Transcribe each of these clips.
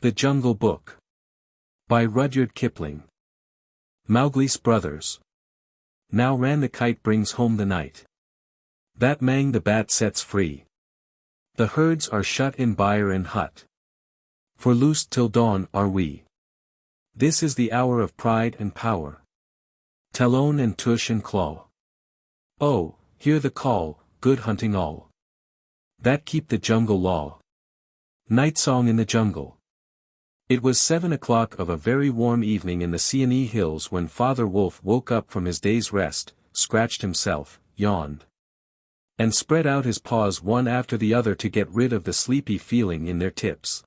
The Jungle Book. By Rudyard Kipling. Mowgli's brothers. Now Ran the kite brings home the night. That Mang the bat sets free. The herds are shut in byre and hut. For loosed till dawn are we. This is the hour of pride and power. Talon and tush and claw. Oh, hear the call, good hunting all. That keep the jungle law. Night Song in the Jungle. It was 7 o'clock of a very warm evening in the Sianee Hills when Father Wolf woke up from his day's rest, scratched himself, yawned, and spread out his paws one after the other to get rid of the sleepy feeling in their tips.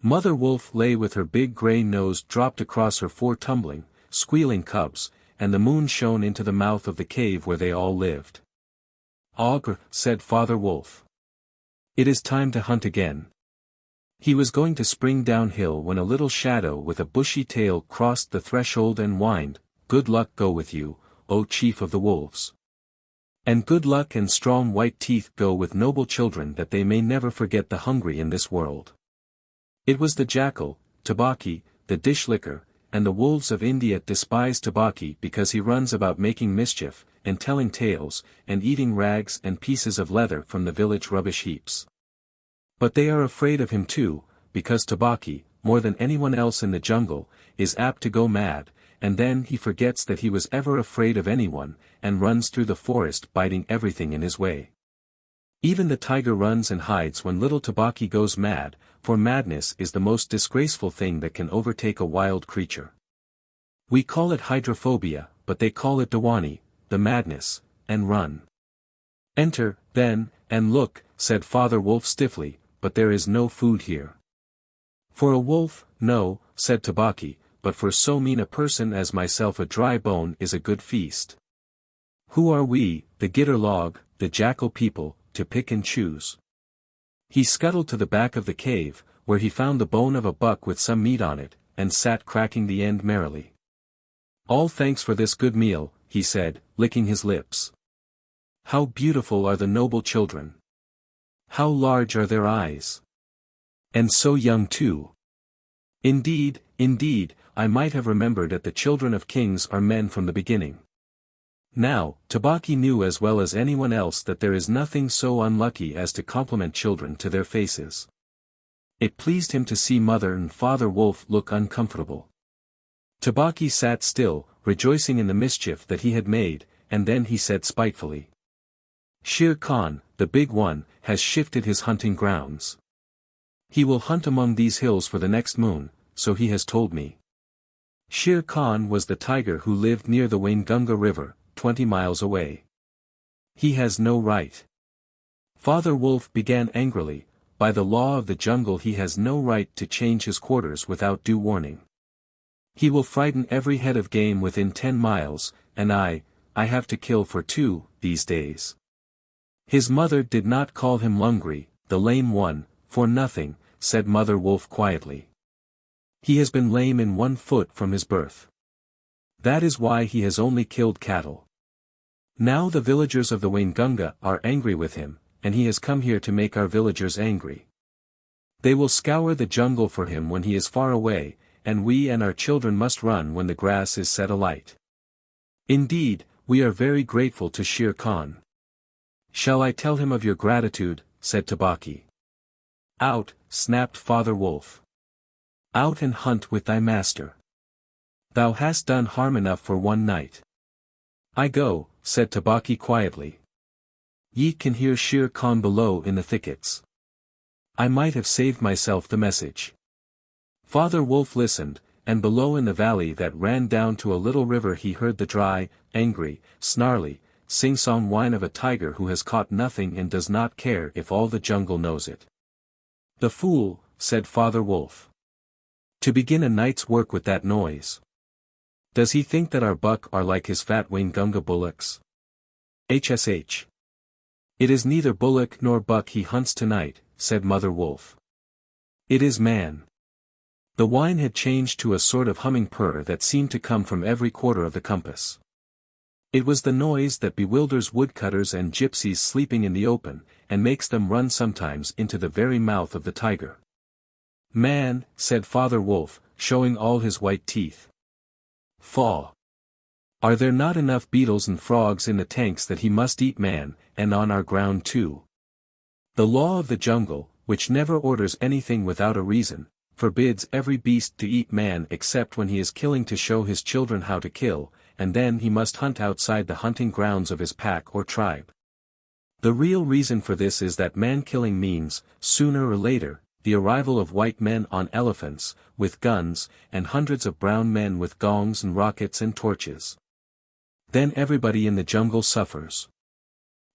Mother Wolf lay with her big gray nose dropped across her 4 tumbling, squealing cubs, and the moon shone into the mouth of the cave where they all lived. "Ogre," said Father Wolf. "It is time to hunt again." He was going to spring downhill when a little shadow with a bushy tail crossed the threshold and whined, "Good luck go with you, O chief of the wolves. And good luck and strong white teeth go with noble children that they may never forget the hungry in this world." It was the jackal, Tabaki, the dish-licker, and the wolves of India despise Tabaki because he runs about making mischief, and telling tales, and eating rags and pieces of leather from the village rubbish heaps. But they are afraid of him too, because Tabaki, more than anyone else in the jungle, is apt to go mad, and then he forgets that he was ever afraid of anyone, and runs through the forest biting everything in his way. Even the tiger runs and hides when little Tabaki goes mad, for madness is the most disgraceful thing that can overtake a wild creature. We call it hydrophobia, but they call it Dawani, the madness, and run. "Enter, then, and look," said Father Wolf stiffly, "but there is no food here." "For a wolf, no," said Tabaki, "but for so mean a person as myself a dry bone is a good feast. Who are we, the Bandar-log, the jackal people, to pick and choose?" He scuttled to the back of the cave, where he found the bone of a buck with some meat on it, and sat cracking the end merrily. "All thanks for this good meal," he said, licking his lips. "How beautiful are the noble children! How large are their eyes! And so young too! Indeed, indeed, I might have remembered that the children of kings are men from the beginning." Now, Tabaki knew as well as anyone else that there is nothing so unlucky as to compliment children to their faces. It pleased him to see Mother and Father Wolf look uncomfortable. Tabaki sat still, rejoicing in the mischief that he had made, and then he said spitefully, "Shere Khan, the big one, has shifted his hunting grounds. He will hunt among these hills for the next moon, so he has told me." Shere Khan was the tiger who lived near the Waingunga River, 20 miles away. "He has no right." Father Wolf began angrily, "By the law of the jungle he has no right to change his quarters without due warning. He will frighten every head of game within 10 miles, and I have to kill for 2, these days." "His mother did not call him Lungri, the lame one, for nothing," said Mother Wolf quietly. "He has been lame in 1 foot from his birth. That is why he has only killed cattle. Now the villagers of the Waingunga are angry with him, and he has come here to make our villagers angry. They will scour the jungle for him when he is far away, and we and our children must run when the grass is set alight. Indeed, we are very grateful to Shere Khan." "Shall I tell him of your gratitude?" said Tabaki. "Out," snapped Father Wolf. "Out and hunt with thy master. Thou hast done harm enough for one night." "I go," said Tabaki quietly. "Ye can hear Shere Khan below in the thickets." I might have saved myself the message. Father Wolf listened, and below in the valley that ran down to a little river he heard the dry, angry, snarly, sing-song whine of a tiger who has caught nothing and does not care if all the jungle knows it. "The fool," said Father Wolf. "To begin a night's work with that noise. Does he think that our buck are like his fat Waingunga bullocks? HSH. It is neither bullock nor buck he hunts tonight," said Mother Wolf. "It is man." The whine had changed to a sort of humming purr that seemed to come from every quarter of the compass. It was the noise that bewilders woodcutters and gypsies sleeping in the open, and makes them run sometimes into the very mouth of the tiger. Man, said Father Wolf, showing all his white teeth. Faw. Are there not enough beetles and frogs in the tanks that he must eat man, and on our ground too? The law of the jungle, which never orders anything without a reason, forbids every beast to eat man except when he is killing to show his children how to kill, and then he must hunt outside the hunting grounds of his pack or tribe. The real reason for this is that man-killing means, sooner or later, the arrival of white men on elephants, with guns, and hundreds of brown men with gongs and rockets and torches. Then everybody in the jungle suffers.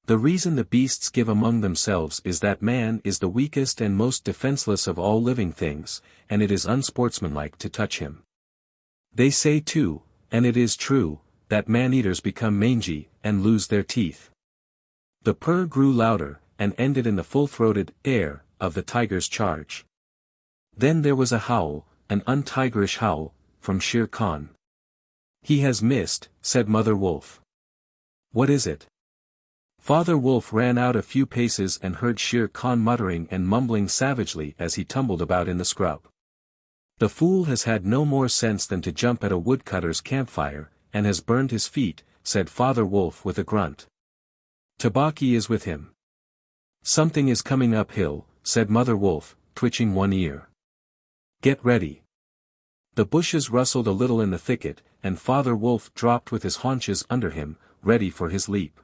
The reason the beasts give among themselves is that man is the weakest and most defenseless of all living things, and it is unsportsmanlike to touch him. They say too, and it is true, that man-eaters become mangy, and lose their teeth. The purr grew louder, and ended in the full-throated air of the tiger's charge. Then there was a howl, an untigerish howl, from Shere Khan. He has missed, said Mother Wolf. What is it? Father Wolf ran out a few paces and heard Shere Khan muttering and mumbling savagely as he tumbled about in the scrub. The fool has had no more sense than to jump at a woodcutter's campfire, and has burned his feet, said Father Wolf with a grunt. Tabaki is with him. Something is coming uphill, said Mother Wolf, twitching one ear. Get ready. The bushes rustled a little in the thicket, and Father Wolf dropped with his haunches under him, ready for his leap.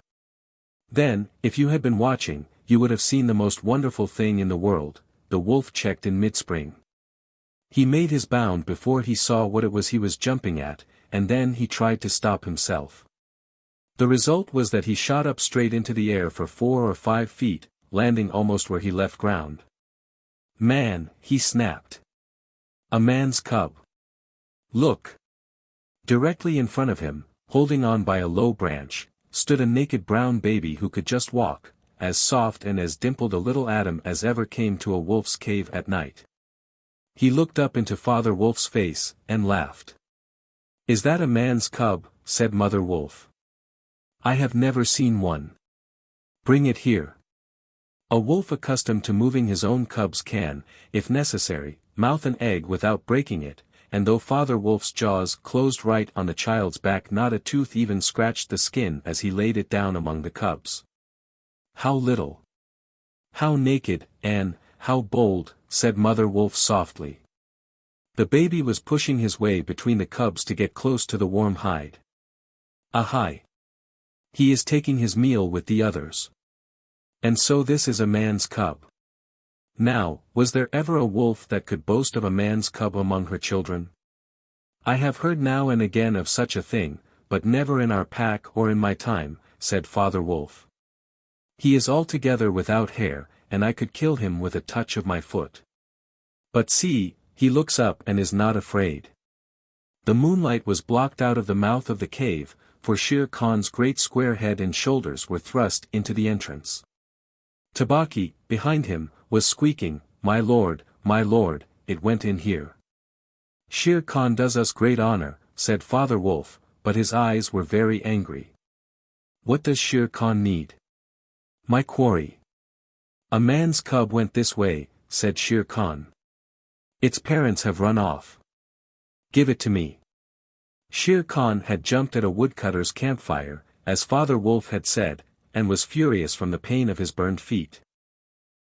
Then, if you had been watching, you would have seen the most wonderful thing in the world. The wolf checked in mid-spring. He made his bound before he saw what it was he was jumping at, and then he tried to stop himself. The result was that he shot up straight into the air for 4 or 5 feet, landing almost where he left ground. Man, he snapped. A man's cub. Look. Directly in front of him, holding on by a low branch, stood a naked brown baby who could just walk, as soft and as dimpled a little atom as ever came to a wolf's cave at night. He looked up into Father Wolf's face, and laughed. Is that a man's cub? Said Mother Wolf. I have never seen one. Bring it here. A wolf accustomed to moving his own cubs can, if necessary, mouth an egg without breaking it, and though Father Wolf's jaws closed right on the child's back, not a tooth even scratched the skin as he laid it down among the cubs. How little. How naked, and, how bold, said Mother Wolf softly. The baby was pushing his way between the cubs to get close to the warm hide. Ahai! He is taking his meal with the others. And so this is a man's cub. Now, was there ever a wolf that could boast of a man's cub among her children? I have heard now and again of such a thing, but never in our pack or in my time, said Father Wolf. He is altogether without hair, and I could kill him with a touch of my foot. But see, he looks up and is not afraid. The moonlight was blocked out of the mouth of the cave, for Shere Khan's great square head and shoulders were thrust into the entrance. Tabaki, behind him, was squeaking, my lord, it went in here. Shere Khan does us great honor, said Father Wolf, but his eyes were very angry. What does Shere Khan need? My quarry. A man's cub went this way, said Shere Khan. Its parents have run off. Give it to me. Shere Khan had jumped at a woodcutter's campfire, as Father Wolf had said, and was furious from the pain of his burned feet.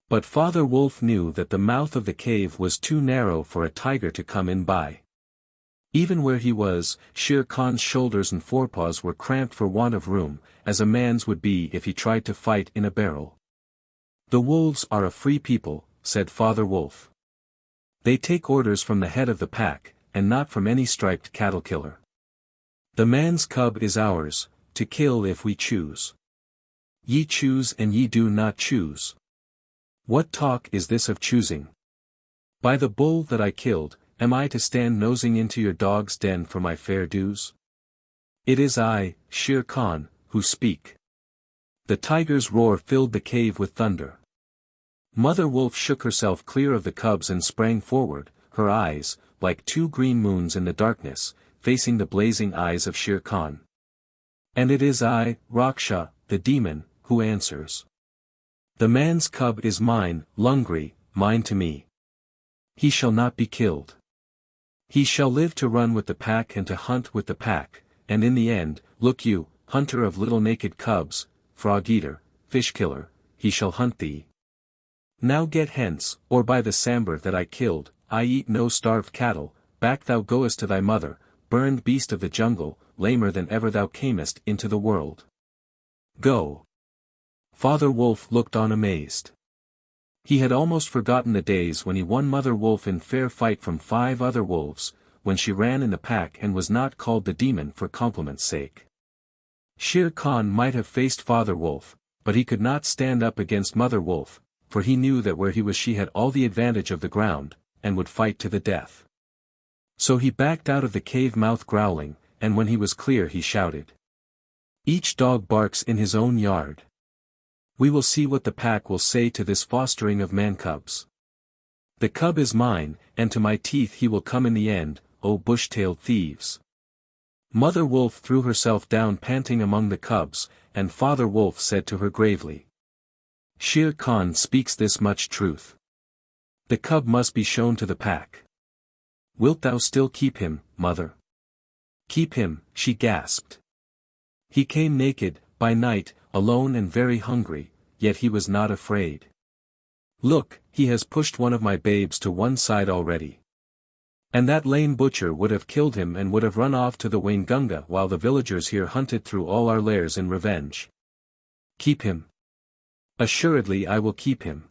But Father Wolf knew that the mouth of the cave was too narrow for a tiger to come in by. Even where he was, Shere Khan's shoulders and forepaws were cramped for want of room, as a man's would be if he tried to fight in a barrel. The wolves are a free people, said Father Wolf. They take orders from the head of the pack, and not from any striped cattle killer. The man's cub is ours, to kill if we choose. Ye choose and ye do not choose. What talk is this of choosing? By the bull that I killed, am I to stand nosing into your dog's den for my fair dues? It is I, Shere Khan, who speak. The tiger's roar filled the cave with thunder. Mother Wolf shook herself clear of the cubs and sprang forward, her eyes, like 2 green moons in the darkness, facing the blazing eyes of Shere Khan. And it is I, Raksha, the demon, who answers. The man's cub is mine, Lungri, mine to me. He shall not be killed. He shall live to run with the pack and to hunt with the pack, and in the end, look you, hunter of little naked cubs, frog-eater, fish-killer, he shall hunt thee. Now get hence, or by the sambar that I killed, I eat no starved cattle, back thou goest to thy mother, burned beast of the jungle, lamer than ever thou camest into the world. Go. Father Wolf looked on amazed. He had almost forgotten the days when he won Mother Wolf in fair fight from 5 other wolves, when she ran in the pack and was not called the demon for compliment's sake. Shere Khan might have faced Father Wolf, but he could not stand up against Mother Wolf, for he knew that where he was she had all the advantage of the ground, and would fight to the death. So he backed out of the cave mouth growling, and when he was clear he shouted. Each dog barks in his own yard. We will see what the pack will say to this fostering of man-cubs. The cub is mine, and to my teeth he will come in the end, O bush-tailed thieves. Mother Wolf threw herself down panting among the cubs, and Father Wolf said to her gravely. Shere Khan speaks this much truth. The cub must be shown to the pack. Wilt thou still keep him, mother? Keep him, she gasped. He came naked, by night, alone and very hungry, yet he was not afraid. Look, he has pushed one of my babes to one side already. And that lame butcher would have killed him and would have run off to the Waingunga while the villagers here hunted through all our lairs in revenge. Keep him. Assuredly I will keep him.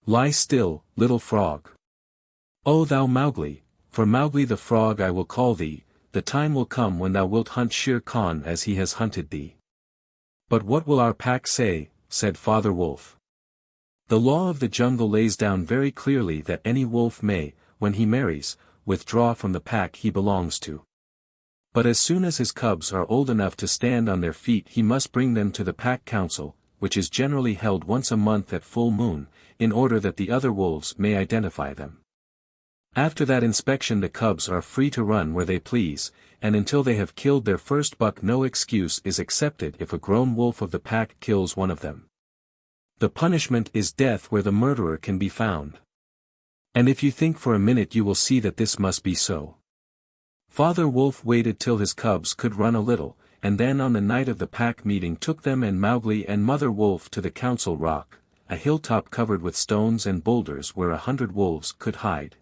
Lie still, little frog. O thou Mowgli, for Mowgli the frog I will call thee, the time will come when thou wilt hunt Shere Khan as he has hunted thee. But what will our pack say, said Father Wolf. The law of the jungle lays down very clearly that any wolf may, when he marries, withdraw from the pack he belongs to. But as soon as his cubs are old enough to stand on their feet he must bring them to the pack council, which is generally held once a month at full moon, in order that the other wolves may identify them. After that inspection the cubs are free to run where they please, and until they have killed their first buck no excuse is accepted if a grown wolf of the pack kills one of them. The punishment is death where the murderer can be found. And if you think for a minute you will see that this must be so. Father Wolf waited till his cubs could run a little, and then on the night of the pack meeting took them and Mowgli and Mother Wolf to the council rock, a hilltop covered with stones and boulders where 100 wolves could hide.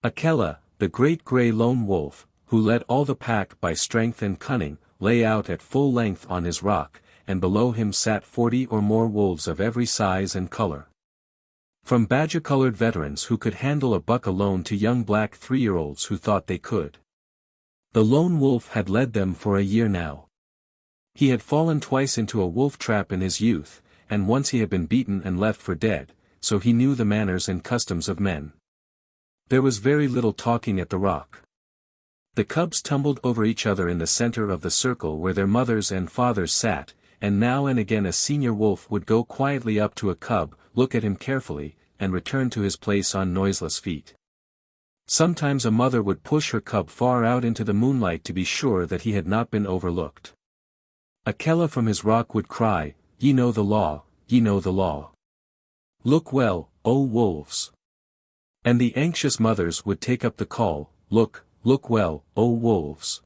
Akela, the great grey lone wolf, who led all the pack by strength and cunning, lay out at full length on his rock, and below him sat 40 or more wolves of every size and color. From badger-colored veterans who could handle a buck alone to young black 3-year-olds who thought they could. The lone wolf had led them for a year now. He had fallen twice into a wolf trap in his youth, and once he had been beaten and left for dead, so he knew the manners and customs of men. There was very little talking at the rock. The cubs tumbled over each other in the center of the circle where their mothers and fathers sat, and now and again a senior wolf would go quietly up to a cub, look at him carefully, and return to his place on noiseless feet. Sometimes a mother would push her cub far out into the moonlight to be sure that he had not been overlooked. Akela from his rock would cry, Ye know the law, ye know the law. Look well, O wolves. And the anxious mothers would take up the call, Look well, O wolves.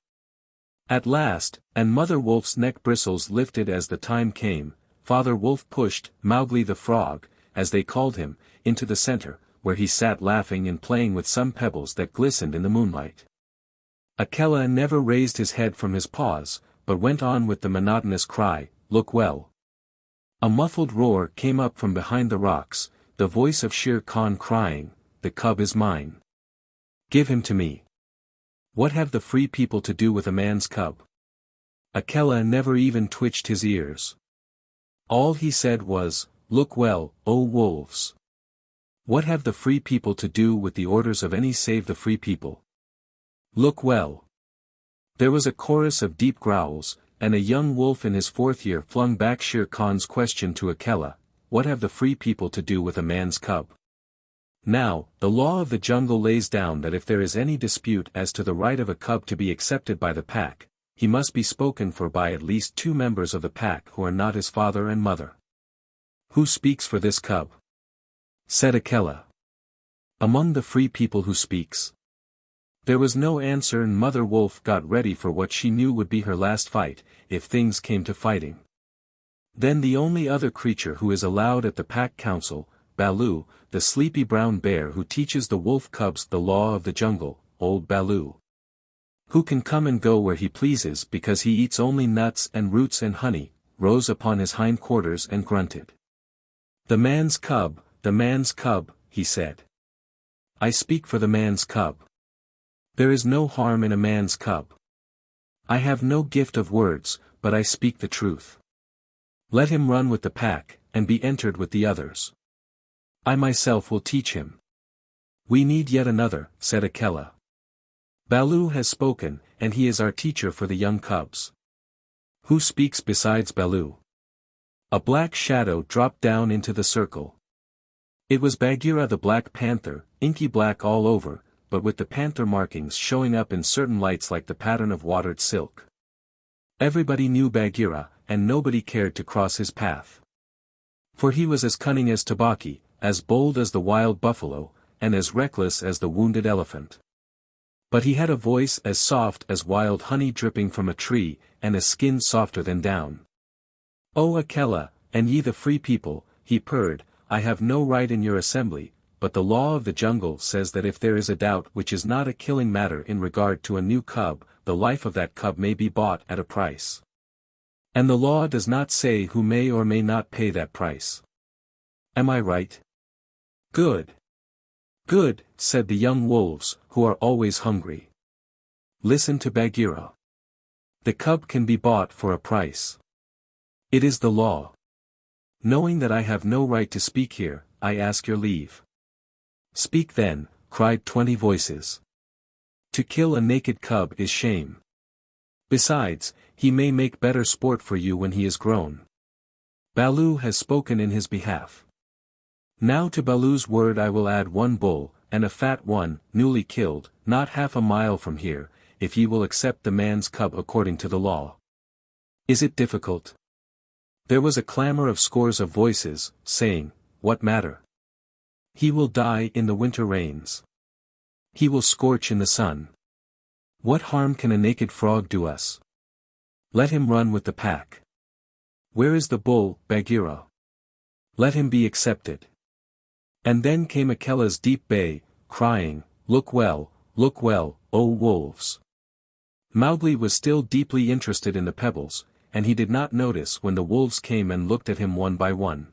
At last, and Mother Wolf's neck bristles lifted as the time came, Father Wolf pushed Mowgli the frog, as they called him, into the center, where he sat laughing and playing with some pebbles that glistened in the moonlight. Akela never raised his head from his paws, but went on with the monotonous cry, Look well. A muffled roar came up from behind the rocks, the voice of Shere Khan crying, The cub is mine. Give him to me. What have the free people to do with a man's cub? Akela never even twitched his ears. All he said was, Look well, O wolves. What have the free people to do with the orders of any save the free people? Look well. There was a chorus of deep growls, and a young wolf in his 4th year flung back Shere Khan's question to Akela, What have the free people to do with a man's cub? Now, the law of the jungle lays down that if there is any dispute as to the right of a cub to be accepted by the pack, he must be spoken for by at least 2 members of the pack who are not his father and mother. Who speaks for this cub? Said Akela. Among the free people who speaks. There was no answer, and Mother Wolf got ready for what she knew would be her last fight, if things came to fighting. Then the only other creature who is allowed at the pack council, Baloo, the sleepy brown bear who teaches the wolf cubs the law of the jungle, old Baloo. Who can come and go where he pleases because he eats only nuts and roots and honey, rose upon his hindquarters and grunted. The man's cub, he said. I speak for the man's cub. There is no harm in a man's cub. I have no gift of words, but I speak the truth. Let him run with the pack, and be entered with the others. I myself will teach him. We need yet another, said Akela. Baloo has spoken, and he is our teacher for the young cubs. Who speaks besides Baloo? A black shadow dropped down into the circle. It was Bagheera the Black Panther, inky black all over, but with the panther markings showing up in certain lights like the pattern of watered silk. Everybody knew Bagheera, and nobody cared to cross his path. For he was as cunning as Tabaki, as bold as the wild buffalo, and as reckless as the wounded elephant. But he had a voice as soft as wild honey dripping from a tree, and a skin softer than down. O Akela, and ye the free people, he purred, I have no right in your assembly, but the law of the jungle says that if there is a doubt which is not a killing matter in regard to a new cub, the life of that cub may be bought at a price. And the law does not say who may or may not pay that price. Am I right? Good. Good, said the young wolves, who are always hungry. Listen to Bagheera. The cub can be bought for a price. It is the law. Knowing that I have no right to speak here, I ask your leave. Speak then, cried 20 voices. To kill a naked cub is shame. Besides, he may make better sport for you when he is grown. Baloo has spoken in his behalf. Now to Baloo's word I will add one bull, and a fat one, newly killed, not half a mile from here, if ye will accept the man's cub according to the law. Is it difficult? There was a clamor of scores of voices, saying, What matter? He will die in the winter rains. He will scorch in the sun. What harm can a naked frog do us? Let him run with the pack. Where is the bull, Bagheera? Let him be accepted. And then came Akela's deep bay, crying, Look well, O wolves. Mowgli was still deeply interested in the pebbles, and he did not notice when the wolves came and looked at him one by one.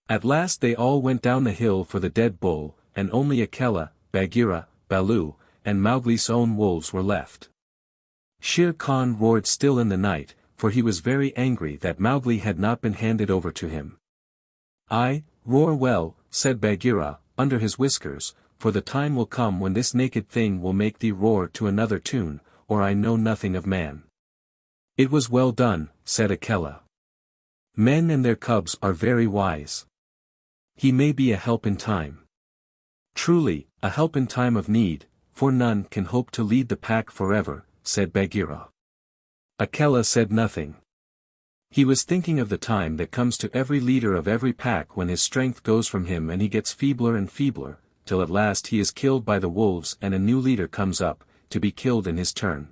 At last they all went down the hill for the dead bull, and only Akela, Bagheera, Baloo, and Mowgli's own wolves were left. Shere Khan roared still in the night, for he was very angry that Mowgli had not been handed over to him. I roar well, said Bagheera, under his whiskers, for the time will come when this naked thing will make thee roar to another tune, or I know nothing of man. It was well done, said Akela. Men and their cubs are very wise. He may be a help in time. Truly, a help in time of need, for none can hope to lead the pack forever, said Bagheera. Akela said nothing. He was thinking of the time that comes to every leader of every pack when his strength goes from him and he gets feebler and feebler, till at last he is killed by the wolves and a new leader comes up, to be killed in his turn.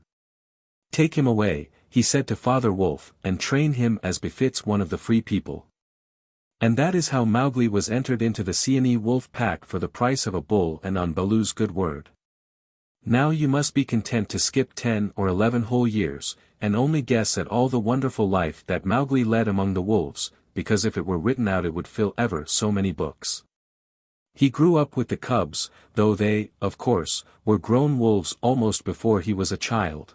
Take him away, he said to Father Wolf, and train him as befits one of the free people. And that is how Mowgli was entered into the Seeonee wolf pack for the price of a bull and on Baloo's good word. Now you must be content to skip 10 or 11 whole years, and only guess at all the wonderful life that Mowgli led among the wolves, because if it were written out it would fill ever so many books. He grew up with the cubs, though they, of course, were grown wolves almost before he was a child.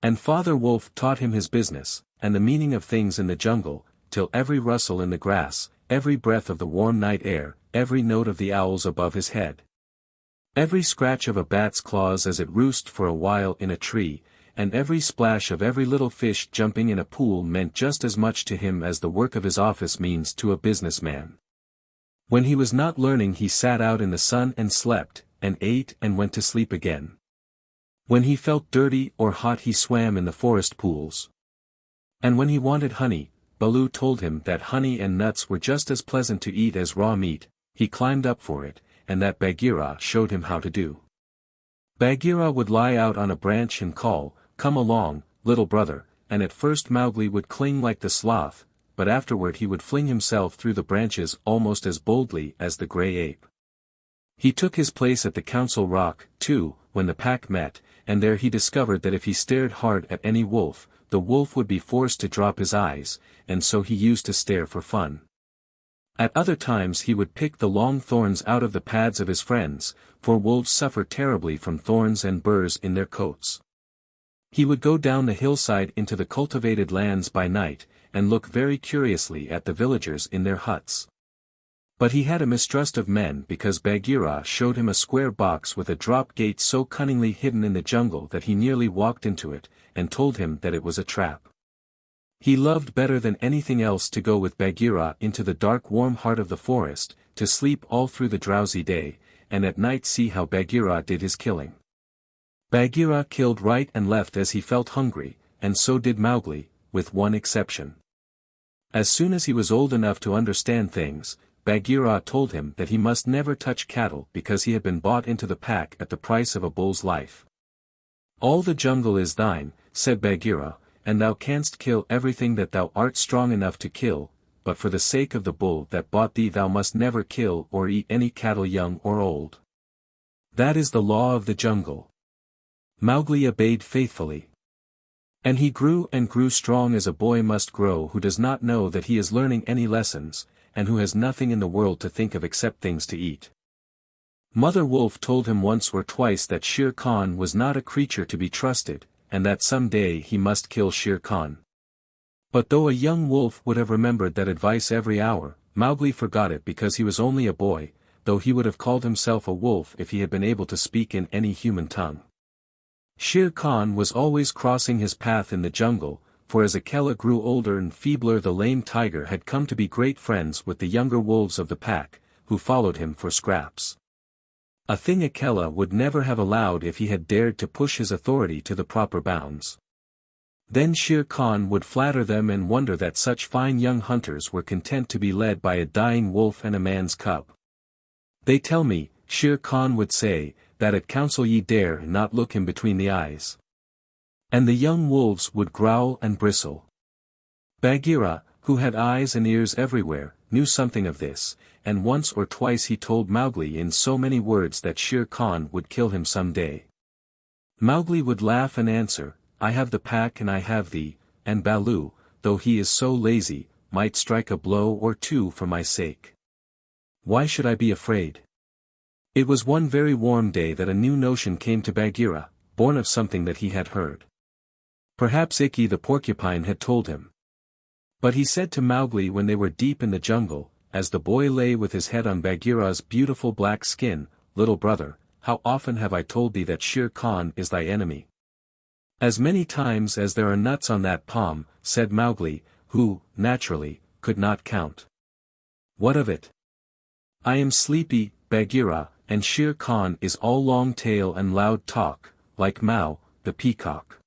And Father Wolf taught him his business, and the meaning of things in the jungle, till every rustle in the grass, every breath of the warm night air, every note of the owls above his head, every scratch of a bat's claws as it roosted for a while in a tree, and every splash of every little fish jumping in a pool meant just as much to him as the work of his office means to a businessman. When he was not learning he sat out in the sun and slept, and ate and went to sleep again. When he felt dirty or hot he swam in the forest pools. And when he wanted honey, Baloo told him that honey and nuts were just as pleasant to eat as raw meat, he climbed up for it, and that Bagheera showed him how to do. Bagheera would lie out on a branch and call, "Come along, little brother," and at first Mowgli would cling like the sloth, but afterward he would fling himself through the branches almost as boldly as the grey ape. He took his place at the council rock, too, when the pack met, and there he discovered that if he stared hard at any wolf, the wolf would be forced to drop his eyes, and so he used to stare for fun. At other times he would pick the long thorns out of the pads of his friends, for wolves suffer terribly from thorns and burrs in their coats. He would go down the hillside into the cultivated lands by night, and look very curiously at the villagers in their huts. But he had a mistrust of men because Bagheera showed him a square box with a drop gate so cunningly hidden in the jungle that he nearly walked into it, and told him that it was a trap. He loved better than anything else to go with Bagheera into the dark warm heart of the forest, to sleep all through the drowsy day, and at night see how Bagheera did his killing. Bagheera killed right and left as he felt hungry, and so did Mowgli, with one exception. As soon as he was old enough to understand things, Bagheera told him that he must never touch cattle because he had been bought into the pack at the price of a bull's life. "All the jungle is thine," said Bagheera, "and thou canst kill everything that thou art strong enough to kill, but for the sake of the bull that bought thee thou must never kill or eat any cattle young or old. That is the law of the jungle." Mowgli obeyed faithfully. And he grew and grew strong as a boy must grow who does not know that he is learning any lessons, and who has nothing in the world to think of except things to eat. Mother Wolf told him once or twice that Shere Khan was not a creature to be trusted, and that some day he must kill Shere Khan. But though a young wolf would have remembered that advice every hour, Mowgli forgot it because he was only a boy, though he would have called himself a wolf if he had been able to speak in any human tongue. Shere Khan was always crossing his path in the jungle, for as Akela grew older and feebler the lame tiger had come to be great friends with the younger wolves of the pack, who followed him for scraps. A thing Akela would never have allowed if he had dared to push his authority to the proper bounds. Then Shere Khan would flatter them and wonder that such fine young hunters were content to be led by a dying wolf and a man's cub. "They tell me," Shere Khan would say, "that at council ye dare not look him between the eyes." And the young wolves would growl and bristle. Bagheera, who had eyes and ears everywhere, knew something of this, and once or twice he told Mowgli in so many words that Shere Khan would kill him some day. Mowgli would laugh and answer, "I have the pack and I have thee, and Baloo, though he is so lazy, might strike a blow or two for my sake. Why should I be afraid?" It was one very warm day that a new notion came to Bagheera, born of something that he had heard. Perhaps Ikki the porcupine had told him. But he said to Mowgli when they were deep in the jungle, as the boy lay with his head on Bagheera's beautiful black skin, "Little brother, how often have I told thee that Shere Khan is thy enemy?" "As many times as there are nuts on that palm," said Mowgli, who, naturally, could not count. "What of it? I am sleepy, Bagheera, and Shere Khan is all long tail and loud talk, like Mao, the peacock.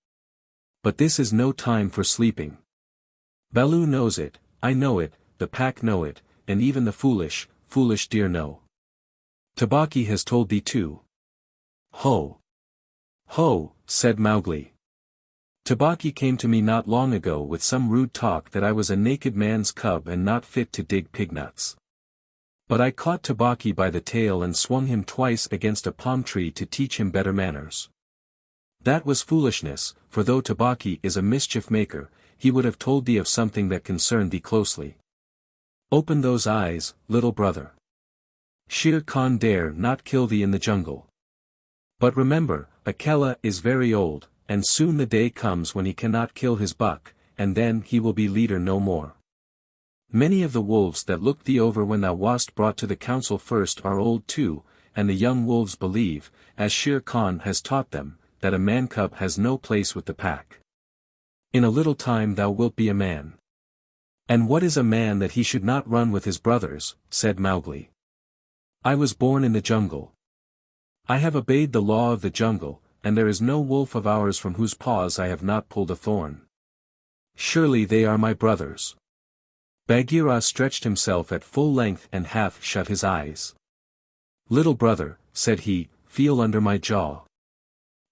But this is no time for sleeping. Baloo knows it, I know it, the pack know it, and even the foolish, foolish deer know. Tabaqui has told thee too." "Ho! Ho!" said Mowgli. "Tabaqui came to me not long ago with some rude talk that I was a naked man's cub and not fit to dig pignuts. But I caught Tabaqui by the tail and swung him twice against a palm tree to teach him better manners. That was foolishness, for though Tabaqui is a mischief maker, he would have told thee of something that concerned thee closely. Open those eyes, little brother. Shere Khan dare not kill thee in the jungle. But remember, Akela is very old, and soon the day comes when he cannot kill his buck, and then he will be leader no more. Many of the wolves that looked thee over when thou wast brought to the council first are old too, and the young wolves believe, as Shere Khan has taught them, that a man-cub has no place with the pack. In a little time thou wilt be a man." "And what is a man that he should not run with his brothers?" said Mowgli. "I was born in the jungle. I have obeyed the law of the jungle, and there is no wolf of ours from whose paws I have not pulled a thorn. Surely they are my brothers." Bagheera stretched himself at full length and half shut his eyes. Little brother, said he, feel under my jaw.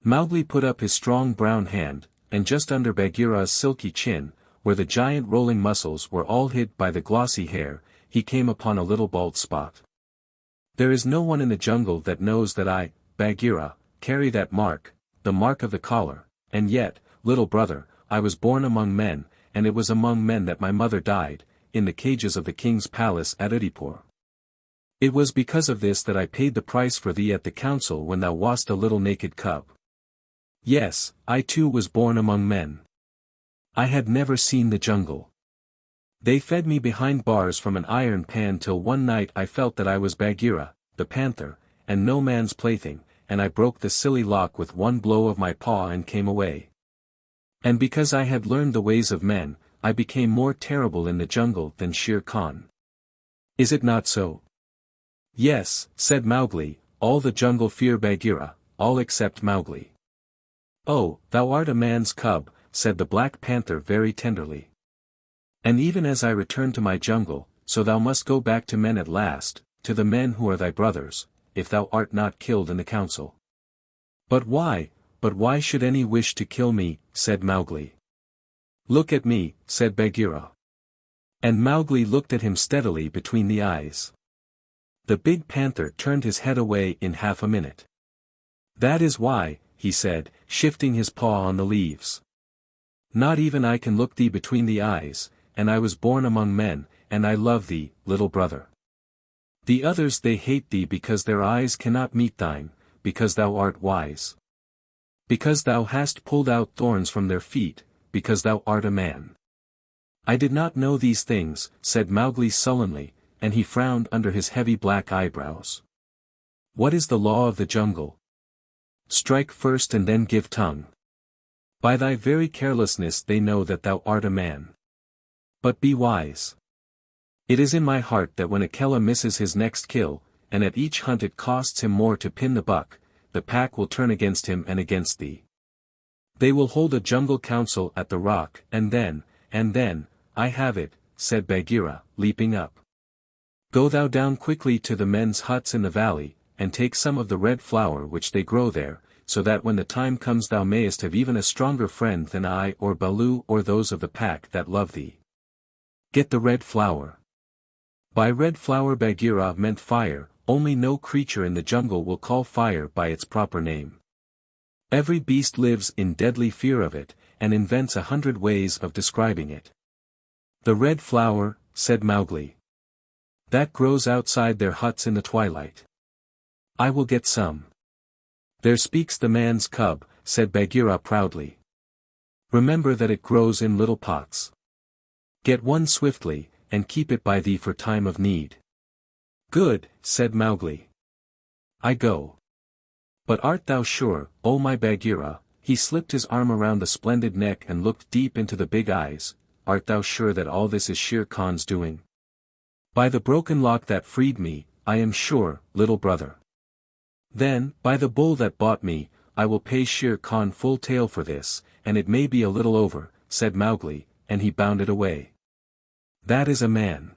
Mowgli put up his strong brown hand, and just under Bagheera's silky chin, where the giant rolling muscles were all hid by the glossy hair, he came upon a little bald spot. There is no one in the jungle that knows that I, Bagheera, carry that mark, the mark of the collar, and yet, little brother, I was born among men, and it was among men that my mother died, in the cages of the king's palace at Udaipur. It was because of this that I paid the price for thee at the council when thou wast a little naked cub. Yes, I too was born among men. I had never seen the jungle. They fed me behind bars from an iron pan till one night I felt that I was Bagheera, the panther, and no man's plaything, and I broke the silly lock with one blow of my paw and came away. And because I had learned the ways of men, I became more terrible in the jungle than Shere Khan. Is it not so? Yes, said Mowgli, all the jungle fear Bagheera, all except Mowgli. Oh, thou art a man's cub, said the Black Panther very tenderly. And even as I return to my jungle, so thou must go back to men at last, to the men who are thy brothers, if thou art not killed in the council. But why should any wish to kill me, said Mowgli. Look at me, said Bagheera. And Mowgli looked at him steadily between the eyes. The big panther turned his head away in half a minute. That is why, he said, shifting his paw on the leaves. Not even I can look thee between the eyes, and I was born among men, and I love thee, little brother. The others they hate thee because their eyes cannot meet thine, because thou art wise. Because thou hast pulled out thorns from their feet, because thou art a man. I did not know these things, said Mowgli sullenly, and he frowned under his heavy black eyebrows. What is the law of the jungle? Strike first and then give tongue. By thy very carelessness they know that thou art a man. But be wise. It is in my heart that when Akela misses his next kill, and at each hunt it costs him more to pin the buck, the pack will turn against him and against thee. They will hold a jungle council at the rock, and then, I have it, said Bagheera, leaping up. Go thou down quickly to the men's huts in the valley, and take some of the red flower which they grow there, so that when the time comes thou mayest have even a stronger friend than I or Baloo or those of the pack that love thee. Get the red flower. By red flower Bagheera meant fire, only no creature in the jungle will call fire by its proper name. Every beast lives in deadly fear of it, and invents 100 ways of describing it. The red flower, said Mowgli. That grows outside their huts in the twilight. I will get some. There speaks the man's cub, said Bagheera proudly. Remember that it grows in little pots. Get one swiftly, and keep it by thee for time of need. Good, said Mowgli. I go. But art thou sure, O my Bagheera, he slipped his arm around the splendid neck and looked deep into the big eyes, art thou sure that all this is Shere Khan's doing? By the broken lock that freed me, I am sure, little brother. Then, by the bull that bought me, I will pay Shere Khan full tale for this, and it may be a little over, said Mowgli, and he bounded away. That is a man.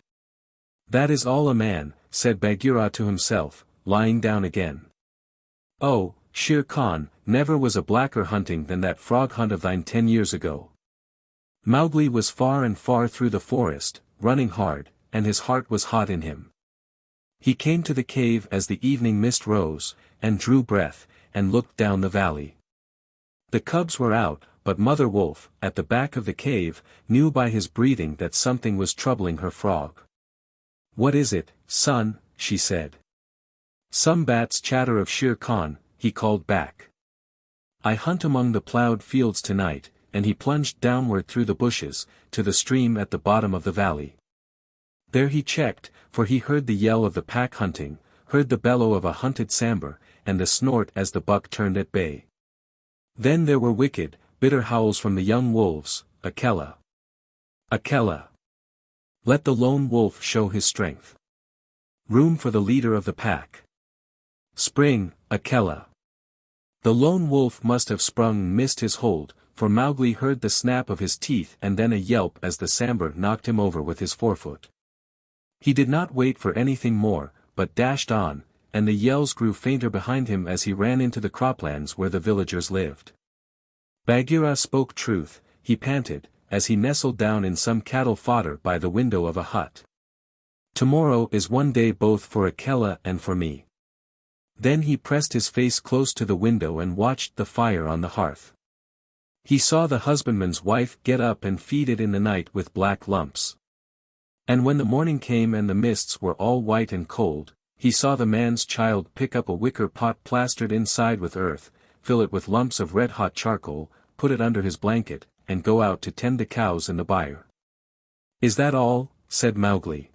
That is all a man, said Bagheera to himself, lying down again. Oh, Shere Khan, never was a blacker hunting than that frog hunt of thine 10 years ago. Mowgli was far and far through the forest, running hard, and his heart was hot in him. He came to the cave as the evening mist rose, and drew breath, and looked down the valley. The cubs were out, but Mother Wolf, at the back of the cave, knew by his breathing that something was troubling her frog. What is it, son? She said. Some bats chatter of Shere Khan, he called back. I hunt among the plowed fields tonight, and he plunged downward through the bushes, to the stream at the bottom of the valley. There he checked, for he heard the yell of the pack hunting, heard the bellow of a hunted sambar, and the snort as the buck turned at bay. Then there were wicked, bitter howls from the young wolves, Akela. Akela. Let the lone wolf show his strength. Room for the leader of the pack. Spring, Akela. The lone wolf must have sprung and missed his hold, for Mowgli heard the snap of his teeth and then a yelp as the sambar knocked him over with his forefoot. He did not wait for anything more, but dashed on, and the yells grew fainter behind him as he ran into the croplands where the villagers lived. Bagheera spoke truth, he panted, as he nestled down in some cattle fodder by the window of a hut. Tomorrow is one day both for Akela and for me. Then he pressed his face close to the window and watched the fire on the hearth. He saw the husbandman's wife get up and feed it in the night with black lumps. And when the morning came and the mists were all white and cold, he saw the man's child pick up a wicker pot plastered inside with earth, fill it with lumps of red-hot charcoal, put it under his blanket, and go out to tend the cows in the byre. "Is that all?" said Mowgli.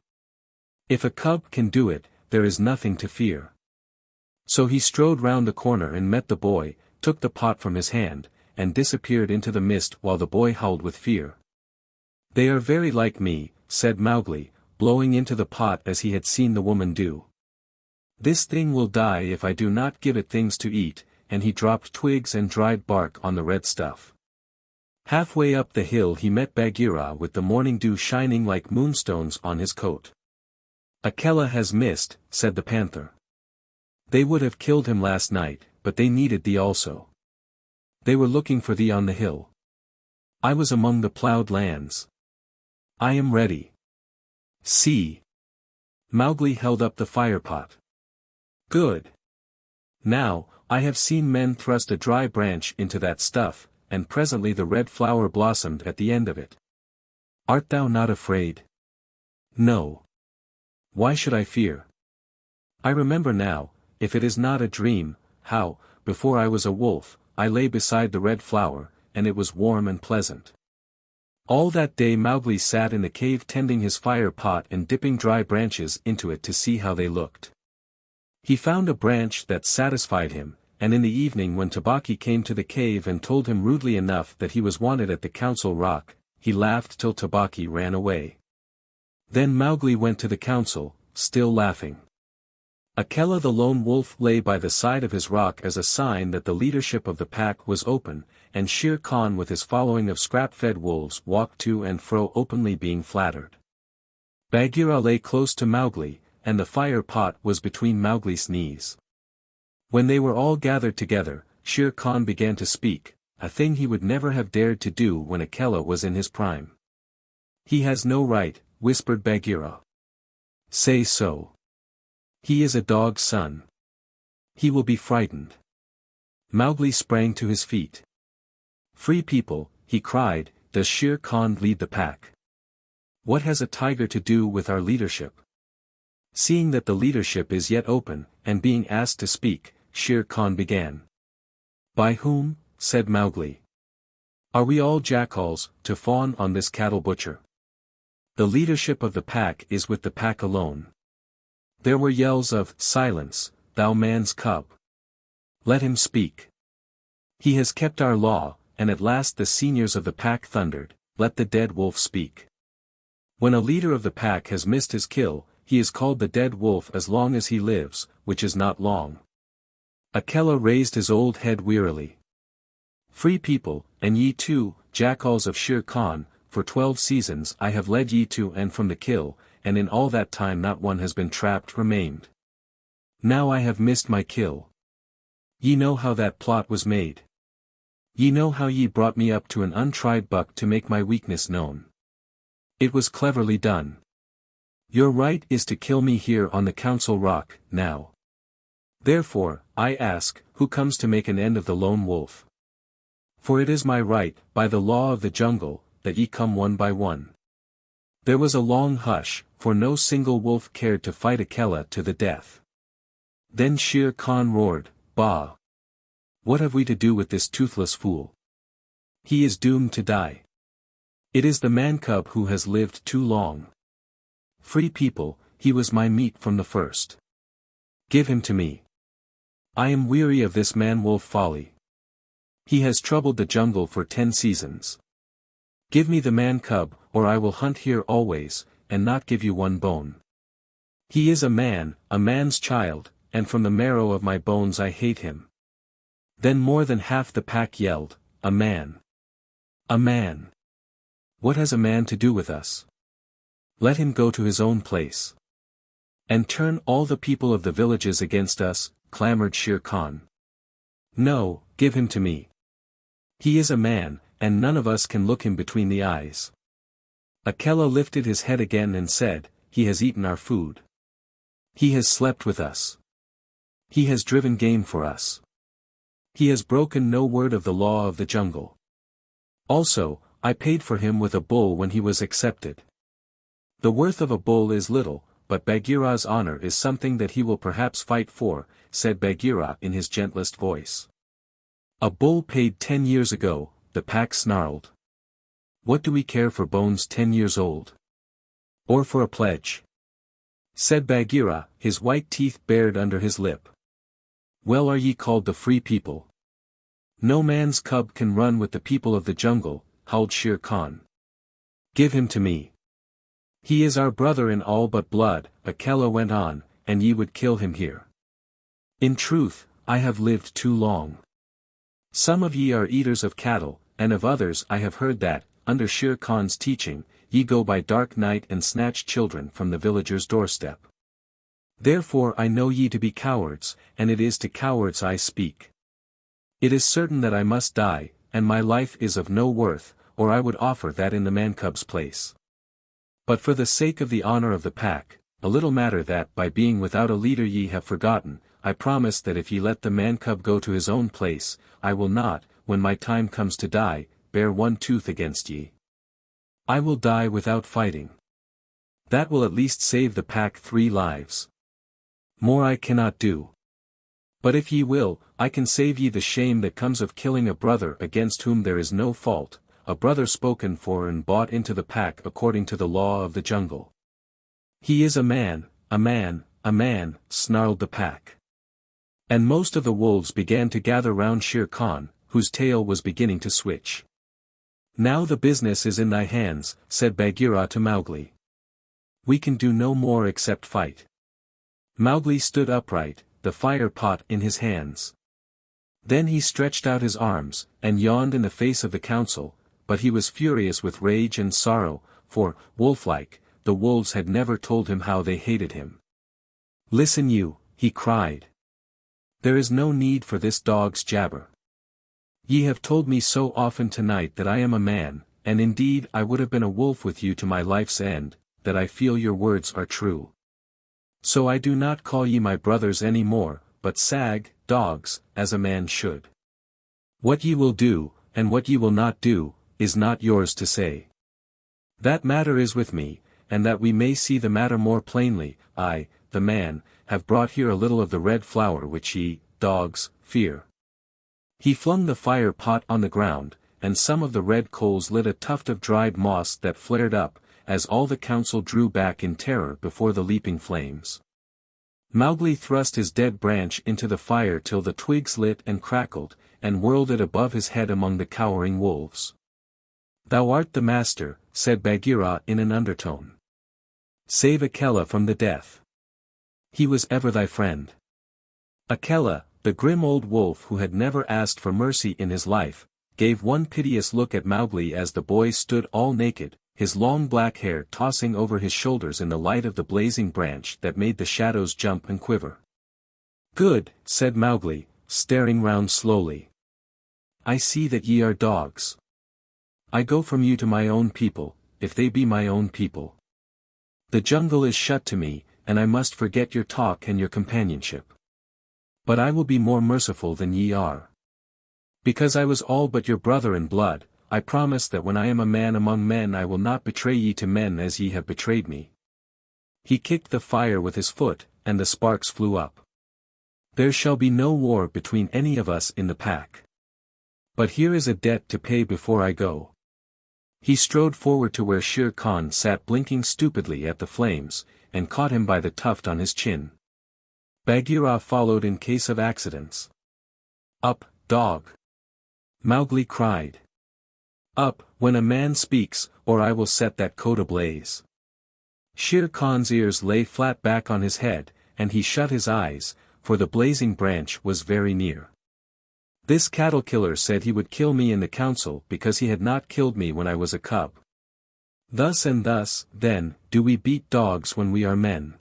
"If a cub can do it, there is nothing to fear." So he strode round the corner and met the boy, took the pot from his hand, and disappeared into the mist while the boy howled with fear. "They are very like me," said Mowgli, blowing into the pot as he had seen the woman do. "This thing will die if I do not give it things to eat," and he dropped twigs and dried bark on the red stuff. Halfway up the hill he met Bagheera with the morning dew shining like moonstones on his coat. "Akela has missed," said the panther. "They would have killed him last night, but they needed thee also. They were looking for thee on the hill. I was among the ploughed lands. I am ready. See." Mowgli held up the firepot. "Good. Now, I have seen men thrust a dry branch into that stuff, and presently the red flower blossomed at the end of it. Art thou not afraid?" "No. Why should I fear? I remember now, if it is not a dream, how, before I was a wolf, I lay beside the red flower, and it was warm and pleasant." All that day Mowgli sat in the cave tending his fire pot and dipping dry branches into it to see how they looked. He found a branch that satisfied him, and in the evening when Tabaqui came to the cave and told him rudely enough that he was wanted at the council rock, he laughed till Tabaqui ran away. Then Mowgli went to the council, still laughing. Akela the lone wolf lay by the side of his rock as a sign that the leadership of the pack was open, and Shere Khan with his following of scrap-fed wolves walked to and fro openly being flattered. Bagheera lay close to Mowgli, and the fire pot was between Mowgli's knees. When they were all gathered together, Shere Khan began to speak, a thing he would never have dared to do when Akela was in his prime. "He has no right," whispered Bagheera. "Say so. He is a dog's son. He will be frightened." Mowgli sprang to his feet. "Free people," he cried, "does Shere Khan lead the pack? What has a tiger to do with our leadership?" Seeing that the leadership is yet open, and being asked to speak, Shere Khan began. "By whom?" said Mowgli. "Are we all jackals, to fawn on this cattle butcher? The leadership of the pack is with the pack alone." There were yells of, "Silence, thou man's cub! Let him speak. He has kept our law," and at last the seniors of the pack thundered, "Let the dead wolf speak." When a leader of the pack has missed his kill, he is called the dead wolf as long as he lives, which is not long. Akela raised his old head wearily. "Free people, and ye too, jackals of Shere Khan, for 12 seasons I have led ye to and from the kill, and in all that time not one has been trapped remained. Now I have missed my kill. Ye know how that plot was made. Ye know how ye brought me up to an untried buck to make my weakness known. It was cleverly done. Your right is to kill me here on the council rock, now. Therefore, I ask, who comes to make an end of the lone wolf? For it is my right, by the law of the jungle, that ye come one by one." There was a long hush, for no single wolf cared to fight Akela to the death. Then Shere Khan roared, "Bah! What have we to do with this toothless fool? He is doomed to die. It is the man-cub who has lived too long. Free people, he was my meat from the first. Give him to me. I am weary of this man-wolf folly. He has troubled the jungle for 10 seasons. Give me the man-cub, or I will hunt here always, and not give you one bone. He is a man's child, and from the marrow of my bones I hate him." Then more than half the pack yelled, "A man! A man! What has a man to do with us? Let him go to his own place." And turn all the people of the villages against us, clamored Shere Khan. No, give him to me. He is a man, and none of us can look him between the eyes. Akela lifted his head again and said, he has eaten our food. He has slept with us. He has driven game for us. He has broken no word of the law of the jungle. Also, I paid for him with a bull when he was accepted. The worth of a bull is little, but Bagheera's honor is something that he will perhaps fight for, said Bagheera in his gentlest voice. A bull paid 10 years ago, the pack snarled. What do we care for bones 10 years old? Or for a pledge? Said Bagheera, his white teeth bared under his lip. Well, are ye called the free people? No man's cub can run with the people of the jungle, howled Shere Khan. Give him to me. He is our brother in all but blood, Akela went on, and ye would kill him here. In truth, I have lived too long. Some of ye are eaters of cattle, and of others I have heard that, under Shere Khan's teaching, ye go by dark night and snatch children from the villager's doorstep. Therefore I know ye to be cowards, and it is to cowards I speak. It is certain that I must die, and my life is of no worth, or I would offer that in the man-cub's place. But for the sake of the honor of the pack, a little matter that by being without a leader ye have forgotten, I promise that if ye let the man-cub go to his own place, I will not, when my time comes to die, bear one tooth against ye. I will die without fighting. That will at least save the pack 3 lives. More I cannot do. But if ye will, I can save ye the shame that comes of killing a brother against whom there is no fault, a brother spoken for and bought into the pack according to the law of the jungle. He is a man, a man, a man, snarled the pack. And most of the wolves began to gather round Shere Khan, whose tail was beginning to switch. Now the business is in thy hands, said Bagheera to Mowgli. We can do no more except fight. Mowgli stood upright, the fire pot in his hands. Then he stretched out his arms, and yawned in the face of the council, but he was furious with rage and sorrow, for, wolf-like, the wolves had never told him how they hated him. Listen you, he cried. There is no need for this dog's jabber. Ye have told me so often tonight that I am a man, and indeed I would have been a wolf with you to my life's end, that I feel your words are true. So I do not call ye my brothers any more, but dogs, as a man should. What ye will do, and what ye will not do, is not yours to say. That matter is with me, and that we may see the matter more plainly, I, the man, have brought here a little of the red flower which ye, dogs, fear. He flung the fire pot on the ground, and some of the red coals lit a tuft of dried moss that flared up, as all the council drew back in terror before the leaping flames. Mowgli thrust his dead branch into the fire till the twigs lit and crackled, and whirled it above his head among the cowering wolves. Thou art the master, said Bagheera in an undertone. Save Akela from the death. He was ever thy friend. Akela, the grim old wolf who had never asked for mercy in his life, gave one piteous look at Mowgli as the boy stood all naked, his long black hair tossing over his shoulders in the light of the blazing branch that made the shadows jump and quiver. Good, said Mowgli, staring round slowly. I see that ye are dogs. I go from you to my own people, if they be my own people. The jungle is shut to me, and I must forget your talk and your companionship. But I will be more merciful than ye are. Because I was all but your brother in blood, I promise that when I am a man among men I will not betray ye to men as ye have betrayed me. He kicked the fire with his foot, and the sparks flew up. There shall be no war between any of us in the pack. But here is a debt to pay before I go. He strode forward to where Shere Khan sat blinking stupidly at the flames, and caught him by the tuft on his chin. Bagheera followed in case of accidents. Up, dog! Mowgli cried. Up, when a man speaks, or I will set that coat ablaze. Shere Khan's ears lay flat back on his head, and he shut his eyes, for the blazing branch was very near. This cattle killer said he would kill me in the council because he had not killed me when I was a cub. Thus and thus, then, do we beat dogs when we are men.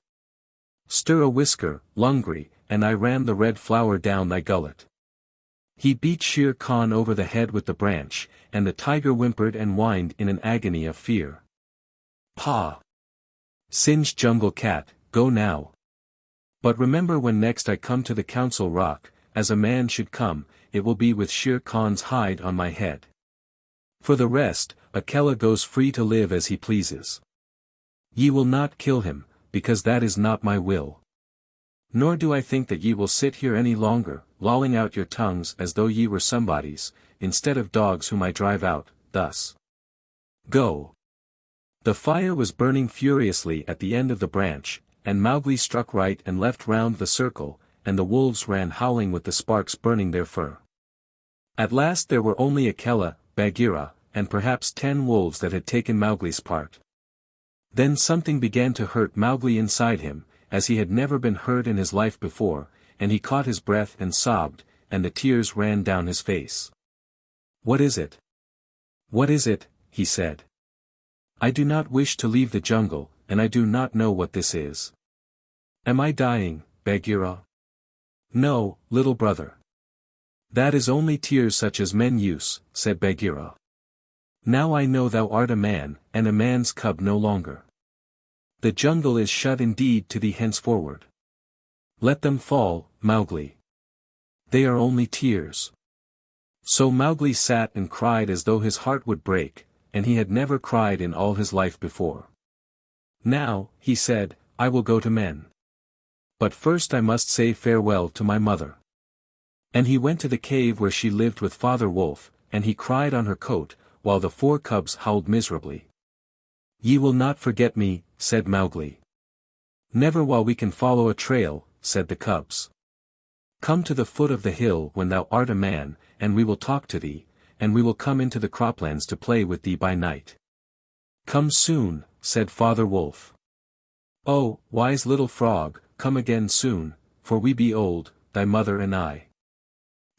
Stir a whisker, Lungri, and I ram the red flower down thy gullet. He beat Shere Khan over the head with the branch, and the tiger whimpered and whined in an agony of fear. Pa! Singed jungle cat, go now. But remember, when next I come to the council rock, as a man should come, it will be with Shere Khan's hide on my head. For the rest, Akela goes free to live as he pleases. Ye will not kill him, because that is not my will. Nor do I think that ye will sit here any longer, lolling out your tongues as though ye were somebodies, instead of dogs whom I drive out, thus. Go. The fire was burning furiously at the end of the branch, and Mowgli struck right and left round the circle, and the wolves ran howling with the sparks burning their fur. At last there were only Akela, Bagheera, and perhaps 10 wolves that had taken Mowgli's part. Then something began to hurt Mowgli inside him, as he had never been hurt in his life before, and he caught his breath and sobbed, and the tears ran down his face. What is it? What is it? He said. I do not wish to leave the jungle, and I do not know what this is. Am I dying, Bagheera? No, little brother. That is only tears such as men use, said Bagheera. Now I know thou art a man, and a man's cub no longer. The jungle is shut indeed to thee henceforward. Let them fall, Mowgli. They are only tears. So Mowgli sat and cried as though his heart would break, and he had never cried in all his life before. Now, he said, I will go to men. But first I must say farewell to my mother. And he went to the cave where she lived with Father Wolf, and he cried on her coat, while the 4 cubs howled miserably. Ye will not forget me, said Mowgli. Never while we can follow a trail, said the cubs. Come to the foot of the hill when thou art a man, and we will talk to thee, and we will come into the croplands to play with thee by night. Come soon, said Father Wolf. Oh, wise little frog, come again soon, for we be old, thy mother and I.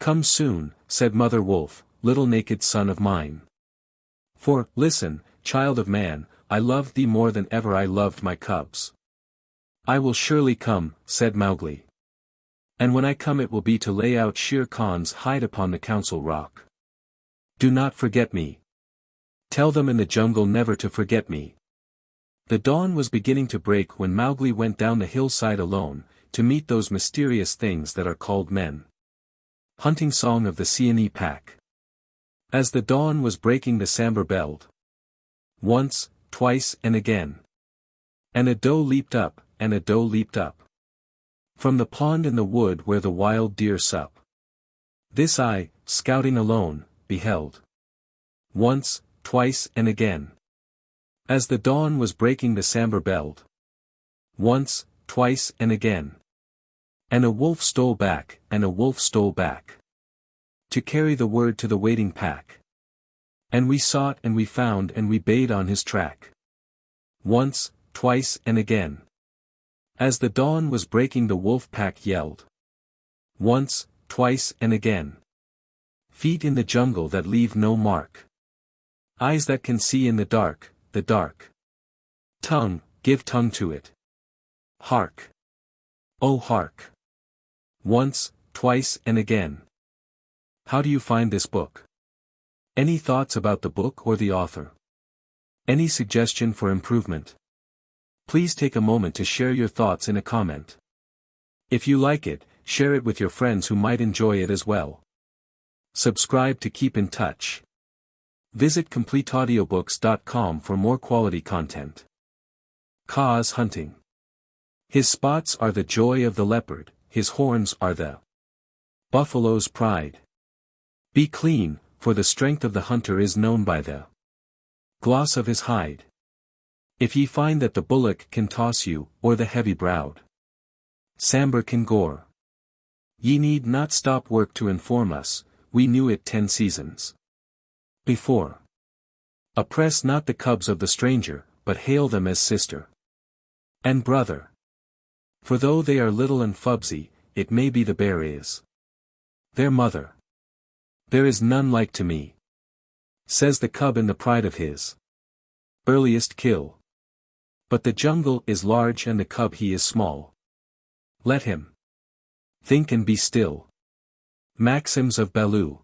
Come soon, said Mother Wolf, little naked son of mine. For, listen, child of man, I love thee more than ever I loved my cubs. I will surely come, said Mowgli. And when I come it will be to lay out Shere Khan's hide upon the council rock. Do not forget me. Tell them in the jungle never to forget me. The dawn was beginning to break when Mowgli went down the hillside alone, to meet those mysterious things that are called men. Hunting Song of the Seeonee Pack. As the dawn was breaking the sambar belled. Once, twice and again. And a doe leaped up, and a doe leaped up. From the pond in the wood where the wild deer sup. This I, scouting alone, beheld. Once, twice and again. As the dawn was breaking the sambar belled. Once, twice and again. And a wolf stole back, and a wolf stole back. To carry the word to the waiting pack. And we sought and we found and we bayed on his track. Once, twice and again. As the dawn was breaking the wolf pack yelled. Once, twice and again. Feet in the jungle that leave no mark. Eyes that can see in the dark, the dark. Tongue, give tongue to it. Hark. Oh hark. Once, twice and again. How do you find this book? Any thoughts about the book or the author? Any suggestion for improvement? Please take a moment to share your thoughts in a comment. If you like it, share it with your friends who might enjoy it as well. Subscribe to keep in touch. Visit CompleteAudiobooks.com for more quality content. Kaa's hunting. His spots are the joy of the leopard, his horns are the buffalo's pride. Be clean, for the strength of the hunter is known by the gloss of his hide. If ye find that the bullock can toss you, or the heavy-browed sambar can gore, ye need not stop work to inform us, we knew it 10 seasons before. Oppress not the cubs of the stranger, but hail them as sister and brother. For though they are little and fubsy, it may be the bear is their mother. There is none like to me, says the cub in the pride of his earliest kill. But the jungle is large and the cub he is small. Let him think and be still. Maxims of Baloo.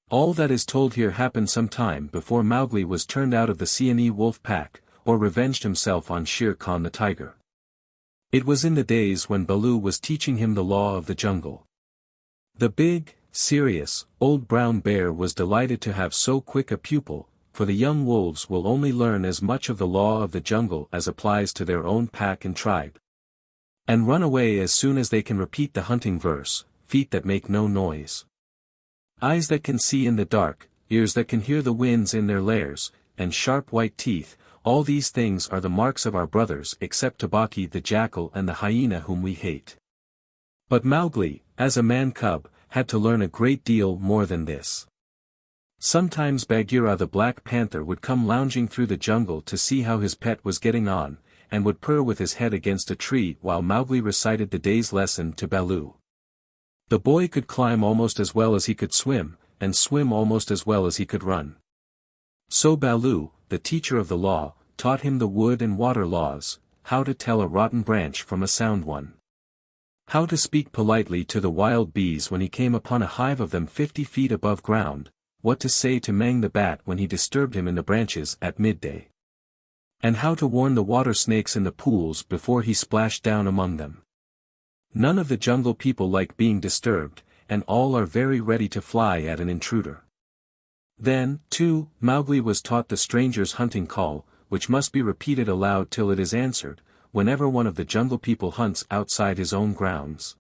All that is told here happened some time before Mowgli was turned out of the Seeonee wolf pack, or revenged himself on Shere Khan the tiger. It was in the days when Baloo was teaching him the law of the jungle. The big, serious, old brown bear was delighted to have so quick a pupil, for the young wolves will only learn as much of the law of the jungle as applies to their own pack and tribe, and run away as soon as they can repeat the hunting verse, feet that make no noise, eyes that can see in the dark, ears that can hear the winds in their lairs, and sharp white teeth. All these things are the marks of our brothers except Tabaki the jackal and the hyena whom we hate. But Mowgli, as a man-cub, had to learn a great deal more than this. Sometimes Bagheera the black panther would come lounging through the jungle to see how his pet was getting on, and would purr with his head against a tree while Mowgli recited the day's lesson to Baloo. The boy could climb almost as well as he could swim, and swim almost as well as he could run. So Baloo, the teacher of the law, taught him the wood and water laws, how to tell a rotten branch from a sound one, how to speak politely to the wild bees when he came upon a hive of them 50 feet above ground, what to say to Mang the bat when he disturbed him in the branches at midday, and how to warn the water snakes in the pools before he splashed down among them. None of the jungle people like being disturbed, and all are very ready to fly at an intruder. Then, too, Mowgli was taught the stranger's hunting call, which must be repeated aloud till it is answered, whenever one of the jungle people hunts outside his own grounds.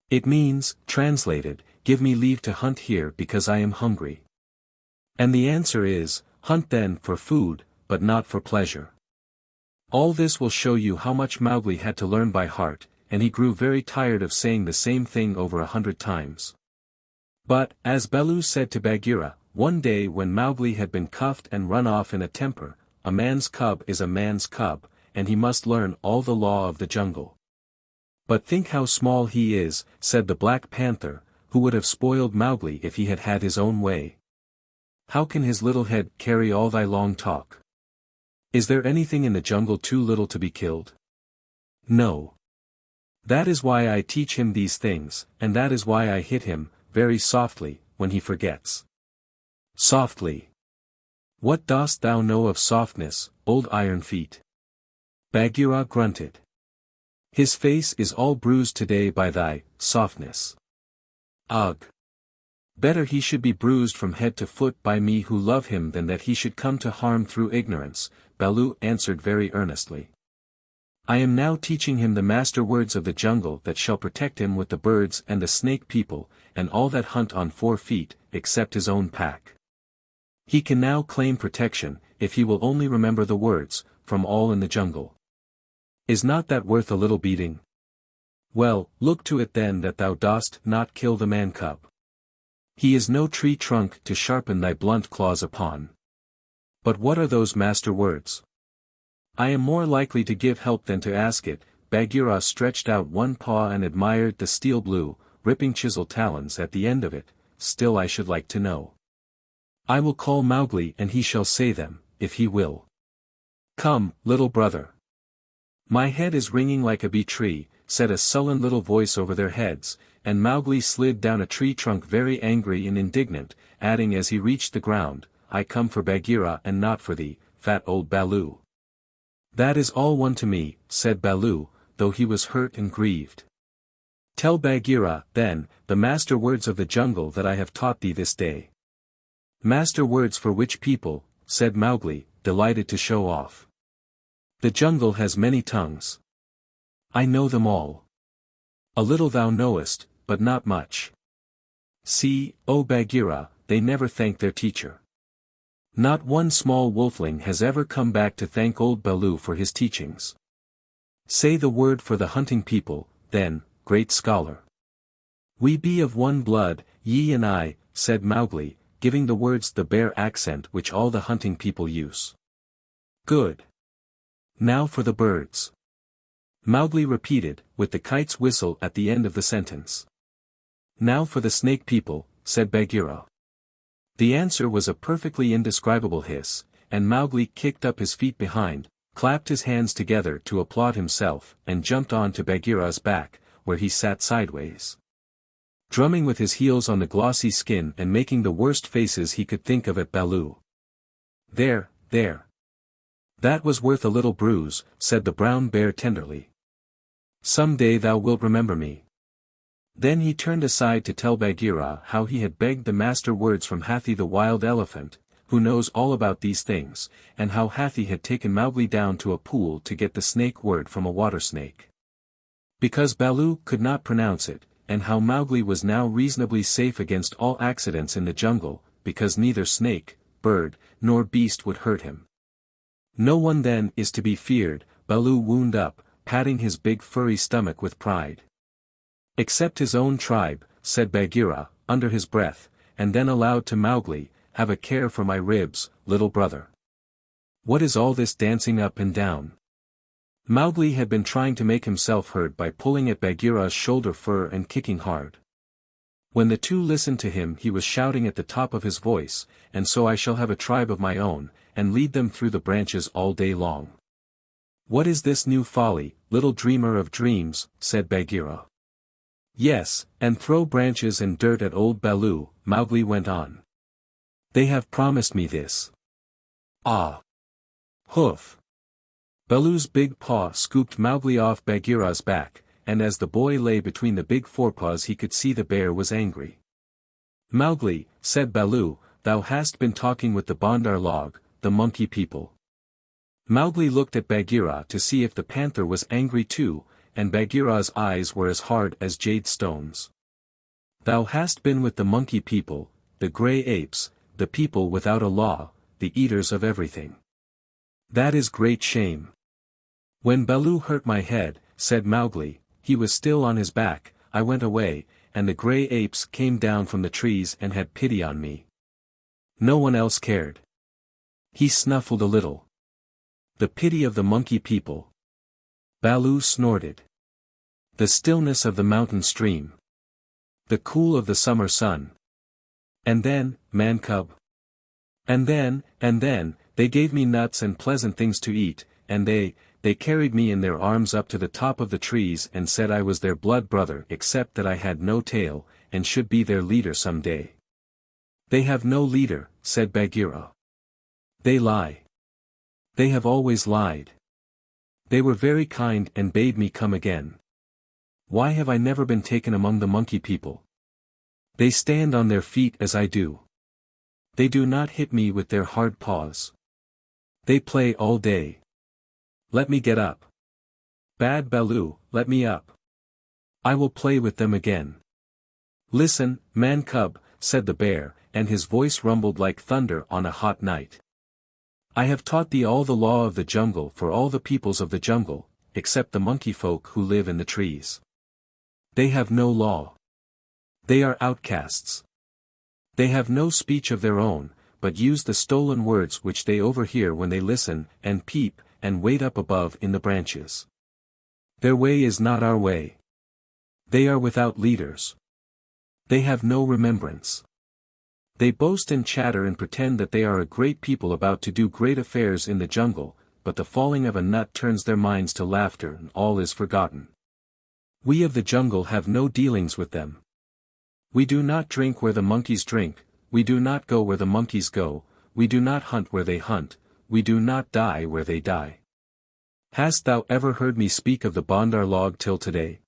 It means, translated, give me leave to hunt here because I am hungry. And the answer is, hunt then for food, but not for pleasure. All this will show you how much Mowgli had to learn by heart, and he grew very tired of saying the same thing over 100 times. But, as Baloo said to Bagheera, one day when Mowgli had been cuffed and run off in a temper, a man's cub is a man's cub, and he must learn all the law of the jungle. But think how small he is, said the Black Panther, who would have spoiled Mowgli if he had had his own way. How can his little head carry all thy long talk? Is there anything in the jungle too little to be killed? No. That is why I teach him these things, and that is why I hit him, very softly, when he forgets. Softly. What dost thou know of softness, old iron feet? Bagheera grunted. His face is all bruised today by thy softness. Ugh! Better he should be bruised from head to foot by me who love him than that he should come to harm through ignorance, Baloo answered very earnestly. I am now teaching him the master words of the jungle that shall protect him with the birds and the snake people, and all that hunt on 4 feet, except his own pack. He can now claim protection, if he will only remember the words, from all in the jungle. Is not that worth a little beating? Well, look to it then that thou dost not kill the man-cub. He is no tree trunk to sharpen thy blunt claws upon. But what are those master words? I am more likely to give help than to ask it. Bagheera stretched out one paw and admired the steel blue, ripping chisel talons at the end of it. Still I should like to know. I will call Mowgli and he shall say them, if he will. Come, little brother. My head is ringing like a bee tree, said a sullen little voice over their heads, and Mowgli slid down a tree trunk very angry and indignant, adding as he reached the ground, I come for Bagheera and not for thee, fat old Baloo. That is all one to me, said Baloo, though he was hurt and grieved. Tell Bagheera, then, the master words of the jungle that I have taught thee this day. Master words for which people, said Mowgli, delighted to show off. The jungle has many tongues. I know them all. A little thou knowest, but not much. See, O Bagheera, they never thank their teacher. Not one small wolfling has ever come back to thank old Baloo for his teachings. Say the word for the hunting people, then, great scholar. We be of one blood, ye and I, said Mowgli, giving the words the bare accent which all the hunting people use. Good. Now for the birds. Mowgli repeated, with the kite's whistle at the end of the sentence. Now for the snake people, said Bagheera. The answer was a perfectly indescribable hiss, and Mowgli kicked up his feet behind, clapped his hands together to applaud himself, and jumped on to Bagheera's back, where he sat sideways, drumming with his heels on the glossy skin and making the worst faces he could think of at Baloo. There, there. That was worth a little bruise, said the brown bear tenderly. Some day thou wilt remember me. Then he turned aside to tell Bagheera how he had begged the master words from Hathi the wild elephant, who knows all about these things, and how Hathi had taken Mowgli down to a pool to get the snake word from a water snake, because Baloo could not pronounce it, and how Mowgli was now reasonably safe against all accidents in the jungle, because neither snake, bird, nor beast would hurt him. No one then is to be feared, Baloo wound up, patting his big furry stomach with pride. Except his own tribe, said Bagheera, under his breath, and then aloud to Mowgli, have a care for my ribs, little brother. What is all this dancing up and down? Mowgli had been trying to make himself heard by pulling at Bagheera's shoulder fur and kicking hard. When the two listened to him he was shouting at the top of his voice, and so I shall have a tribe of my own, and lead them through the branches all day long. What is this new folly, little dreamer of dreams, said Bagheera. Yes, and throw branches and dirt at old Baloo, Mowgli went on. They have promised me this. Ah! Hoof! Baloo's big paw scooped Mowgli off Bagheera's back, and as the boy lay between the big forepaws he could see the bear was angry. Mowgli, said Baloo, thou hast been talking with the Bandar-log, the monkey people. Mowgli looked at Bagheera to see if the panther was angry too, and Bagheera's eyes were as hard as jade stones. Thou hast been with the monkey people, the grey apes, the people without a law, the eaters of everything. That is great shame. When Baloo hurt my head, said Mowgli, he was still on his back, I went away, and the grey apes came down from the trees and had pity on me. No one else cared. He snuffled a little. The pity of the monkey people. Baloo snorted. The stillness of the mountain stream. The cool of the summer sun. And then, man-cub. And then, they gave me nuts and pleasant things to eat, and they carried me in their arms up to the top of the trees and said I was their blood brother except that I had no tail, and should be their leader some day. They have no leader, said Bagheera. They lie. They have always lied. They were very kind and bade me come again. Why have I never been taken among the monkey people? They stand on their feet as I do. They do not hit me with their hard paws. They play all day. Let me get up. Bad Baloo, let me up. I will play with them again. Listen, man-cub, said the bear, and his voice rumbled like thunder on a hot night. I have taught thee all the law of the jungle for all the peoples of the jungle, except the monkey folk who live in the trees. They have no law. They are outcasts. They have no speech of their own, but use the stolen words which they overhear when they listen, and peep, and wait up above in the branches. Their way is not our way. They are without leaders. They have no remembrance. They boast and chatter and pretend that they are a great people about to do great affairs in the jungle, but the falling of a nut turns their minds to laughter and all is forgotten. We of the jungle have no dealings with them. We do not drink where the monkeys drink, we do not go where the monkeys go, we do not hunt where they hunt, we do not die where they die. Hast thou ever heard me speak of the Bandar-log till today?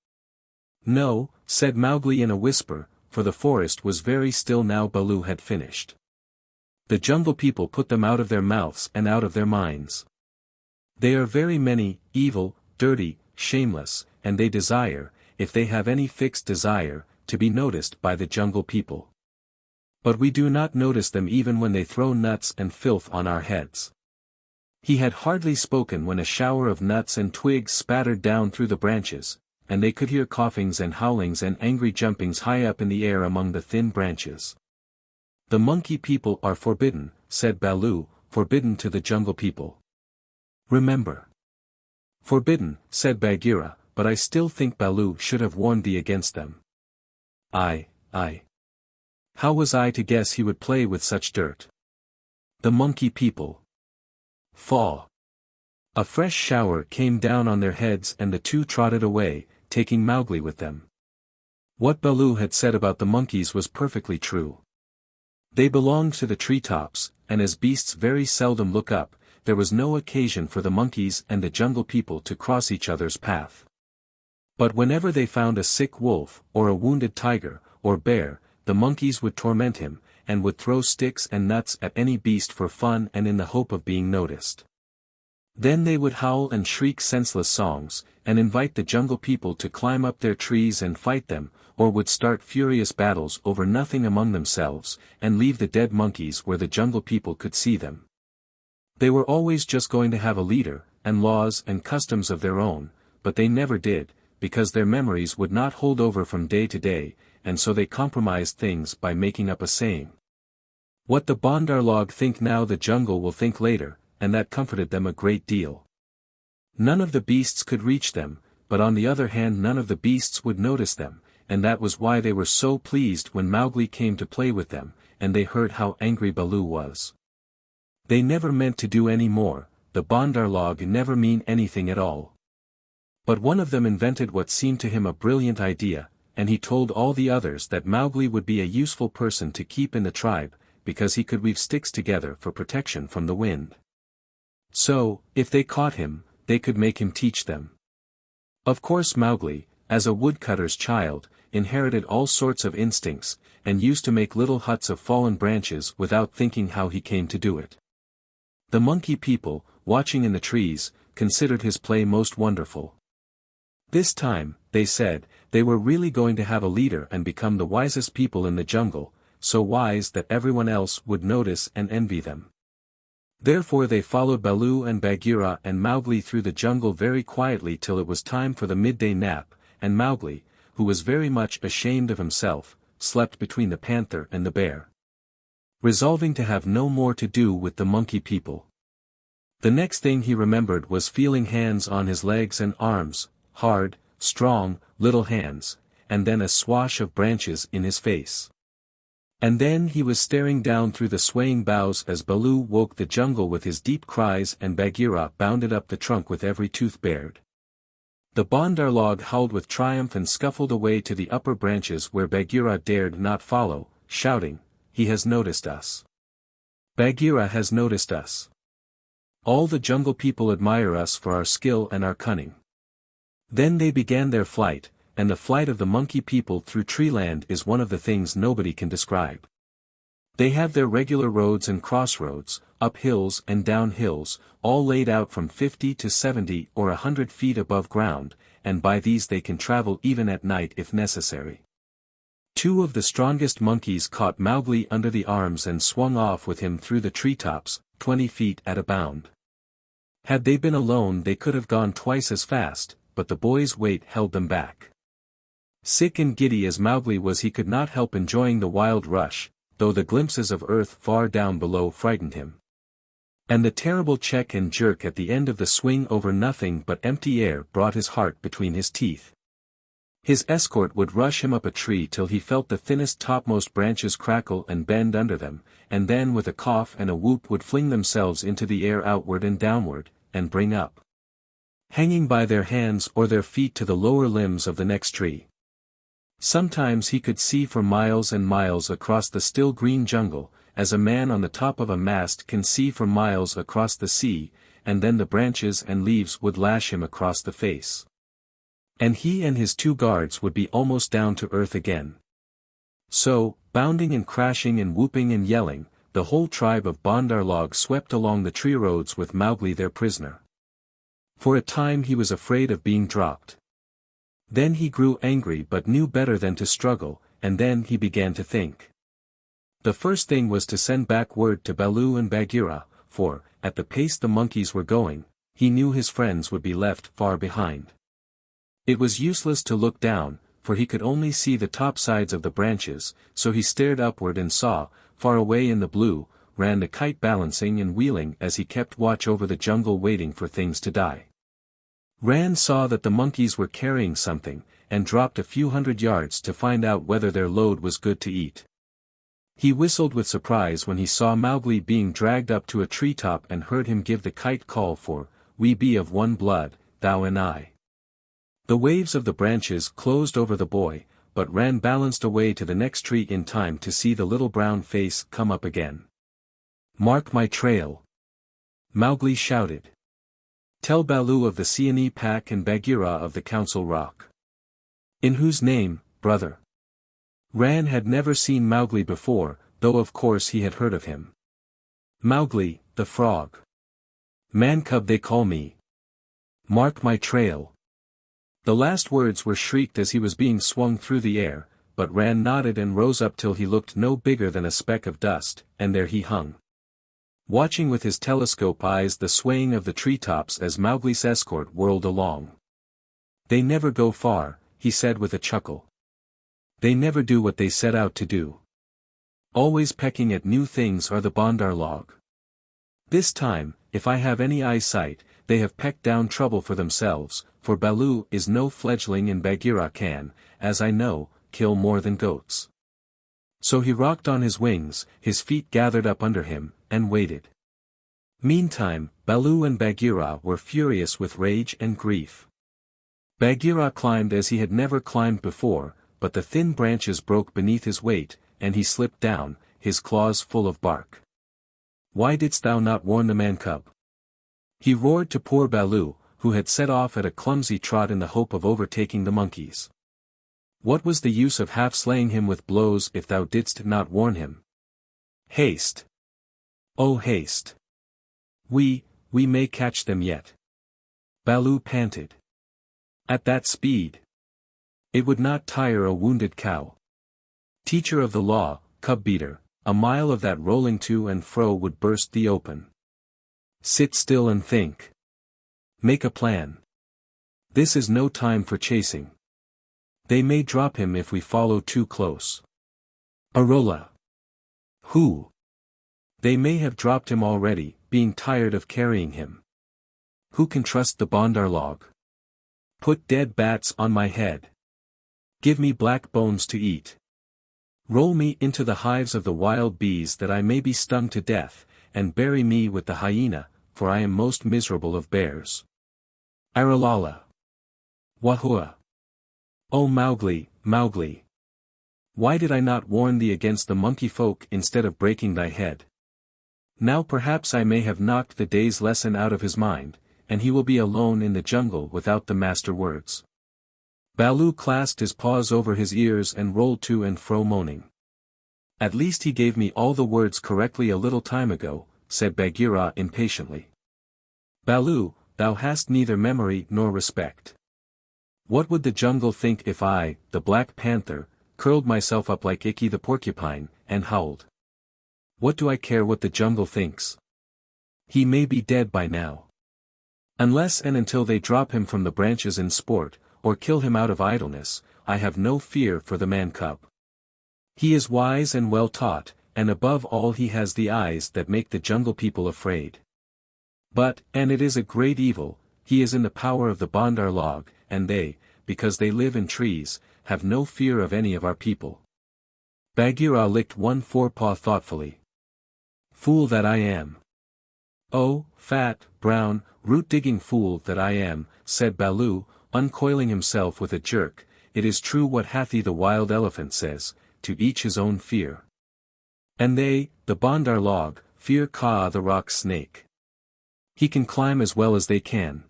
No, said Mowgli in a whisper, for the forest was very still now Baloo had finished. The jungle people put them out of their mouths and out of their minds. They are very many, evil, dirty, shameless, and they desire, if they have any fixed desire, to be noticed by the jungle people. But we do not notice them even when they throw nuts and filth on our heads. He had hardly spoken when a shower of nuts and twigs spattered down through the branches, and they could hear coughings and howlings and angry jumpings high up in the air among the thin branches. The monkey people are forbidden, said Baloo, forbidden to the jungle people. Remember. Forbidden, said Bagheera, but I still think Baloo should have warned thee against them. I. How was I to guess he would play with such dirt? The monkey people. Faugh. A fresh shower came down on their heads and the two trotted away, taking Mowgli with them. What Baloo had said about the monkeys was perfectly true. They belonged to the treetops, and as beasts very seldom look up, there was no occasion for the monkeys and the jungle people to cross each other's path. But whenever they found a sick wolf, or a wounded tiger, or bear, the monkeys would torment him, and would throw sticks and nuts at any beast for fun and in the hope of being noticed. Then they would howl and shriek senseless songs, and invite the jungle people to climb up their trees and fight them, or would start furious battles over nothing among themselves, and leave the dead monkeys where the jungle people could see them. They were always just going to have a leader, and laws and customs of their own, but they never did, because their memories would not hold over from day to day, and so they compromised things by making up a saying. What the Bandar-log think now the jungle will think later, and that comforted them a great deal. None of the beasts could reach them, but on the other hand none of the beasts would notice them, and that was why they were so pleased when Mowgli came to play with them, and they heard how angry Baloo was. They never meant to do any more, the Bandar-log never mean anything at all. But one of them invented what seemed to him a brilliant idea, and he told all the others that Mowgli would be a useful person to keep in the tribe, because he could weave sticks together for protection from the wind. So, if they caught him, they could make him teach them. Of course Mowgli, as a woodcutter's child, inherited all sorts of instincts, and used to make little huts of fallen branches without thinking how he came to do it. The monkey people, watching in the trees, considered his play most wonderful. This time, they said, they were really going to have a leader and become the wisest people in the jungle, so wise that everyone else would notice and envy them. Therefore they followed Baloo and Bagheera and Mowgli through the jungle very quietly till it was time for the midday nap, and Mowgli, who was very much ashamed of himself, slept between the panther and the bear, resolving to have no more to do with the monkey people. The next thing he remembered was feeling hands on his legs and arms, hard, strong, little hands, and then a swash of branches in his face. And then he was staring down through the swaying boughs as Baloo woke the jungle with his deep cries and Bagheera bounded up the trunk with every tooth bared. The Bandar-log howled with triumph and scuffled away to the upper branches where Bagheera dared not follow, shouting, "He has noticed us. Bagheera has noticed us. All the jungle people admire us for our skill and our cunning." Then they began their flight, and the flight of the monkey people through treeland is one of the things nobody can describe. They have their regular roads and crossroads, up hills and down hills, all laid out from 50 to 70 or 100 feet above ground, and by these they can travel even at night if necessary. Two of the strongest monkeys caught Mowgli under the arms and swung off with him through the treetops, 20 feet at a bound. Had they been alone they could have gone twice as fast, but the boy's weight held them back. Sick and giddy as Mowgli was he could not help enjoying the wild rush, though the glimpses of earth far down below frightened him. And the terrible check and jerk at the end of the swing over nothing but empty air brought his heart between his teeth. His escort would rush him up a tree till he felt the thinnest topmost branches crackle and bend under them, and then with a cough and a whoop would fling themselves into the air outward and downward, and bring up, hanging by their hands or their feet to the lower limbs of the next tree. Sometimes he could see for miles and miles across the still green jungle, as a man on the top of a mast can see for miles across the sea, and then the branches and leaves would lash him across the face. And he and his two guards would be almost down to earth again. So, bounding and crashing and whooping and yelling, the whole tribe of Bandar-log swept along the tree roads with Mowgli their prisoner. For a time he was afraid of being dropped. Then he grew angry but knew better than to struggle, and then he began to think. The first thing was to send back word to Baloo and Bagheera, for, at the pace the monkeys were going, he knew his friends would be left far behind. It was useless to look down, for he could only see the top sides of the branches, so he stared upward and saw, far away in the blue, ran the kite balancing and wheeling as he kept watch over the jungle waiting for things to die. Ran saw that the monkeys were carrying something, and dropped a few hundred yards to find out whether their load was good to eat. He whistled with surprise when he saw Mowgli being dragged up to a treetop and heard him give the kite call for, we be of one blood, thou and I. The waves of the branches closed over the boy, but Ran balanced away to the next tree in time to see the little brown face come up again. Mark my trail. Mowgli shouted. Tell Baloo of the Seeonee pack and Bagheera of the Council Rock. In whose name, brother? Ran had never seen Mowgli before, though of course he had heard of him. Mowgli, the frog. Man-cub they call me. Mark my trail. The last words were shrieked as he was being swung through the air, but Ran nodded and rose up till he looked no bigger than a speck of dust, and there he hung. Watching with his telescope eyes the swaying of the treetops as Mowgli's escort whirled along. They never go far, he said with a chuckle. They never do what they set out to do. Always pecking at new things are the Bandar-log. This time, if I have any eyesight, they have pecked down trouble for themselves, for Baloo is no fledgling and Bagheera can, as I know, kill more than goats. So he rocked on his wings, his feet gathered up under him, and waited. Meantime, Baloo and Bagheera were furious with rage and grief. Bagheera climbed as he had never climbed before, but the thin branches broke beneath his weight, and he slipped down, his claws full of bark. Why didst thou not warn the man-cub? He roared to poor Baloo, who had set off at a clumsy trot in the hope of overtaking the monkeys. What was the use of half-slaying him with blows if thou didst not warn him? Haste! Oh haste! We may catch them yet. Baloo panted. At that speed? It would not tire a wounded cow. Teacher of the law, cub-beater, a mile of that rolling to and fro would burst thee open. Sit still and think. Make a plan. This is no time for chasing. They may drop him if we follow too close. Arola. Who? They may have dropped him already, being tired of carrying him. Who can trust the Bandar-log? Put dead bats on my head. Give me black bones to eat. Roll me into the hives of the wild bees that I may be stung to death, and bury me with the hyena, for I am most miserable of bears. Aralala. Wahua. O Mowgli, Mowgli. Why did I not warn thee against the monkey folk instead of breaking thy head? Now perhaps I may have knocked the day's lesson out of his mind, and he will be alone in the jungle without the master words. Baloo clasped his paws over his ears and rolled to and fro moaning. At least he gave me all the words correctly a little time ago, said Bagheera impatiently. Baloo, thou hast neither memory nor respect. What would the jungle think if I, the Black Panther, curled myself up like Ikki the porcupine, and howled? What do I care what the jungle thinks? He may be dead by now. Unless and until they drop him from the branches in sport, or kill him out of idleness, I have no fear for the man-cub. He is wise and well taught, and above all he has the eyes that make the jungle people afraid. But, and it is a great evil, he is in the power of the Bandar-log, and they, because they live in trees, have no fear of any of our people. Bagheera licked one forepaw thoughtfully. Fool that I am. Oh, fat, brown, root-digging fool that I am, said Baloo, uncoiling himself with a jerk. It is true what Hathi the wild elephant says, to each his own fear. And they, the Bandar-log, fear Kaa the rock snake. He can climb as well as they can.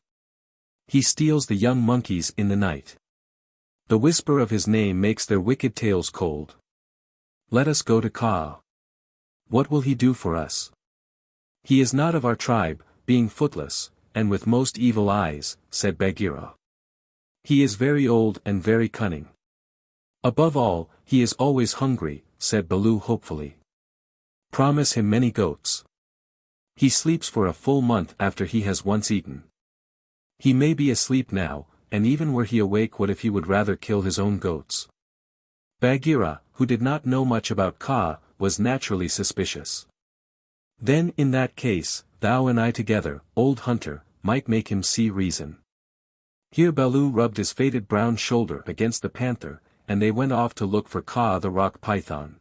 He steals the young monkeys in the night. The whisper of his name makes their wicked tails cold. Let us go to Kaa. What will he do for us? He is not of our tribe, being footless, and with most evil eyes, said Bagheera. He is very old and very cunning. Above all, he is always hungry, said Baloo hopefully. Promise him many goats. He sleeps for a full month after he has once eaten. He may be asleep now, and even were he awake, what if he would rather kill his own goats? Bagheera, who did not know much about Kaa, was naturally suspicious. Then in that case, thou and I together, old hunter, might make him see reason. Here Baloo rubbed his faded brown shoulder against the panther, and they went off to look for Kaa the rock python.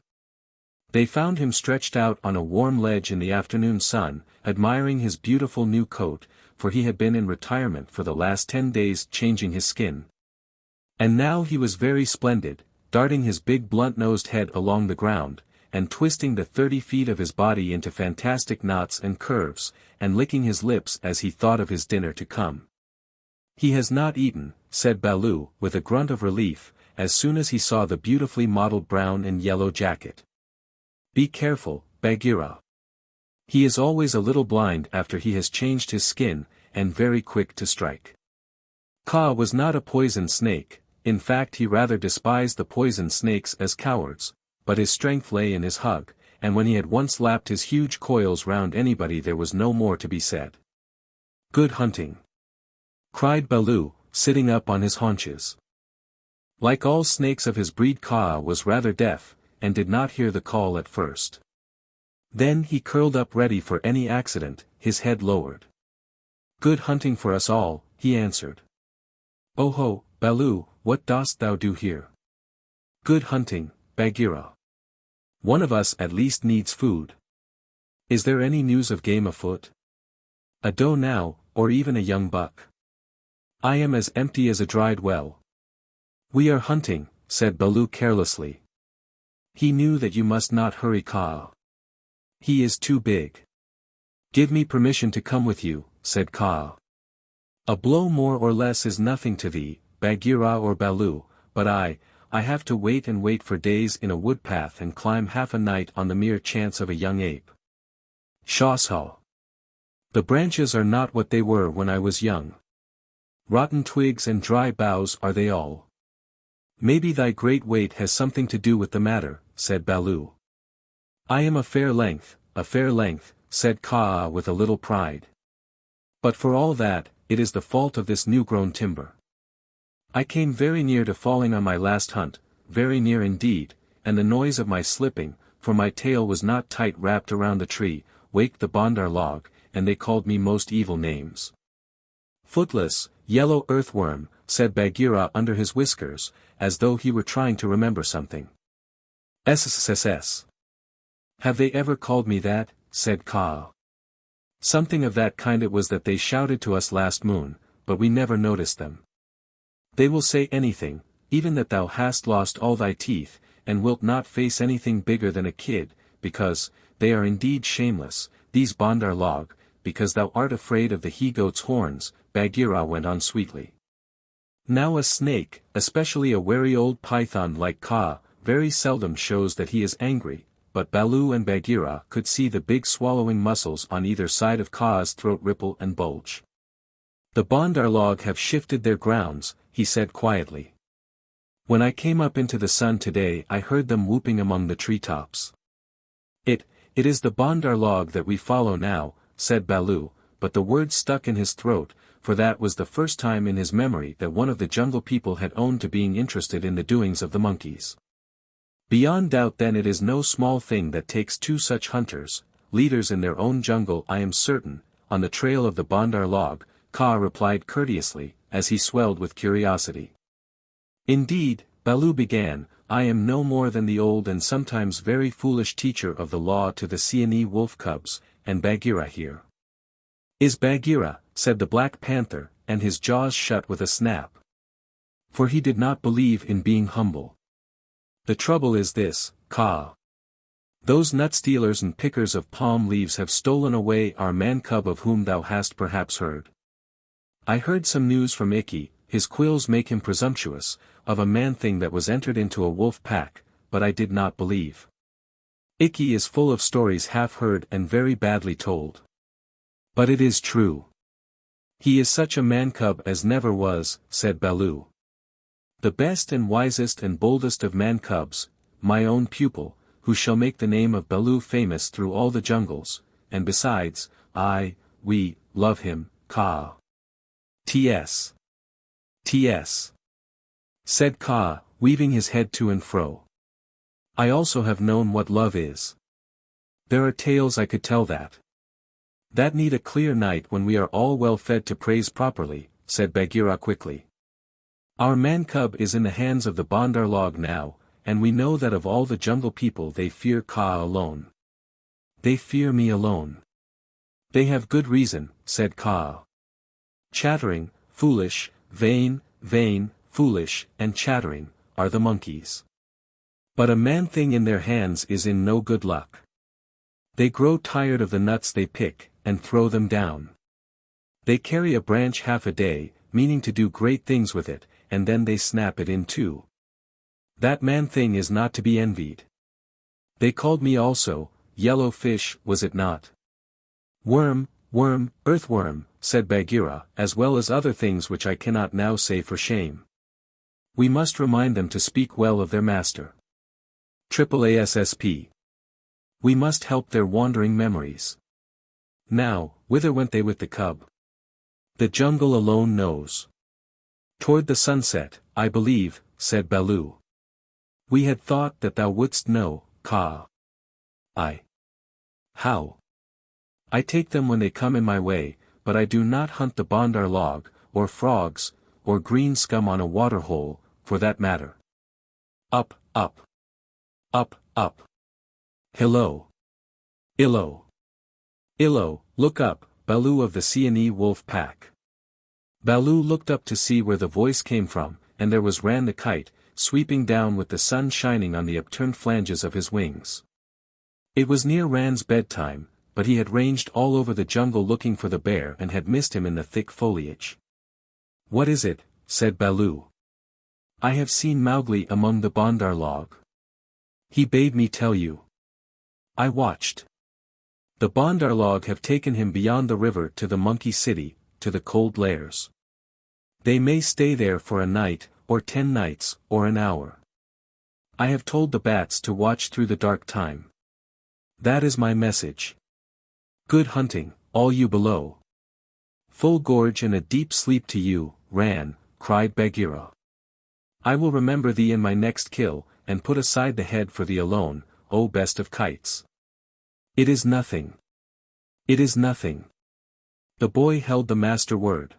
They found him stretched out on a warm ledge in the afternoon sun, admiring his beautiful new coat, for he had been in retirement for the last 10 days changing his skin. And now he was very splendid, darting his big blunt-nosed head along the ground, and twisting the 30 feet of his body into fantastic knots and curves, and licking his lips as he thought of his dinner to come. "He has not eaten," said Baloo, with a grunt of relief, as soon as he saw the beautifully modeled brown and yellow jacket. "Be careful, Bagheera. He is always a little blind after he has changed his skin, and very quick to strike." Kaa was not a poison snake, in fact he rather despised the poison snakes as cowards, but his strength lay in his hug, and when he had once lapped his huge coils round anybody there was no more to be said. "Good hunting!" cried Baloo, sitting up on his haunches. Like all snakes of his breed, Kaa was rather deaf, and did not hear the call at first. Then he curled up ready for any accident, his head lowered. "Good hunting for us all," he answered. "Oh ho, Baloo, what dost thou do here?" "Good hunting, Bagheera. One of us at least needs food. Is there any news of game afoot? A doe now, or even a young buck? I am as empty as a dried well." "We are hunting," said Baloo carelessly. He knew that you must not hurry Kaa. He is too big. "Give me permission to come with you," said Kaa. "A blow more or less is nothing to thee, Bagheera or Baloo, but I have to wait and wait for days in a wood path and climb half a night on the mere chance of a young ape. Shaw. The branches are not what they were when I was young. Rotten twigs and dry boughs are they all." "Maybe thy great weight has something to do with the matter," said Baloo. "I am a fair length," said Kaa with a little pride. "But for all that, it is the fault of this new-grown timber. I came very near to falling on my last hunt, very near indeed, and the noise of my slipping, for my tail was not tight wrapped around the tree, waked the Bandar-log, and they called me most evil names." "Footless, yellow earthworm," said Bagheera under his whiskers, as though he were trying to remember something. "SSSS. Have they ever called me that?" said Kaa. "Something of that kind it was that they shouted to us last moon, but we never noticed them. They will say anything, even that thou hast lost all thy teeth, and wilt not face anything bigger than a kid, because, they are indeed shameless, these Bandar-log, because thou art afraid of the he-goat's horns," Bagheera went on sweetly. "Now a snake, especially a wary old python like Kaa, very seldom shows that he is angry," but Baloo and Bagheera could see the big swallowing muscles on either side of Kaa's throat ripple and bulge. "The Bandar-log have shifted their grounds," he said quietly. "When I came up into the sun today I heard them whooping among the tree-tops." It is the Bandar-log that we follow now," said Baloo, but the word stuck in his throat, for that was the first time in his memory that one of the jungle people had owned to being interested in the doings of the monkeys. "Beyond doubt then it is no small thing that takes two such hunters, leaders in their own jungle I am certain, on the trail of the Bandar-log," Kaa replied courteously, as he swelled with curiosity. "Indeed," Baloo began, "I am no more than the old and sometimes very foolish teacher of the law to the Siamese wolf cubs, and Bagheera here." "Is Bagheera," said the Black Panther, and his jaws shut with a snap. For he did not believe in being humble. "The trouble is this, Kaa. Those nut-stealers and pickers of palm leaves have stolen away our man-cub of whom thou hast perhaps heard. I heard some news from Ikki, his quills make him presumptuous, of a man-thing that was entered into a wolf pack, but I did not believe. Ikki is full of stories half-heard and very badly told. But it is true. He is such a man-cub as never was," said Baloo. "The best and wisest and boldest of man-cubs, my own pupil, who shall make the name of Baloo famous through all the jungles, and besides, we love him, Kaa." "T.S. T.S." said Kaa, weaving his head to and fro. "I also have known what love is. There are tales I could tell that need a clear night when we are all well fed to praise properly," said Bagheera quickly. "Our man-cub is in the hands of the Bandar-log now, and we know that of all the jungle people they fear Kaa alone. They fear me alone." "They have good reason," said Kaa. Chattering, foolish, vain, vain, foolish, and chattering, are the monkeys. But a man-thing in their hands is in no good luck. They grow tired of the nuts they pick, and throw them down. They carry a branch half a day, meaning to do great things with it, and then they snap it in two. That man-thing is not to be envied. They called me also, yellow fish, was it not? Worm, worm, earthworm, said Bagheera, as well as other things which I cannot now say for shame. We must remind them to speak well of their master. AASSP. We must help their wandering memories. Now, whither went they with the cub? The jungle alone knows. Toward the sunset, I believe, said Baloo. We had thought that thou wouldst know, Kaa. How? I take them when they come in my way, but I do not hunt the Bandar-log, or frogs, or green scum on a water-hole, for that matter. Up, up. Up, up. Hello. Illo. Illo, look up, Baloo of the Seeonee wolf pack. Baloo looked up to see where the voice came from, and there was Ran the kite, sweeping down with the sun shining on the upturned flanges of his wings. It was near Ran's bedtime, but he had ranged all over the jungle looking for the bear and had missed him in the thick foliage. What is it? Said Baloo. I have seen Mowgli among the Bandar-log. He bade me tell you. I watched. The Bandar-log have taken him beyond the river to the monkey city, to the cold lairs. They may stay there for a night, or 10 nights, or an hour. I have told the bats to watch through the dark time. That is my message. Good hunting, all you below. Full gorge and a deep sleep to you, Ran, cried Bagheera. I will remember thee in my next kill, and put aside the head for thee alone, O best of kites. It is nothing. It is nothing. The boy held the master word.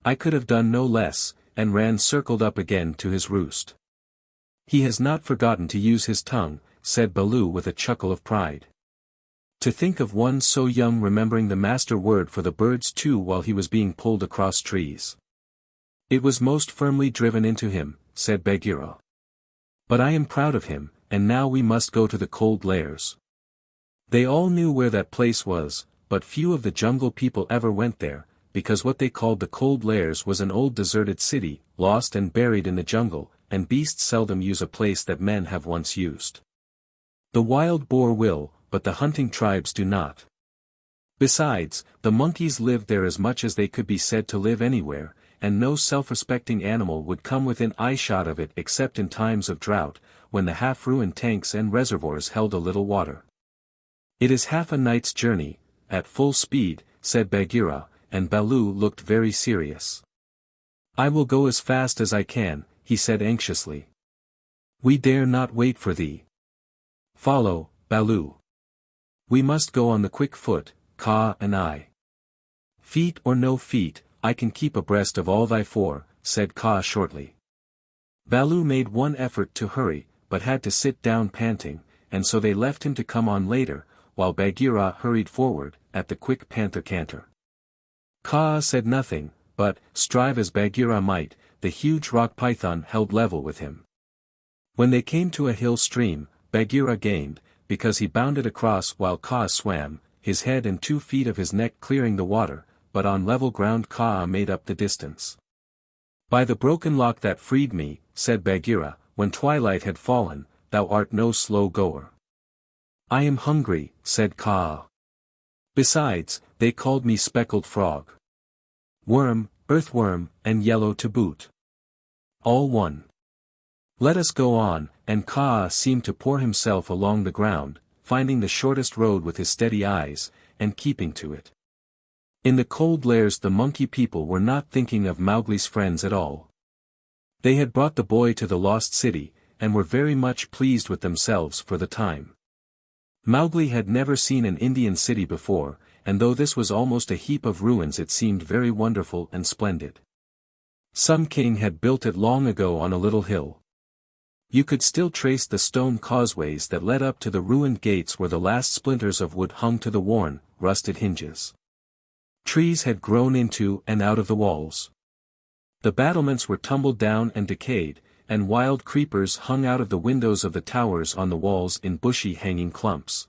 I could have done no less, and Ran circled up again to his roost. He has not forgotten to use his tongue, said Baloo with a chuckle of pride. To think of one so young remembering the master word for the birds too while he was being pulled across trees. It was most firmly driven into him, said Bagheera. But I am proud of him, and now we must go to the cold lairs. They all knew where that place was, but few of the jungle people ever went there, because what they called the cold lairs was an old deserted city, lost and buried in the jungle, and beasts seldom use a place that men have once used. The wild boar will, but the hunting tribes do not. Besides, the monkeys lived there as much as they could be said to live anywhere, and no self-respecting animal would come within eyeshot of it except in times of drought, when the half-ruined tanks and reservoirs held a little water. It is half a night's journey, at full speed, said Bagheera, and Baloo looked very serious. I will go as fast as I can, he said anxiously. We dare not wait for thee. Follow, Baloo. We must go on the quick foot, Kaa and I. Feet or no feet, I can keep abreast of all thy four, said Kaa shortly. Baloo made one effort to hurry, but had to sit down panting, and so they left him to come on later, while Bagheera hurried forward, at the quick panther canter. Kaa said nothing, but, strive as Bagheera might, the huge rock python held level with him. When they came to a hill stream, Bagheera gained, because he bounded across while Kaa swam, his head and 2 feet of his neck clearing the water, but on level ground Kaa made up the distance. By the broken lock that freed me, said Bagheera, when twilight had fallen, thou art no slow goer. I am hungry, said Kaa. Besides, they called me speckled frog. Worm, earthworm, and yellow to boot. All one. Let us go on, and Kaa seemed to pour himself along the ground, finding the shortest road with his steady eyes, and keeping to it. In the cold lairs the monkey people were not thinking of Mowgli's friends at all. They had brought the boy to the lost city, and were very much pleased with themselves for the time. Mowgli had never seen an Indian city before, and though this was almost a heap of ruins it seemed very wonderful and splendid. Some king had built it long ago on a little hill. You could still trace the stone causeways that led up to the ruined gates where the last splinters of wood hung to the worn, rusted hinges. Trees had grown into and out of the walls. The battlements were tumbled down and decayed, and wild creepers hung out of the windows of the towers on the walls in bushy hanging clumps.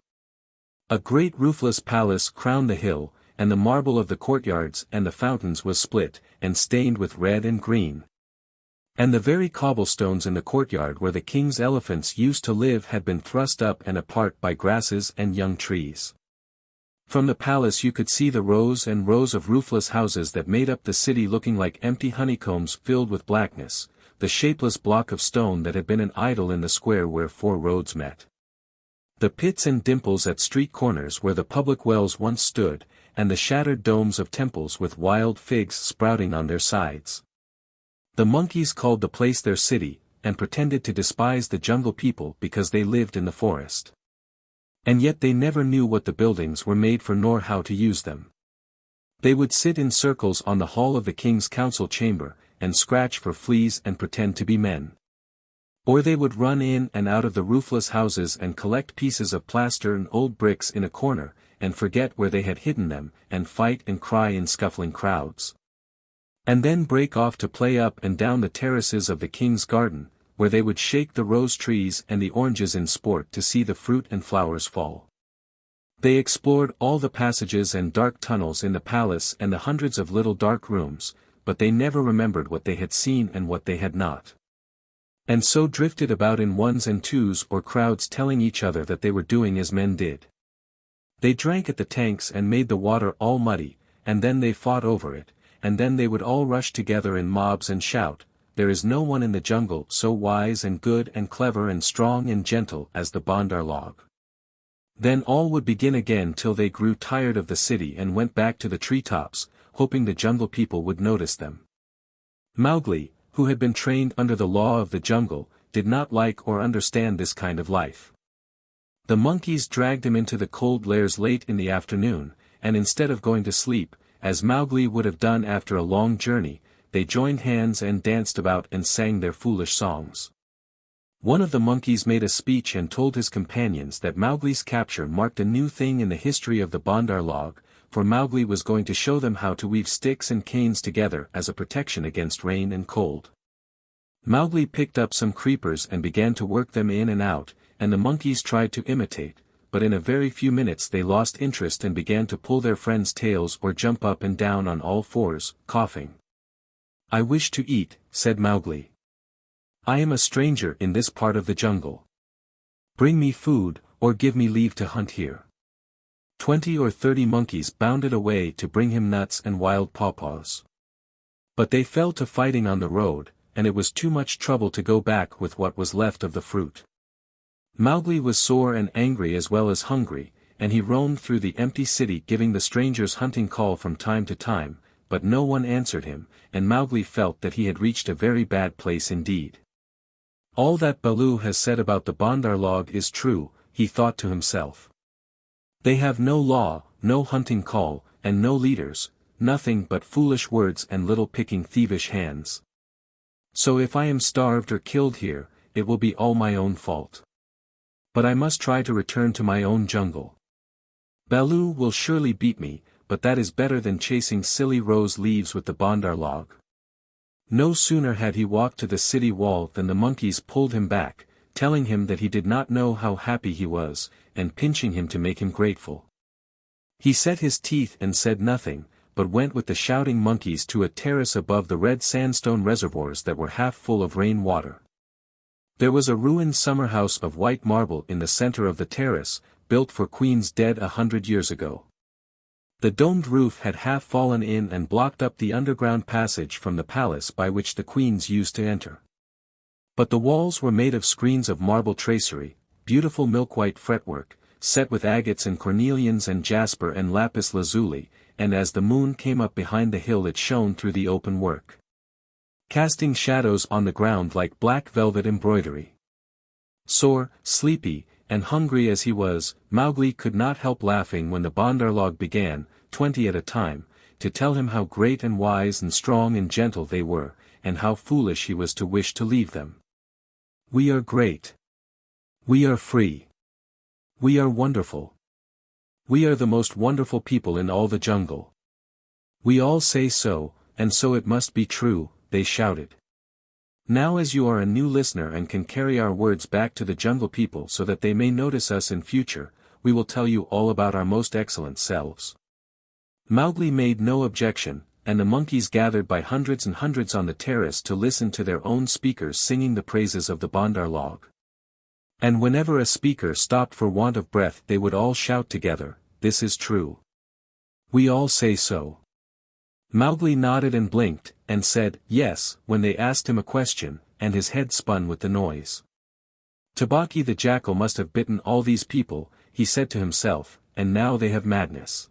A great roofless palace crowned the hill, and the marble of the courtyards and the fountains was split, and stained with red and green. And the very cobblestones in the courtyard where the king's elephants used to live had been thrust up and apart by grasses and young trees. From the palace you could see the rows and rows of roofless houses that made up the city looking like empty honeycombs filled with blackness, the shapeless block of stone that had been an idol in the square where four roads met. The pits and dimples at street corners where the public wells once stood, and the shattered domes of temples with wild figs sprouting on their sides. The monkeys called the place their city, and pretended to despise the jungle people because they lived in the forest. And yet they never knew what the buildings were made for nor how to use them. They would sit in circles on the hall of the king's council chamber, and scratch for fleas and pretend to be men. Or they would run in and out of the roofless houses and collect pieces of plaster and old bricks in a corner, and forget where they had hidden them, and fight and cry in scuffling crowds. And then break off to play up and down the terraces of the king's garden, where they would shake the rose trees and the oranges in sport to see the fruit and flowers fall. They explored all the passages and dark tunnels in the palace and the hundreds of little dark rooms, but they never remembered what they had seen and what they had not. And so drifted about in ones and twos or crowds telling each other that they were doing as men did. They drank at the tanks and made the water all muddy, and then they fought over it, and then they would all rush together in mobs and shout, "There is no one in the jungle so wise and good and clever and strong and gentle as the Bandar-log." Then all would begin again till they grew tired of the city and went back to the treetops, hoping the jungle people would notice them. Mowgli, who had been trained under the law of the jungle, did not like or understand this kind of life. The monkeys dragged him into the cold lairs late in the afternoon, and instead of going to sleep, as Mowgli would have done after a long journey, they joined hands and danced about and sang their foolish songs. One of the monkeys made a speech and told his companions that Mowgli's capture marked a new thing in the history of the Bandar-log, for Mowgli was going to show them how to weave sticks and canes together as a protection against rain and cold. Mowgli picked up some creepers and began to work them in and out, and the monkeys tried to imitate, but in a very few minutes they lost interest and began to pull their friends' tails or jump up and down on all fours, coughing. "I wish to eat," said Mowgli. "I am a stranger in this part of the jungle. Bring me food, or give me leave to hunt here." 20 or 30 monkeys bounded away to bring him nuts and wild pawpaws. But they fell to fighting on the road, and it was too much trouble to go back with what was left of the fruit. Mowgli was sore and angry as well as hungry, and he roamed through the empty city giving the strangers' hunting call from time to time, but no one answered him, and Mowgli felt that he had reached a very bad place indeed. "All that Baloo has said about the Bandar-log is true," he thought to himself. "They have no law, no hunting call, and no leaders, nothing but foolish words and little picking thievish hands. So if I am starved or killed here, it will be all my own fault. But I must try to return to my own jungle. Baloo will surely beat me, but that is better than chasing silly rose leaves with the Bandar-log." No sooner had he walked to the city wall than the monkeys pulled him back, telling him that he did not know how happy he was, and pinching him to make him grateful. He set his teeth and said nothing, but went with the shouting monkeys to a terrace above the red sandstone reservoirs that were half full of rain water. There was a ruined summer house of white marble in the center of the terrace, built for queens dead 100 years ago. The domed roof had half fallen in and blocked up the underground passage from the palace by which the queens used to enter. But the walls were made of screens of marble tracery, beautiful milk-white fretwork, set with agates and cornelians and jasper and lapis lazuli, and as the moon came up behind the hill it shone through the open work, casting shadows on the ground like black velvet embroidery. Sore, sleepy, and hungry as he was, Mowgli could not help laughing when the Bandar-log began, 20 at a time, to tell him how great and wise and strong and gentle they were, and how foolish he was to wish to leave them. "We are great. We are free. We are wonderful. We are the most wonderful people in all the jungle. We all say so, and so it must be true, they shouted. Now as you are a new listener and can carry our words back to the jungle people so that they may notice us in future, we will tell you all about our most excellent selves. Mowgli made no objection, and the monkeys gathered by hundreds and hundreds on the terrace to listen to their own speakers singing the praises of the Bandar-log. And whenever a speaker stopped for want of breath they would all shout together, "This is true. We all say so." Mowgli nodded and blinked, and said, "Yes," when they asked him a question, and his head spun with the noise. Tabaki the jackal must have bitten all these people, he said to himself, and now they have madness.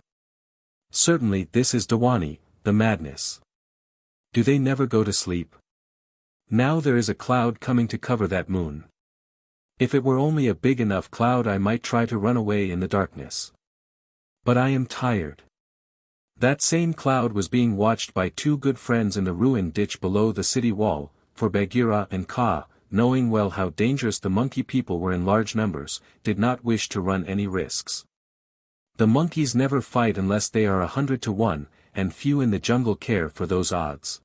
Certainly this is Dawani, the madness. Do they never go to sleep? Now there is a cloud coming to cover that moon. If it were only a big enough cloud I might try to run away in the darkness. But I am tired. That same cloud was being watched by two good friends in the ruined ditch below the city wall, for Bagheera and Kaa, knowing well how dangerous the monkey people were in large numbers, did not wish to run any risks. The monkeys never fight unless they are 100 to 1, and few in the jungle care for those odds.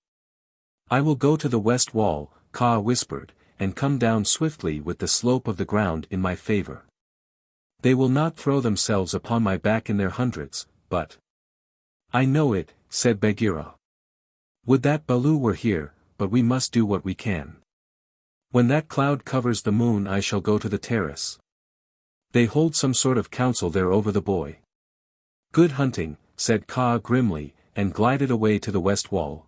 "I will go to the west wall," Kaa whispered, "and come down swiftly with the slope of the ground in my favor. They will not throw themselves upon my back in their hundreds, but—" "I know it," said Bagheera. "Would that Baloo were here, but we must do what we can. When that cloud covers the moon I shall go to the terrace. They hold some sort of council there over the boy." "Good hunting," said Kaa grimly, and glided away to the west wall.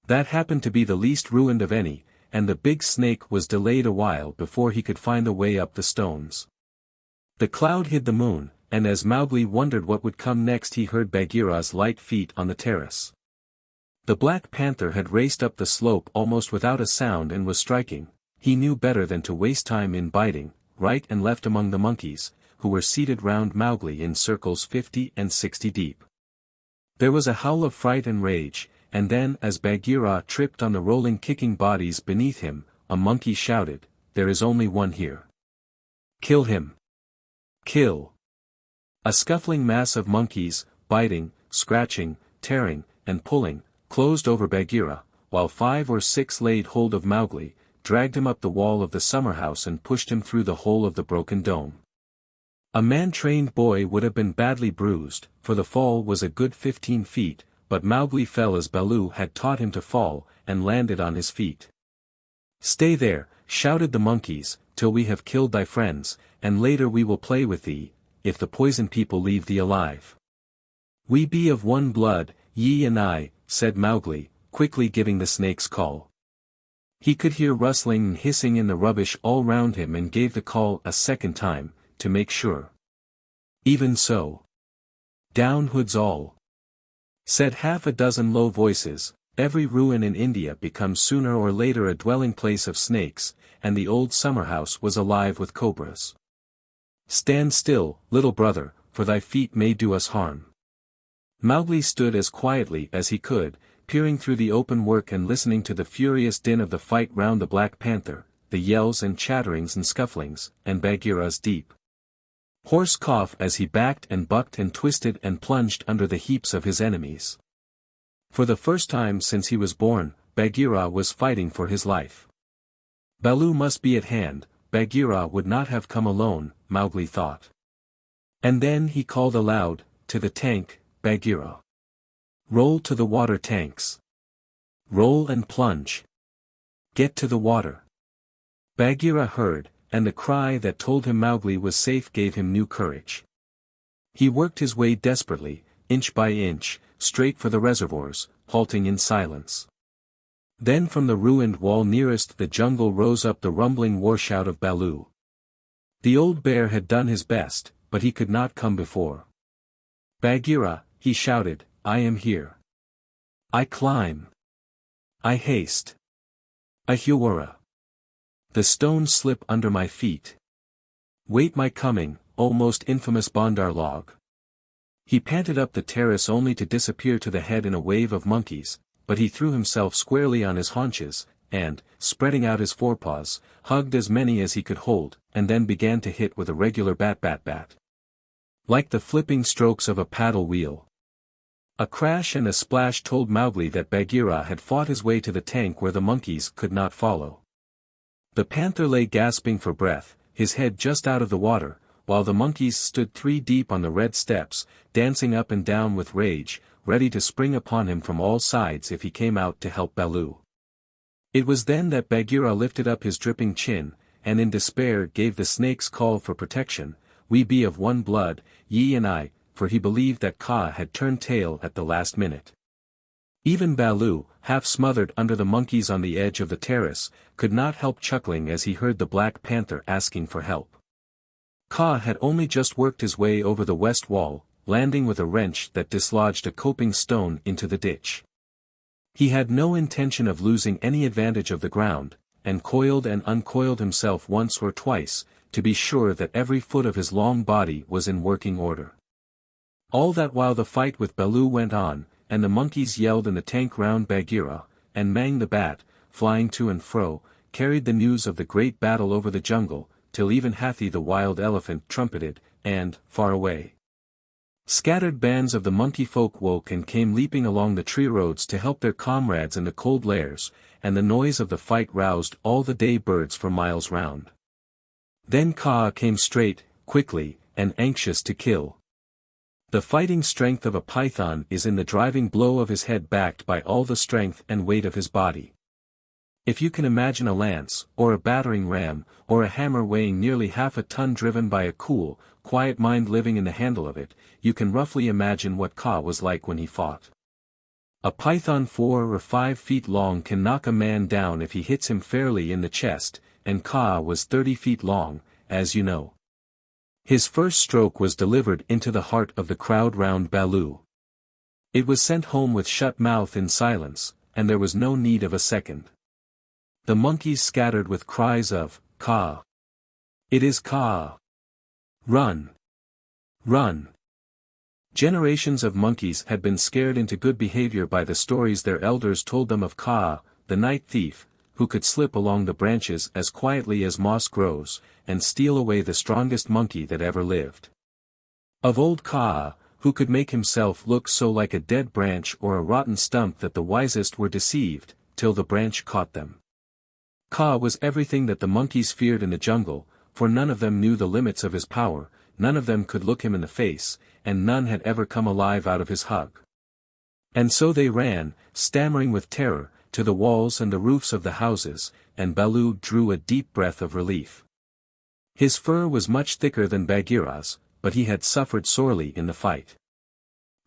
That happened to be the least ruined of any, and the big snake was delayed a while before he could find the way up the stones. The cloud hid the moon, and as Mowgli wondered what would come next he heard Bagheera's light feet on the terrace. The black panther had raced up the slope almost without a sound and was striking. He knew better than to waste time in biting, right and left among the monkeys, who were seated round Mowgli in circles 50 and 60 deep. There was a howl of fright and rage, and then as Bagheera tripped on the rolling kicking bodies beneath him, a monkey shouted, "There is only one here. Kill him! Kill!" A scuffling mass of monkeys, biting, scratching, tearing, and pulling, closed over Bagheera, while 5 or 6 laid hold of Mowgli, dragged him up the wall of the summer house and pushed him through the hole of the broken dome. A man-trained boy would have been badly bruised, for the fall was a good 15 feet, but Mowgli fell as Baloo had taught him to fall, and landed on his feet. "Stay there," shouted the monkeys, "till we have killed thy friends, and later we will play with thee, if the poison people leave thee alive." "We be of one blood, ye and I," said Mowgli, quickly giving the snake's call. He could hear rustling and hissing in the rubbish all round him and gave the call a second time, to make sure. "Even so. Down hoods all," said half a dozen low voices. Every ruin in India becomes sooner or later a dwelling place of snakes, and the old summer house was alive with cobras. "Stand still, little brother, for thy feet may do us harm." Mowgli stood as quietly as he could, peering through the open work and listening to the furious din of the fight round the black panther, the yells and chatterings and scufflings, and Bagheera's deep, hoarse cough as he backed and bucked and twisted and plunged under the heaps of his enemies. For the first time since he was born, Bagheera was fighting for his life. Baloo must be at hand. Bagheera would not have come alone, Mowgli thought. And then he called aloud, "To the tank, Bagheera. Roll to the water tanks. Roll and plunge. Get to the water." Bagheera heard, and the cry that told him Mowgli was safe gave him new courage. He worked his way desperately, inch by inch, straight for the reservoirs, halting in silence. Then from the ruined wall nearest the jungle rose up the rumbling war-shout of Baloo. The old bear had done his best, but he could not come before. "Bagheera," he shouted, "I am here. I climb. I haste. Ahiwara. The stones slip under my feet. Wait my coming, O most infamous Bandar-log." He panted up the terrace only to disappear to the head in a wave of monkeys, but he threw himself squarely on his haunches, and, spreading out his forepaws, hugged as many as he could hold, and then began to hit with a regular bat-bat-bat. Like the flipping strokes of a paddle wheel. A crash and a splash told Mowgli that Bagheera had fought his way to the tank where the monkeys could not follow. The panther lay gasping for breath, his head just out of the water, while the monkeys stood 3 deep on the red steps, dancing up and down with rage, ready to spring upon him from all sides if he came out to help Baloo. It was then that Bagheera lifted up his dripping chin, and in despair gave the snake's call for protection, "We be of one blood, ye and I," for he believed that Kaa had turned tail at the last minute. Even Baloo, half smothered under the monkeys on the edge of the terrace, could not help chuckling as he heard the Black Panther asking for help. Kaa had only just worked his way over the west wall, landing with a wrench that dislodged a coping stone into the ditch. He had no intention of losing any advantage of the ground, and coiled and uncoiled himself once or twice, to be sure that every foot of his long body was in working order. All that while the fight with Baloo went on, and the monkeys yelled in the tank round Bagheera, and Mang the Bat, flying to and fro, carried the news of the great battle over the jungle, till even Hathi the wild elephant trumpeted, and, far away, scattered bands of the monkey folk woke and came leaping along the tree roads to help their comrades in the cold lairs, and the noise of the fight roused all the day birds for miles round. Then Kaa came straight, quickly, and anxious to kill. The fighting strength of a python is in the driving blow of his head backed by all the strength and weight of his body. If you can imagine a lance, or a battering ram, or a hammer weighing nearly half a ton driven by a cool, quiet mind living in the handle of it, you can roughly imagine what Kaa was like when he fought. A python 4 or 5 feet long can knock a man down if he hits him fairly in the chest, and Kaa was 30 feet long, as you know. His first stroke was delivered into the heart of the crowd round Baloo. It was sent home with shut mouth in silence, and there was no need of a second. The monkeys scattered with cries of, "Kaa! It is Kaa! Run! Run!" Generations of monkeys had been scared into good behavior by the stories their elders told them of Kaa, the night thief, who could slip along the branches as quietly as moss grows, and steal away the strongest monkey that ever lived. Of old Kaa, who could make himself look so like a dead branch or a rotten stump that the wisest were deceived, till the branch caught them. Kaa was everything that the monkeys feared in the jungle, for none of them knew the limits of his power, none of them could look him in the face, and none had ever come alive out of his hug. And so they ran, stammering with terror, to the walls and the roofs of the houses, and Baloo drew a deep breath of relief. His fur was much thicker than Bagheera's, but he had suffered sorely in the fight.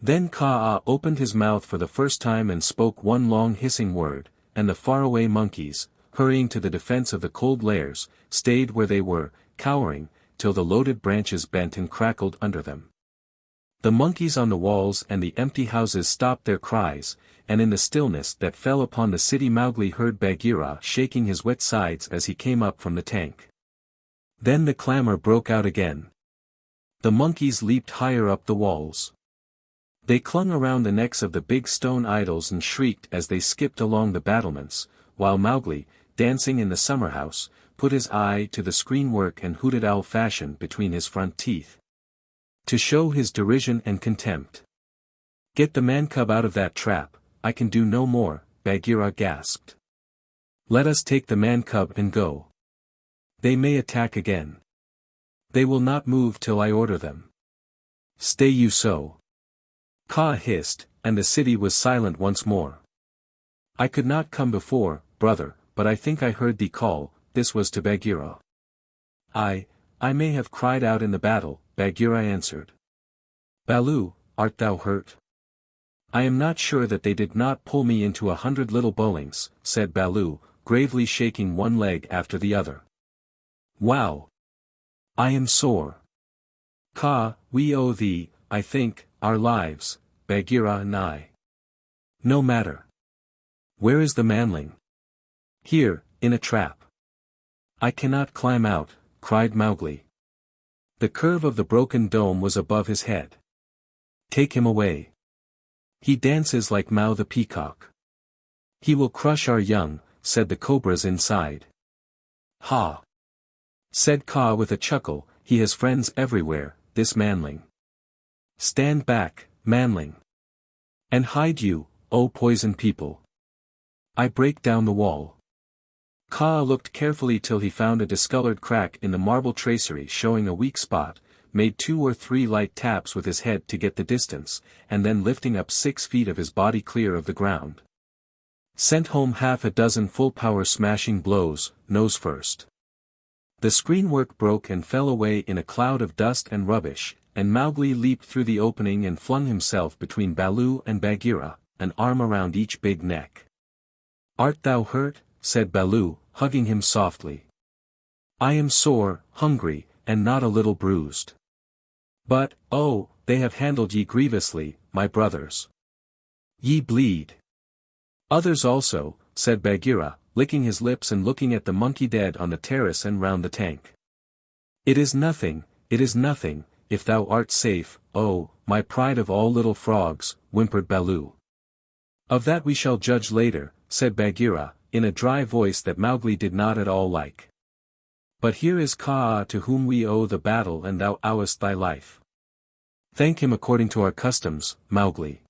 Then Kaa opened his mouth for the first time and spoke one long hissing word, and the faraway monkeys, hurrying to the defense of the cold lairs, stayed where they were, cowering, till the loaded branches bent and crackled under them. The monkeys on the walls and the empty houses stopped their cries, and in the stillness that fell upon the city Mowgli heard Bagheera shaking his wet sides as he came up from the tank. Then the clamor broke out again. The monkeys leaped higher up the walls. They clung around the necks of the big stone idols and shrieked as they skipped along the battlements, while Mowgli, dancing in the summer house, put his eye to the screen work and hooted owl fashion between his front teeth, to show his derision and contempt. "Get the man-cub out of that trap, I can do no more," Bagheera gasped. "Let us take the man-cub and go. They may attack again. They will not move till I order them. Stay you so." Kaa hissed, and the city was silent once more. "I could not come before, brother, but I think I heard thee call." This was to Bagheera. I may have cried out in the battle," Bagheera answered. "Baloo, art thou hurt?" "I am not sure that they did not pull me into 100 little bowlings," said Baloo, gravely shaking one leg after the other. "Wow! I am sore. Kaa, we owe thee, I think, our lives, Bagheera and I." "No matter. Where is the manling?" "Here, in a trap." "I cannot climb out," cried Mowgli. The curve of the broken dome was above his head. "Take him away. He dances like Mao the peacock. He will crush our young," said the cobras inside. "Ha!" said Kaa with a chuckle, "he has friends everywhere, this manling. Stand back, manling. And hide you, O poison people. I break down the wall. Kaa looked carefully till he found a discolored crack in the marble tracery showing a weak spot, made 2 or 3 light taps with his head to get the distance, and then lifting up 6 feet of his body clear of the ground. Sent home half a dozen full-power smashing blows, nose first. The screenwork broke and fell away in a cloud of dust and rubbish, and Mowgli leaped through the opening and flung himself between Baloo and Bagheera, an arm around each big neck. "Art thou hurt?" said Baloo, hugging him softly. "I am sore, hungry, and not a little bruised. But, oh, they have handled ye grievously, my brothers. Ye bleed." "Others also," said Bagheera, licking his lips and looking at the monkey dead on the terrace and round the tank. It is nothing, if thou art safe, oh, my pride of all little frogs," whimpered Baloo. "Of that we shall judge later," said Bagheera, in a dry voice that Mowgli did not at all like. "But here is Kaa to whom we owe the battle and thou owest thy life. Thank him according to our customs, Mowgli."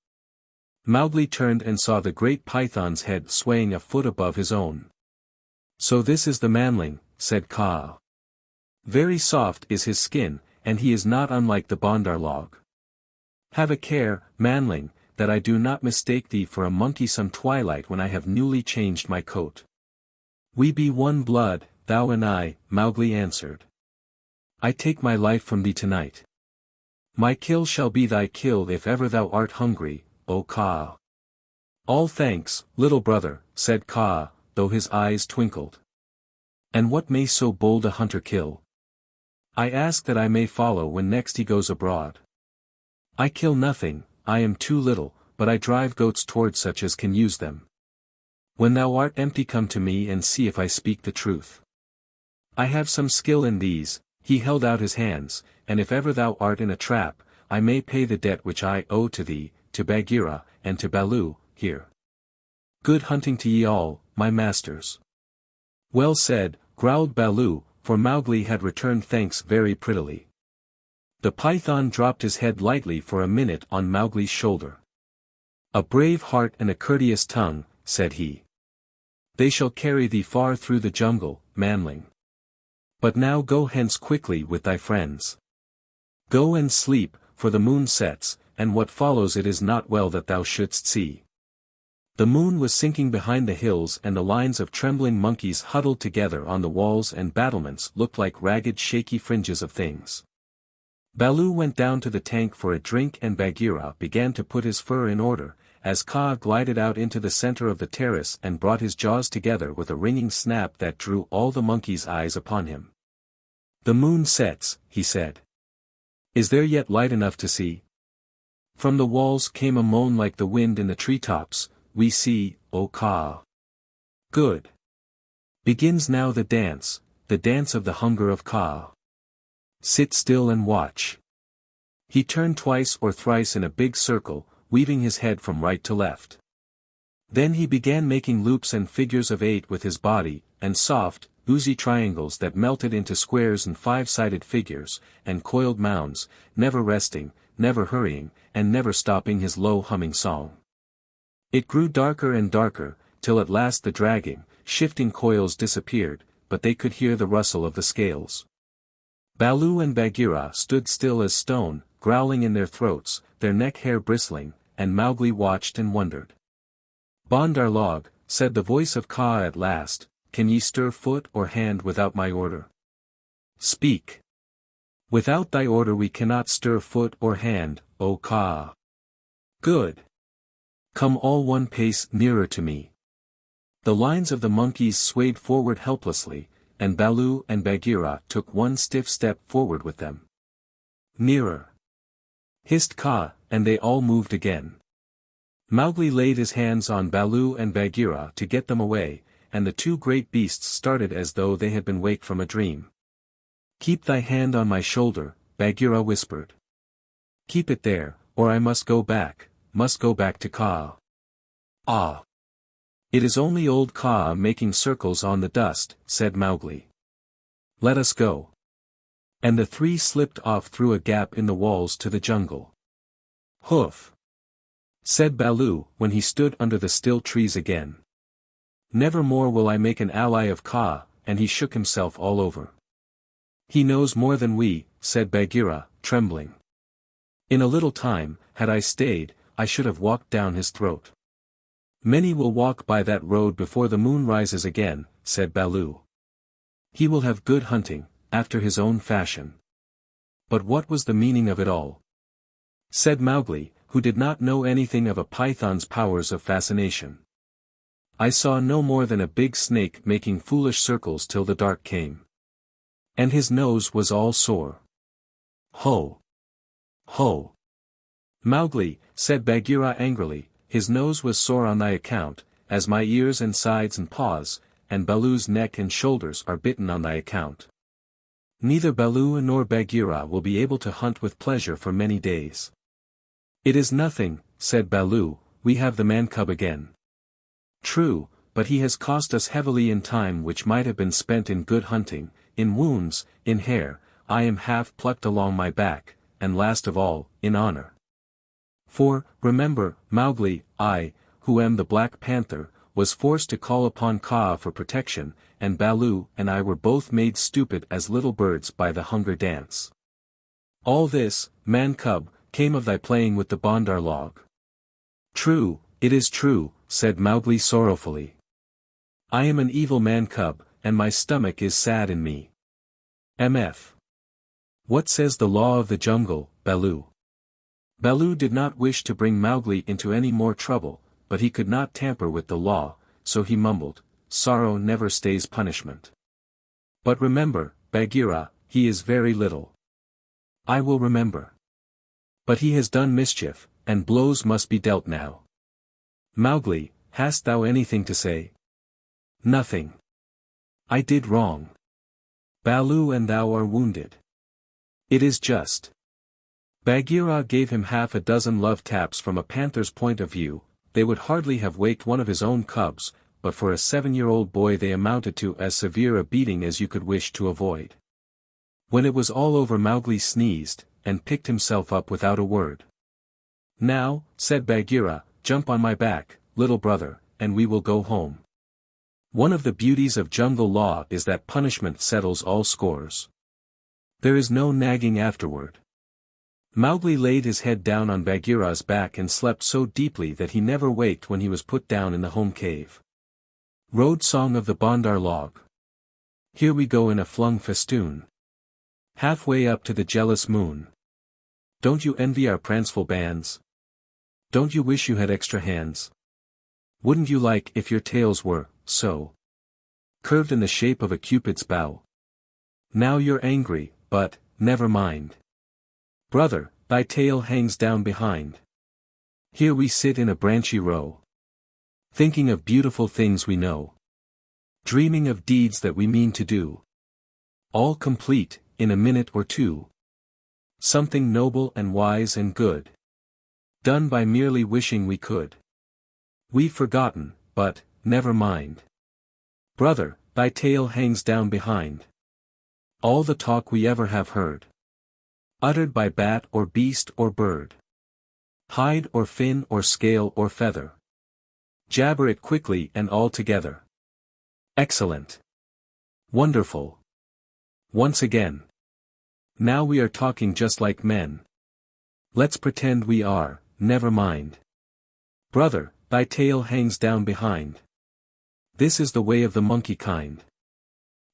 Mowgli turned and saw the great python's head swaying a foot above his own. "So this is the manling," said Kaa. "Very soft is his skin, and he is not unlike the Bandar-log. Have a care, manling, that I do not mistake thee for a monkey some twilight when I have newly changed my coat." "We be one blood, thou and I," Mowgli answered. "I take my life from thee tonight. My kill shall be thy kill if ever thou art hungry, O Kaa." "All thanks, little brother," said Kaa, though his eyes twinkled. "And what may so bold a hunter kill? I ask that I may follow when next he goes abroad. I kill nothing, I am too little, but I drive goats toward such as can use them. When thou art empty come to me and see if I speak the truth. I have some skill in these," he held out his hands, "and if ever thou art in a trap, I may pay the debt which I owe to thee, to Bagheera, and to Baloo, here. Good hunting to ye all, my masters." "Well said," growled Baloo, for Mowgli had returned thanks very prettily. The python dropped his head lightly for a minute on Mowgli's shoulder. "A brave heart and a courteous tongue," said he. "They shall carry thee far through the jungle, manling. But now go hence quickly with thy friends. Go and sleep, for the moon sets, and what follows it is not well that thou shouldst see." The moon was sinking behind the hills and the lines of trembling monkeys huddled together on the walls and battlements looked like ragged shaky fringes of things. Baloo went down to the tank for a drink and Bagheera began to put his fur in order, as Kaa glided out into the center of the terrace and brought his jaws together with a ringing snap that drew all the monkeys' eyes upon him. "The moon sets," he said. "Is there yet light enough to see?" From the walls came a moan like the wind in the treetops. "We see, O Kaa." "Good. Begins now the dance of the hunger of Kaa. Sit still and watch." He turned twice or thrice in a big circle, weaving his head from right to left. Then he began making loops and figures of 8 with his body, and soft, oozy triangles that melted into squares and 5-sided figures, and coiled mounds, never resting, never hurrying, and never stopping his low humming song. It grew darker and darker, till at last the dragging, shifting coils disappeared, but they could hear the rustle of the scales. Baloo and Bagheera stood still as stone, growling in their throats, their neck hair bristling, and Mowgli watched and wondered. "Bandar-log," said the voice of Kaa at last, "can ye stir foot or hand without my order? Speak. Without thy order we cannot stir foot or hand, O Kaa." "Good. Come all one pace nearer to me." The lines of the monkeys swayed forward helplessly, and Baloo and Bagheera took one stiff step forward with them. "Nearer," hissed Kaa, and they all moved again. Mowgli laid his hands on Baloo and Bagheera to get them away, and the 2 great beasts started as though they had been waked from a dream. "Keep thy hand on my shoulder," Bagheera whispered. "Keep it there, or I must go back to Kaa." "Ah! It is only old Kaa making circles on the dust," said Mowgli. "Let us go." And the 3 slipped off through a gap in the walls to the jungle. "Hoof!" said Baloo, when he stood under the still trees again. Never more will I make an ally of Kaa, and he shook himself all over. He knows more than we, said Bagheera, trembling. In a little time, had I stayed, I should have walked down his throat. Many will walk by that road before the moon rises again, said Baloo. He will have good hunting, after his own fashion. But what was the meaning of it all? Said Mowgli, who did not know anything of a python's powers of fascination. I saw no more than a big snake making foolish circles till the dark came. And his nose was all sore. Ho! Ho! Mowgli, said Bagheera angrily, his nose was sore on thy account, as my ears and sides and paws, and Baloo's neck and shoulders are bitten on thy account. Neither Baloo nor Bagheera will be able to hunt with pleasure for many days. It is nothing, said Baloo, we have the man-cub again. True, but he has cost us heavily in time which might have been spent in good hunting, in wounds, in hair, I am half plucked along my back, and last of all, in honor. For, remember, Mowgli, I, who am the Black Panther, was forced to call upon Kaa for protection, and Baloo and I were both made stupid as little birds by the hunger dance. All this, man-cub, came of thy playing with the Bandar-log. True, it is true, said Mowgli sorrowfully. I am an evil man-cub, and my stomach is sad in me. MF. What says the law of the jungle, Baloo? Baloo did not wish to bring Mowgli into any more trouble, but he could not tamper with the law, so he mumbled, sorrow never stays punishment. But remember, Bagheera, he is very little. I will remember. But he has done mischief, and blows must be dealt now. Mowgli, hast thou anything to say? Nothing. I did wrong. Baloo and thou are wounded. It is just. Bagheera gave him half a dozen love taps. From a panther's point of view, they would hardly have waked one of his own cubs, but for a 7-year-old boy they amounted to as severe a beating as you could wish to avoid. When it was all over, Mowgli sneezed, and picked himself up without a word. Now, said Bagheera, jump on my back, little brother, and we will go home. One of the beauties of jungle law is that punishment settles all scores. There is no nagging afterward. Mowgli laid his head down on Bagheera's back and slept so deeply that he never waked when he was put down in the home cave. Road Song of the Bandar-log. Here we go in a flung festoon. Halfway up to the jealous moon. Don't you envy our pranceful bands? Don't you wish you had extra hands? Wouldn't you like if your tails were, so curved in the shape of a cupid's bow? Now you're angry, but, never mind. Brother, thy tail hangs down behind. Here we sit in a branchy row. Thinking of beautiful things we know. Dreaming of deeds that we mean to do. All complete, in a minute or two. Something noble and wise and good. Done by merely wishing we could. We've forgotten, but, never mind. Brother, thy tail hangs down behind. All the talk we ever have heard. Uttered by bat or beast or bird. Hide or fin or scale or feather. Jabber it quickly and all together. Excellent. Wonderful. Once again. Now we are talking just like men. Let's pretend we are, never mind. Brother, thy tail hangs down behind. This is the way of the monkey kind.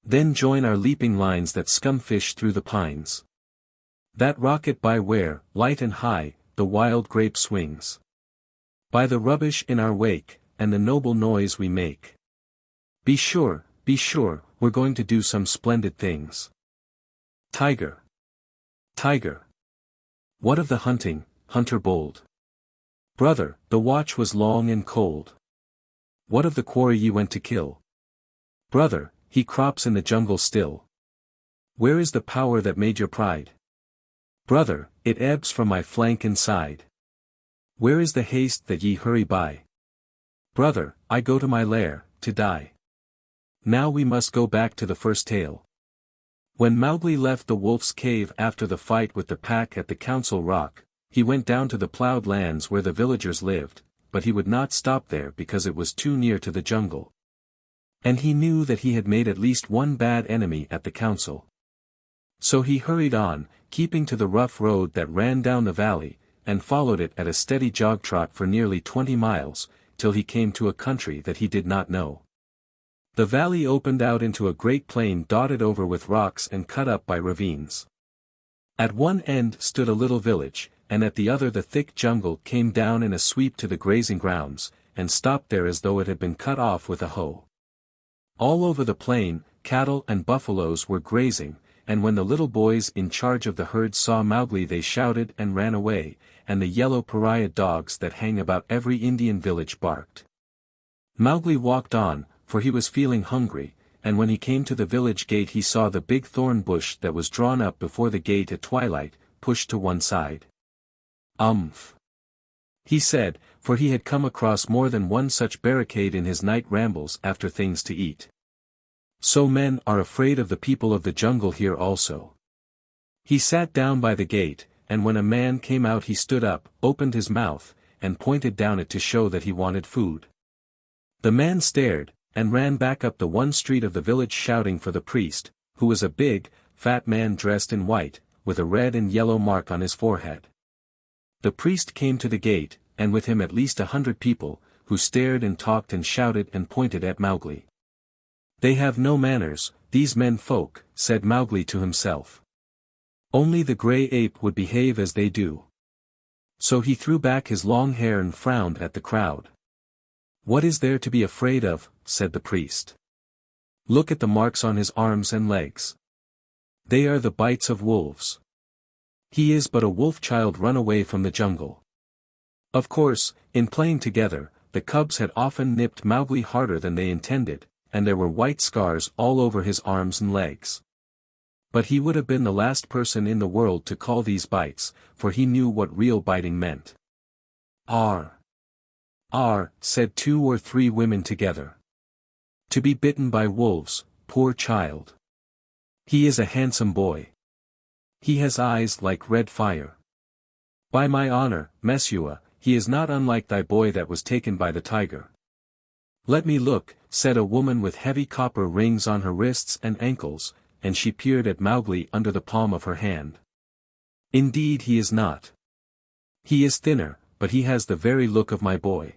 Then join our leaping lines that scumfish through the pines. That rocket by where, light and high, the wild grape swings. By the rubbish in our wake, and the noble noise we make. Be sure, we're going to do some splendid things. Tiger. Tiger. What of the hunting, hunter bold? Brother, the watch was long and cold. What of the quarry ye went to kill? Brother, he crops in the jungle still. Where is the power that made your pride? Brother, it ebbs from my flank and side. Where is the haste that ye hurry by? Brother, I go to my lair, to die. Now we must go back to the first tale. When Mowgli left the wolf's cave after the fight with the pack at the Council Rock, He went down to the ploughed lands where the villagers lived, but he would not stop there because it was too near to the jungle. And he knew that he had made at least one bad enemy at the council. So he hurried on, keeping to the rough road that ran down the valley, and followed it at a steady jog-trot for nearly 20 miles, till he came to a country that he did not know. The valley opened out into a great plain dotted over with rocks and cut up by ravines. At one end stood a little village, and at the other the thick jungle came down in a sweep to the grazing grounds, and stopped there as though it had been cut off with a hoe. All over the plain, cattle and buffaloes were grazing, and when the little boys in charge of the herd saw Mowgli they shouted and ran away, and the yellow pariah dogs that hang about every Indian village barked. Mowgli walked on, for he was feeling hungry, and when he came to the village gate he saw the big thorn bush that was drawn up before the gate at twilight, pushed to one side. "Umph," he said, for he had come across more than one such barricade in his night rambles after things to eat. "So men are afraid of the people of the jungle here also." He sat down by the gate, and when a man came out he stood up, opened his mouth, and pointed down it to show that he wanted food. The man stared, and ran back up the one street of the village shouting for the priest, who was a big, fat man dressed in white, with a red and yellow mark on his forehead. The priest came to the gate, and with him at least 100 people, who stared and talked and shouted and pointed at Mowgli. "They have no manners, these men folk," said Mowgli to himself. "Only the grey ape would behave as they do." So he threw back his long hair and frowned at the crowd. "What is there to be afraid of?" said the priest. "Look at the marks on his arms and legs. They are the bites of wolves. He is but a wolf child run away from the jungle." Of course, in playing together, the cubs had often nipped Mowgli harder than they intended, and there were white scars all over his arms and legs. But he would have been the last person in the world to call these bites, for he knew what real biting meant. "Ar! Ar!" said 2 or 3 women together. "To be bitten by wolves, poor child. He is a handsome boy. He has eyes like red fire. By my honor, Mesua, he is not unlike thy boy that was taken by the tiger." "Let me look," said a woman with heavy copper rings on her wrists and ankles, and she peered at Mowgli under the palm of her hand. "Indeed he is not. He is thinner, but he has the very look of my boy."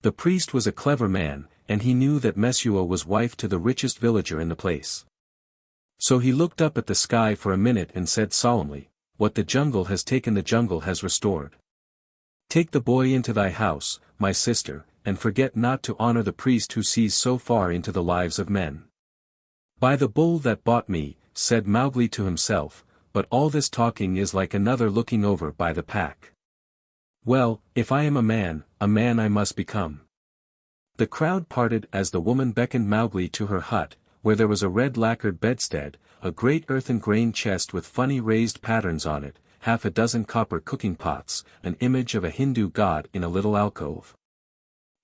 The priest was a clever man, and he knew that Mesua was wife to the richest villager in the place. So he looked up at the sky for a minute and said solemnly, "What the jungle has taken the jungle has restored. Take the boy into thy house, my sister, and forget not to honor the priest who sees so far into the lives of men." "By the bull that bought me," said Mowgli to himself, "but all this talking is like another looking over by the pack. Well, if I am a man I must become." The crowd parted as the woman beckoned Mowgli to her hut, where there was a red lacquered bedstead, a great earthen grain chest with funny raised patterns on it, half a dozen copper cooking pots, an image of a Hindu god in a little alcove.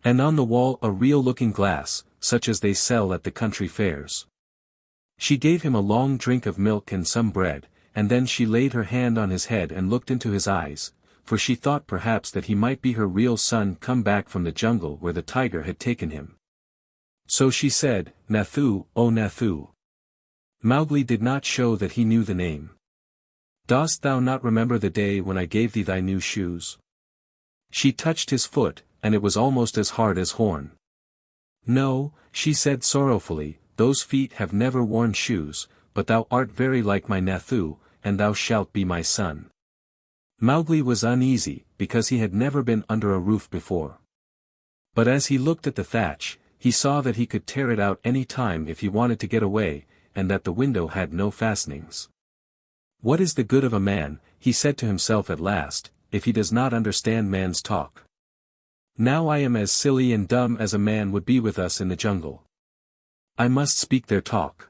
And on the wall a real looking glass, such as they sell at the country fairs. She gave him a long drink of milk and some bread, and then she laid her hand on his head and looked into his eyes, for she thought perhaps that he might be her real son come back from the jungle where the tiger had taken him. So she said, "Nathu, O Nathu." Mowgli did not show that he knew the name. "Dost thou not remember the day when I gave thee thy new shoes?" She touched his foot, and it was almost as hard as horn. "No," she said sorrowfully, "those feet have never worn shoes, but thou art very like my Nathu, and thou shalt be my son." Mowgli was uneasy, because he had never been under a roof before. But as he looked at the thatch, he saw that he could tear it out any time if he wanted to get away, and that the window had no fastenings. "What is the good of a man," he said to himself at last, "if he does not understand man's talk? Now I am as silly and dumb as a man would be with us in the jungle. I must speak their talk."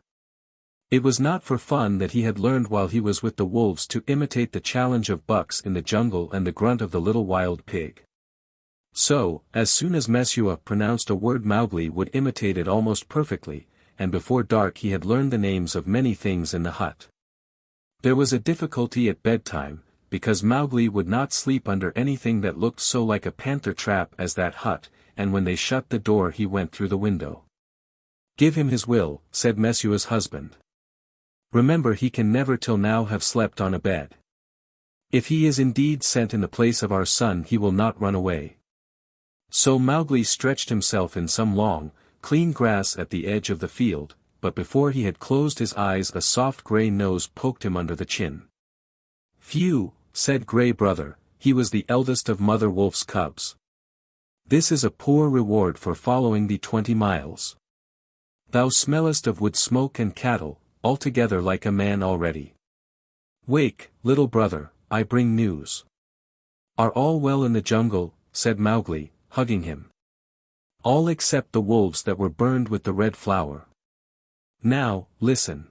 It was not for fun that he had learned while he was with the wolves to imitate the challenge of bucks in the jungle and the grunt of the little wild pig. So, as soon as Mesua pronounced a word Mowgli would imitate it almost perfectly, and before dark he had learned the names of many things in the hut. There was a difficulty at bedtime, because Mowgli would not sleep under anything that looked so like a panther trap as that hut, and when they shut the door he went through the window. "Give him his will," said Messua's husband. "Remember he can never till now have slept on a bed. If he is indeed sent in the place of our son he will not run away." So Mowgli stretched himself in some long, clean grass at the edge of the field, but before he had closed his eyes a soft grey nose poked him under the chin. "Phew," said Grey Brother, he was the eldest of Mother Wolf's cubs. "This is a poor reward for following thee 20 miles. Thou smellest of wood smoke and cattle, altogether like a man already. Wake, little brother, I bring news." "Are all well in the jungle?" said Mowgli, hugging him. "All except the wolves that were burned with the red flower. Now, listen.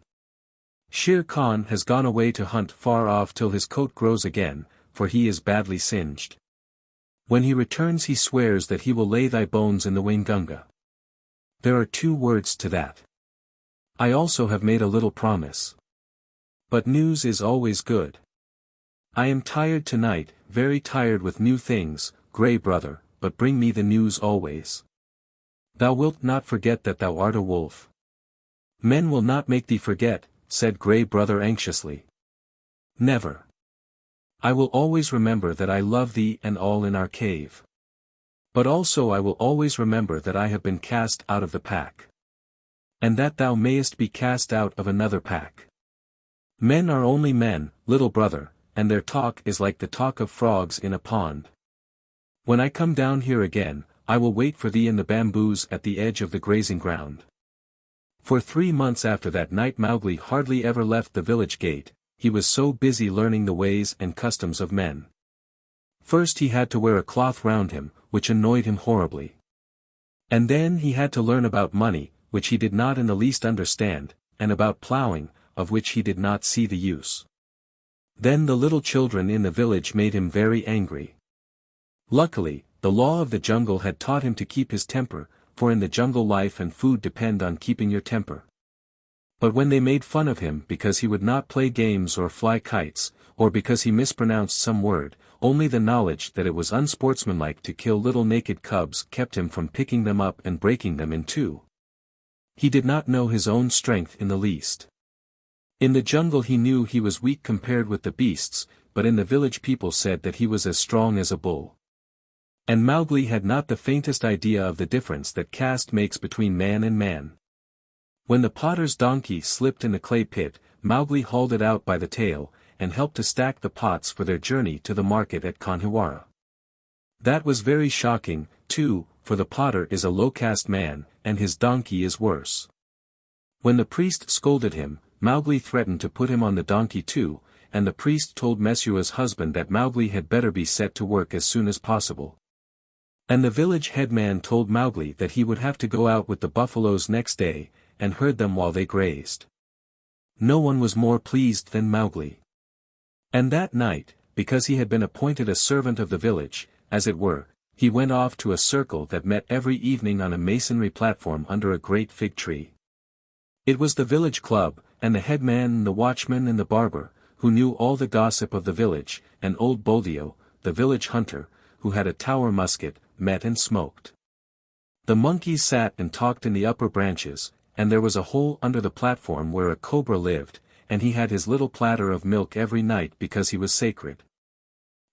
Shere Khan has gone away to hunt far off till his coat grows again, for he is badly singed. When he returns he swears that he will lay thy bones in the Waingunga. There are 2 words to that. I also have made a little promise. But news is always good. I am tired tonight, very tired with new things, Grey Brother, but bring me the news always. Thou wilt not forget that thou art a wolf." "Men will not make thee forget," said Grey Brother anxiously. "Never. I will always remember that I love thee and all in our cave. But also I will always remember that I have been cast out of the pack. And that thou mayest be cast out of another pack. Men are only men, little brother, and their talk is like the talk of frogs in a pond. When I come down here again, I will wait for thee in the bamboos at the edge of the grazing ground." For 3 months after that night Mowgli hardly ever left the village gate, he was so busy learning the ways and customs of men. First he had to wear a cloth round him, which annoyed him horribly. And then he had to learn about money, which he did not in the least understand, and about ploughing, of which he did not see the use. Then the little children in the village made him very angry. Luckily, the law of the jungle had taught him to keep his temper, for in the jungle life and food depend on keeping your temper. But when they made fun of him because he would not play games or fly kites, or because he mispronounced some word, only the knowledge that it was unsportsmanlike to kill little naked cubs kept him from picking them up and breaking them in 2. He did not know his own strength in the least. In the jungle he knew he was weak compared with the beasts, but in the village people said that he was as strong as a bull. And Mowgli had not the faintest idea of the difference that caste makes between man and man. When the potter's donkey slipped in the clay pit, Mowgli hauled it out by the tail, and helped to stack the pots for their journey to the market at Kanhiwara. That was very shocking, too, for the potter is a low-caste man, and his donkey is worse. When the priest scolded him, Mowgli threatened to put him on the donkey too, and the priest told Messua's husband that Mowgli had better be set to work as soon as possible. And the village headman told Mowgli that he would have to go out with the buffaloes next day, and herd them while they grazed. No one was more pleased than Mowgli. And that night, because he had been appointed a servant of the village, as it were, he went off to a circle that met every evening on a masonry platform under a great fig tree. It was the village club, and the headman and the watchman and the barber, who knew all the gossip of the village, and old Buldeo, the village hunter, who had a tower musket, met and smoked. The monkeys sat and talked in the upper branches, and there was a hole under the platform where a cobra lived, and he had his little platter of milk every night because he was sacred.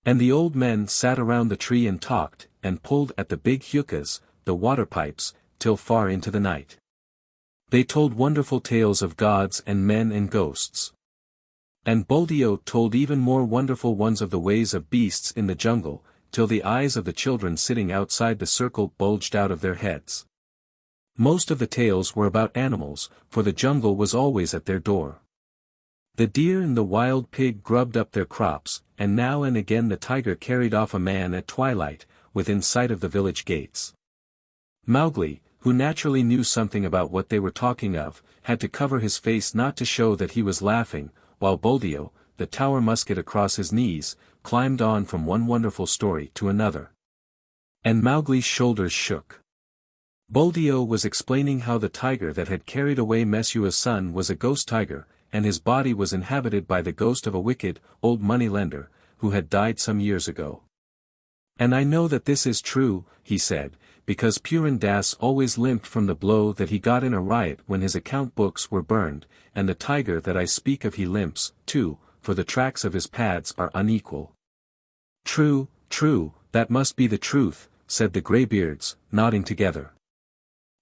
And the old men sat around the tree and talked, and pulled at the big hukas, the water pipes, till far into the night. They told wonderful tales of gods and men and ghosts. And Buldeo told even more wonderful ones of the ways of beasts in the jungle, till the eyes of the children sitting outside the circle bulged out of their heads. Most of the tales were about animals, for the jungle was always at their door. The deer and the wild pig grubbed up their crops, and now and again the tiger carried off a man at twilight, within sight of the village gates. Mowgli, who naturally knew something about what they were talking of, had to cover his face not to show that he was laughing, while Buldeo, the tower musket across his knees, climbed on from one wonderful story to another. And Mowgli's shoulders shook. Buldeo was explaining how the tiger that had carried away Messua's son was a ghost tiger, and his body was inhabited by the ghost of a wicked, old moneylender, who had died some years ago. And I know that this is true, he said, because Puran Das always limped from the blow that he got in a riot when his account books were burned, and the tiger that I speak of he limps, too, for the tracks of his pads are unequal. True, true, that must be the truth, said the greybeards, nodding together.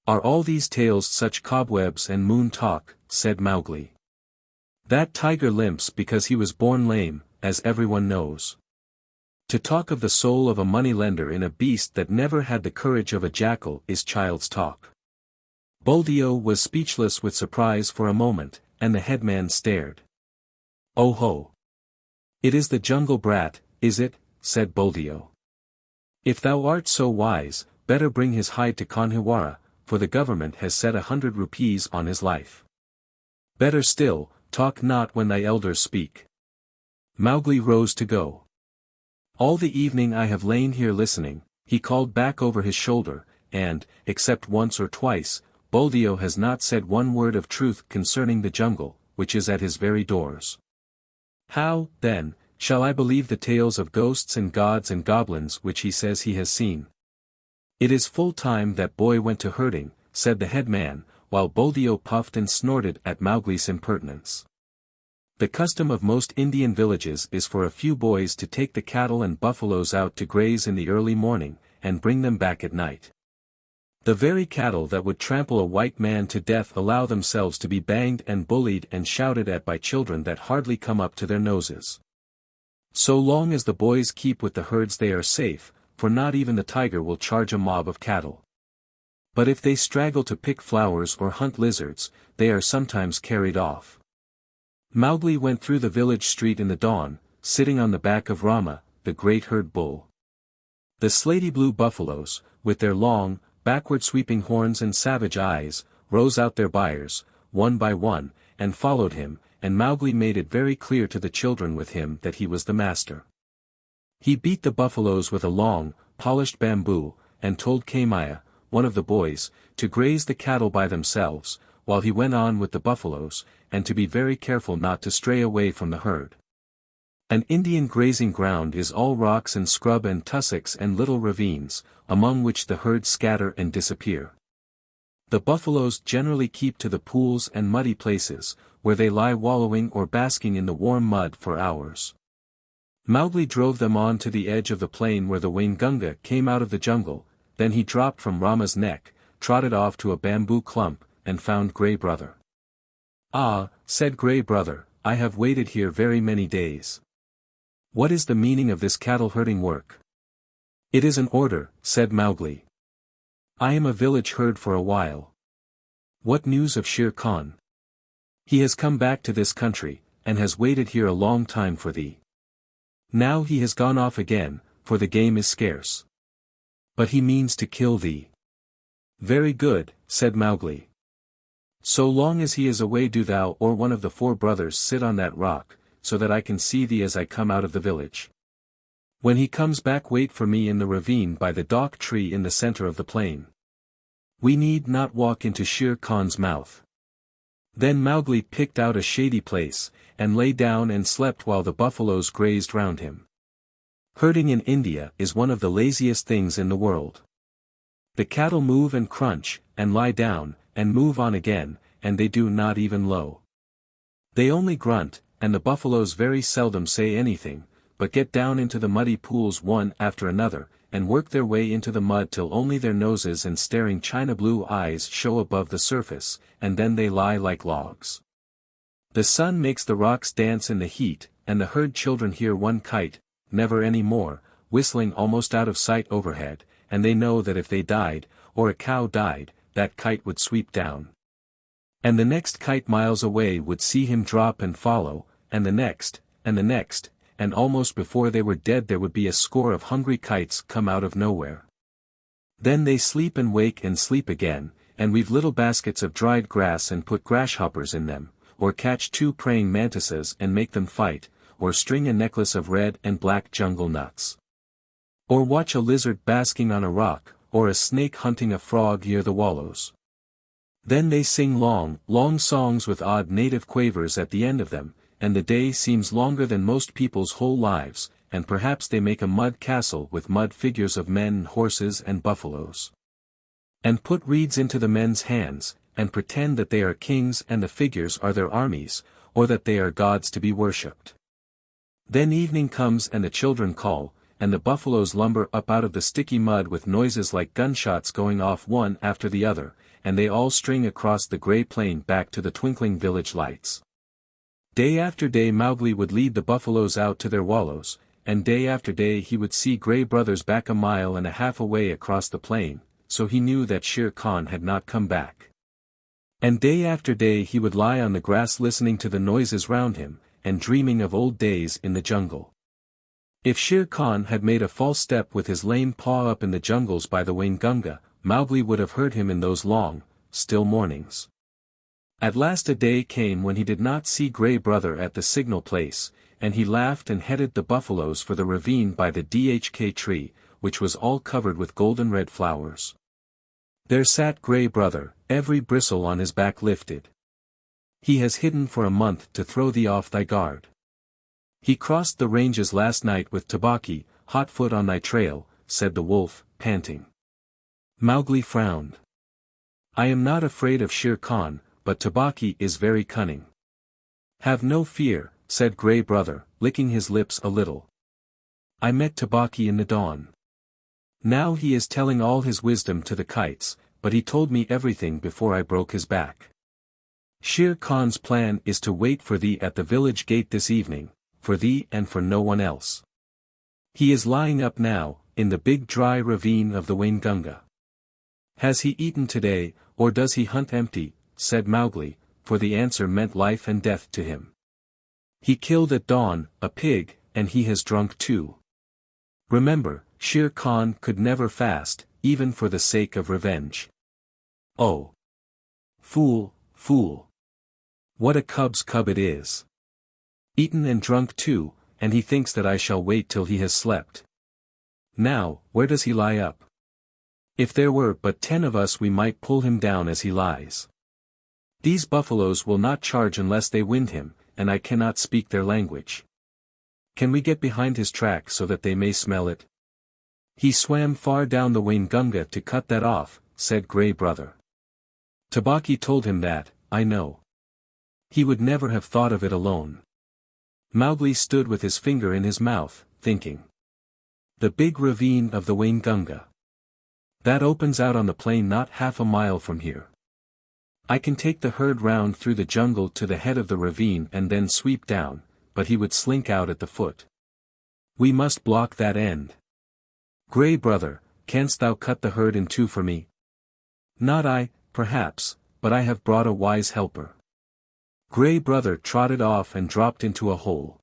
Are all these tales such cobwebs and moon talk, said Mowgli. That tiger limps because he was born lame, as everyone knows. To talk of the soul of a money-lender in a beast that never had the courage of a jackal is child's talk. Buldeo was speechless with surprise for a moment, and the headman stared. Oh ho! It is the jungle brat, is it? Said Buldeo. If thou art so wise, better bring his hide to Kanhiwara, for the government has set 100 rupees on his life. Better still, talk not when thy elders speak. Mowgli rose to go. All the evening I have lain here listening, he called back over his shoulder, and, except once or twice, Buldeo has not said one word of truth concerning the jungle, which is at his very doors. How, then, shall I believe the tales of ghosts and gods and goblins which he says he has seen? It is full time that boy went to herding, said the headman, while Buldeo puffed and snorted at Mowgli's impertinence. The custom of most Indian villages is for a few boys to take the cattle and buffaloes out to graze in the early morning, and bring them back at night. The very cattle that would trample a white man to death allow themselves to be banged and bullied and shouted at by children that hardly come up to their noses. So long as the boys keep with the herds they are safe, for not even the tiger will charge a mob of cattle. But if they straggle to pick flowers or hunt lizards, they are sometimes carried off. Mowgli went through the village street in the dawn, sitting on the back of Rama, the great herd bull. The slaty blue buffaloes, with their long, backward-sweeping horns and savage eyes, rose out their byres, one by one, and followed him, and Mowgli made it very clear to the children with him that he was the master. He beat the buffaloes with a long, polished bamboo, and told Kamaya, one of the boys, to graze the cattle by themselves, while he went on with the buffaloes, and to be very careful not to stray away from the herd. An Indian grazing ground is all rocks and scrub and tussocks and little ravines, among which the herds scatter and disappear. The buffaloes generally keep to the pools and muddy places, where they lie wallowing or basking in the warm mud for hours. Mowgli drove them on to the edge of the plain where the Waingunga came out of the jungle, then he dropped from Rama's neck, trotted off to a bamboo clump, and found Grey Brother. Ah, said Grey Brother, I have waited here very many days. What is the meaning of this cattle herding work? It is an order, said Mowgli. I am a village herd for a while. What news of Shere Khan? He has come back to this country, and has waited here a long time for thee. Now he has gone off again, for the game is scarce. But he means to kill thee. Very good, said Mowgli. So long as he is away do thou or one of the 4 brothers sit on that rock, so that I can see thee as I come out of the village. When he comes back wait for me in the ravine by the dock tree in the center of the plain. We need not walk into Shere Khan's mouth. Then Mowgli picked out a shady place, and lay down and slept while the buffaloes grazed round him. Herding in India is one of the laziest things in the world. The cattle move and crunch, and lie down, and move on again, and they do not even low. They only grunt, and the buffaloes very seldom say anything, but get down into the muddy pools one after another, and work their way into the mud till only their noses and staring china blue eyes show above the surface, and then they lie like logs. The sun makes the rocks dance in the heat, and the herd children hear one kite, never any more, whistling almost out of sight overhead, and they know that if they died, or a cow died, that kite would sweep down. And the next kite miles away would see him drop and follow, and the next, and almost before they were dead there would be a score of hungry kites come out of nowhere. Then they sleep and wake and sleep again, and weave little baskets of dried grass and put grasshoppers in them, or catch 2 praying mantises and make them fight, or string a necklace of red and black jungle nuts. Or watch a lizard basking on a rock, or a snake hunting a frog near the wallows. Then they sing long, long songs with odd native quavers at the end of them, and the day seems longer than most people's whole lives, and perhaps they make a mud castle with mud figures of men, horses and buffaloes. And put reeds into the men's hands, and pretend that they are kings and the figures are their armies, or that they are gods to be worshipped. Then evening comes and the children call, and the buffaloes lumber up out of the sticky mud with noises like gunshots going off one after the other, and they all string across the grey plain back to the twinkling village lights. Day after day Mowgli would lead the buffaloes out to their wallows, and day after day he would see Grey Brothers back a mile and a half away across the plain, so he knew that Shere Khan had not come back. And day after day he would lie on the grass listening to the noises round him, and dreaming of old days in the jungle. If Shere Khan had made a false step with his lame paw up in the jungles by the Waingunga, Mowgli would have heard him in those long, still mornings. At last a day came when he did not see Grey Brother at the signal place, and he laughed and headed the buffaloes for the ravine by the dhk tree, which was all covered with golden red flowers. There sat Grey Brother, every bristle on his back lifted. He has hidden for a month to throw thee off thy guard. He crossed the ranges last night with Tabaki, hot-foot on thy trail, said the wolf, panting. Mowgli frowned. I am not afraid of Shere Khan, but Tabaki is very cunning. Have no fear, said Grey Brother, licking his lips a little. I met Tabaki in the dawn. Now he is telling all his wisdom to the kites, but he told me everything before I broke his back. Shere Khan's plan is to wait for thee at the village gate this evening, for thee and for no one else. He is lying up now, in the big dry ravine of the Waingunga. Has he eaten today, or does he hunt empty, said Mowgli, for the answer meant life and death to him. He killed at dawn, a pig, and he has drunk too. Remember, Shere Khan could never fast, even for the sake of revenge. Oh! Fool, fool! What a cub's cub it is! Eaten and drunk too, and he thinks that I shall wait till he has slept. Now, where does he lie up? If there were but 10 of us we might pull him down as he lies. These buffaloes will not charge unless they wind him, and I cannot speak their language. Can we get behind his track so that they may smell it? He swam far down the Waingunga to cut that off, said Grey Brother. Tabaki told him that, I know. He would never have thought of it alone. Mowgli stood with his finger in his mouth, thinking. The big ravine of the Waingunga. That opens out on the plain not half a mile from here. I can take the herd round through the jungle to the head of the ravine and then sweep down, but he would slink out at the foot. We must block that end. Grey Brother, canst thou cut the herd in two for me? Not I, perhaps, but I have brought a wise helper. Grey Brother trotted off and dropped into a hole.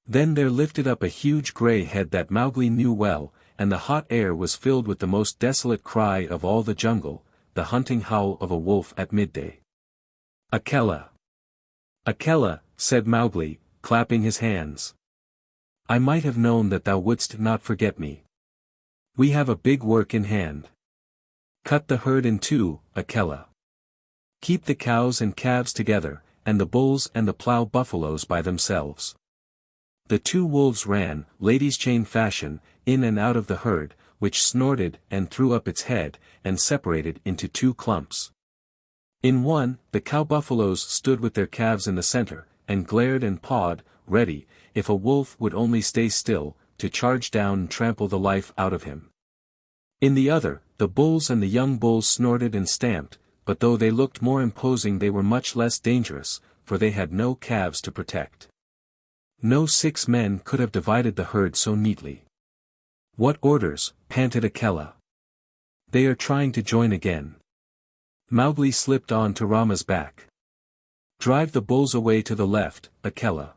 Then there lifted up a huge grey head that Mowgli knew well, and the hot air was filled with the most desolate cry of all the jungle, the hunting howl of a wolf at midday. Akela! Akela, said Mowgli, clapping his hands. I might have known that thou wouldst not forget me. We have a big work in hand. Cut the herd in two, Akela. Keep the cows and calves together, and the bulls and the plough buffaloes by themselves. The two wolves ran, ladies' chain fashion, in and out of the herd, which snorted and threw up its head, and separated into two clumps. In one, the cow buffaloes stood with their calves in the center, and glared and pawed, ready, if a wolf would only stay still, to charge down and trample the life out of him. In the other, the bulls and the young bulls snorted and stamped, but though they looked more imposing they were much less dangerous, for they had no calves to protect. No 6 men could have divided the herd so neatly. What orders, panted Akela. They are trying to join again. Mowgli slipped on to Rama's back. Drive the bulls away to the left, Akela.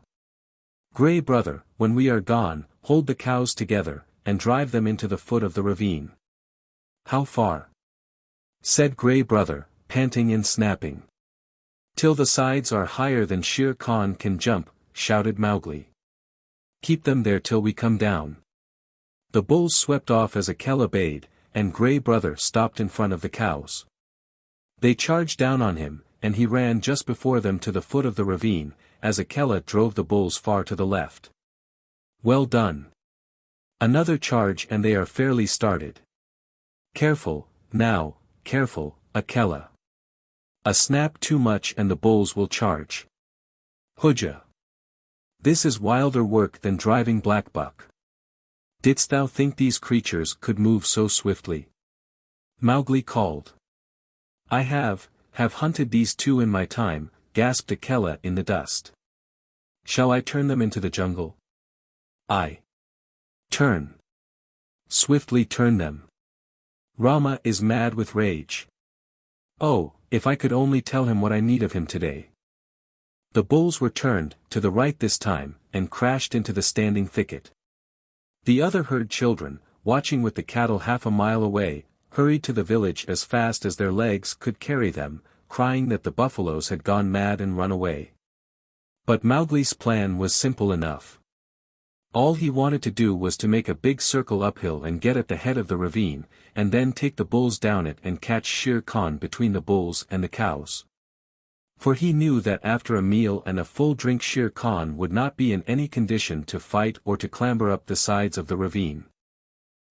Grey Brother, when we are gone, hold the cows together, and drive them into the foot of the ravine. How far? Said Grey Brother, panting and snapping. Till the sides are higher than Shere Khan can jump, shouted Mowgli. Keep them there till we come down. The bulls swept off as Akela bade, and Grey Brother stopped in front of the cows. They charged down on him, and he ran just before them to the foot of the ravine, as Akela drove the bulls far to the left. Well done. Another charge and they are fairly started. Careful, now, careful, Akela. A snap too much and the bulls will charge. Hujah. This is wilder work than driving blackbuck. Didst thou think these creatures could move so swiftly? Mowgli called. I have hunted these two in my time, gasped Akela in the dust. Shall I turn them into the jungle? I. Turn. Swiftly turn them. Rama is mad with rage. Oh, if I could only tell him what I need of him today. The bulls were turned, to the right this time, and crashed into the standing thicket. The other herd children, watching with the cattle half a mile away, hurried to the village as fast as their legs could carry them, crying that the buffaloes had gone mad and run away. But Mowgli's plan was simple enough. All he wanted to do was to make a big circle uphill and get at the head of the ravine, and then take the bulls down it and catch Shere Khan between the bulls and the cows. For he knew that after a meal and a full drink Shere Khan would not be in any condition to fight or to clamber up the sides of the ravine.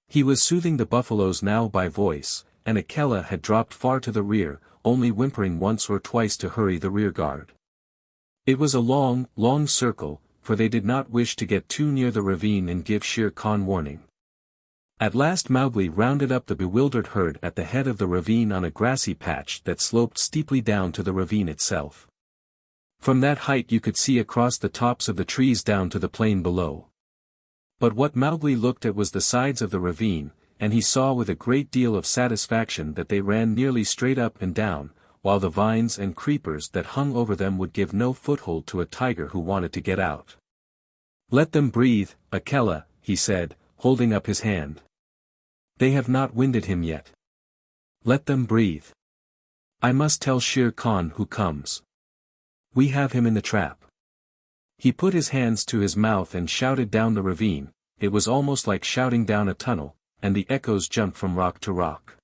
He was soothing the buffaloes now by voice, and Akela had dropped far to the rear, only whimpering once or twice to hurry the rear guard. It was a long, long circle, for they did not wish to get too near the ravine and give Shere Khan warning. At last Mowgli rounded up the bewildered herd at the head of the ravine on a grassy patch that sloped steeply down to the ravine itself. From that height you could see across the tops of the trees down to the plain below. But what Mowgli looked at was the sides of the ravine, and he saw with a great deal of satisfaction that they ran nearly straight up and down, while the vines and creepers that hung over them would give no foothold to a tiger who wanted to get out. Let them breathe, Akela, he said, holding up his hand. They have not winded him yet. Let them breathe. I must tell Shere Khan who comes. We have him in the trap. He put his hands to his mouth and shouted down the ravine. It was almost like shouting down a tunnel, and the echoes jumped from rock to rock.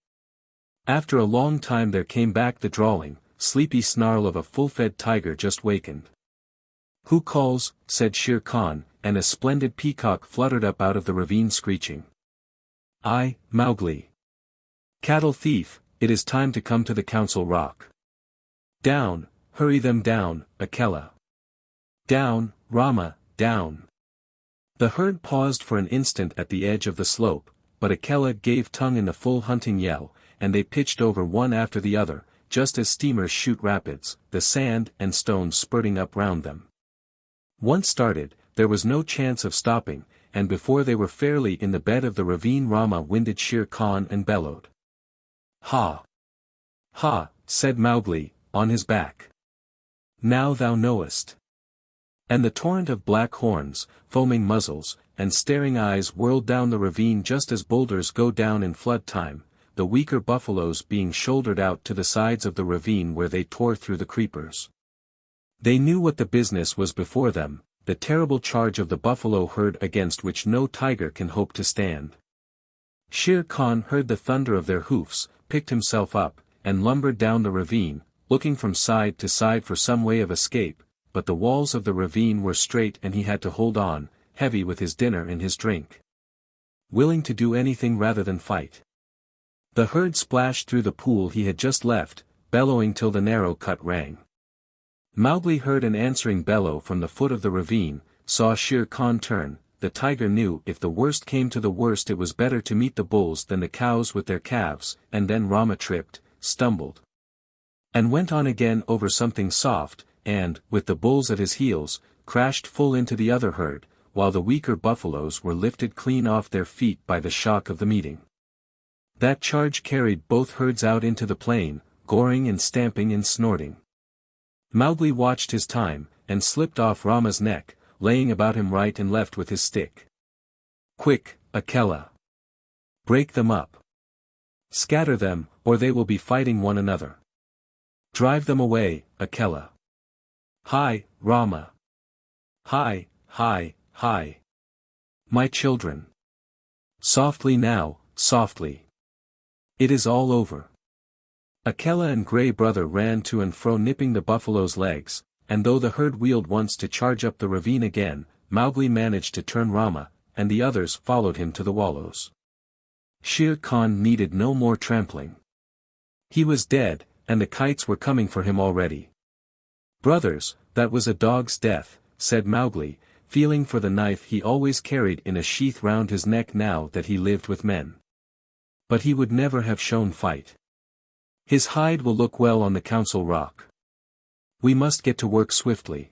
After a long time there came back the drawling, sleepy snarl of a full-fed tiger just wakened. Who calls? Said Shere Khan, and a splendid peacock fluttered up out of the ravine screeching. I, Mowgli. Cattle thief, it is time to come to the council rock. Down, hurry them down, Akela. Down, Rama, down. The herd paused for an instant at the edge of the slope, but Akela gave tongue in the full hunting yell, and they pitched over one after the other, just as steamers shoot rapids, the sand and stones spurting up round them. Once started, there was no chance of stopping, and before they were fairly in the bed of the ravine Rama winded Shere Khan and bellowed. Ha! Ha! Said Mowgli, on his back. Now thou knowest. And the torrent of black horns, foaming muzzles, and staring eyes whirled down the ravine just as boulders go down in flood time, the weaker buffaloes being shouldered out to the sides of the ravine where they tore through the creepers. They knew what the business was before them, the terrible charge of the buffalo herd against which no tiger can hope to stand. Shere Khan heard the thunder of their hoofs, picked himself up, and lumbered down the ravine, looking from side to side for some way of escape, but the walls of the ravine were straight and he had to hold on, heavy with his dinner and his drink. Willing to do anything rather than fight. The herd splashed through the pool he had just left, bellowing till the narrow cut rang. Mowgli heard an answering bellow from the foot of the ravine, saw Shere Khan turn. The tiger knew if the worst came to the worst it was better to meet the bulls than the cows with their calves, and then Rama tripped, stumbled, and went on again over something soft, and, with the bulls at his heels, crashed full into the other herd, while the weaker buffaloes were lifted clean off their feet by the shock of the meeting. That charge carried both herds out into the plain, goring and stamping and snorting. Mowgli watched his time, and slipped off Rama's neck, laying about him right and left with his stick. Quick, Akela! Break them up! Scatter them, or they will be fighting one another. Drive them away, Akela! Hi, Rama! Hi, hi, hi! My children! Softly now, softly! It is all over. Akela and Grey Brother ran to and fro nipping the buffalo's legs, and though the herd wheeled once to charge up the ravine again, Mowgli managed to turn Rama, and the others followed him to the wallows. Shere Khan needed no more trampling. He was dead, and the kites were coming for him already. "Brothers, that was a dog's death," said Mowgli, feeling for the knife he always carried in a sheath round his neck now that he lived with men. But he would never have shown fight. His hide will look well on the council rock. We must get to work swiftly.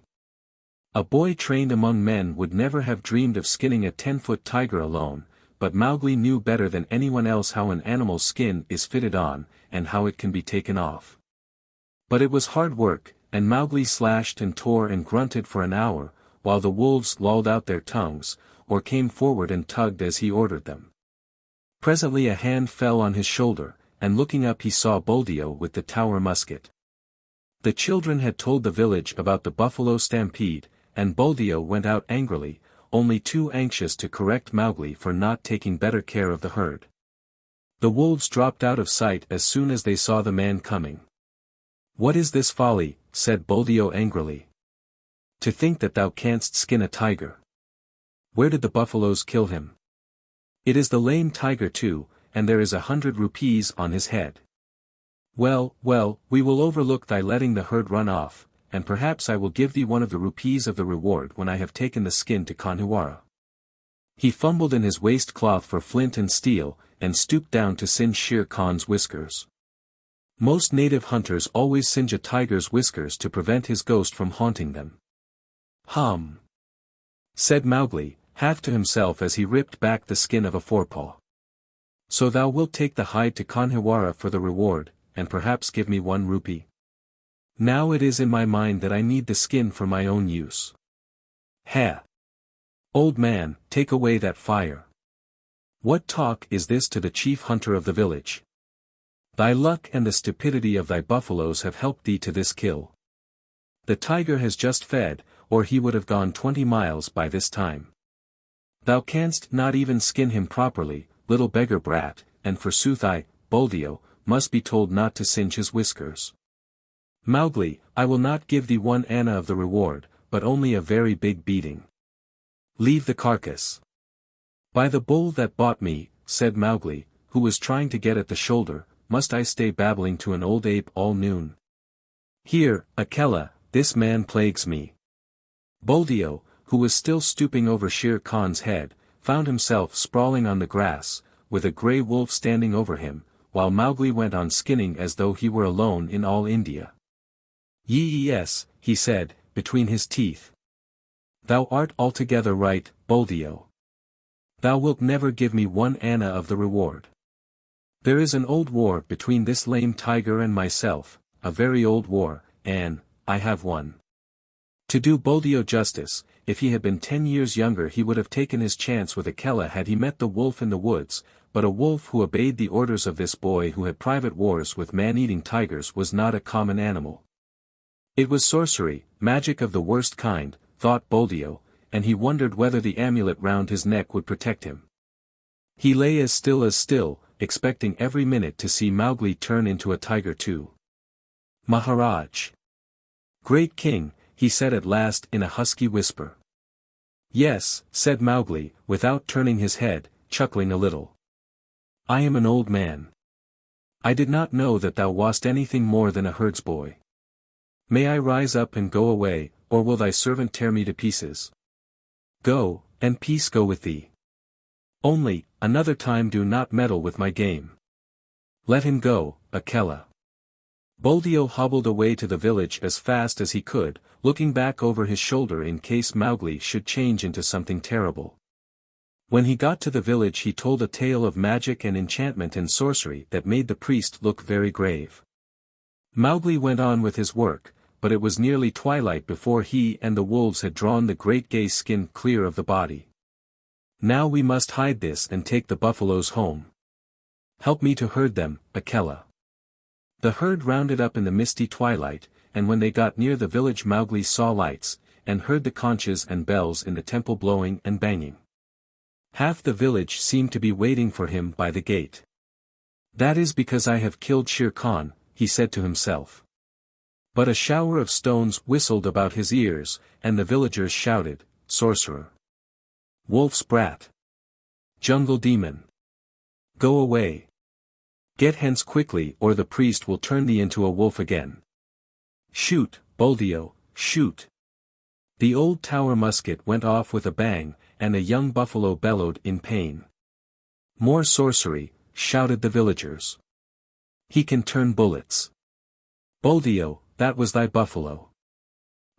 A boy trained among men would never have dreamed of skinning a 10-foot tiger alone, but Mowgli knew better than anyone else how an animal's skin is fitted on, and how it can be taken off. But it was hard work, and Mowgli slashed and tore and grunted for an hour, while the wolves lolled out their tongues, or came forward and tugged as he ordered them. Presently a hand fell on his shoulder, and looking up he saw Buldeo with the Tower musket. The children had told the village about the buffalo stampede, and Buldeo went out angrily, only too anxious to correct Mowgli for not taking better care of the herd. The wolves dropped out of sight as soon as they saw the man coming. "What is this folly?" said Buldeo angrily. "To think that thou canst skin a tiger. Where did the buffaloes kill him? It is the lame tiger too, and there is 100 rupees on his head. Well, we will overlook thy letting the herd run off, and perhaps I will give thee one of the rupees of the reward when I have taken the skin to Kanhiwara." He fumbled in his waistcloth for flint and steel, and stooped down to singe Shere Khan's whiskers. Most native hunters always singe a tiger's whiskers to prevent his ghost from haunting them. "Hum," said Mowgli, half to himself as he ripped back the skin of a forepaw. "So thou wilt take the hide to Kanhiwara for the reward, and perhaps give me 1 rupee? Now it is in my mind that I need the skin for my own use. Ha! Old man, take away that fire. What talk is this to the chief hunter of the village? Thy luck and the stupidity of thy buffaloes have helped thee to this kill. The tiger has just fed, or he would have gone 20 miles by this time. Thou canst not even skin him properly, little beggar brat, and forsooth I, Buldeo, must be told not to singe his whiskers. Mowgli, I will not give thee 1 anna of the reward, but only a very big beating. Leave the carcass." "By the bull that bought me," said Mowgli, who was trying to get at the shoulder, "must I stay babbling to an old ape all noon? Here, Akela, this man plagues me." Buldeo, who was still stooping over Shere Khan's head, found himself sprawling on the grass, with a grey wolf standing over him, while Mowgli went on skinning as though he were alone in all India. "Yes," he said, between his teeth. "Thou art altogether right, Buldeo. Thou wilt never give me 1 anna of the reward. There is an old war between this lame tiger and myself, a very old war, and I have won." To do Buldeo justice, if he had been 10 years younger he would have taken his chance with Akela had he met the wolf in the woods, but a wolf who obeyed the orders of this boy who had private wars with man-eating tigers was not a common animal. It was sorcery, magic of the worst kind, thought Buldeo, and he wondered whether the amulet round his neck would protect him. He lay as still, expecting every minute to see Mowgli turn into a tiger too. "Maharaj! Great King," he said at last in a husky whisper. "Yes," said Mowgli, without turning his head, chuckling a little. "I am an old man. I did not know that thou wast anything more than a herdsboy. May I rise up and go away, or will thy servant tear me to pieces? Go, and peace go with thee. Only, another time do not meddle with my game. Let him go, Akela." Buldeo hobbled away to the village as fast as he could, looking back over his shoulder in case Mowgli should change into something terrible. When he got to the village he told a tale of magic and enchantment and sorcery that made the priest look very grave. Mowgli went on with his work, but it was nearly twilight before he and the wolves had drawn the great gay skin clear of the body. "Now we must hide this and take the buffaloes home. Help me to herd them, Akela." The herd rounded up in the misty twilight, and when they got near the village Mowgli saw lights, and heard the conches and bells in the temple blowing and banging. Half the village seemed to be waiting for him by the gate. "That is because I have killed Shere Khan," he said to himself. But a shower of stones whistled about his ears, and the villagers shouted, sorcerer. Wolf's brat. Jungle demon. Go away. Get hence quickly or the priest will turn thee into a wolf again. Shoot, Buldeo, shoot. The old tower musket went off with a bang, and a young buffalo bellowed in pain. More sorcery, shouted the villagers. He can turn bullets. Buldeo, that was thy buffalo.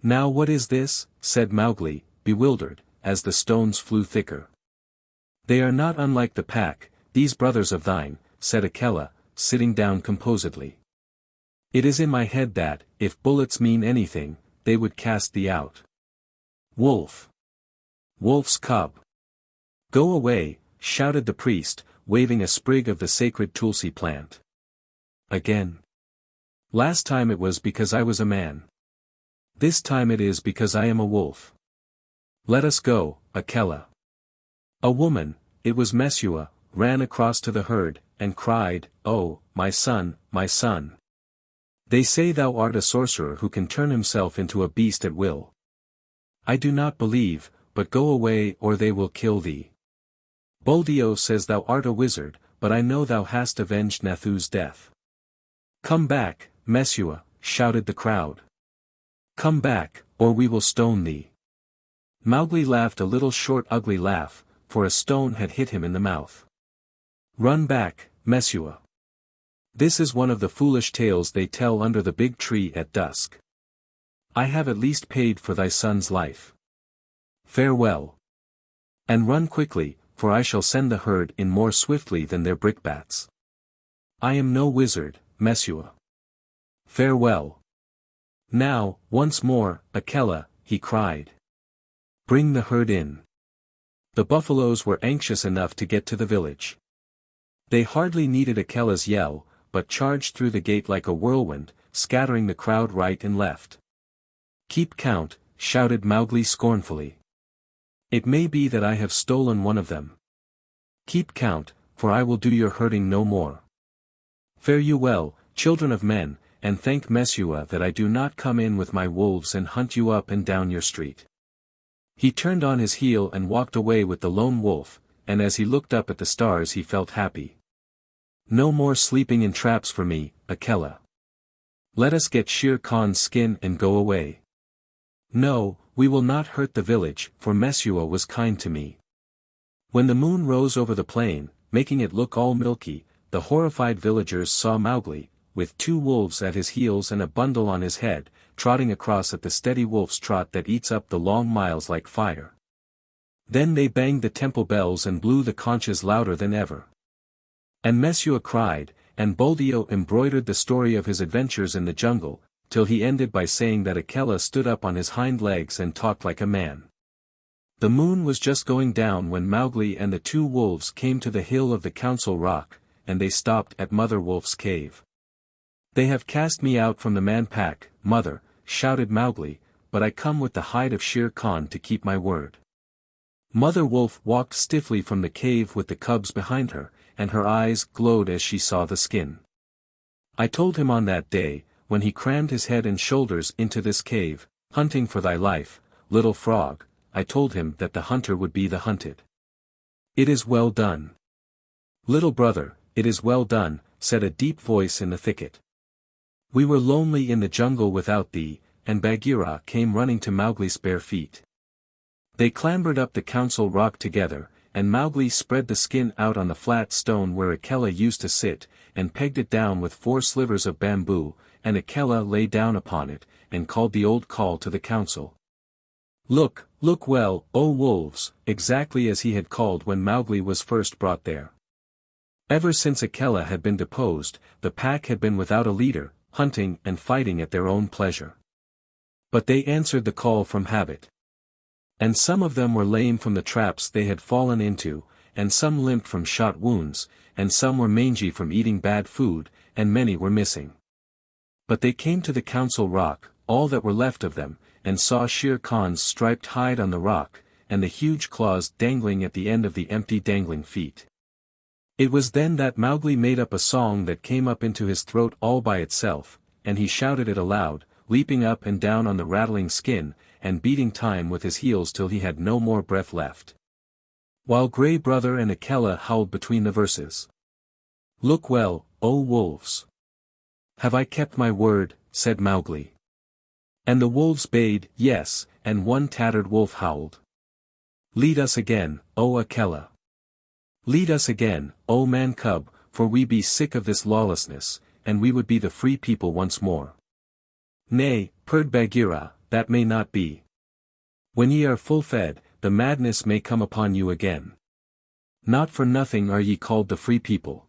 Now what is this? Said Mowgli, bewildered, as the stones flew thicker. They are not unlike the pack, these brothers of thine, said Akela, sitting down composedly. It is in my head that, if bullets mean anything, they would cast thee out. Wolf. Wolf's cub. Go away, shouted the priest, waving a sprig of the sacred tulsi plant. Again. Last time it was because I was a man. This time it is because I am a wolf. Let us go, Akela. A woman, it was Mesua, ran across to the herd, and cried, Oh, my son, my son. They say thou art a sorcerer who can turn himself into a beast at will. I do not believe, but go away or they will kill thee. Buldeo says thou art a wizard, but I know thou hast avenged Nathu's death. Come back, Mesua, shouted the crowd. Come back, or we will stone thee. Mowgli laughed a little short ugly laugh, for a stone had hit him in the mouth. Run back, Mesua. This is one of the foolish tales they tell under the big tree at dusk. I have at least paid for thy son's life. Farewell. And run quickly, for I shall send the herd in more swiftly than their brickbats. I am no wizard, Mesua. Farewell. Now, once more, Akela, he cried. Bring the herd in. The buffaloes were anxious enough to get to the village. They hardly needed Akela's yell, but charged through the gate like a whirlwind, scattering the crowd right and left. Keep count, shouted Mowgli scornfully. It may be that I have stolen one of them. Keep count, for I will do your herding no more. Fare you well, children of men, and thank Mesua that I do not come in with my wolves and hunt you up and down your street. He turned on his heel and walked away with the lone wolf, and as he looked up at the stars he felt happy. No more sleeping in traps for me, Akela. Let us get Shere Khan's skin and go away. No, we will not hurt the village, for Mesua was kind to me. When the moon rose over the plain, making it look all milky, the horrified villagers saw Mowgli, with 2 wolves at his heels and a bundle on his head, trotting across at the steady wolf's trot that eats up the long miles like fire. Then they banged the temple bells and blew the conches louder than ever. And Mesua cried, and Buldeo embroidered the story of his adventures in the jungle, till he ended by saying that Akela stood up on his hind legs and talked like a man. The moon was just going down when Mowgli and the 2 wolves came to the hill of the Council Rock, and they stopped at Mother Wolf's cave. They have cast me out from the man pack, mother, shouted Mowgli, but I come with the hide of Shere Khan to keep my word. Mother Wolf walked stiffly from the cave with the cubs behind her, and her eyes glowed as she saw the skin. I told him on that day, when he crammed his head and shoulders into this cave, hunting for thy life, little frog, I told him that the hunter would be the hunted. It is well done. Little brother, it is well done, said a deep voice in the thicket. We were lonely in the jungle without thee, and Bagheera came running to Mowgli's bare feet. They clambered up the Council Rock together, and Mowgli spread the skin out on the flat stone where Akela used to sit, and pegged it down with 4 slivers of bamboo, and Akela lay down upon it, and called the old call to the council. Look, look well, O wolves, exactly as he had called when Mowgli was first brought there. Ever since Akela had been deposed, the pack had been without a leader, hunting and fighting at their own pleasure. But they answered the call from habit. And some of them were lame from the traps they had fallen into, and some limped from shot wounds, and some were mangy from eating bad food, and many were missing. But they came to the Council Rock, all that were left of them, and saw Shere Khan's striped hide on the rock, and the huge claws dangling at the end of the empty dangling feet. It was then that Mowgli made up a song that came up into his throat all by itself, and he shouted it aloud, leaping up and down on the rattling skin, and beating time with his heels till he had no more breath left. While Grey Brother and Akela howled between the verses. "Look well, O wolves! Have I kept my word?" said Mowgli. And the wolves bayed, yes, and one tattered wolf howled. "Lead us again, O Akela! Lead us again, O man-cub, for we be sick of this lawlessness, and we would be the free people once more." "Nay," purred Bagheera, "that may not be. When ye are full fed, the madness may come upon you again. Not for nothing are ye called the free people.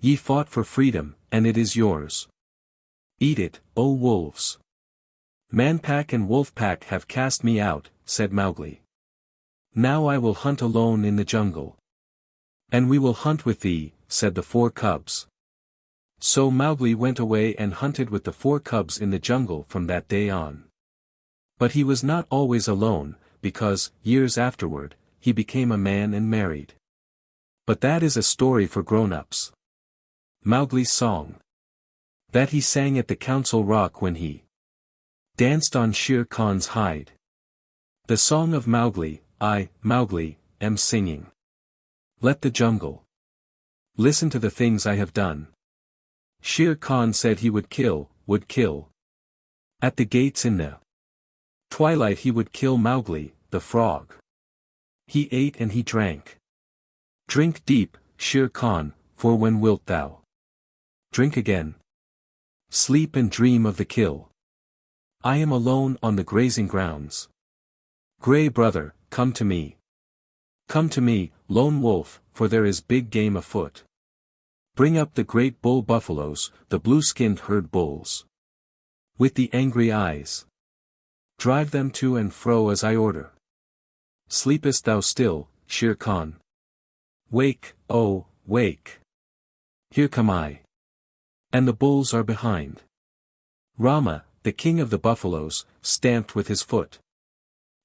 Ye fought for freedom, and it is yours. Eat it, O wolves!" "Man-pack and wolf-pack have cast me out," said Mowgli. "Now I will hunt alone in the jungle." "And we will hunt with thee," said the 4 cubs. So Mowgli went away and hunted with the 4 cubs in the jungle from that day on. But he was not always alone, because, years afterward, he became a man and married. But that is a story for grown-ups. Mowgli's song. That he sang at the council rock when he danced on Shere Khan's hide. The song of Mowgli, I, Mowgli, am singing. Let the jungle listen to the things I have done. Shere Khan said he would kill. At the gates in the twilight he would kill Mowgli, the frog. He ate and he drank. Drink deep, Shere Khan, for when wilt thou drink again? Sleep and dream of the kill. I am alone on the grazing grounds. Grey Brother, come to me. Come to me, lone wolf, for there is big game afoot. Bring up the great bull buffaloes, the blue-skinned herd bulls. With the angry eyes. Drive them to and fro as I order. Sleepest thou still, Shere Khan? Wake, oh, wake. Here come I. And the bulls are behind. Rama, the king of the buffaloes, stamped with his foot.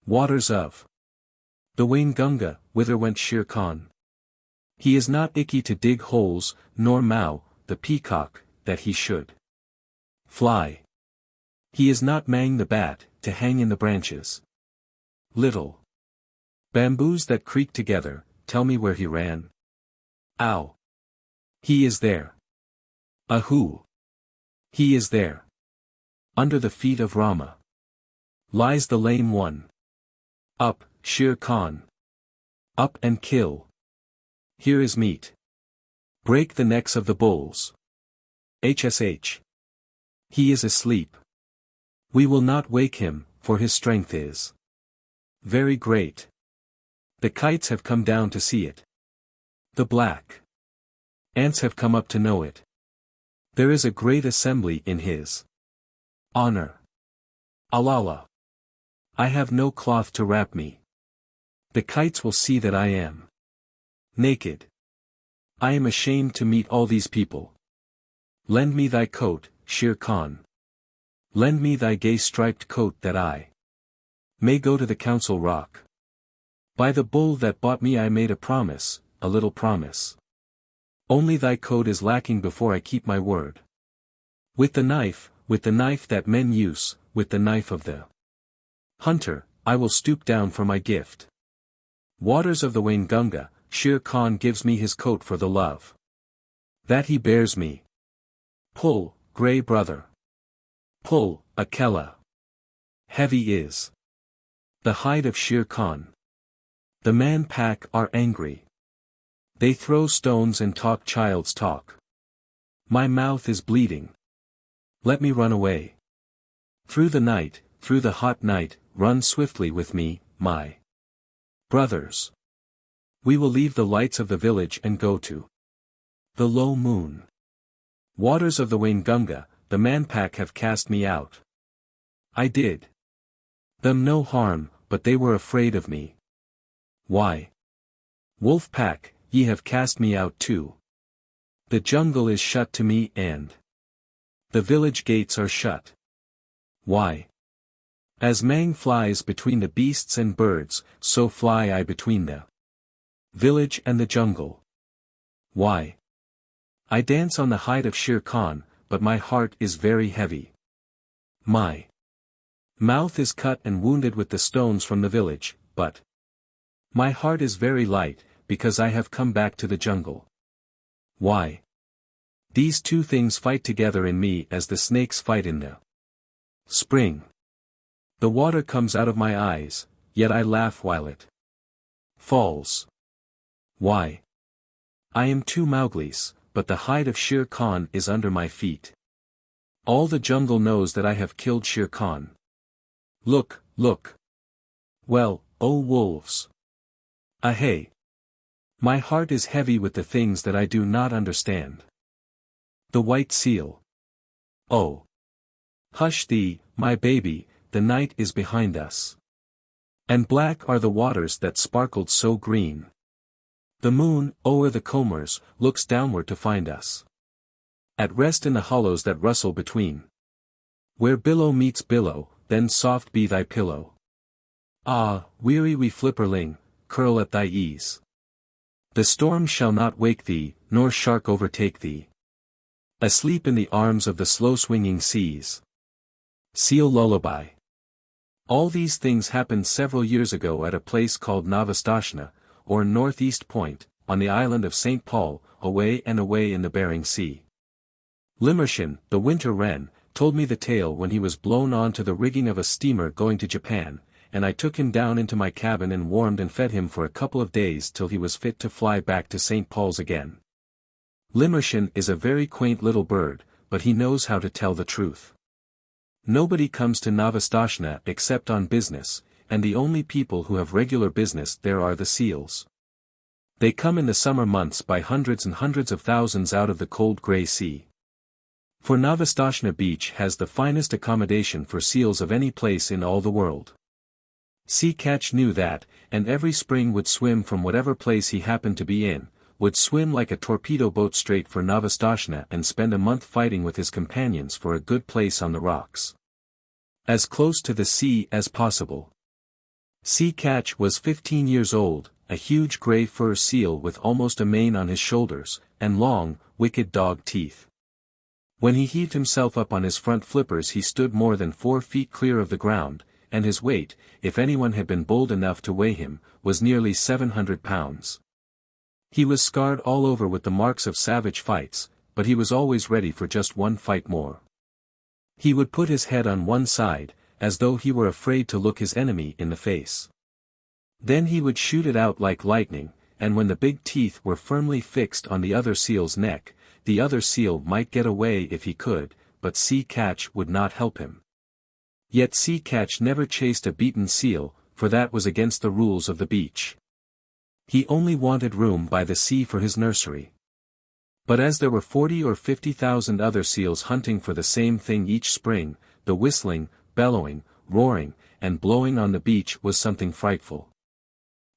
Waters of the Waingunga, whither went Shere Khan? He is not Ikki to dig holes, nor Mao, the peacock, that he should fly. He is not Mang the bat, to hang in the branches. Little bamboos that creak together, tell me where he ran. Ow! He is there. Ahoo! He is there. Under the feet of Rama lies the lame one. Up, Shere Khan. Up and kill. Here is meat. Break the necks of the bulls. HSH. He is asleep. We will not wake him, for his strength is very great. The kites have come down to see it. The black ants have come up to know it. There is a great assembly in his honor. Alala. I have no cloth to wrap me. The kites will see that I am naked. I am ashamed to meet all these people. Lend me thy coat, Shere Khan. Lend me thy gay striped coat that I may go to the council rock. By the bull that bought me I made a promise, a little promise. Only thy coat is lacking before I keep my word. With the knife that men use, with the knife of the hunter, I will stoop down for my gift. Waters of the Waingunga, Shere Khan gives me his coat for the love that he bears me. Pull, Grey Brother. Pull, Akela. Heavy is the hide of Shere Khan. The man-pack are angry. They throw stones and talk child's talk. My mouth is bleeding. Let me run away. Through the hot night, run swiftly with me, my brothers. We will leave the lights of the village and go to the low moon. Waters of the Waingunga, the man-pack have cast me out. I did them no harm, but they were afraid of me. Why? Wolf-pack, ye have cast me out too. The jungle is shut to me and the village gates are shut. Why? As Mang flies between the beasts and birds, so fly I between the village and the jungle. Why? I dance on the hide of Shere Khan, but my heart is very heavy. My Mouth is cut and wounded with the stones from the village, but my heart is very light, because I have come back to the jungle. Why? These two things fight together in me as the snakes fight in the spring. The water comes out of my eyes, yet I laugh while it falls. Why? I am two Mowglis, but the hide of Shere Khan is under my feet. All the jungle knows that I have killed Shere Khan. Look, look. Well, oh wolves. Ahey. My heart is heavy with the things that I do not understand. The white seal. Oh. Hush thee, my baby, the night is behind us. And black are the waters that sparkled so green. The moon, o'er the combers, looks downward to find us. At rest in the hollows that rustle between. Where billow meets billow, then soft be thy pillow. Ah, weary wee flipperling, curl at thy ease. The storm shall not wake thee, nor shark overtake thee. Asleep in the arms of the slow-swinging seas. Seal Lullaby. All these things happened several years ago at a place called Novastoshnah, or Northeast Point, on the island of St. Paul, away and away in the Bering Sea. Limmershin, the winter wren, told me the tale when he was blown on to the rigging of a steamer going to Japan, and I took him down into my cabin and warmed and fed him for a couple of days till he was fit to fly back to St. Paul's again. Limmershin is a very quaint little bird, but he knows how to tell the truth. Nobody comes to Novastoshnah except on business, and the only people who have regular business there are the seals. They come in the summer months by hundreds and hundreds of thousands out of the cold grey sea. For Novastoshnah Beach has the finest accommodation for seals of any place in all the world. Sea Catch knew that, and every spring would swim from whatever place he happened to be in, would swim like a torpedo boat straight for Novastoshnah and spend a month fighting with his companions for a good place on the rocks. As close to the sea as possible. Sea Catch was 15 years old, a huge grey fur seal with almost a mane on his shoulders, and long, wicked dog teeth. When he heaved himself up on his front flippers he stood more than 4 feet clear of the ground, and his weight, if anyone had been bold enough to weigh him, was nearly 700 pounds. He was scarred all over with the marks of savage fights, but he was always ready for just one fight more. He would put his head on one side, as though he were afraid to look his enemy in the face. Then he would shoot it out like lightning, and when the big teeth were firmly fixed on the other seal's neck, the other seal might get away if he could, but Sea Catch would not help him. Yet Sea Catch never chased a beaten seal, for that was against the rules of the beach. He only wanted room by the sea for his nursery. But as there were 40 or 50,000 other seals hunting for the same thing each spring, the whistling, bellowing, roaring, and blowing on the beach was something frightful.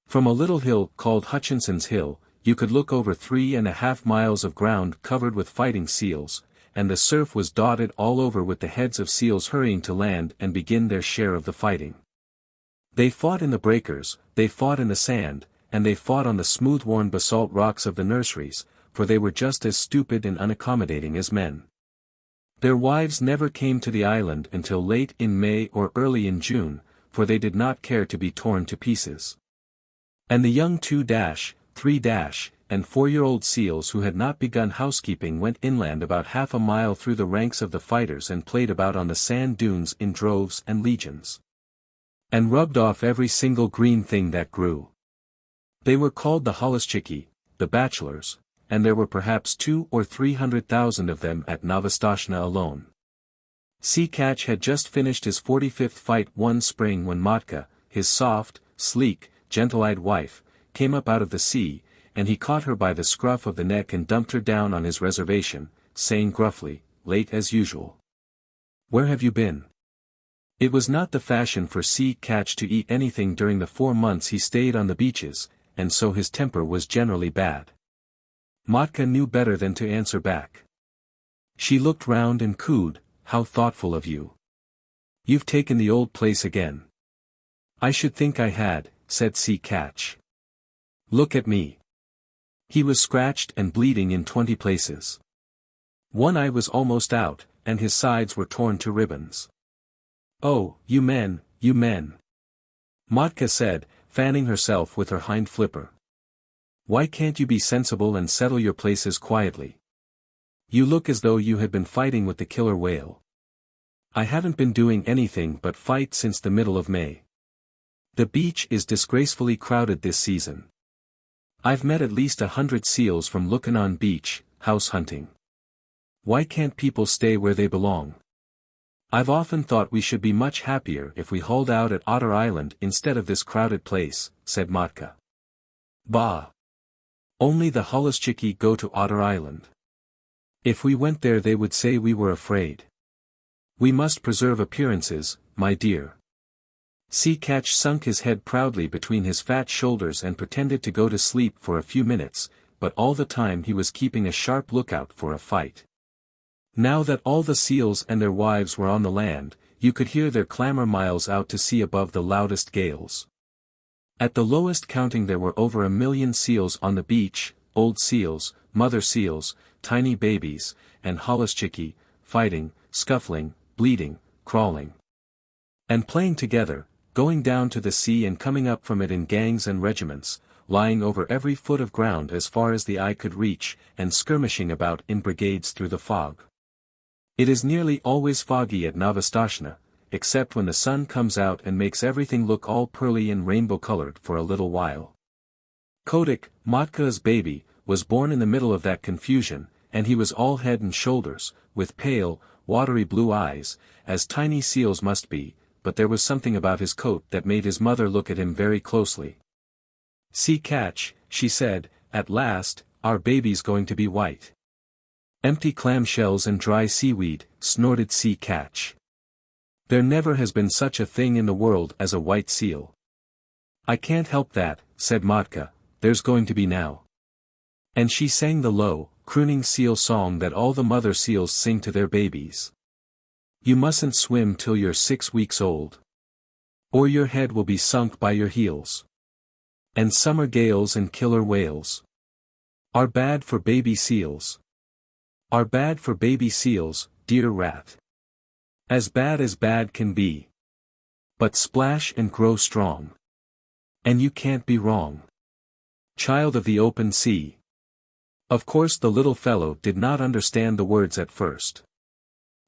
From a little hill called Hutchinson's Hill, you could look over 3.5 miles of ground covered with fighting seals, and the surf was dotted all over with the heads of seals hurrying to land and begin their share of the fighting. They fought in the breakers, they fought in the sand, and they fought on the smooth-worn basalt rocks of the nurseries, for they were just as stupid and unaccommodating as men. Their wives never came to the island until late in May or early in June, for they did not care to be torn to pieces. And the young 2-, 3-, and 4-year-old seals who had not begun housekeeping went inland about half a mile through the ranks of the fighters and played about on the sand dunes in droves and legions. And rubbed off every single green thing that grew. They were called the Holluschickie, the bachelors, and there were perhaps 200,000 or 300,000 of them at Novastoshnah alone. Sea Catch had just finished his 45th fight one spring when Matka, his soft, sleek, gentle-eyed wife, came up out of the sea, and he caught her by the scruff of the neck and dumped her down on his reservation, saying gruffly, late as usual. "Where have you been?" It was not the fashion for Sea Catch to eat anything during the 4 months he stayed on the beaches, and so his temper was generally bad. Matka knew better than to answer back. She looked round and cooed, "How thoughtful of you. You've taken the old place again." "I should think I had," said Sea Catch. "Look at me." He was scratched and bleeding in 20 places. One eye was almost out, and his sides were torn to ribbons. "Oh, you men, you men," Matka said, fanning herself with her hind flipper. "Why can't you be sensible and settle your places quietly? You look as though you had been fighting with the killer whale." "I haven't been doing anything but fight since the middle of May. The beach is disgracefully crowded this season. I've met at least 100 seals from Lukannon Beach, house hunting. Why can't people stay where they belong? I've often thought we should be much happier if we hauled out at Otter Island instead of this crowded place," said Matka. "Bah! Only the Holluschickie go to Otter Island. If we went there they would say we were afraid. We must preserve appearances, my dear." Sea Catch sunk his head proudly between his fat shoulders and pretended to go to sleep for a few minutes, but all the time he was keeping a sharp lookout for a fight. Now that all the seals and their wives were on the land, you could hear their clamor miles out to sea above the loudest gales. At the lowest counting there were over 1 million seals on the beach, old seals, mother seals, tiny babies, and Holluschickie, fighting, scuffling, bleeding, crawling, and playing together, going down to the sea and coming up from it in gangs and regiments, lying over every foot of ground as far as the eye could reach, and skirmishing about in brigades through the fog. It is nearly always foggy at Novastoshnah, except when the sun comes out and makes everything look all pearly and rainbow-colored for a little while. Kotick, Matka's baby, was born in the middle of that confusion, and he was all head and shoulders, with pale, watery blue eyes, as tiny seals must be, but there was something about his coat that made his mother look at him very closely. "Sea Catch," she said, "at last, our baby's going to be white." "Empty clamshells and dry seaweed," snorted Sea Catch. "There never has been such a thing in the world as a white seal." "I can't help that," said Matka, "there's going to be now." And she sang the low, crooning seal song that all the mother seals sing to their babies. "You mustn't swim till you're 6 weeks old, or your head will be sunk by your heels. And summer gales and killer whales are bad for baby seals. Are bad for baby seals, dear rat. As bad can be. But splash and grow strong. And you can't be wrong. Child of the open sea." Of course the little fellow did not understand the words at first.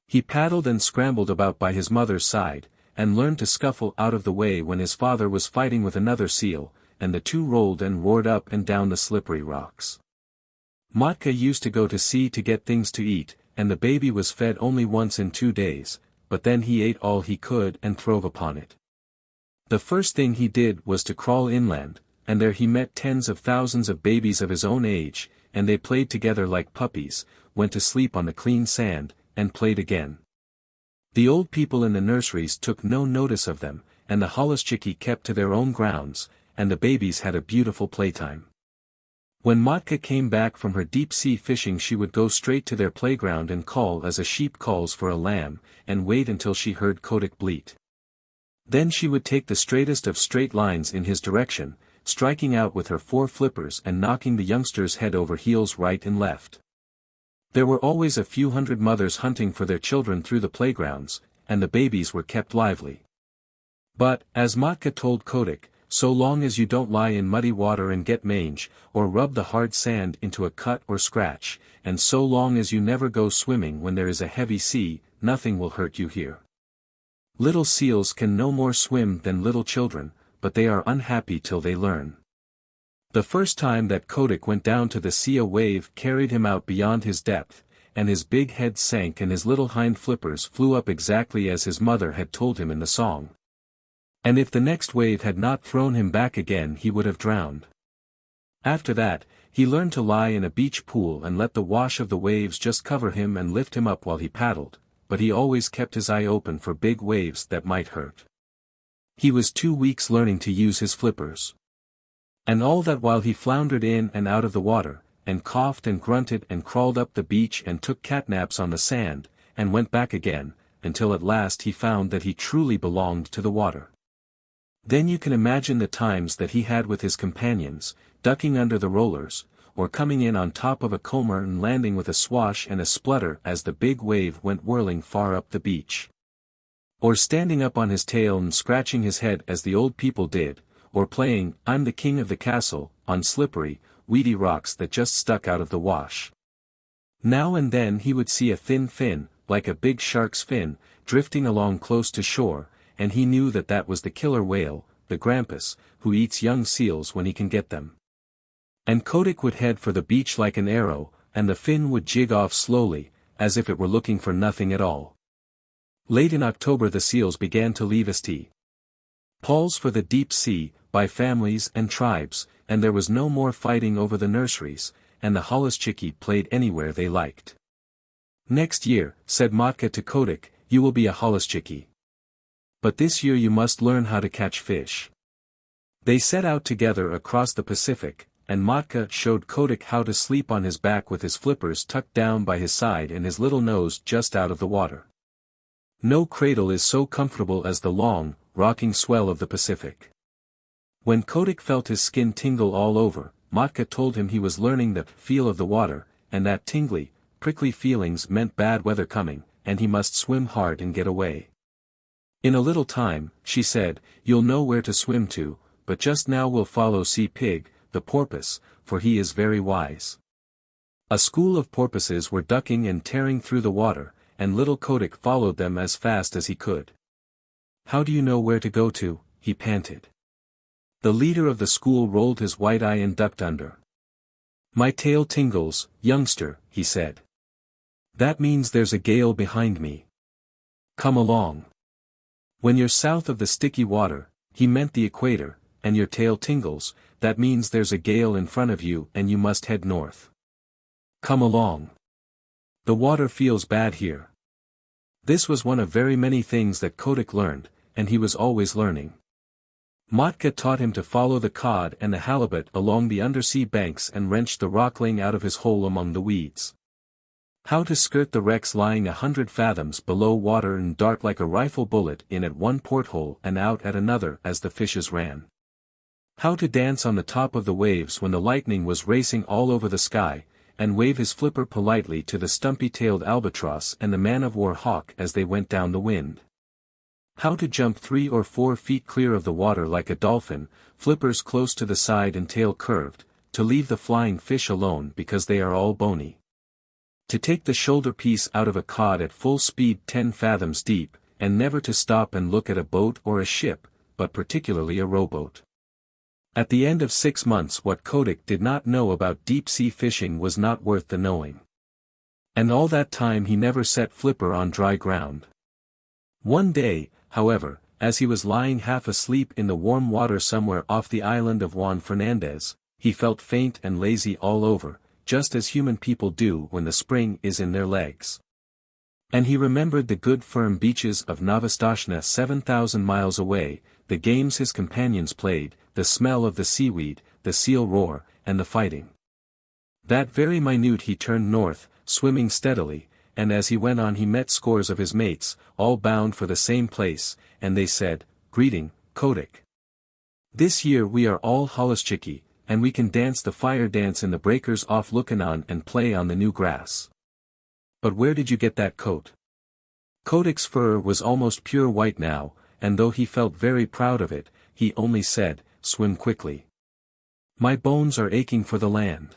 He paddled and scrambled about by his mother's side, and learned to scuffle out of the way when his father was fighting with another seal, and the two rolled and roared up and down the slippery rocks. Matka used to go to sea to get things to eat, and the baby was fed only once in 2 days, but then he ate all he could and throve upon it. The first thing he did was to crawl inland, and there he met tens of thousands of babies of his own age, and they played together like puppies, went to sleep on the clean sand, and played again. The old people in the nurseries took no notice of them, and the Holluschickie kept to their own grounds, and the babies had a beautiful playtime. When Matka came back from her deep-sea fishing she would go straight to their playground and call as a sheep calls for a lamb, and wait until she heard Kotick bleat. Then she would take the straightest of straight lines in his direction, striking out with her 4 flippers and knocking the youngsters head over heels right and left. There were always a few hundred mothers hunting for their children through the playgrounds, and the babies were kept lively. But, as Matka told Kotick, so long as you don't lie in muddy water and get mange, or rub the hard sand into a cut or scratch, and so long as you never go swimming when there is a heavy sea, nothing will hurt you here. Little seals can no more swim than little children, but they are unhappy till they learn. The first time that Kotick went down to the sea a wave carried him out beyond his depth, and his big head sank and his little hind flippers flew up exactly as his mother had told him in the song. And if the next wave had not thrown him back again he would have drowned. After that, he learned to lie in a beach pool and let the wash of the waves just cover him and lift him up while he paddled, but he always kept his eye open for big waves that might hurt. He was 2 weeks learning to use his flippers. And all that while he floundered in and out of the water, and coughed and grunted and crawled up the beach and took catnaps on the sand, and went back again, until at last he found that he truly belonged to the water. Then you can imagine the times that he had with his companions, ducking under the rollers, or coming in on top of a comber and landing with a swash and a splutter as the big wave went whirling far up the beach. Or standing up on his tail and scratching his head as the old people did, or playing, I'm the king of the castle, on slippery, weedy rocks that just stuck out of the wash. Now and then he would see a thin fin, like a big shark's fin, drifting along close to shore, and he knew that that was the killer whale, the grampus, who eats young seals when he can get them. And Kotick would head for the beach like an arrow, and the fin would jig off slowly, as if it were looking for nothing at all. Late in October the seals began to leave St. Paul's for the deep sea, by families and tribes, and there was no more fighting over the nurseries, and the holluschickie played anywhere they liked. Next year, said Matka to Kotick, you will be a holluschickie. But this year you must learn how to catch fish. They set out together across the Pacific, and Matka showed Kotick how to sleep on his back with his flippers tucked down by his side and his little nose just out of the water. No cradle is so comfortable as the long, rocking swell of the Pacific. When Kotick felt his skin tingle all over, Matka told him he was learning the feel of the water, and that tingly, prickly feelings meant bad weather coming, and he must swim hard and get away. In a little time, she said, you'll know where to swim to, but just now we'll follow Sea Pig, the porpoise, for he is very wise. A school of porpoises were ducking and tearing through the water, and little Kotick followed them as fast as he could. How do you know where to go to? He panted. The leader of the school rolled his white eye and ducked under. My tail tingles, youngster, he said. That means there's a gale behind me. Come along. When you're south of the sticky water, he meant the equator, and your tail tingles, that means there's a gale in front of you and you must head north. Come along. The water feels bad here. This was one of very many things that Kotick learned, and he was always learning. Matka taught him to follow the cod and the halibut along the undersea banks and wrench the rockling out of his hole among the weeds. How to skirt the wrecks lying 100 fathoms below water and dart like a rifle bullet in at one porthole and out at another as the fishes ran. How to dance on the top of the waves when the lightning was racing all over the sky, and wave his flipper politely to the stumpy-tailed albatross and the man-of-war hawk as they went down the wind. How to jump 3 or 4 feet clear of the water like a dolphin, flippers close to the side and tail curved, to leave the flying fish alone because they are all bony. To take the shoulder piece out of a cod at full speed 10 fathoms deep, and never to stop and look at a boat or a ship, but particularly a rowboat. At the end of 6 months what Kotick did not know about deep-sea fishing was not worth the knowing. And all that time he never set flipper on dry ground. One day, however, as he was lying half asleep in the warm water somewhere off the island of Juan Fernandez, he felt faint and lazy all over, just as human people do when the spring is in their legs. And he remembered the good firm beaches of Novastoshnah 7,000 miles away, the games his companions played, the smell of the seaweed, the seal roar, and the fighting. That very minute he turned north, swimming steadily, and as he went on he met scores of his mates, all bound for the same place, and they said, Greeting, Kotick. This year we are all holluschickie, and we can dance the fire dance in the breakers off Lukannon and play on the new grass. But where did you get that coat? Kotick's fur was almost pure white now, and though he felt very proud of it, he only said, Swim quickly. My bones are aching for the land.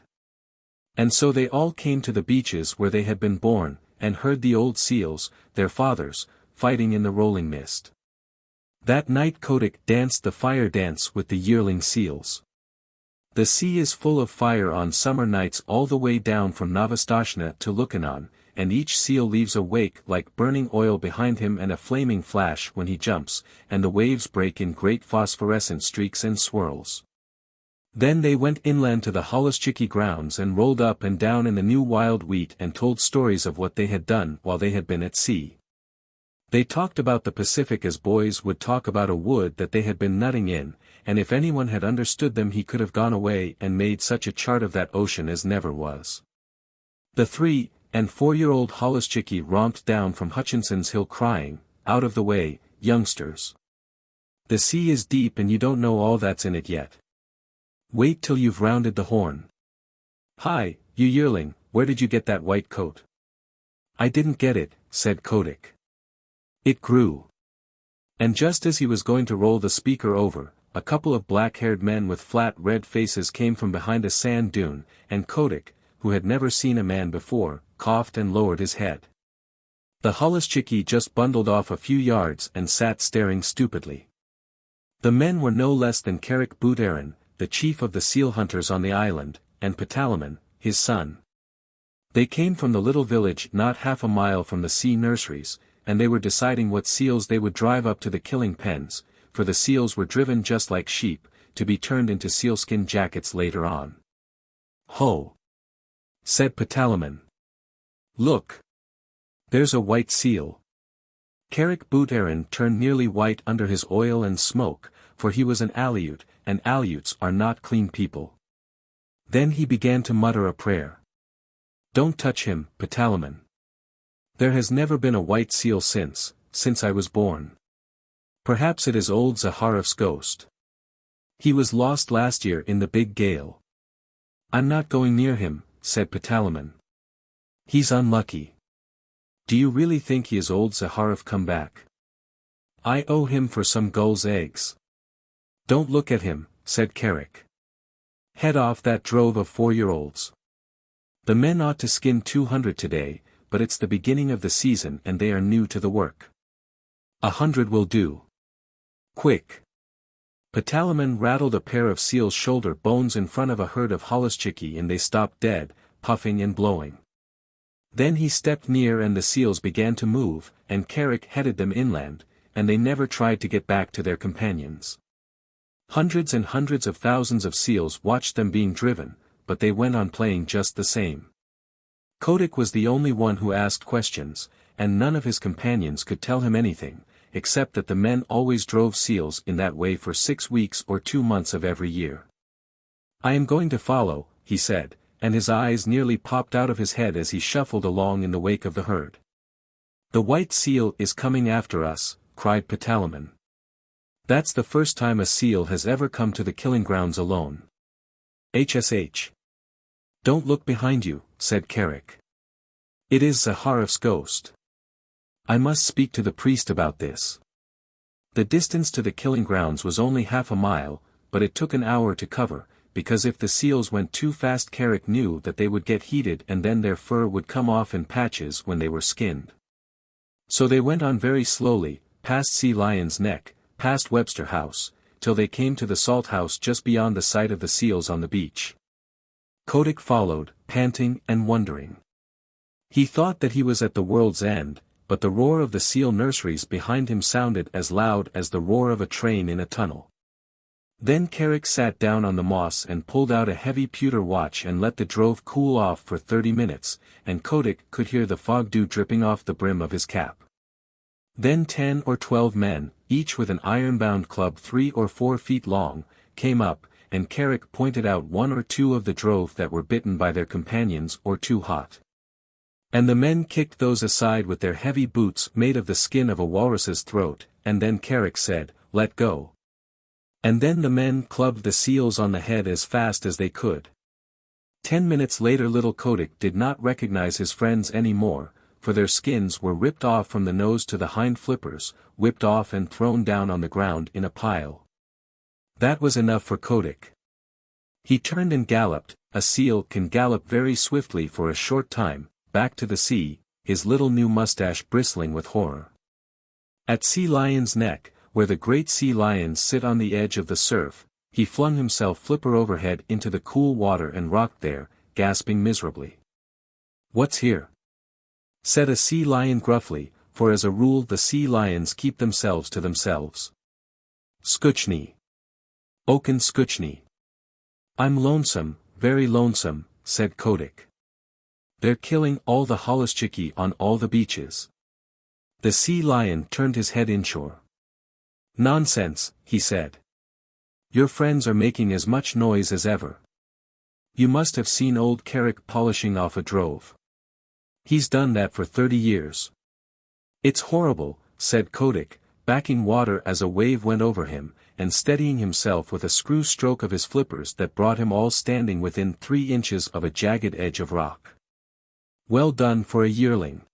And so they all came to the beaches where they had been born, and heard the old seals, their fathers, fighting in the rolling mist. That night Kotick danced the fire dance with the yearling seals. The sea is full of fire on summer nights all the way down from Novastoshnah to Lukannon, and each seal leaves a wake like burning oil behind him and a flaming flash when he jumps, and the waves break in great phosphorescent streaks and swirls. Then they went inland to the holluschickie grounds and rolled up and down in the new wild wheat and told stories of what they had done while they had been at sea. They talked about the Pacific as boys would talk about a wood that they had been nutting in, and if anyone had understood them he could have gone away and made such a chart of that ocean as never was. The 3- and 4-year-old holluschickie romped down from Hutchinson's Hill crying, Out of the way, youngsters. The sea is deep and you don't know all that's in it yet. Wait till you've rounded the horn. Hi, you yearling, where did you get that white coat? I didn't get it, said Kotick. It grew. And just as he was going to roll the speaker over, a couple of black-haired men with flat red faces came from behind a sand dune, and Kotick, who had never seen a man before, coughed and lowered his head. The Holluschickie just bundled off a few yards and sat staring stupidly. The men were no less than Kerick Boot Aaron, the chief of the seal hunters on the island, and Patalamon, his son. They came from the little village not half a mile from the sea nurseries, and they were deciding what seals they would drive up to the killing pens, for the seals were driven just like sheep, to be turned into sealskin jackets later on. "Ho!" said Patalamon. "Look! There's a white seal." Kerick Boot Aaron turned nearly white under his oil and smoke, for he was an Aleut, and Aleuts are not clean people. Then he began to mutter a prayer. "Don't touch him, Patalamon. There has never been a white seal since I was born. Perhaps it is old Zaharef's ghost. He was lost last year in the big gale." "I'm not going near him," said Patalamon. "He's unlucky." "Do you really think he is old Zaharef come back? I owe him for some gull's eggs." "Don't look at him," said Kerick. "Head off that drove of 4-year-olds. The men ought to skin 200 today, but it's the beginning of the season and they are new to the work. 100 will do. Quick." Patalamon rattled a pair of seal's shoulder bones in front of a herd of Holluschickie and they stopped dead, puffing and blowing. Then he stepped near and the seals began to move, and Kerick headed them inland, and they never tried to get back to their companions. Hundreds and hundreds of thousands of seals watched them being driven, but they went on playing just the same. Kotick was the only one who asked questions, and none of his companions could tell him anything, except that the men always drove seals in that way for 6 weeks or 2 months of every year. "I am going to follow," he said, and his eyes nearly popped out of his head as he shuffled along in the wake of the herd. "The white seal is coming after us," cried Patalamon. "That's the first time a seal has ever come to the killing grounds alone. HSH. "Don't look behind you," said Kerick. "It is Zaharef's ghost. I must speak to the priest about this." The distance to the killing grounds was only half a mile, but it took an hour to cover, because if the seals went too fast Kerick knew that they would get heated and then their fur would come off in patches when they were skinned. So they went on very slowly, past Sea Lion's Neck, past Webster House, till they came to the salt house just beyond the sight of the seals on the beach. Kotick followed, panting and wondering. He thought that he was at the world's end, but the roar of the seal nurseries behind him sounded as loud as the roar of a train in a tunnel. Then Kerick sat down on the moss and pulled out a heavy pewter watch and let the drove cool off for 30 minutes, and Kotick could hear the fog dew dripping off the brim of his cap. Then 10 or 12 men, each with an iron-bound club 3 or 4 feet long, came up, and Kerick pointed out 1 or 2 of the drove that were bitten by their companions or too hot. And the men kicked those aside with their heavy boots made of the skin of a walrus's throat, and then Kerick said, "Let go." And then the men clubbed the seals on the head as fast as they could. 10 minutes later little Kotick did not recognize his friends any more, for their skins were ripped off from the nose to the hind flippers, whipped off and thrown down on the ground in a pile. That was enough for Kotick. He turned and galloped. A seal can gallop very swiftly for a short time, back to the sea, his little new mustache bristling with horror. At Sea Lion's Neck, where the great sea lions sit on the edge of the surf, he flung himself flipper overhead into the cool water and rocked there, gasping miserably. "What's here?" said a sea lion gruffly, for as a rule the sea lions keep themselves to themselves. "Scutchney. Oaken Scutchney." "I'm lonesome, very lonesome," said Kotick. "They're killing all the Holluschickie on all the beaches." The sea lion turned his head inshore. "Nonsense," he said. "Your friends are making as much noise as ever. You must have seen old Kerick polishing off a drove. He's done that for 30 years. "It's horrible," said Kotick, backing water as a wave went over him, and steadying himself with a screw stroke of his flippers that brought him all standing within 3 inches of a jagged edge of rock. "Well done for a yearling,"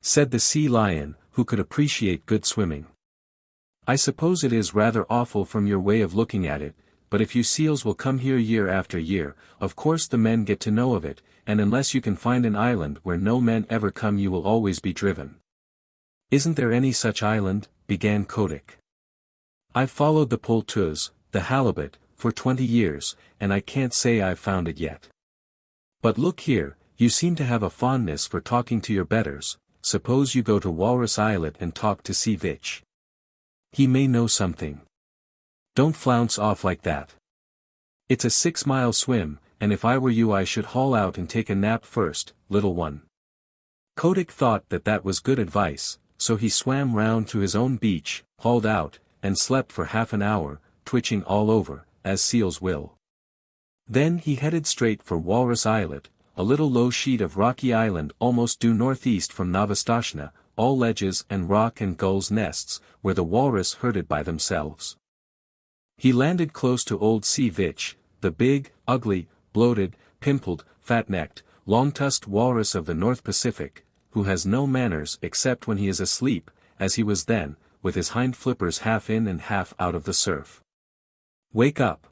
said the sea lion, who could appreciate good swimming. I suppose it is rather awful from your way of looking at it, but if you seals will come here year after year, of course the men get to know of it, and unless you can find an island where no men ever come you will always be driven. Isn't there any such island? Began Kotick. I've followed the poulteuse, the halibut, for 20 years, and I can't say I've found it yet. But look here, you seem to have a fondness for talking to your betters. Suppose you go to Walrus Islet and talk to Sea Vitch. He may know something. Don't flounce off like that. It's a 6-mile swim, and if I were you I should haul out and take a nap first, little one. Kotick thought that that was good advice, so he swam round to his own beach, hauled out, and slept for half an hour, twitching all over, as seals will. Then he headed straight for Walrus Islet, a little low sheet of rocky island almost due northeast from Novastoshnah, all ledges and rock and gulls' nests, where the walrus herded by themselves. He landed close to old Sea Vitch, the big, ugly, bloated, pimpled, fat-necked, long-tusked walrus of the North Pacific, who has no manners except when he is asleep, as he was then, with his hind flippers half in and half out of the surf. "Wake up!"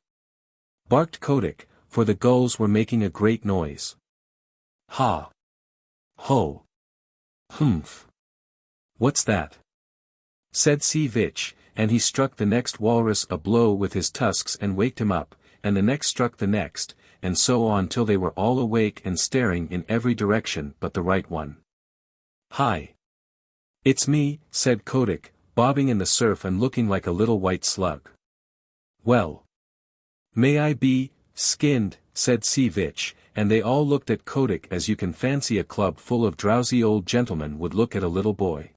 barked Kotick, for the gulls were making a great noise. "Ha! Ho! Humph! What's that?" said Sea Vitch, and he struck the next walrus a blow with his tusks and waked him up, and the next struck the next, and so on till they were all awake and staring in every direction but the right one. "Hi! It's me," said Kotick, bobbing in the surf and looking like a little white slug. "Well, may I be skinned," said Sea Vitch, and they all looked at Kotick as you can fancy a club full of drowsy old gentlemen would look at a little boy.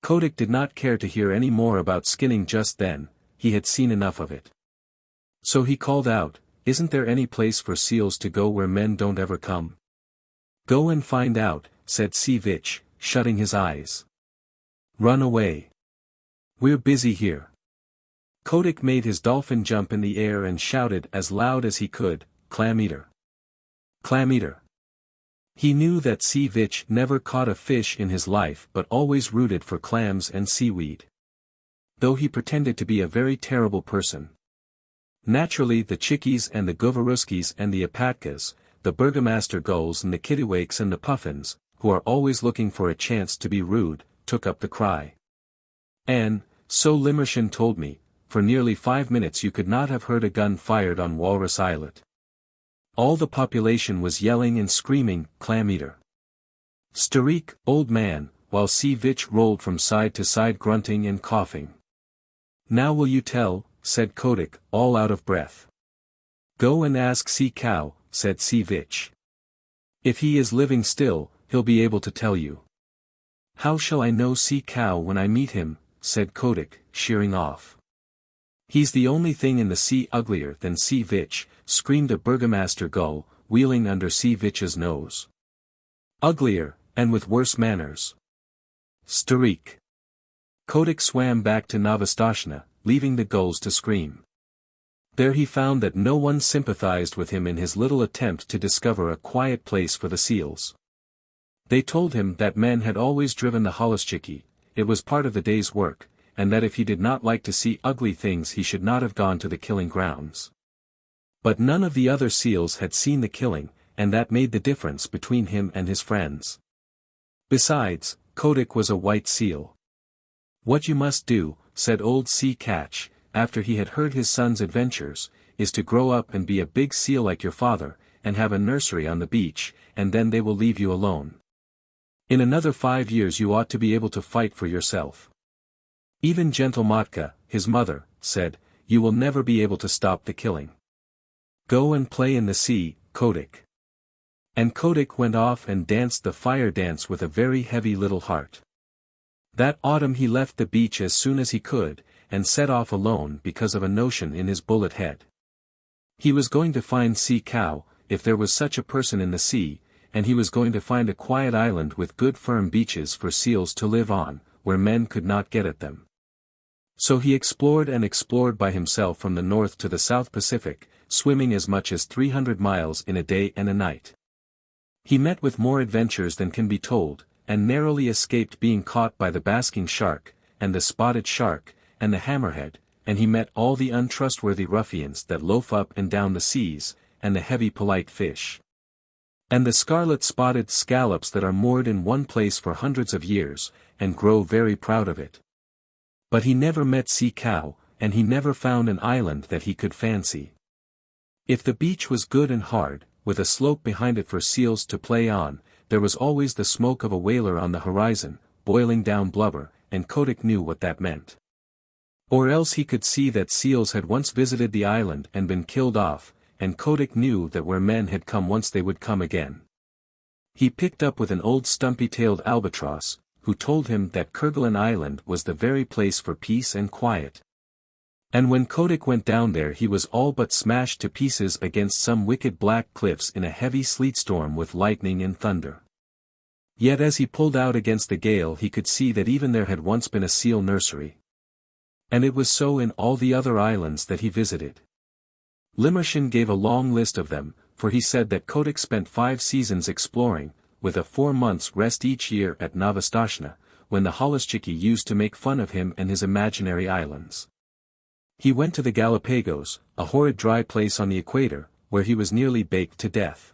Kotick did not care to hear any more about skinning just then, he had seen enough of it. So he called out, "Isn't there any place for seals to go where men don't ever come?" "Go and find out," said Sea Vitch, shutting his eyes. "Run away. We're busy here." Kotick made his dolphin jump in the air and shouted as loud as he could, "Clam-eater! Clam-eater!" He knew that Sea Vitch never caught a fish in his life but always rooted for clams and seaweed. Though he pretended to be a very terrible person. Naturally the chickies and the govaruskis and the apatkas, the burgomaster gulls and the kittiwakes and the puffins, who are always looking for a chance to be rude, took up the cry. And, so Limmershin told me, for nearly 5 minutes you could not have heard a gun fired on Walrus Islet. All the population was yelling and screaming, "Clam-eater! Stareek, old man," while Sea Vitch rolled from side to side grunting and coughing. "Now will you tell?" said Kotick, all out of breath. "Go and ask Sea Cow," said Sea Vitch. "If he is living still, he'll be able to tell you." "How shall I know Sea Cow when I meet him?" said Kotick, sheering off. "He's the only thing in the sea uglier than Sea Vitch," screamed a burgomaster gull, wheeling under Sea Vitch's nose. "Uglier, and with worse manners. Stareek." Kotick swam back to Novastoshnah, leaving the gulls to scream. There he found that no one sympathized with him in his little attempt to discover a quiet place for the seals. They told him that men had always driven the holluschickie, it was part of the day's work, and that if he did not like to see ugly things he should not have gone to the killing grounds. But none of the other seals had seen the killing, and that made the difference between him and his friends. Besides, Kotick was a white seal. "What you must do," said old Sea Catch, after he had heard his son's adventures, "is to grow up and be a big seal like your father, and have a nursery on the beach, and then they will leave you alone. In another 5 years you ought to be able to fight for yourself." Even gentle Matka, his mother, said, "You will never be able to stop the killing. Go and play in the sea, Kotick." And Kotick went off and danced the fire dance with a very heavy little heart. That autumn he left the beach as soon as he could, and set off alone because of a notion in his bullet head. He was going to find Sea Cow, if there was such a person in the sea, and he was going to find a quiet island with good firm beaches for seals to live on, where men could not get at them. So he explored and explored by himself from the North to the South Pacific, swimming as much as 300 miles in a day and a night. He met with more adventures than can be told, and narrowly escaped being caught by the basking shark, and the spotted shark, and the hammerhead, and he met all the untrustworthy ruffians that loaf up and down the seas, and the heavy polite fish. And the scarlet-spotted scallops that are moored in one place for hundreds of years, and grow very proud of it. But he never met sea cow, and he never found an island that he could fancy. If the beach was good and hard, with a slope behind it for seals to play on, there was always the smoke of a whaler on the horizon, boiling down blubber, and Kotick knew what that meant. Or else he could see that seals had once visited the island and been killed off, and Kotick knew that where men had come once they would come again. He picked up with an old stumpy-tailed albatross, who told him that Kerguelen Island was the very place for peace and quiet. And when Kotick went down there he was all but smashed to pieces against some wicked black cliffs in a heavy sleet storm with lightning and thunder. Yet as he pulled out against the gale he could see that even there had once been a seal nursery. And it was so in all the other islands that he visited. Limmershin gave a long list of them, for he said that Kotick spent 5 seasons exploring, with a 4 months' rest each year at Novastoshnah, when the Holluschickie used to make fun of him and his imaginary islands. He went to the Galapagos, a horrid dry place on the equator, where he was nearly baked to death.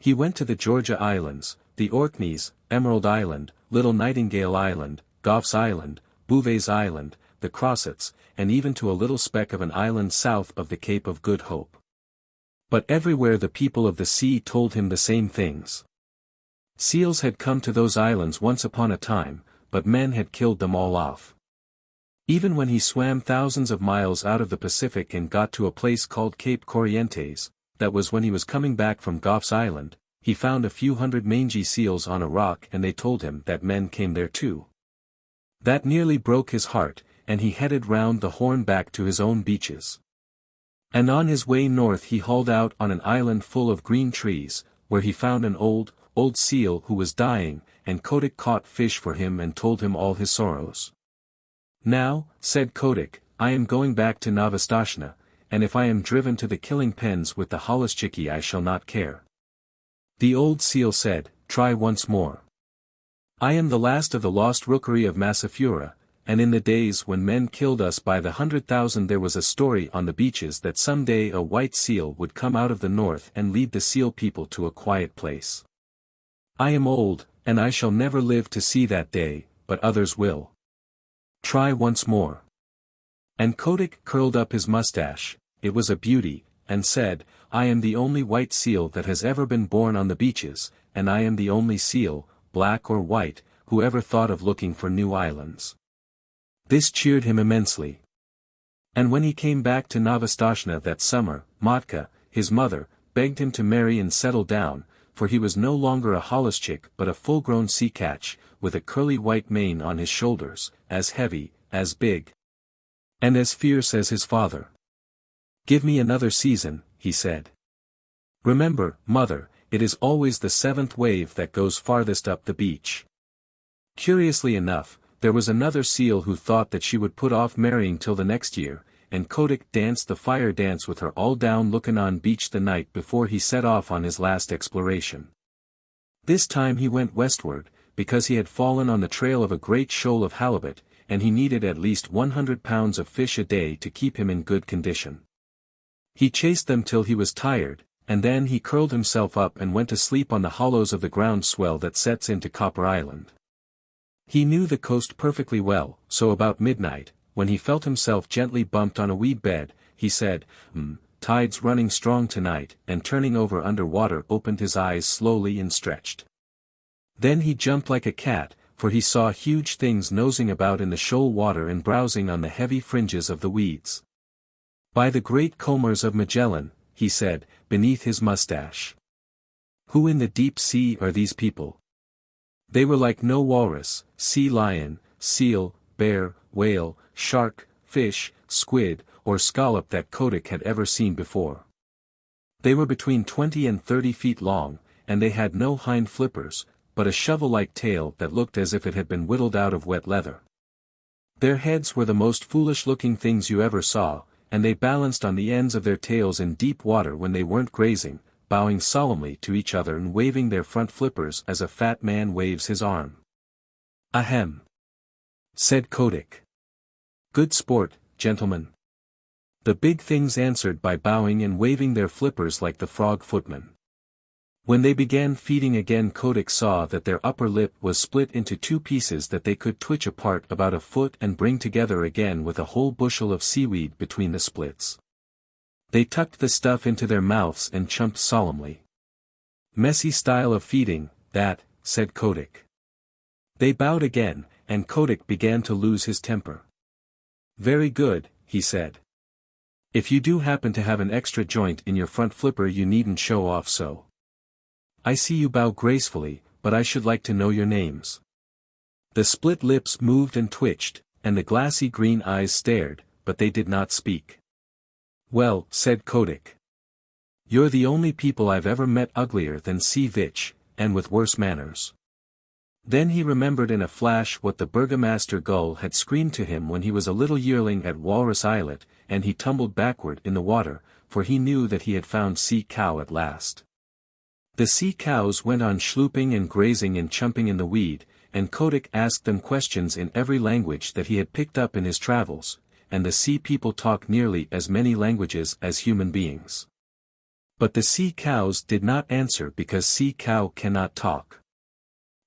He went to the Georgia Islands, the Orkneys, Emerald Island, Little Nightingale Island, Gough's Island, Bouvet's Island, the Crossets, and even to a little speck of an island south of the Cape of Good Hope. But everywhere the people of the sea told him the same things. Seals had come to those islands once upon a time, but men had killed them all off. Even when he swam thousands of miles out of the Pacific and got to a place called Cape Corrientes, that was when he was coming back from Gough's Island, he found a few hundred mangy seals on a rock and they told him that men came there too. That nearly broke his heart, and he headed round the Horn back to his own beaches. And on his way north he hauled out on an island full of green trees, where he found an old seal who was dying, and Kotick caught fish for him and told him all his sorrows. Now, said Kotick, I am going back to Novastoshnah, and if I am driven to the killing pens with the Holluschickie I shall not care. The old seal said, try once more. I am the last of the lost rookery of Massafura, and in the days when men killed us by the 100,000 there was a story on the beaches that some day a white seal would come out of the north and lead the seal people to a quiet place. I am old, and I shall never live to see that day, but others will. Try once more. And Kotick curled up his mustache, it was a beauty, and said, I am the only white seal that has ever been born on the beaches, and I am the only seal, black or white, who ever thought of looking for new islands. This cheered him immensely. And when he came back to Novastoshnah that summer, Matka, his mother, begged him to marry and settle down, for he was no longer a Holluschickie but a full-grown sea catch, with a curly white mane on his shoulders, as heavy, as big, and as fierce as his father. Give me another season, he said. Remember, mother, it is always the 7th wave that goes farthest up the beach. Curiously enough, there was another seal who thought that she would put off marrying till the next year, and Kotick danced the fire dance with her all down Lukannon beach the night before he set off on his last exploration. This time he went westward, because he had fallen on the trail of a great shoal of halibut, and he needed at least 100 pounds of fish a day to keep him in good condition. He chased them till he was tired, and then he curled himself up and went to sleep on the hollows of the ground swell that sets into Copper Island. He knew the coast perfectly well, so about midnight, when he felt himself gently bumped on a weed bed, he said, tide's running strong tonight, and turning over under water opened his eyes slowly and stretched. Then he jumped like a cat, for he saw huge things nosing about in the shoal water and browsing on the heavy fringes of the weeds. By the great combers of Magellan, he said, beneath his mustache. Who in the deep sea are these people? They were like no walrus, sea lion, seal, bear, whale, shark, fish, squid, or scallop that Kotick had ever seen before. They were between 20 and 30 feet long, and they had no hind flippers, but a shovel-like tail that looked as if it had been whittled out of wet leather. Their heads were the most foolish-looking things you ever saw, and they balanced on the ends of their tails in deep water when they weren't grazing, bowing solemnly to each other and waving their front flippers as a fat man waves his arm. Ahem! Said Kotick. Good sport, gentlemen. The big things answered by bowing and waving their flippers like the frog footmen. When they began feeding again, Kotick saw that their upper lip was split into two pieces that they could twitch apart about a foot and bring together again with a whole bushel of seaweed between the splits. They tucked the stuff into their mouths and chumped solemnly. Messy style of feeding, that, said Kotick. They bowed again, and Kotick began to lose his temper. Very good, he said. If you do happen to have an extra joint in your front flipper, you needn't show off so. I see you bow gracefully, but I should like to know your names. The split lips moved and twitched, and the glassy green eyes stared, but they did not speak. Well, said Kotick. You're the only people I've ever met uglier than Sea Vitch, and with worse manners. Then he remembered in a flash what the burgomaster gull had screamed to him when he was a little yearling at Walrus Islet, and he tumbled backward in the water, for he knew that he had found sea cow at last. The sea cows went on schlooping and grazing and chumping in the weed, and Kotick asked them questions in every language that he had picked up in his travels, and the sea people talk nearly as many languages as human beings. But the sea cows did not answer because sea cow cannot talk.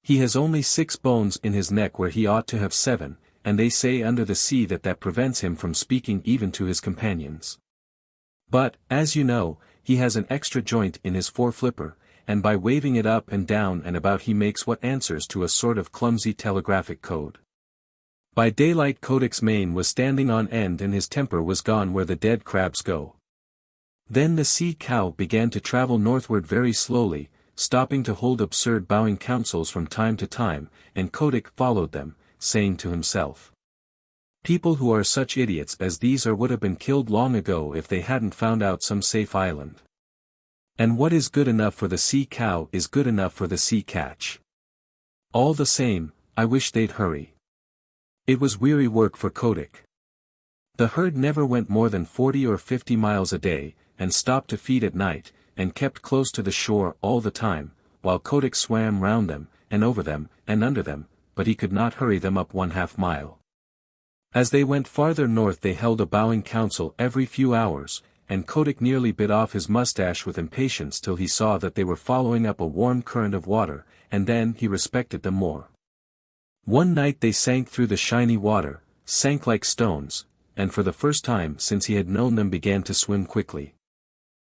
He has only 6 bones in his neck where he ought to have 7, and they say under the sea that prevents him from speaking even to his companions. But, as you know, he has an extra joint in his fore-flipper, and by waving it up and down and about he makes what answers to a sort of clumsy telegraphic code. By daylight Kotick's mane was standing on end and his temper was gone where the dead crabs go. Then the sea cow began to travel northward very slowly, stopping to hold absurd bowing councils from time to time, and Kotick followed them, saying to himself. People who are such idiots as these would have been killed long ago if they hadn't found out some safe island. And what is good enough for the sea cow is good enough for the sea catch. All the same, I wish they'd hurry. It was weary work for Kotick. The herd never went more than 40 or 50 miles a day, and stopped to feed at night, and kept close to the shore all the time, while Kotick swam round them, and over them, and under them, but he could not hurry them up 1/2 mile. As they went farther north they held a bowing council every few hours, and Kotick nearly bit off his mustache with impatience till he saw that they were following up a warm current of water, and then he respected them more. One night they sank through the shiny water, sank like stones, and for the first time since he had known them began to swim quickly.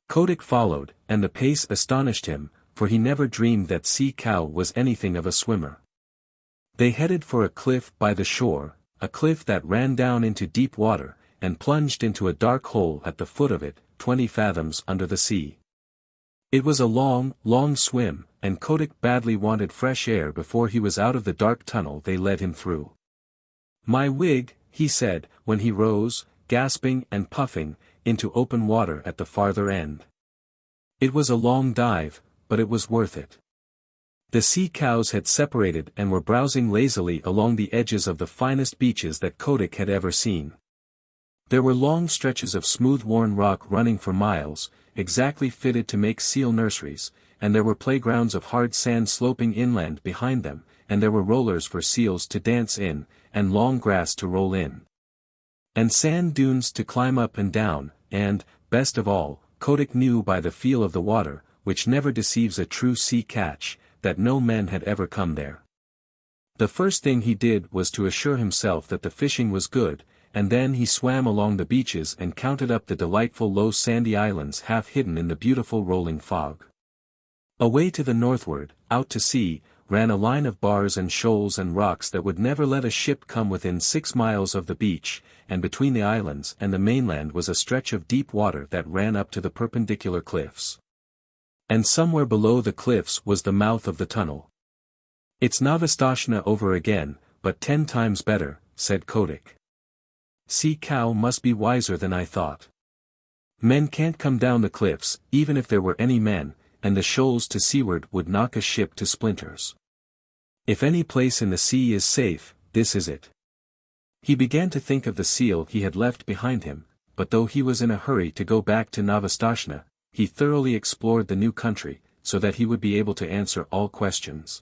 Kotick followed, and the pace astonished him, for he never dreamed that sea cow was anything of a swimmer. They headed for a cliff by the shore, a cliff that ran down into deep water, and plunged into a dark hole at the foot of it, 20 fathoms under the sea. It was a long, long swim, and Kotick badly wanted fresh air before he was out of the dark tunnel they led him through. My wig, he said, when he rose, gasping and puffing, into open water at the farther end. It was a long dive, but it was worth it. The sea cows had separated and were browsing lazily along the edges of the finest beaches that Kotick had ever seen. There were long stretches of smooth-worn rock running for miles, exactly fitted to make seal nurseries, and there were playgrounds of hard sand sloping inland behind them, and there were rollers for seals to dance in, and long grass to roll in. And sand dunes to climb up and down, and, best of all, Kotick knew by the feel of the water, which never deceives a true sea catch, that no men had ever come there. The first thing he did was to assure himself that the fishing was good, and then he swam along the beaches and counted up the delightful low sandy islands half hidden in the beautiful rolling fog. Away to the northward, out to sea, ran a line of bars and shoals and rocks that would never let a ship come within 6 miles of the beach, and between the islands and the mainland was a stretch of deep water that ran up to the perpendicular cliffs. And somewhere below the cliffs was the mouth of the tunnel. It's Novastoshnah over again, but 10 times better, said Kotick. Sea cow must be wiser than I thought. Men can't come down the cliffs, even if there were any men, and the shoals to seaward would knock a ship to splinters. If any place in the sea is safe, this is it. He began to think of the seal he had left behind him, but though he was in a hurry to go back to Novastoshnah, he thoroughly explored the new country, so that he would be able to answer all questions.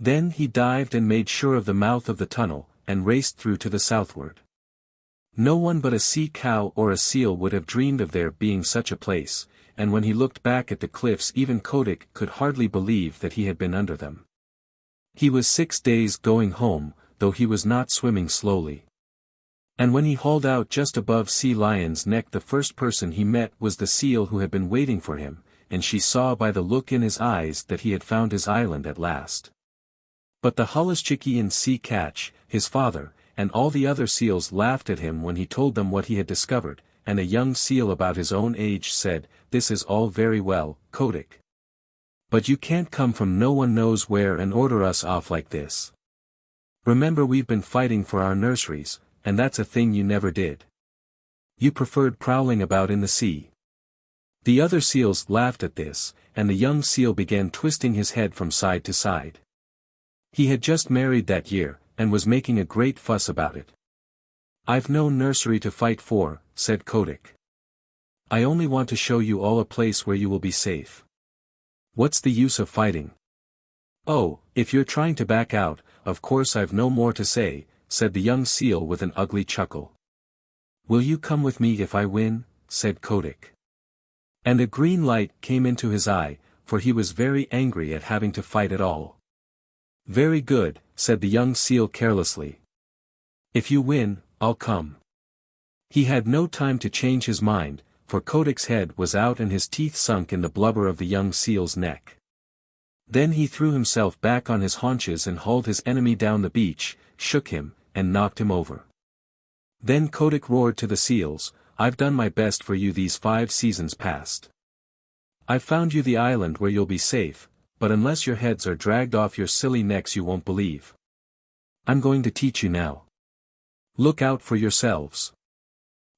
Then he dived and made sure of the mouth of the tunnel, and raced through to the southward. No one but a sea cow or a seal would have dreamed of there being such a place, and when he looked back at the cliffs even Kotick could hardly believe that he had been under them. He was 6 days going home, though he was not swimming slowly. And when he hauled out just above Sea Lion's neck the first person he met was the seal who had been waiting for him, and she saw by the look in his eyes that he had found his island at last. But the Hollischickian sea catch, his father, and all the other seals laughed at him when he told them what he had discovered, and a young seal about his own age said, "This is all very well, Kotick. But you can't come from no one knows where and order us off like this. Remember we've been fighting for our nurseries, and that's a thing you never did. You preferred prowling about in the sea." The other seals laughed at this, and the young seal began twisting his head from side to side. He had just married that year, and was making a great fuss about it. "I've no nursery to fight for," said Kotick. "I only want to show you all a place where you will be safe. What's the use of fighting?" "Oh, if you're trying to back out, of course I've no more to say," said the young seal with an ugly chuckle. "Will you come with me if I win?" said Kotick. And a green light came into his eye, for he was very angry at having to fight at all. "Very good," said the young seal carelessly. "If you win, I'll come." He had no time to change his mind, for Kotick's head was out and his teeth sunk in the blubber of the young seal's neck. Then he threw himself back on his haunches and hauled his enemy down the beach, shook him, and knocked him over. Then Kotick roared to the seals, "I've done my best for you these 5 seasons past. I've found you the island where you'll be safe, but unless your heads are dragged off your silly necks you won't believe. I'm going to teach you now. Look out for yourselves.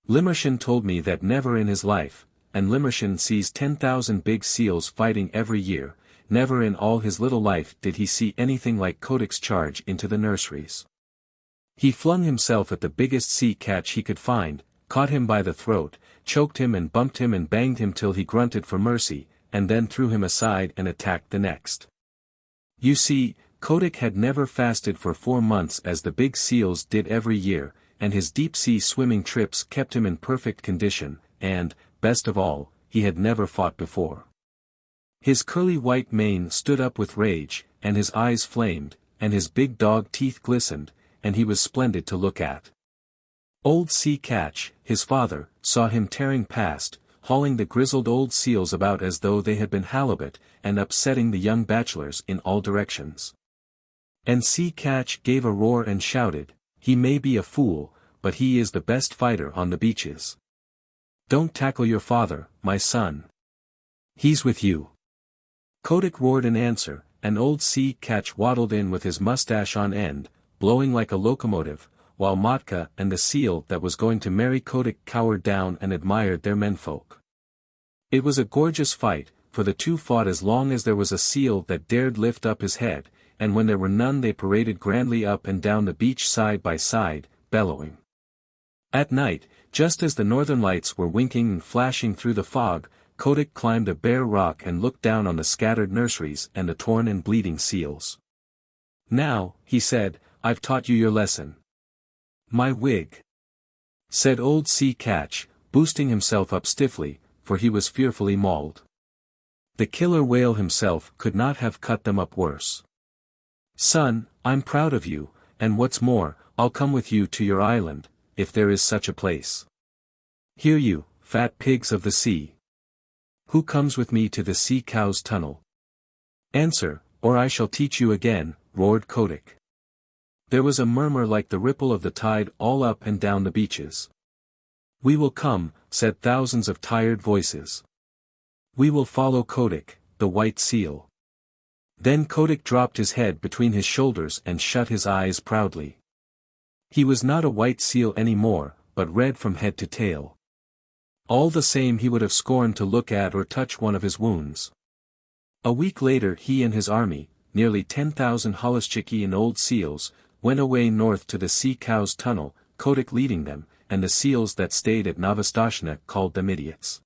Limmershin told me that never in his life, and Limmershin sees 10,000 big seals fighting every year, never in all his little life did he see anything like Kotick's charge into the nurseries. He flung himself at the biggest sea catch he could find, caught him by the throat, choked him and bumped him and banged him till he grunted for mercy, and then threw him aside and attacked the next. You see, Kotick had never fasted for 4 months as the big seals did every year, and his deep-sea swimming trips kept him in perfect condition, and, best of all, he had never fought before. His curly white mane stood up with rage, and his eyes flamed, and his big dog teeth glistened, and he was splendid to look at. Old Sea Catch, his father, saw him tearing past, hauling the grizzled old seals about as though they had been halibut, and upsetting the young bachelors in all directions. And Sea Catch gave a roar and shouted, "He may be a fool, but he is the best fighter on the beaches. Don't tackle your father, my son. He's with you." Kotick roared in answer, and old Sea Catch waddled in with his mustache on end, blowing like a locomotive, while Matka and the seal that was going to marry Kotick cowered down and admired their menfolk. It was a gorgeous fight, for the two fought as long as there was a seal that dared lift up his head, and when there were none they paraded grandly up and down the beach side by side, bellowing. At night, just as the northern lights were winking and flashing through the fog, Kotick climbed a bare rock and looked down on the scattered nurseries and the torn and bleeding seals. "Now," he said, "I've taught you your lesson." "My wig," said old Sea Catch, boosting himself up stiffly, for he was fearfully mauled. The killer whale himself could not have cut them up worse. "Son, I'm proud of you, and what's more, I'll come with you to your island, if there is such a place. Hear you, fat pigs of the sea. Who comes with me to the sea cow's tunnel? Answer, or I shall teach you again," roared Kotick. There was a murmur like the ripple of the tide all up and down the beaches. "We will come," said thousands of tired voices. "We will follow Kotick, the white seal." Then Kotick dropped his head between his shoulders and shut his eyes proudly. He was not a white seal any more, but red from head to tail. All the same he would have scorned to look at or touch one of his wounds. A week later he and his army, nearly 10,000 Hollischickian old seals, went away north to the sea cow's tunnel, Kotick leading them, and the seals that stayed at Novastoshnah called them idiots.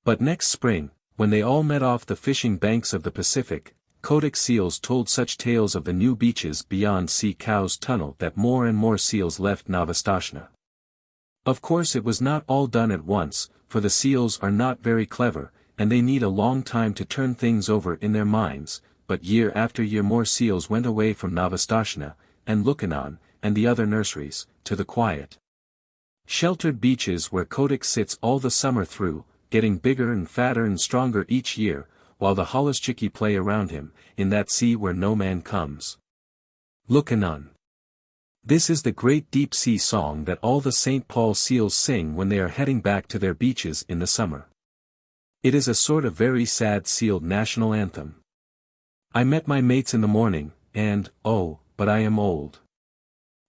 But next spring, when they all met off the fishing banks of the Pacific, Kotick's seals told such tales of the new beaches beyond sea cow's tunnel that more and more seals left Novastoshnah. Of course it was not all done at once, for the seals are not very clever, and they need a long time to turn things over in their minds, but year after year more seals went away from Novastashna, and Lukannon, and the other nurseries, to the quiet, sheltered beaches where Kotick sits all the summer through, getting bigger and fatter and stronger each year, while the holluschickie play around him, in that sea where no man comes. Lukannon. This is the great deep-sea song that all the St. Paul seals sing when they are heading back to their beaches in the summer. It is a sort of very sad sealed national anthem. I met my mates in the morning, and, oh, but I am old.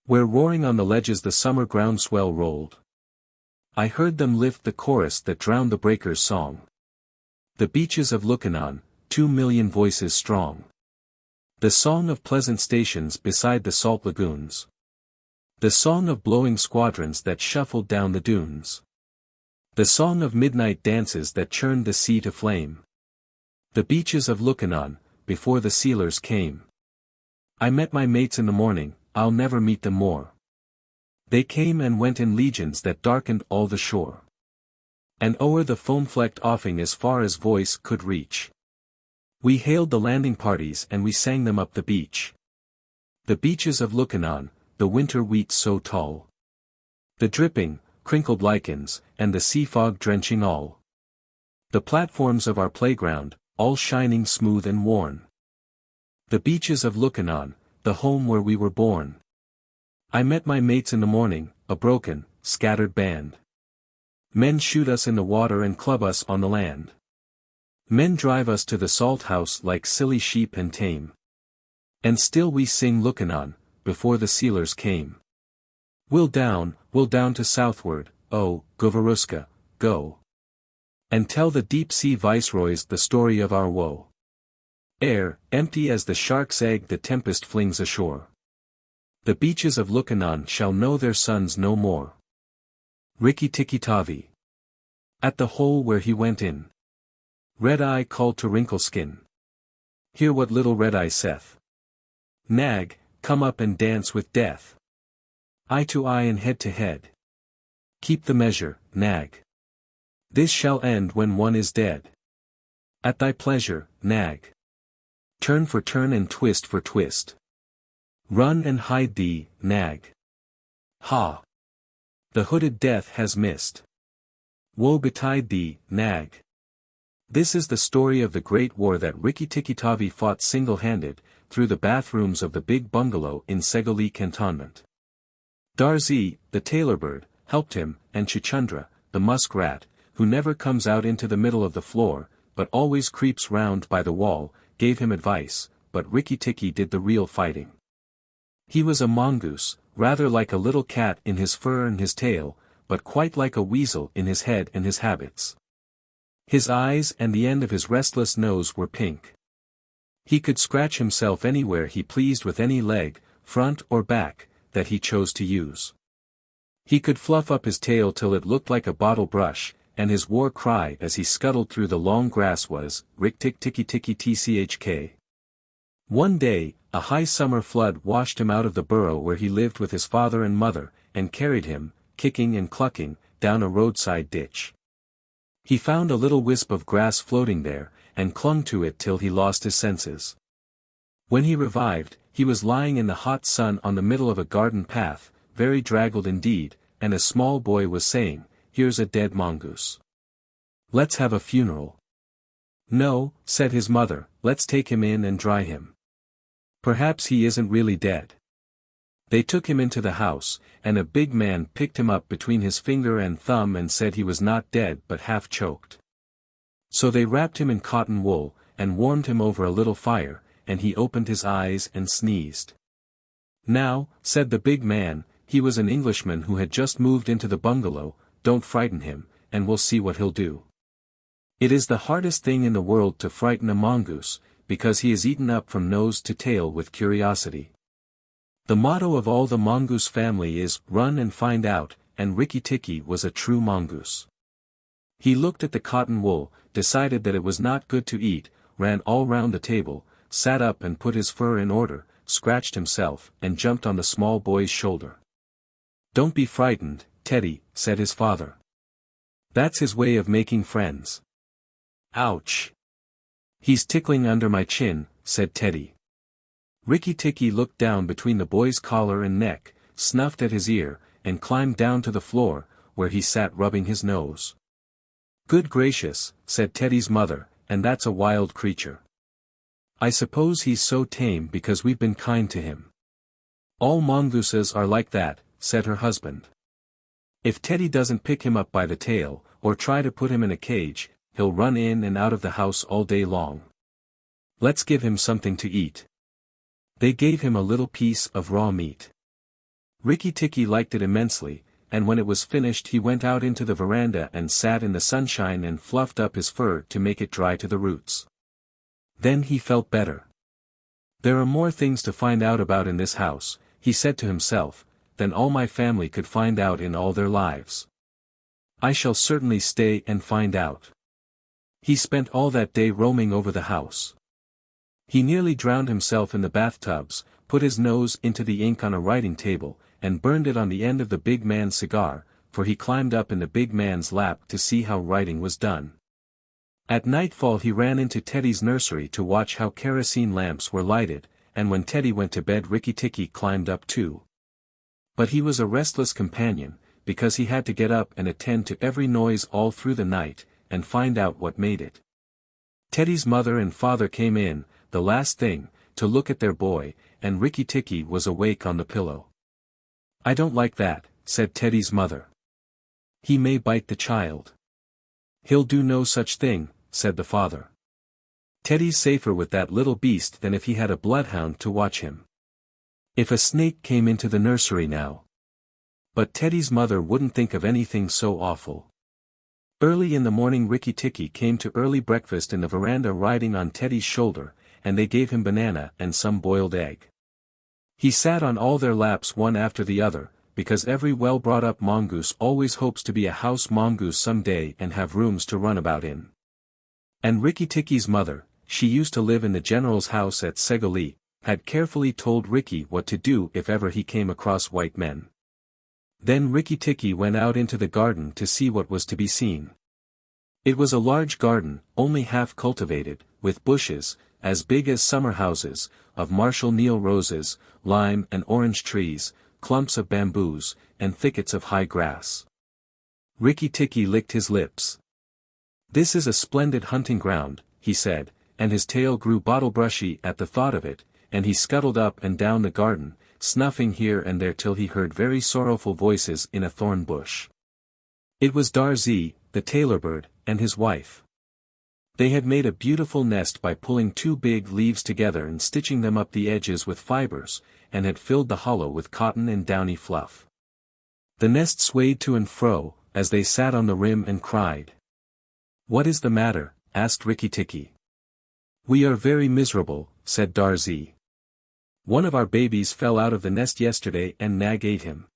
Where roaring on the ledges the summer groundswell rolled. I heard them lift the chorus that drowned the breakers' song. The beaches of Lukannon, 2,000,000 voices strong. The song of pleasant stations beside the salt lagoons. The song of blowing squadrons that shuffled down the dunes. The song of midnight dances that churned the sea to flame. The beaches of Lukannon, before the sealers came. I met my mates in the morning, I'll never meet them more. They came and went in legions that darkened all the shore. And o'er the foam-flecked offing as far as voice could reach. We hailed the landing parties and we sang them up the beach. The beaches of Lukannon, the winter wheat so tall. The dripping, crinkled lichens, and the sea fog drenching all. The platforms of our playground, all shining smooth and worn. The beaches of Lukannon, the home where we were born. I met my mates in the morning, a broken, scattered band. Men shoot us in the water and club us on the land. Men drive us to the salt house like silly sheep and tame. And still we sing Lukannon, before the sealers came. We'll down to southward, oh, Govaruska, go. And tell the deep-sea viceroys the story of our woe. Air, empty as the shark's egg the tempest flings ashore. The beaches of Lukannon shall know their sons no more. Rikki-Tikki-Tavi. At the hole where he went in. Red-Eye called to Wrinkleskin. Hear what little Red-Eye saith. Nag, come up and dance with death. Eye to eye and head to head. Keep the measure, Nag. This shall end when one is dead. At thy pleasure, Nag. Turn for turn and twist for twist. Run and hide thee, Nag. Ha! The hooded death has missed. Woe betide thee, Nag. This is the story of the great war that Rikki-Tikki-Tavi fought single-handed, through the bathrooms of the big bungalow in Segoli cantonment. Darzee, the tailor bird, helped him, and Chuchundra, the muskrat, who never comes out into the middle of the floor, but always creeps round by the wall, gave him advice, but Rikki-Tikki did the real fighting. He was a mongoose, rather like a little cat in his fur and his tail, but quite like a weasel in his head and his habits. His eyes and the end of his restless nose were pink. He could scratch himself anywhere he pleased with any leg, front or back, that he chose to use. He could fluff up his tail till it looked like a bottle brush, and his war cry as he scuttled through the long grass was, Rik-Tik-Tikki-Tikki-Tchk. One day, a high summer flood washed him out of the burrow where he lived with his father and mother, and carried him, kicking and clucking, down a roadside ditch. He found a little wisp of grass floating there, and clung to it till he lost his senses. When he revived, he was lying in the hot sun on the middle of a garden path, very draggled indeed, and a small boy was saying, "Here's a dead mongoose. Let's have a funeral." "No," said his mother, "let's take him in and dry him. Perhaps he isn't really dead." They took him into the house, and a big man picked him up between his finger and thumb and said he was not dead but half choked. So they wrapped him in cotton wool, and warmed him over a little fire, and he opened his eyes and sneezed. "Now," said the big man, he was an Englishman who had just moved into the bungalow, "don't frighten him, and we'll see what he'll do." It is the hardest thing in the world to frighten a mongoose, because he is eaten up from nose to tail with curiosity. The motto of all the mongoose family is, "Run and find out," and Rikki-Tikki was a true mongoose. He looked at the cotton wool, decided that it was not good to eat, ran all round the table, sat up and put his fur in order, scratched himself, and jumped on the small boy's shoulder. "Don't be frightened, Teddy, said his father. That's his way of making friends. Ouch! He's tickling under my chin, said Teddy. Rikki-Tikki looked down between the boy's collar and neck, snuffed at his ear, and climbed down to the floor, where he sat rubbing his nose. Good gracious, said Teddy's mother, and that's a wild creature. I suppose he's so tame because we've been kind to him. All mongooses are like that, said her husband. If Teddy doesn't pick him up by the tail, or try to put him in a cage, he'll run in and out of the house all day long. Let's give him something to eat. They gave him a little piece of raw meat. Rikki-Tikki liked it immensely, and when it was finished he went out into the veranda and sat in the sunshine and fluffed up his fur to make it dry to the roots. Then he felt better. There are more things to find out about in this house, he said to himself, than all my family could find out in all their lives. I shall certainly stay and find out. He spent all that day roaming over the house. He nearly drowned himself in the bathtubs, put his nose into the ink on a writing table, and burned it on the end of the big man's cigar, for he climbed up in the big man's lap to see how writing was done. At nightfall he ran into Teddy's nursery to watch how kerosene lamps were lighted, and when Teddy went to bed Rikki-Tikki climbed up too. But he was a restless companion, because he had to get up and attend to every noise all through the night, and find out what made it. Teddy's mother and father came in, the last thing, to look at their boy, and Rikki-Tikki was awake on the pillow. I don't like that, said Teddy's mother. He may bite the child. He'll do no such thing, said the father. Teddy's safer with that little beast than if he had a bloodhound to watch him. If a snake came into the nursery now. But Teddy's mother wouldn't think of anything so awful. Early in the morning Rikki-Tikki came to early breakfast in the veranda riding on Teddy's shoulder, and they gave him banana and some boiled egg. He sat on all their laps one after the other, because every well-brought-up mongoose always hopes to be a house mongoose someday and have rooms to run about in. And Rikki-Tikki's mother, she used to live in the general's house at Segoli, had carefully told Rikki what to do if ever he came across white men. Then Rikki-Tikki went out into the garden to see what was to be seen. It was a large garden, only half cultivated, with bushes, as big as summer houses, of Marshall Neil roses, lime and orange trees, clumps of bamboos, and thickets of high grass. Rikki-Tikki licked his lips. This is a splendid hunting ground, he said, and his tail grew bottle-brushy at the thought of it, and he scuttled up and down the garden, snuffing here and there till he heard very sorrowful voices in a thorn bush. It was Darzee, the tailor bird, and his wife. They had made a beautiful nest by pulling two big leaves together and stitching them up the edges with fibers, and had filled the hollow with cotton and downy fluff. The nest swayed to and fro, as they sat on the rim and cried. "What is the matter?" asked Rikki-Tikki. "We are very miserable," said Darzee. "One of our babies fell out of the nest yesterday and Nag ate him."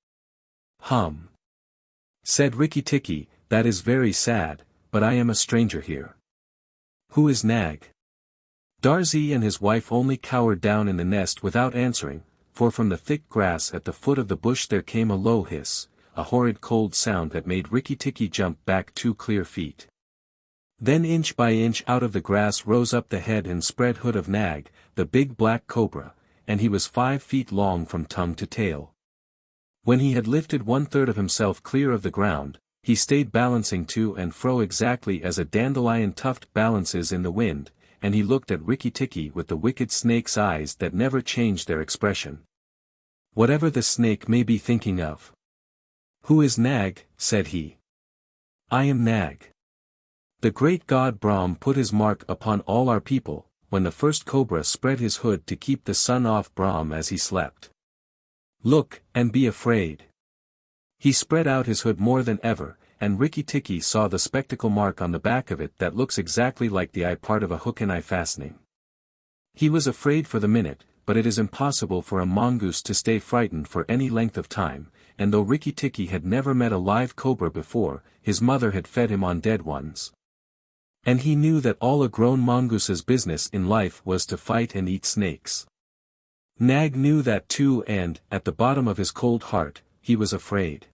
"Hum," said Rikki-Tikki, "that is very sad, but I am a stranger here." "Who is Nag?" Darzee and his wife only cowered down in the nest without answering, for from the thick grass at the foot of the bush there came a low hiss, a horrid cold sound that made Rikki-Tikki jump back 2 clear feet. Then inch by inch out of the grass rose up the head and spread hood of Nag, the big black cobra, and he was 5 feet long from tongue to tail. When he had lifted 1/3 of himself clear of the ground, he stayed balancing to and fro exactly as a dandelion tuft balances in the wind, and he looked at Rikki-Tikki with the wicked snake's eyes that never changed their expression. Whatever the snake may be thinking of. "Who is Nag?" said he. "I am Nag. The great god Brahm put his mark upon all our people, when the first cobra spread his hood to keep the sun off Brahm as he slept. Look, and be afraid." He spread out his hood more than ever, and Rikki-Tikki saw the spectacle mark on the back of it that looks exactly like the eye part of a hook and eye fastening. He was afraid for the minute, but it is impossible for a mongoose to stay frightened for any length of time, and though Rikki-Tikki had never met a live cobra before, his mother had fed him on dead ones. And he knew that all a grown mongoose's business in life was to fight and eat snakes. Nag knew that too and, at the bottom of his cold heart, he was afraid.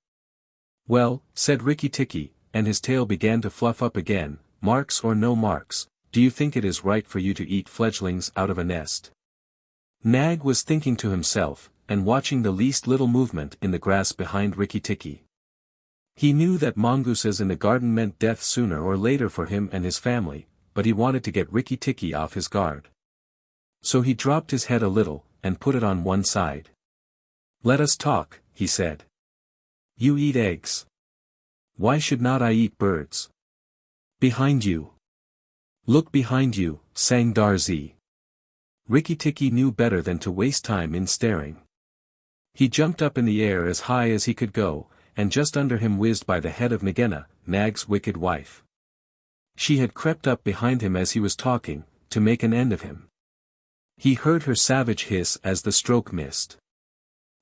Well, said Rikki-Tikki, and his tail began to fluff up again, marks or no marks, do you think it is right for you to eat fledglings out of a nest? Nag was thinking to himself, and watching the least little movement in the grass behind Rikki-Tikki. He knew that mongooses in the garden meant death sooner or later for him and his family, but he wanted to get Rikki-Tikki off his guard. So he dropped his head a little, and put it on one side. Let us talk, he said. You eat eggs. Why should not I eat birds? Behind you. Look behind you, sang Darzee. Rikki-Tikki knew better than to waste time in staring. He jumped up in the air as high as he could go, and just under him whizzed by the head of Nagena, Nag's wicked wife. She had crept up behind him as he was talking, to make an end of him. He heard her savage hiss as the stroke missed.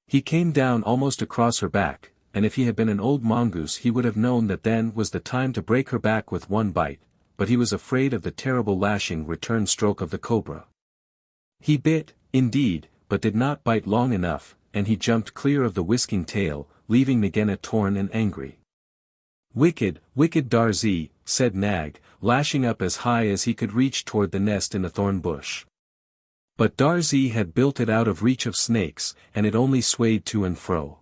He came down almost across her back, and if he had been an old mongoose he would have known that then was the time to break her back with one bite, but he was afraid of the terrible lashing return stroke of the cobra. He bit, indeed, but did not bite long enough, and he jumped clear of the whisking tail, leaving Nagena torn and angry. Wicked, wicked Darzee, said Nag, lashing up as high as he could reach toward the nest in the thorn bush. But Darzee had built it out of reach of snakes, and it only swayed to and fro.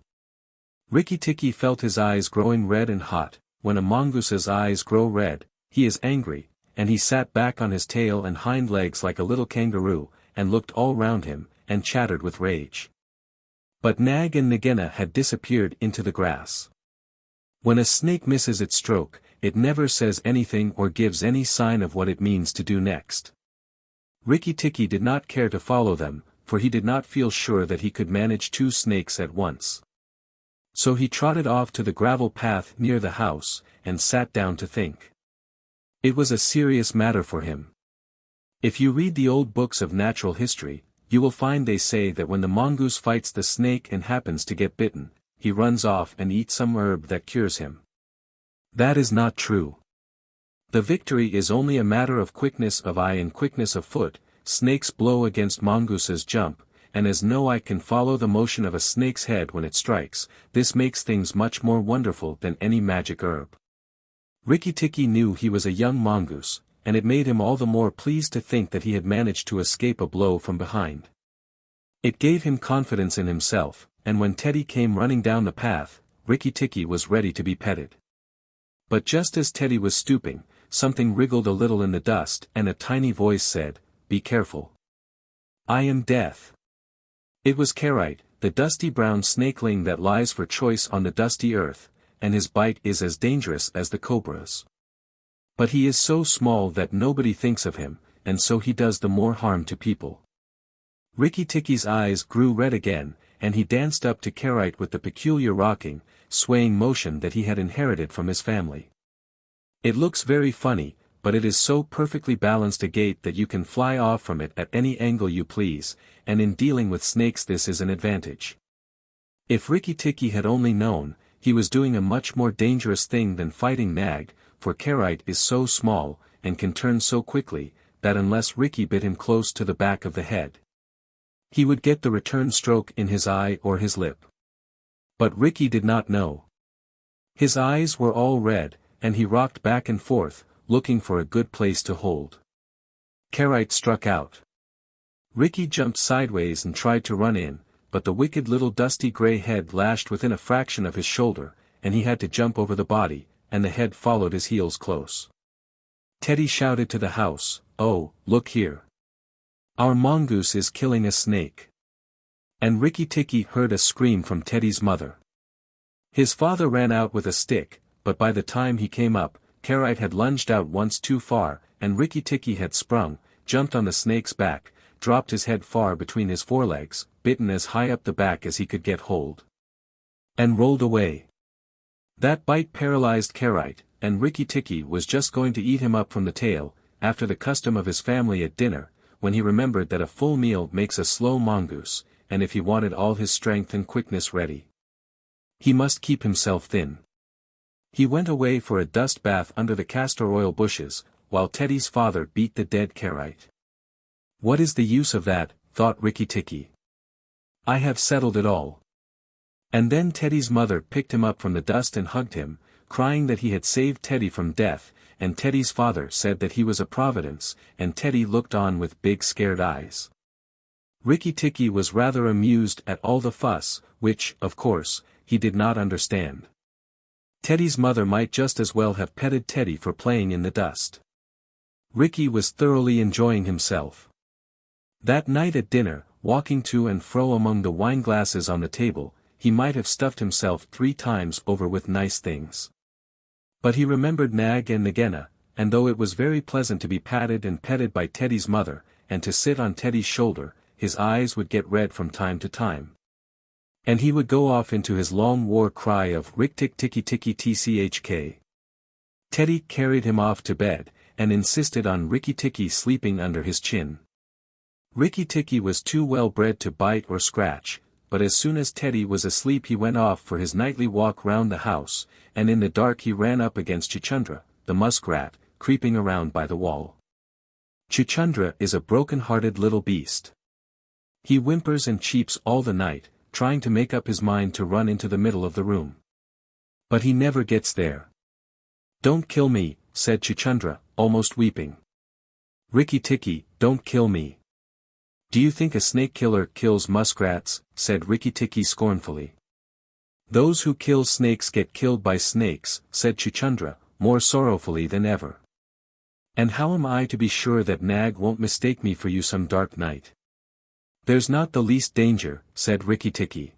Rikki-Tikki felt his eyes growing red and hot. When a mongoose's eyes grow red, he is angry, and he sat back on his tail and hind legs like a little kangaroo, and looked all round him, and chattered with rage. But Nag and Nagena had disappeared into the grass. When a snake misses its stroke, it never says anything or gives any sign of what it means to do next. Rikki-Tikki did not care to follow them, for he did not feel sure that he could manage two snakes at once. So he trotted off to the gravel path near the house, and sat down to think. It was a serious matter for him. If you read the old books of natural history, you will find they say that when the mongoose fights the snake and happens to get bitten, he runs off and eats some herb that cures him. That is not true. The victory is only a matter of quickness of eye and quickness of foot. Snakes blow against mongooses jump, and as no eye can follow the motion of a snake's head when it strikes, this makes things much more wonderful than any magic herb. Rikki-Tikki knew he was a young mongoose, and it made him all the more pleased to think that he had managed to escape a blow from behind. It gave him confidence in himself, and when Teddy came running down the path, Rikki-Tikki was ready to be petted. But just as Teddy was stooping, something wriggled a little in the dust and a tiny voice said, "Be careful. I am Death." It was Kerite, the dusty brown snakeling that lies for choice on the dusty earth, and his bite is as dangerous as the cobra's. But he is so small that nobody thinks of him, and so he does the more harm to people. Rikki-Tikki's eyes grew red again, and he danced up to Kerite with the peculiar rocking, swaying motion that he had inherited from his family. It looks very funny, but it is so perfectly balanced a gait that you can fly off from it at any angle you please, and in dealing with snakes this is an advantage. If Rikki-Tikki had only known, he was doing a much more dangerous thing than fighting Nag, for Kerite is so small, and can turn so quickly, that unless Rikki bit him close to the back of the head, he would get the return stroke in his eye or his lip. But Rikki did not know. His eyes were all red, and he rocked back and forth, looking for a good place to hold. Kerite struck out. Rikki jumped sideways and tried to run in, but the wicked little dusty grey head lashed within a fraction of his shoulder, and he had to jump over the body, and the head followed his heels close. Teddy shouted to the house, "Oh, look here. Our mongoose is killing a snake." And Rikki-Tikki heard a scream from Teddy's mother. His father ran out with a stick, but by the time he came up, Kerite had lunged out once too far, and Rikki-Tikki had sprung, jumped on the snake's back, dropped his head far between his forelegs, bitten as high up the back as he could get hold, and rolled away. That bite paralyzed Kerite, and Rikki-Tikki was just going to eat him up from the tail, after the custom of his family at dinner, when he remembered that a full meal makes a slow mongoose, and if he wanted all his strength and quickness ready, he must keep himself thin. He went away for a dust bath under the castor oil bushes, while Teddy's father beat the dead Kerite. What is the use of that, thought Rikki-Tikki. I have settled it all. And then Teddy's mother picked him up from the dust and hugged him, crying that he had saved Teddy from death, and Teddy's father said that he was a providence, and Teddy looked on with big scared eyes. Rikki-Tikki was rather amused at all the fuss, which, of course, he did not understand. Teddy's mother might just as well have petted Teddy for playing in the dust. Rikki was thoroughly enjoying himself. That night at dinner, walking to and fro among the wineglasses on the table, he might have stuffed himself 3 times over with nice things. But he remembered Nag and Nagena, and though it was very pleasant to be patted and petted by Teddy's mother, and to sit on Teddy's shoulder, his eyes would get red from time to time. And he would go off into his long war cry of Rik-Tik-Tikki-Tikki-Tchk. Teddy carried him off to bed, and insisted on Rikki-Tikki sleeping under his chin. Rikki-Tikki was too well bred to bite or scratch, but as soon as Teddy was asleep he went off for his nightly walk round the house, and in the dark he ran up against Chuchundra, the muskrat, creeping around by the wall. Chuchundra is a broken-hearted little beast. He whimpers and cheeps all the night, trying to make up his mind to run into the middle of the room. But he never gets there. "Don't kill me," said Chuchundra, almost weeping. "Rikki-Tikki, don't kill me." "Do you think a snake killer kills muskrats?" said Rikki-Tikki scornfully. "Those who kill snakes get killed by snakes," said Chuchundra, more sorrowfully than ever. "And how am I to be sure that Nag won't mistake me for you some dark night?" "There's not the least danger," said Rikki-Tikki.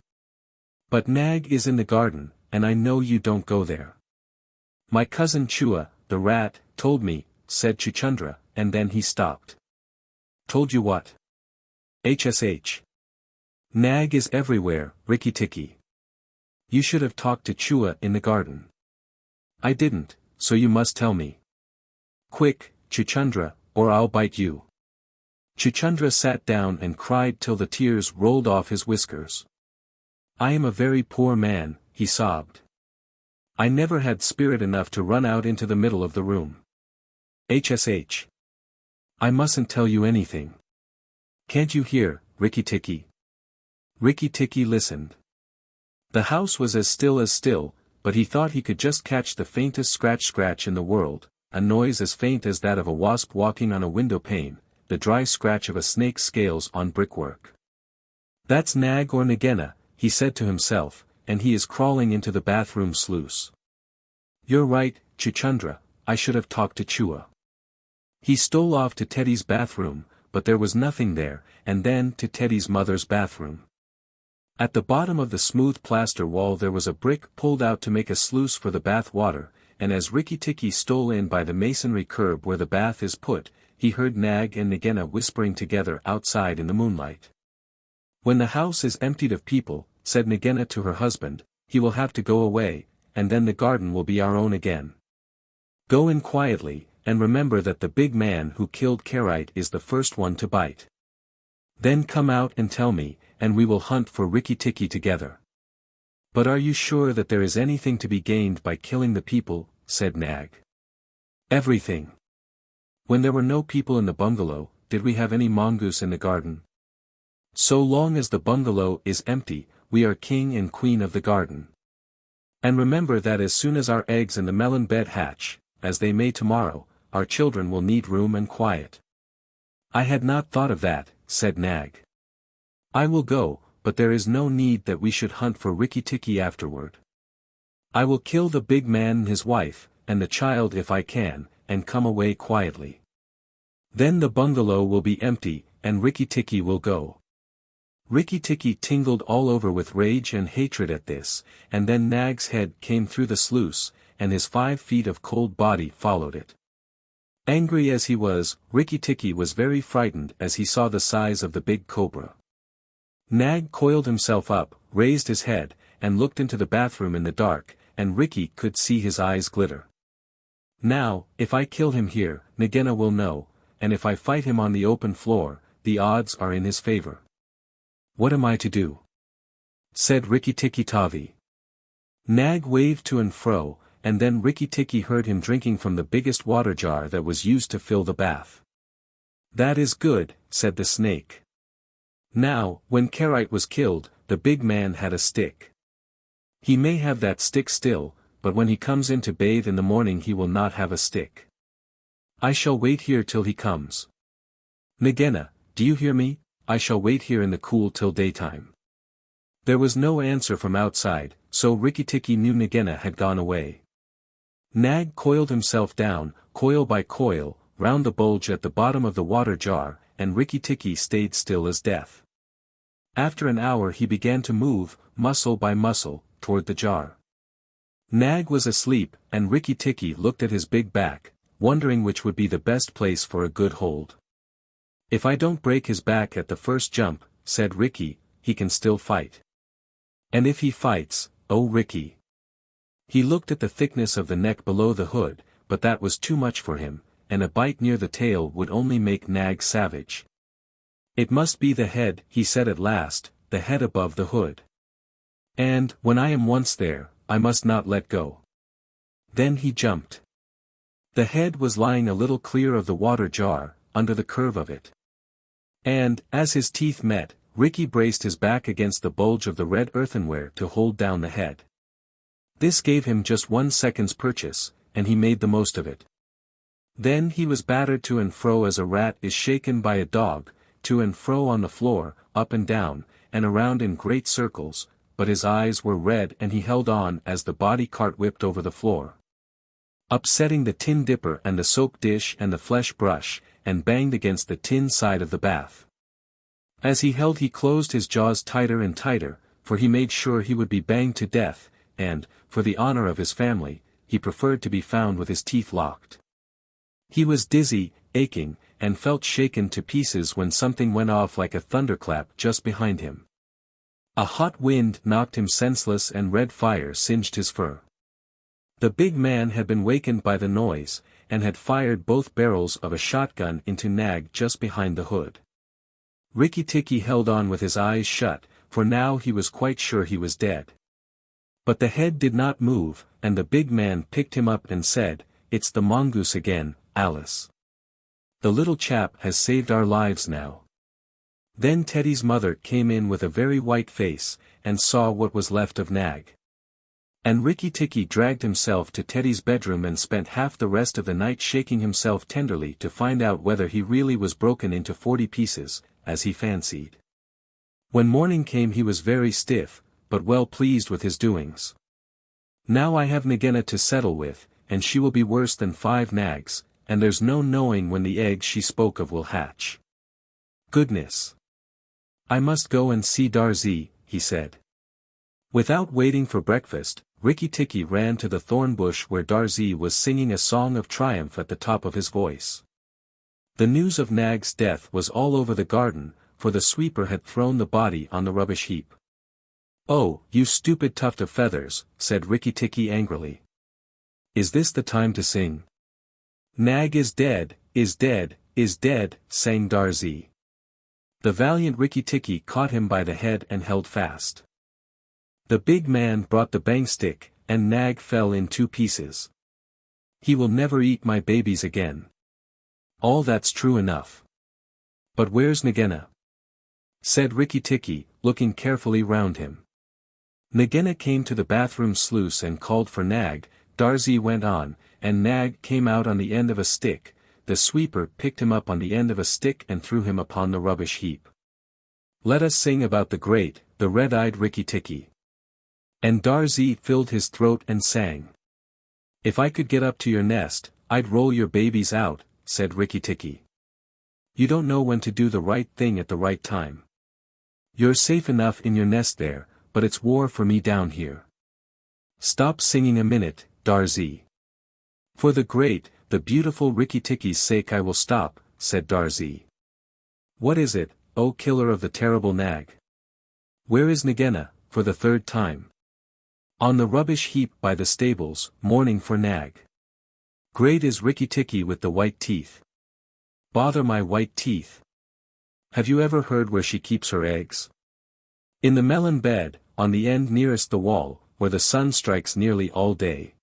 "But Nag is in the garden, and I know you don't go there." "My cousin Chua, the rat, told me," said Chuchundra, and then he stopped. "Told you what?" "HSH. Nag is everywhere, Rikki-Tikki. You should have talked to Chua in the garden." "I didn't, so you must tell me." "Quick, Chuchundra, or I'll bite you." Chuchundra sat down and cried till the tears rolled off his whiskers. "I am a very poor man," he sobbed. "I never had spirit enough to run out into the middle of the room. HSH. I mustn't tell you anything. Can't you hear, Rikki-Tikki?" Rikki-Tikki listened. The house was as still, but he thought he could just catch the faintest scratch in the world, a noise as faint as that of a wasp walking on a window pane, the dry scratch of a snake's scales on brickwork. "That's Nag or Nagena," he said to himself, "and he is crawling into the bathroom sluice." "You're right, Chuchundra, I should have talked to Chua." He stole off to Teddy's bathroom, but there was nothing there, and then to Teddy's mother's bathroom. At the bottom of the smooth plaster wall there was a brick pulled out to make a sluice for the bath water, and as Rikki-Tikki stole in by the masonry curb where the bath is put, he heard Nag and Nagena whispering together outside in the moonlight. "When the house is emptied of people," said Nagena to her husband, "he will have to go away, and then the garden will be our own again. Go in quietly, and remember that the big man who killed Karite is the first one to bite. Then come out and tell me, and we will hunt for Rikki-Tikki together." "But are you sure that there is anything to be gained by killing the people?" said Nag. "Everything. When there were no people in the bungalow, did we have any mongoose in the garden? So long as the bungalow is empty, we are king and queen of the garden. And remember that as soon as our eggs in the melon bed hatch, as they may tomorrow, our children will need room and quiet." "I had not thought of that," said Nag. "I will go, but there is no need that we should hunt for Rikki-Tikki afterward. I will kill the big man and his wife, and the child if I can, and come away quietly. Then the bungalow will be empty, and Rikki-Tikki will go." Rikki-Tikki tingled all over with rage and hatred at this, and then Nag's head came through the sluice, and his 5 feet of cold body followed it. Angry as he was, Rikki-Tikki was very frightened as he saw the size of the big cobra. Nag coiled himself up, raised his head, and looked into the bathroom in the dark, and Rikki could see his eyes glitter. "Now, if I kill him here, Nagena will know, and if I fight him on the open floor, the odds are in his favor. What am I to do?" said Rikki-Tikki-Tavi. Nag waved to and fro, and then Rikki-Tikki heard him drinking from the biggest water jar that was used to fill the bath. "That is good," said the snake. Now, when Karite was killed, the big man had a stick. He may have that stick still, but when he comes in to bathe in the morning he will not have a stick. I shall wait here till he comes. Nagena, do you hear me? I shall wait here in the cool till daytime. There was no answer from outside, so Rikki-Tikki knew Nagena had gone away. Nag coiled himself down, coil by coil, round the bulge at the bottom of the water jar, and Rikki-Tikki stayed still as death. After an hour he began to move, muscle by muscle, toward the jar. Nag was asleep, and Rikki-Tikki looked at his big back, wondering which would be the best place for a good hold. If I don't break his back at the first jump, said Rikki, he can still fight. And if he fights, oh Rikki. He looked at the thickness of the neck below the hood, but that was too much for him, and a bite near the tail would only make Nag savage. It must be the head, he said at last, the head above the hood. And, when I am once there, I must not let go. Then he jumped. The head was lying a little clear of the water jar, under the curve of it. And, as his teeth met, Rikki braced his back against the bulge of the red earthenware to hold down the head. This gave him just 1 second's purchase, and he made the most of it. Then he was battered to and fro as a rat is shaken by a dog, to and fro on the floor, up and down, and around in great circles, but his eyes were red and he held on as the body cart whipped over the floor, upsetting the tin dipper and the soap dish and the flesh brush, and banged against the tin side of the bath. As he held he closed his jaws tighter and tighter, for he made sure he would be banged to death, and, for the honor of his family, he preferred to be found with his teeth locked. He was dizzy, aching, and felt shaken to pieces when something went off like a thunderclap just behind him. A hot wind knocked him senseless and red fire singed his fur. The big man had been wakened by the noise, and had fired both barrels of a shotgun into Nag just behind the hood. Rikki-Tikki held on with his eyes shut, for now he was quite sure he was dead. But the head did not move, and the big man picked him up and said, "It's the mongoose again, Alice. The little chap has saved our lives now." Then Teddy's mother came in with a very white face, and saw what was left of Nag. And Rikki-Tikki dragged himself to Teddy's bedroom and spent half the rest of the night shaking himself tenderly to find out whether he really was broken into 40 pieces, as he fancied. When morning came he was very stiff, but well pleased with his doings. "Now I have Nagena to settle with, and she will be worse than 5 nags, and there's no knowing when the eggs she spoke of will hatch. Goodness! I must go and see Darzee," he said. Without waiting for breakfast, Rikki-Tikki ran to the thorn bush where Darzee was singing a song of triumph at the top of his voice. The news of Nag's death was all over the garden, for the sweeper had thrown the body on the rubbish heap. "Oh, you stupid tuft of feathers," said Rikki-Tikki angrily. "Is this the time to sing?" "Nag is dead, is dead, is dead," sang Darzee. The valiant Rikki-Tikki caught him by the head and held fast. The big man brought the bang stick, and Nag fell in 2 pieces. "He will never eat my babies again." "All that's true enough. But where's Nagena?" said Rikki-Tikki, looking carefully round him. Nagena came to the bathroom sluice and called for Nag. Darzee went on, and Nag came out on the end of a stick. The sweeper picked him up on the end of a stick and threw him upon the rubbish heap. "Let us sing about the great, the red-eyed Rikki-Tikki." And Darzee filled his throat and sang. "If I could get up to your nest, I'd roll your babies out," said Rikki-Tikki. "You don't know when to do the right thing at the right time. You're safe enough in your nest there, but it's war for me down here. Stop singing a minute, Darzee." "For the great, the beautiful Rikki-Tikki's sake I will stop," said Darzee. "What is it, O killer of the terrible Nag? Where is Nagena, for the 3rd time?" "On the rubbish heap by the stables, mourning for Nag. Great is Rikki-Tikki with the white teeth. Bother my white teeth. Have you ever heard where she keeps her eggs?" "In the melon bed, on the end nearest the wall, where the sun strikes nearly all day.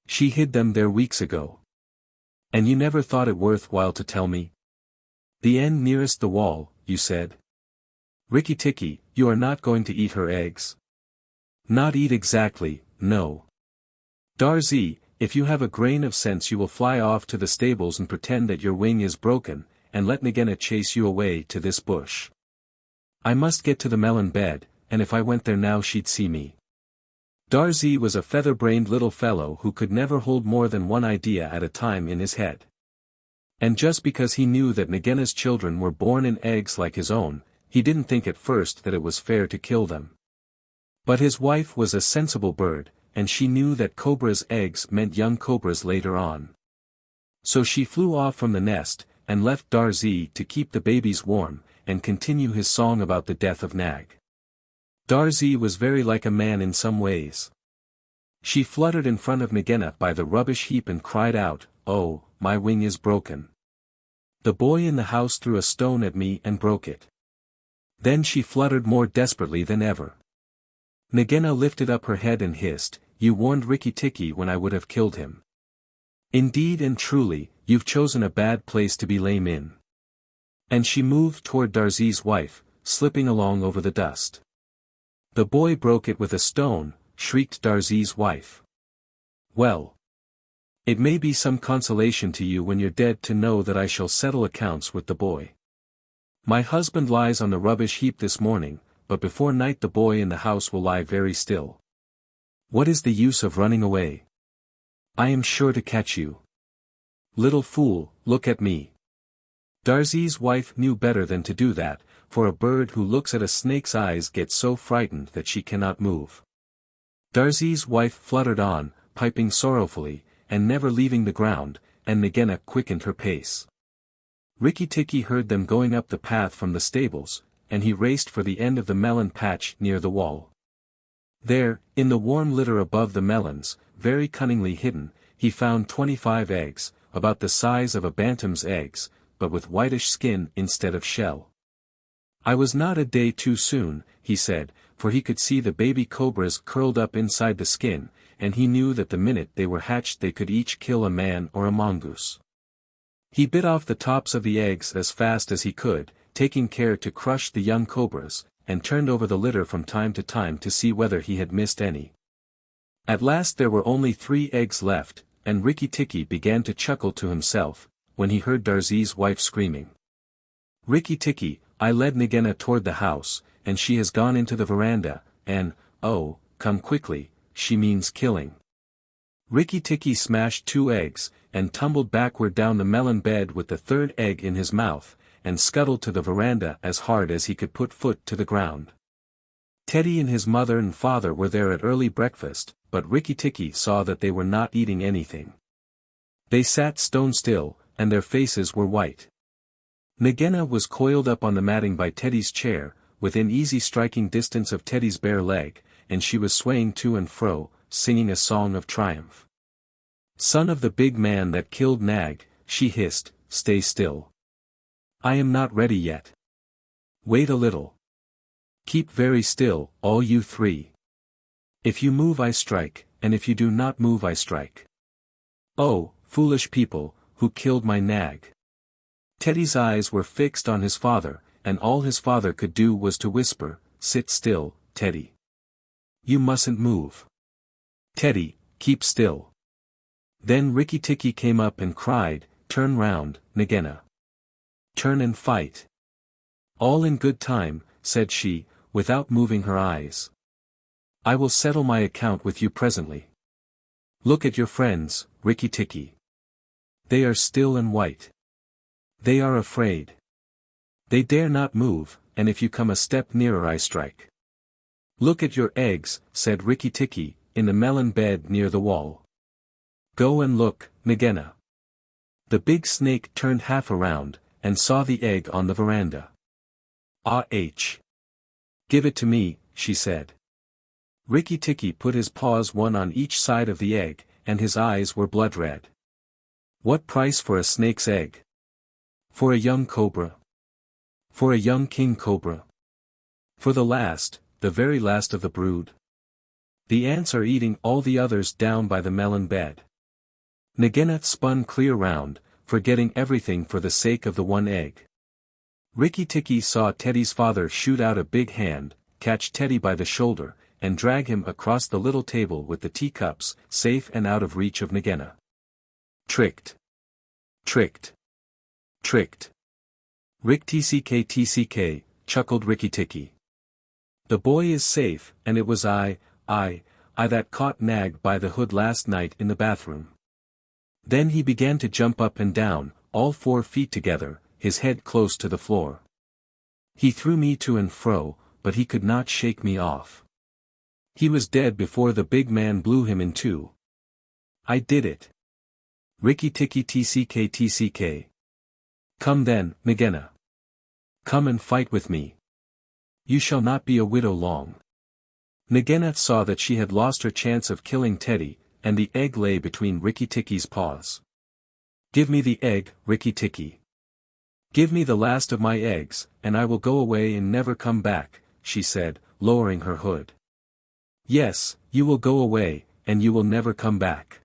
She hid them there weeks ago. And you never thought it worth while to tell me?" "The end nearest the wall," you said. "Rikki-Tikki, you are not going to eat her eggs?" Not eat exactly, no. Darzee, if you have a grain of sense you will fly off to the stables and pretend that your wing is broken, and let Nagena chase you away to this bush. I must get to the melon bed, and if I went there now she'd see me. Darzee was a feather-brained little fellow who could never hold more than one idea at a time in his head. And just because he knew that Nagena's children were born in eggs like his own, he didn't think at first that it was fair to kill them. But his wife was a sensible bird, and she knew that cobra's eggs meant young cobras later on. So she flew off from the nest, and left Darzee to keep the babies warm, and continue his song about the death of Nag. Darzee was very like a man in some ways. She fluttered in front of Nagena by the rubbish heap and cried out, "Oh, my wing is broken. The boy in the house threw a stone at me and broke it." Then she fluttered more desperately than ever. Nagena lifted up her head and hissed, "You warned Rikki-Tikki when I would have killed him. Indeed and truly, you've chosen a bad place to be lame in." And she moved toward Darzee's wife, slipping along over the dust. "The boy broke it with a stone," shrieked Darzee's wife. "Well. It may be some consolation to you when you're dead to know that I shall settle accounts with the boy. My husband lies on the rubbish heap this morning, but before night the boy in the house will lie very still. What is the use of running away? I am sure to catch you. Little fool, look at me." Darzee's wife knew better than to do that, for a bird who looks at a snake's eyes gets so frightened that she cannot move. Darzee's wife fluttered on, piping sorrowfully, and never leaving the ground, and Nagena quickened her pace. Rikki-Tikki heard them going up the path from the stables, and he raced for the end of the melon patch near the wall. There, in the warm litter above the melons, very cunningly hidden, he found 25 eggs, about the size of a bantam's eggs, but with whitish skin instead of shell. "I was not a day too soon," he said, for he could see the baby cobras curled up inside the skin, and he knew that the minute they were hatched they could each kill a man or a mongoose. He bit off the tops of the eggs as fast as he could, taking care to crush the young cobras, and turned over the litter from time to time to see whether he had missed any. At last there were only 3 eggs left, and Rikki-Tikki began to chuckle to himself, when he heard Darzee's wife screaming. "Rikki-Tikki, I led Nagena toward the house, and she has gone into the veranda, and, oh, come quickly, she means killing." Rikki-Tikki smashed 2 eggs, and tumbled backward down the melon bed with the 3rd egg in his mouth, and scuttled to the veranda as hard as he could put foot to the ground. Teddy and his mother and father were there at early breakfast, but Rikki-Tikki saw that they were not eating anything. They sat stone still, and their faces were white. Nagena was coiled up on the matting by Teddy's chair, within easy striking distance of Teddy's bare leg, and she was swaying to and fro, singing a song of triumph. "Son of the big man that killed Nag," she hissed, "stay still. I am not ready yet. Wait a little. Keep very still, all you 3. If you move I strike, and if you do not move I strike. Oh, foolish people, who killed my Nag?" Teddy's eyes were fixed on his father, and all his father could do was to whisper, "Sit still, Teddy. You mustn't move. Teddy, keep still." Then Rikki-Tikki came up and cried, "Turn round, Nagena. Turn and fight." "All in good time," said she, without moving her eyes. "I will settle my account with you presently. Look at your friends, Rikki-Tikki. They are still and white. They are afraid. They dare not move, and if you come a step nearer I strike." "Look at your eggs," said Rikki-Tikki, "in the melon bed near the wall. Go and look, Nagena." The big snake turned half around, and saw the egg on the veranda. "Ah-h. Give it to me," she said. Rikki-Tikki put his paws one on each side of the egg, and his eyes were blood red. "What price for a snake's egg? For a young cobra? For a young king cobra? For the very last of the brood? The ants are eating all the others down by the melon bed." Nagena spun clear round, forgetting everything for the sake of the one egg. Rikki-Tikki saw Teddy's father shoot out a big hand, catch Teddy by the shoulder, and drag him across the little table with the teacups, safe and out of reach of Nagena. Tricked. Tricked. Tricked. Rikki-Tikki-Tavi, chuckled Rikki-Tikki. The boy is safe, and it was I that caught Nag by the hood last night in the bathroom. Then he began to jump up and down, all 4 feet together, his head close to the floor. He threw me to and fro, but he could not shake me off. He was dead before the big man blew him in 2. I did it. Rikki-Tikki-Tavi. Come then, Nagena. Come and fight with me. You shall not be a widow long. Nagena saw that she had lost her chance of killing Teddy, and the egg lay between Rikki-Tikki's paws. Give me the egg, Rikki-Tikki. Give me the last of my eggs, and I will go away and never come back, she said, lowering her hood. Yes, you will go away, and you will never come back.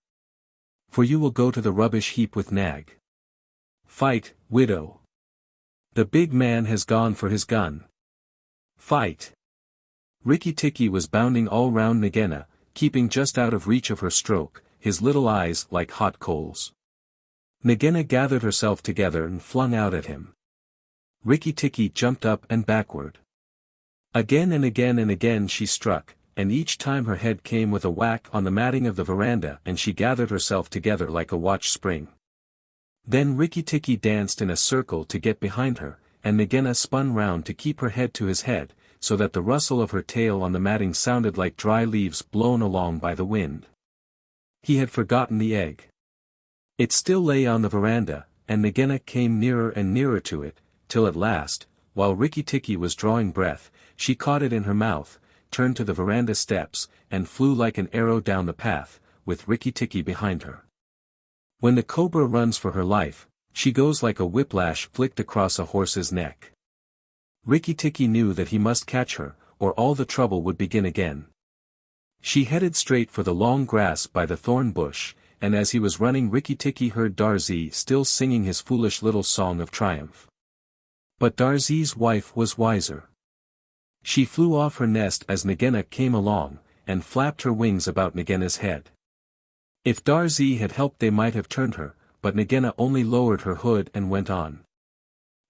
For you will go to the rubbish heap with Nag. Fight, widow. The big man has gone for his gun. Fight. Rikki-Tikki was bounding all round Nagena, keeping just out of reach of her stroke, his little eyes like hot coals. Nagena gathered herself together and flung out at him. Rikki-Tikki jumped up and backward. Again and again and again she struck, and each time her head came with a whack on the matting of the veranda and she gathered herself together like a watch spring. Then Rikki-Tikki danced in a circle to get behind her, and Nagena spun round to keep her head to his head, so that the rustle of her tail on the matting sounded like dry leaves blown along by the wind. He had forgotten the egg. It still lay on the veranda, and Nagena came nearer and nearer to it, till at last, while Rikki-Tikki was drawing breath, she caught it in her mouth, turned to the veranda steps, and flew like an arrow down the path, with Rikki-Tikki behind her. When the cobra runs for her life, she goes like a whiplash flicked across a horse's neck. Rikki-Tikki knew that he must catch her, or all the trouble would begin again. She headed straight for the long grass by the thorn bush, and as he was running Rikki-Tikki heard Darzee still singing his foolish little song of triumph. But Darzee's wife was wiser. She flew off her nest as Nagena came along, and flapped her wings about Nagena's head. If Darzee had helped they might have turned her, but Nagena only lowered her hood and went on.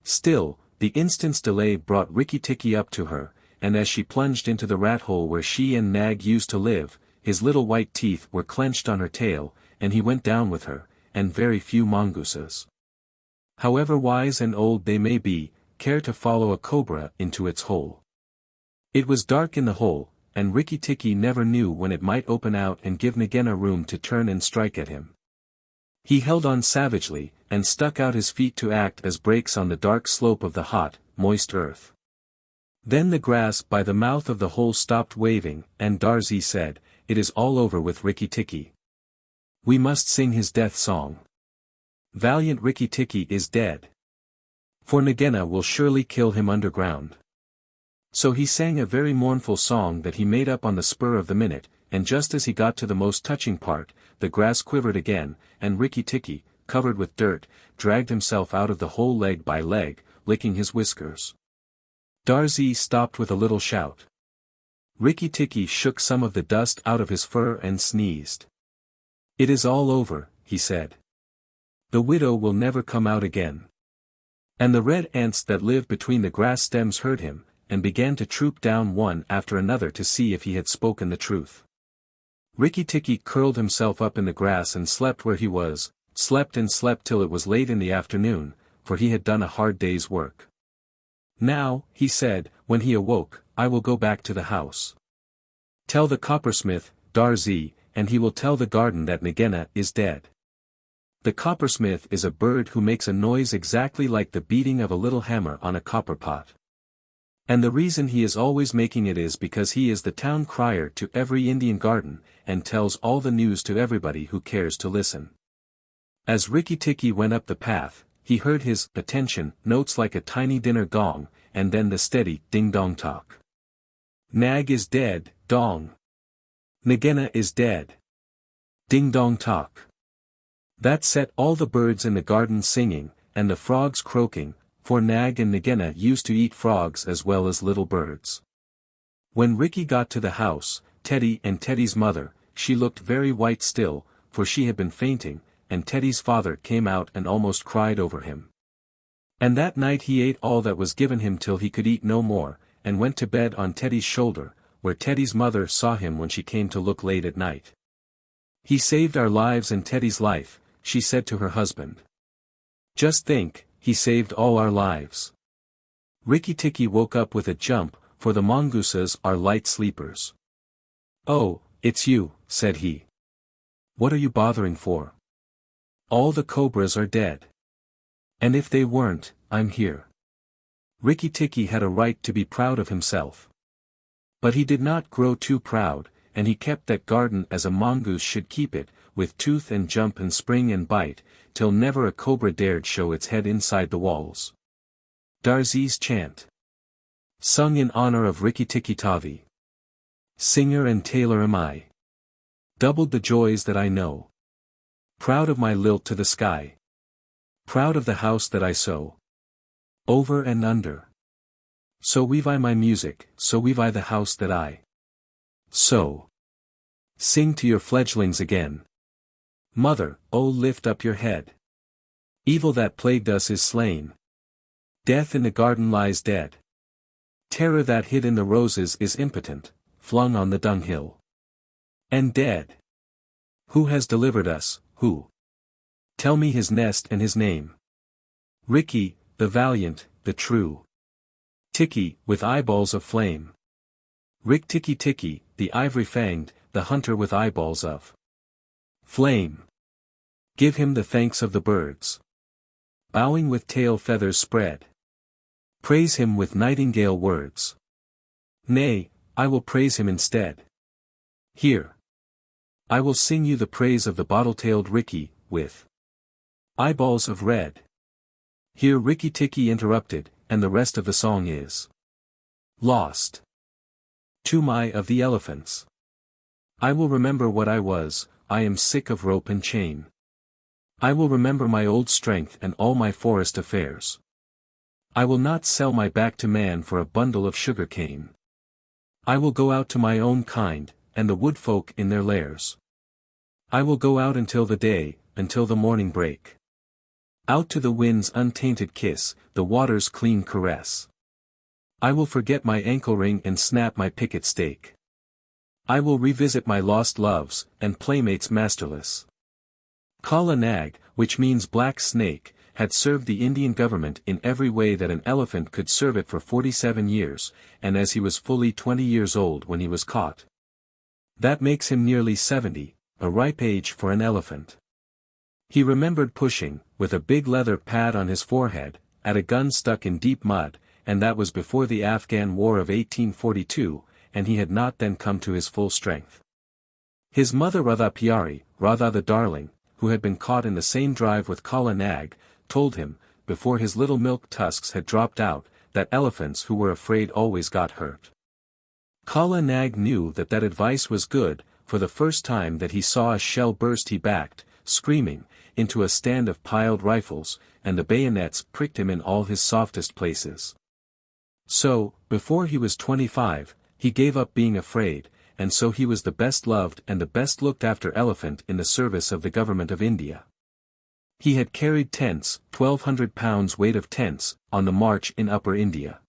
Still, the instant's delay brought Rikki-Tikki up to her, and as she plunged into the rat hole where she and Nag used to live, his little white teeth were clenched on her tail, and he went down with her, and very few mongooses, however wise and old they may be, care to follow a cobra into its hole. It was dark in the hole, and Rikki-Tikki never knew when it might open out and give Nagena room to turn and strike at him. He held on savagely, and stuck out his feet to act as brakes on the dark slope of the hot, moist earth. Then the grass by the mouth of the hole stopped waving, and Darzee said, "It is all over with Rikki-Tikki. We must sing his death song. Valiant Rikki-Tikki is dead. For Nagena will surely kill him underground." So he sang a very mournful song that he made up on the spur of the minute, and just as he got to the most touching part, the grass quivered again, and Rikki-Tikki, covered with dirt, dragged himself out of the hole leg by leg, licking his whiskers. Darzee stopped with a little shout. Rikki-Tikki shook some of the dust out of his fur and sneezed. "It is all over," he said. "The widow will never come out again." And the red ants that lived between the grass stems heard him, and began to troop down one after another to see if he had spoken the truth. Rikki-Tikki curled himself up in the grass and slept where he was, slept and slept till it was late in the afternoon, for he had done a hard day's work. "Now," he said, when he awoke, "I will go back to the house. Tell the coppersmith, Darzee, and he will tell the garden that Nagena is dead." The coppersmith is a bird who makes a noise exactly like the beating of a little hammer on a copper pot. And the reason he is always making it is because he is the town crier to every Indian garden, and tells all the news to everybody who cares to listen. As Rikki-Tikki went up the path, he heard his attention notes like a tiny dinner gong, and then the steady ding-dong talk. "Nag is dead, dong. Nagena is dead. Ding-dong talk." That set all the birds in the garden singing, and the frogs croaking, for Nag and Nagena used to eat frogs as well as little birds. When Rikki got to the house, Teddy and Teddy's mother, she looked very white still, for she had been fainting, and Teddy's father came out and almost cried over him. And that night he ate all that was given him till he could eat no more, and went to bed on Teddy's shoulder, where Teddy's mother saw him when she came to look late at night. "He saved our lives and Teddy's life," she said to her husband. "Just think, he saved all our lives." Rikki-Tikki woke up with a jump, for the mongooses are light sleepers. "Oh, it's you," said he. "What are you bothering for? All the cobras are dead. And if they weren't, I'm here." Rikki-Tikki had a right to be proud of himself. But he did not grow too proud, and he kept that garden as a mongoose should keep it, with tooth and jump and spring and bite, till never a cobra dared show its head inside the walls. Darzee's chant. Sung in honor of Rikki-Tikki-Tavi. Singer and tailor am I. Doubled the joys that I know. Proud of my lilt to the sky. Proud of the house that I sew. Over and under. So weave I my music, so weave I the house that I sew. Sing to your fledglings again. Mother, oh lift up your head. Evil that plagued us is slain. Death in the garden lies dead. Terror that hid in the roses is impotent, flung on the dunghill. And dead. Who has delivered us, who? Tell me his nest and his name. Rikki, the valiant, the true. Tikki, with eyeballs of flame. Rikki-Tikki-Tikki, the ivory-fanged, the hunter with eyeballs of flame. Give him the thanks of the birds. Bowing with tail feathers spread. Praise him with nightingale words. Nay, I will praise him instead. Here. I will sing you the praise of the bottle-tailed Rikki, with eyeballs of red. Here Rikki-Tikki interrupted, and the rest of the song is lost. Toomai of the Elephants. I will remember what I was, I am sick of rope and chain. I will remember my old strength and all my forest affairs. I will not sell my back to man for a bundle of sugar cane. I will go out to my own kind, and the wood folk in their lairs. I will go out until the day, until the morning break. Out to the wind's untainted kiss, the water's clean caress. I will forget my ankle ring and snap my picket stake. I will revisit my lost loves, and playmates masterless. Kala Nag, which means black snake, had served the Indian government in every way that an elephant could serve it for 47 years, and as he was fully 20 years old when he was caught. That makes him nearly 70, a ripe age for an elephant. He remembered pushing, with a big leather pad on his forehead, at a gun stuck in deep mud, and that was before the Afghan War of 1842, and he had not then come to his full strength. His mother Radha Pyari, Radha the darling, who had been caught in the same drive with Kala Nag, told him, before his little milk tusks had dropped out, that elephants who were afraid always got hurt. Kala Nag knew that that advice was good, for the first time that he saw a shell burst he backed, screaming, into a stand of piled rifles, and the bayonets pricked him in all his softest places. So, before he was 25, he gave up being afraid, and so he was the best loved and the best looked after elephant in the service of the government of India. He had carried tents, 1,200 pounds weight of tents, on the march in Upper India.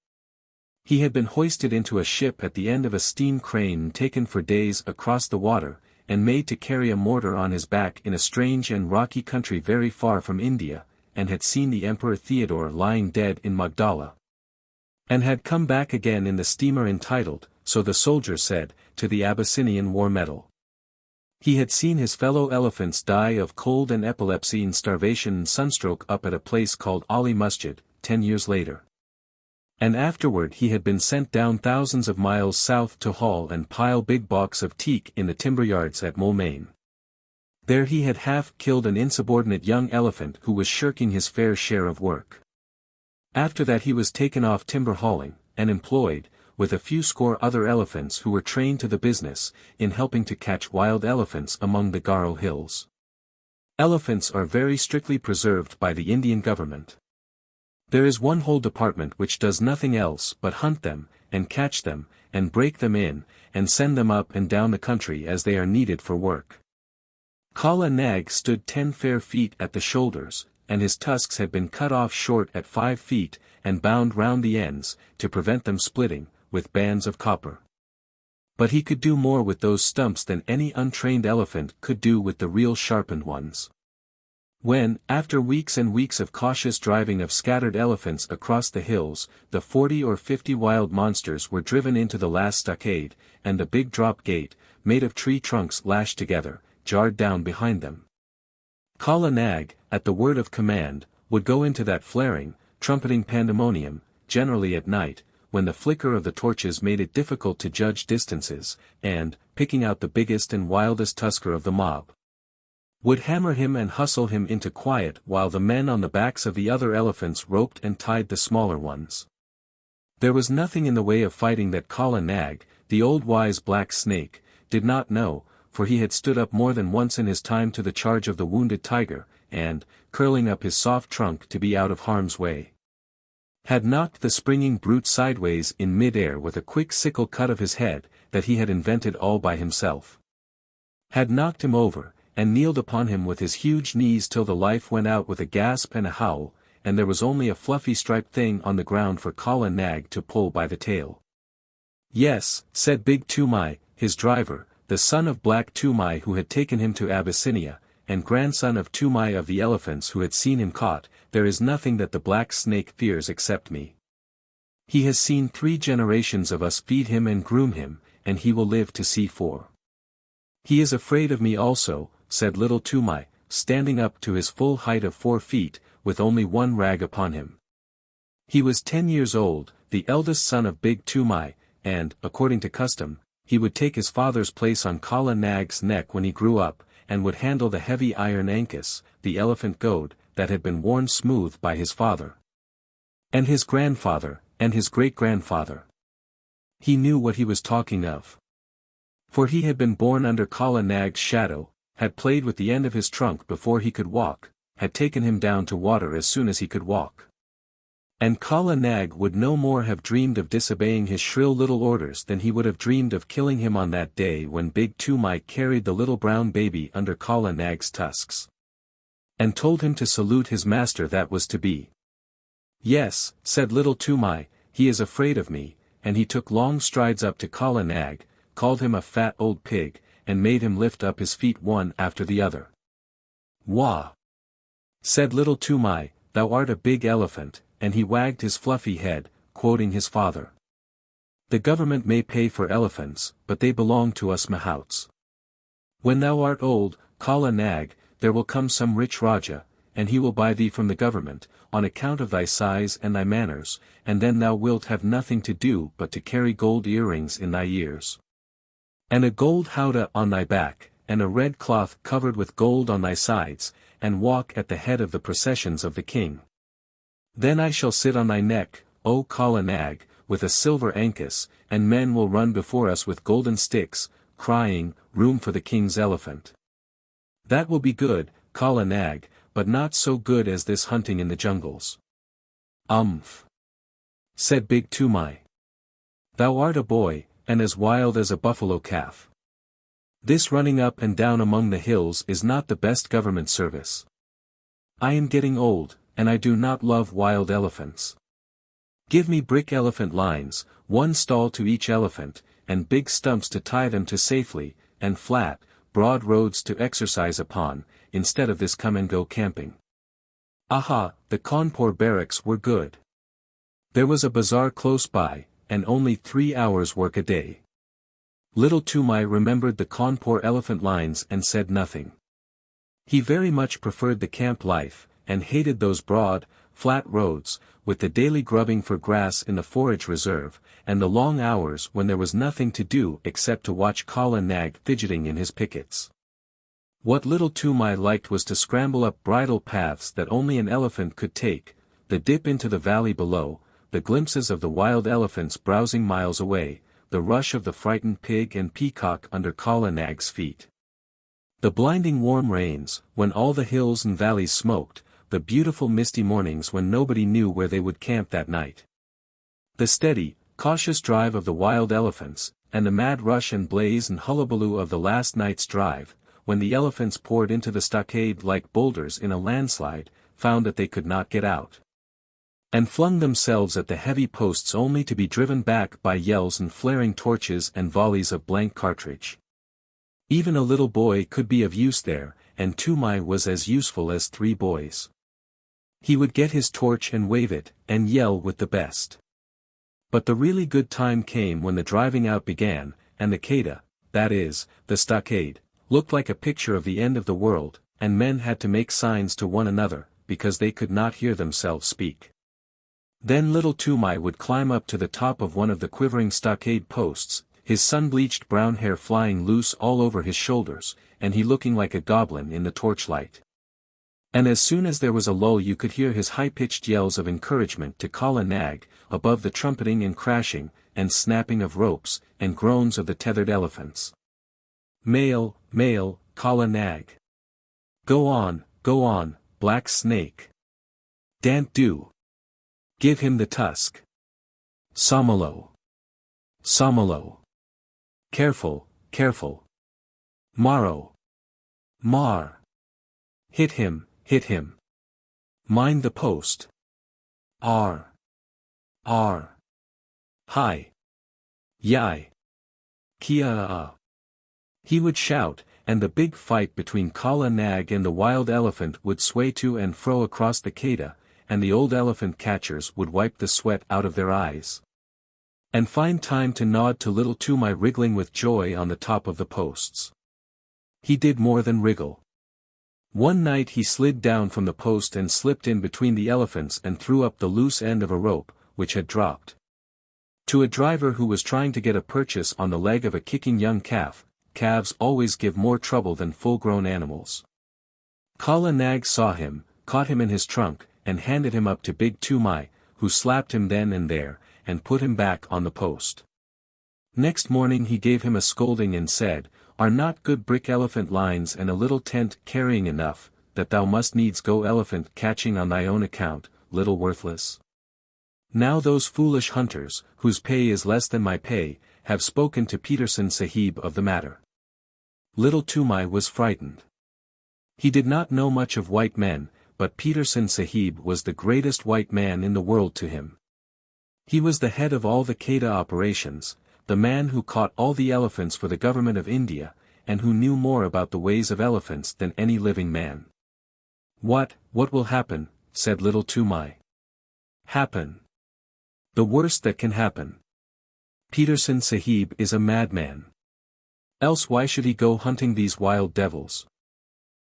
He had been hoisted into a ship at the end of a steam crane and taken for days across the water, and made to carry a mortar on his back in a strange and rocky country very far from India, and had seen the Emperor Theodore lying dead in Magdala. And had come back again in the steamer entitled, so the soldier said, to the Abyssinian war medal. He had seen his fellow elephants die of cold and epilepsy and starvation and sunstroke up at a place called Ali Masjid, 10 years later. And afterward he had been sent down thousands of miles south to haul and pile big balks of teak in the timber yards at Moulmein. There he had half-killed an insubordinate young elephant who was shirking his fair share of work. After that he was taken off timber hauling, and employed, with a few score other elephants who were trained to the business, in helping to catch wild elephants among the Garo hills. Elephants are very strictly preserved by the Indian government. There is one whole department which does nothing else but hunt them, and catch them, and break them in, and send them up and down the country as they are needed for work. Kala Nag stood 10 fair feet at the shoulders, and his tusks had been cut off short at 5 feet, and bound round the ends, to prevent them splitting, with bands of copper. But he could do more with those stumps than any untrained elephant could do with the real sharpened ones. When, after weeks and weeks of cautious driving of scattered elephants across the hills, the 40 or 50 wild monsters were driven into the last stockade, and the big drop gate, made of tree trunks lashed together, jarred down behind them, Kala Nag, at the word of command, would go into that flaring, trumpeting pandemonium, generally at night, when the flicker of the torches made it difficult to judge distances, and, picking out the biggest and wildest tusker of the mob, would hammer him and hustle him into quiet while the men on the backs of the other elephants roped and tied the smaller ones. There was nothing in the way of fighting that Kala Nag, the old wise black snake, did not know, for he had stood up more than once in his time to the charge of the wounded tiger, and, curling up his soft trunk to be out of harm's way, had knocked the springing brute sideways in mid-air with a quick sickle cut of his head, that he had invented all by himself. Had knocked him over, and kneeled upon him with his huge knees till the life went out with a gasp and a howl, and there was only a fluffy striped thing on the ground for Kala Nag to pull by the tail. Yes, said Big Toomai, his driver, the son of Black Toomai who had taken him to Abyssinia, and grandson of Toomai of the Elephants who had seen him caught, there is nothing that the black snake fears except me. He has seen 3 generations of us feed him and groom him, and he will live to see 4. He is afraid of me also, said little Toomai, standing up to his full height of 4 feet, with only one rag upon him. He was 10 years old, the eldest son of Big Toomai, and, according to custom, he would take his father's place on Kala Nag's neck when he grew up, and would handle the heavy iron ankus, the elephant goad, that had been worn smooth by his father, and his grandfather, and his great-grandfather. He knew what he was talking of. For he had been born under Kala Nag's shadow, had played with the end of his trunk before he could walk, had taken him down to water as soon as he could walk. And Kala Nag would no more have dreamed of disobeying his shrill little orders than he would have dreamed of killing him on that day when Big Toomai carried the little brown baby under Kala Nag's tusks, and told him to salute his master that was to be. Yes, said little Toomai, he is afraid of me, and he took long strides up to Kala Nag, called him a fat old pig, and made him lift up his feet one after the other. Wah! Said little Toomai, thou art a big elephant, and he wagged his fluffy head, quoting his father. The government may pay for elephants, but they belong to us mahouts. When thou art old, Kala Nag, there will come some rich Raja, and he will buy thee from the government, on account of thy size and thy manners, and then thou wilt have nothing to do but to carry gold earrings in thy ears, and a gold howdah on thy back, and a red cloth covered with gold on thy sides, and walk at the head of the processions of the king. Then I shall sit on thy neck, O Kala Nag, with a silver ankus, and men will run before us with golden sticks, crying, room for the king's elephant. That will be good, Kala Nag, but not so good as this hunting in the jungles. Said Big Toomai. Thou art a boy, and as wild as a buffalo calf. This running up and down among the hills is not the best government service. I am getting old, and I do not love wild elephants. Give me brick elephant lines, 1 stall to each elephant, and big stumps to tie them to safely, and flat, broad roads to exercise upon, instead of this come-and-go camping. Aha, the Cawnpore barracks were good. There was a bazaar close by, and only 3 hours' work a day. Little Toomai remembered the Cawnpore elephant lines and said nothing. He very much preferred the camp life, and hated those broad, flat roads, with the daily grubbing for grass in the forage reserve, and the long hours when there was nothing to do except to watch Kala Nag fidgeting in his pickets. What little Toomai liked was to scramble up bridle paths that only an elephant could take, the dip into the valley below, the glimpses of the wild elephants browsing miles away, the rush of the frightened pig and peacock under Kala Nag's feet. The blinding warm rains, when all the hills and valleys smoked, the beautiful misty mornings when nobody knew where they would camp that night. The steady, cautious drive of the wild elephants, and the mad rush and blaze and hullabaloo of the last night's drive, when the elephants poured into the stockade like boulders in a landslide, found that they could not get out, and flung themselves at the heavy posts only to be driven back by yells and flaring torches and volleys of blank cartridge. Even a little boy could be of use there, and Toomai was as useful as 3 boys. He would get his torch and wave it, and yell with the best. But the really good time came when the driving out began, and the Keda, that is, the stockade, looked like a picture of the end of the world, and men had to make signs to one another, because they could not hear themselves speak. Then little Toomai would climb up to the top of one of the quivering stockade posts, his sun-bleached brown hair flying loose all over his shoulders, and he looking like a goblin in the torchlight. And as soon as there was a lull you could hear his high-pitched yells of encouragement to Kala Nag, above the trumpeting and crashing, and snapping of ropes, and groans of the tethered elephants. Mail, Kala Nag. Go on, black snake. Dant do. Give him the tusk. Samalo. Careful. Mar. Hit him. Mind the post. R. Hi. Yai. Kia. He would shout, and the big fight between Kala Nag and the wild elephant would sway to and fro across the Keda, and the old elephant catchers would wipe the sweat out of their eyes, and find time to nod to little Toomai wriggling with joy on the top of the posts. He did more than wriggle. One night he slid down from the post and slipped in between the elephants and threw up the loose end of a rope, which had dropped. To a driver who was trying to get a purchase on the leg of a kicking young calf, calves always give more trouble than full-grown animals. Kala Nag saw him, caught him in his trunk, and handed him up to Big Toomai, who slapped him then and there, and put him back on the post. Next morning he gave him a scolding and said, "Are not good brick elephant lines and a little tent carrying enough, that thou must needs go elephant catching on thy own account, little worthless? Now those foolish hunters, whose pay is less than my pay, have spoken to Peterson Sahib of the matter." Little Toomai was frightened. He did not know much of white men, but Peterson Sahib was the greatest white man in the world to him. He was the head of all the Keda operations, the man who caught all the elephants for the government of India, and who knew more about the ways of elephants than any living man. What will happen?" said little Toomai. "Happen. The worst that can happen. Peterson Sahib is a madman. Else why should he go hunting these wild devils?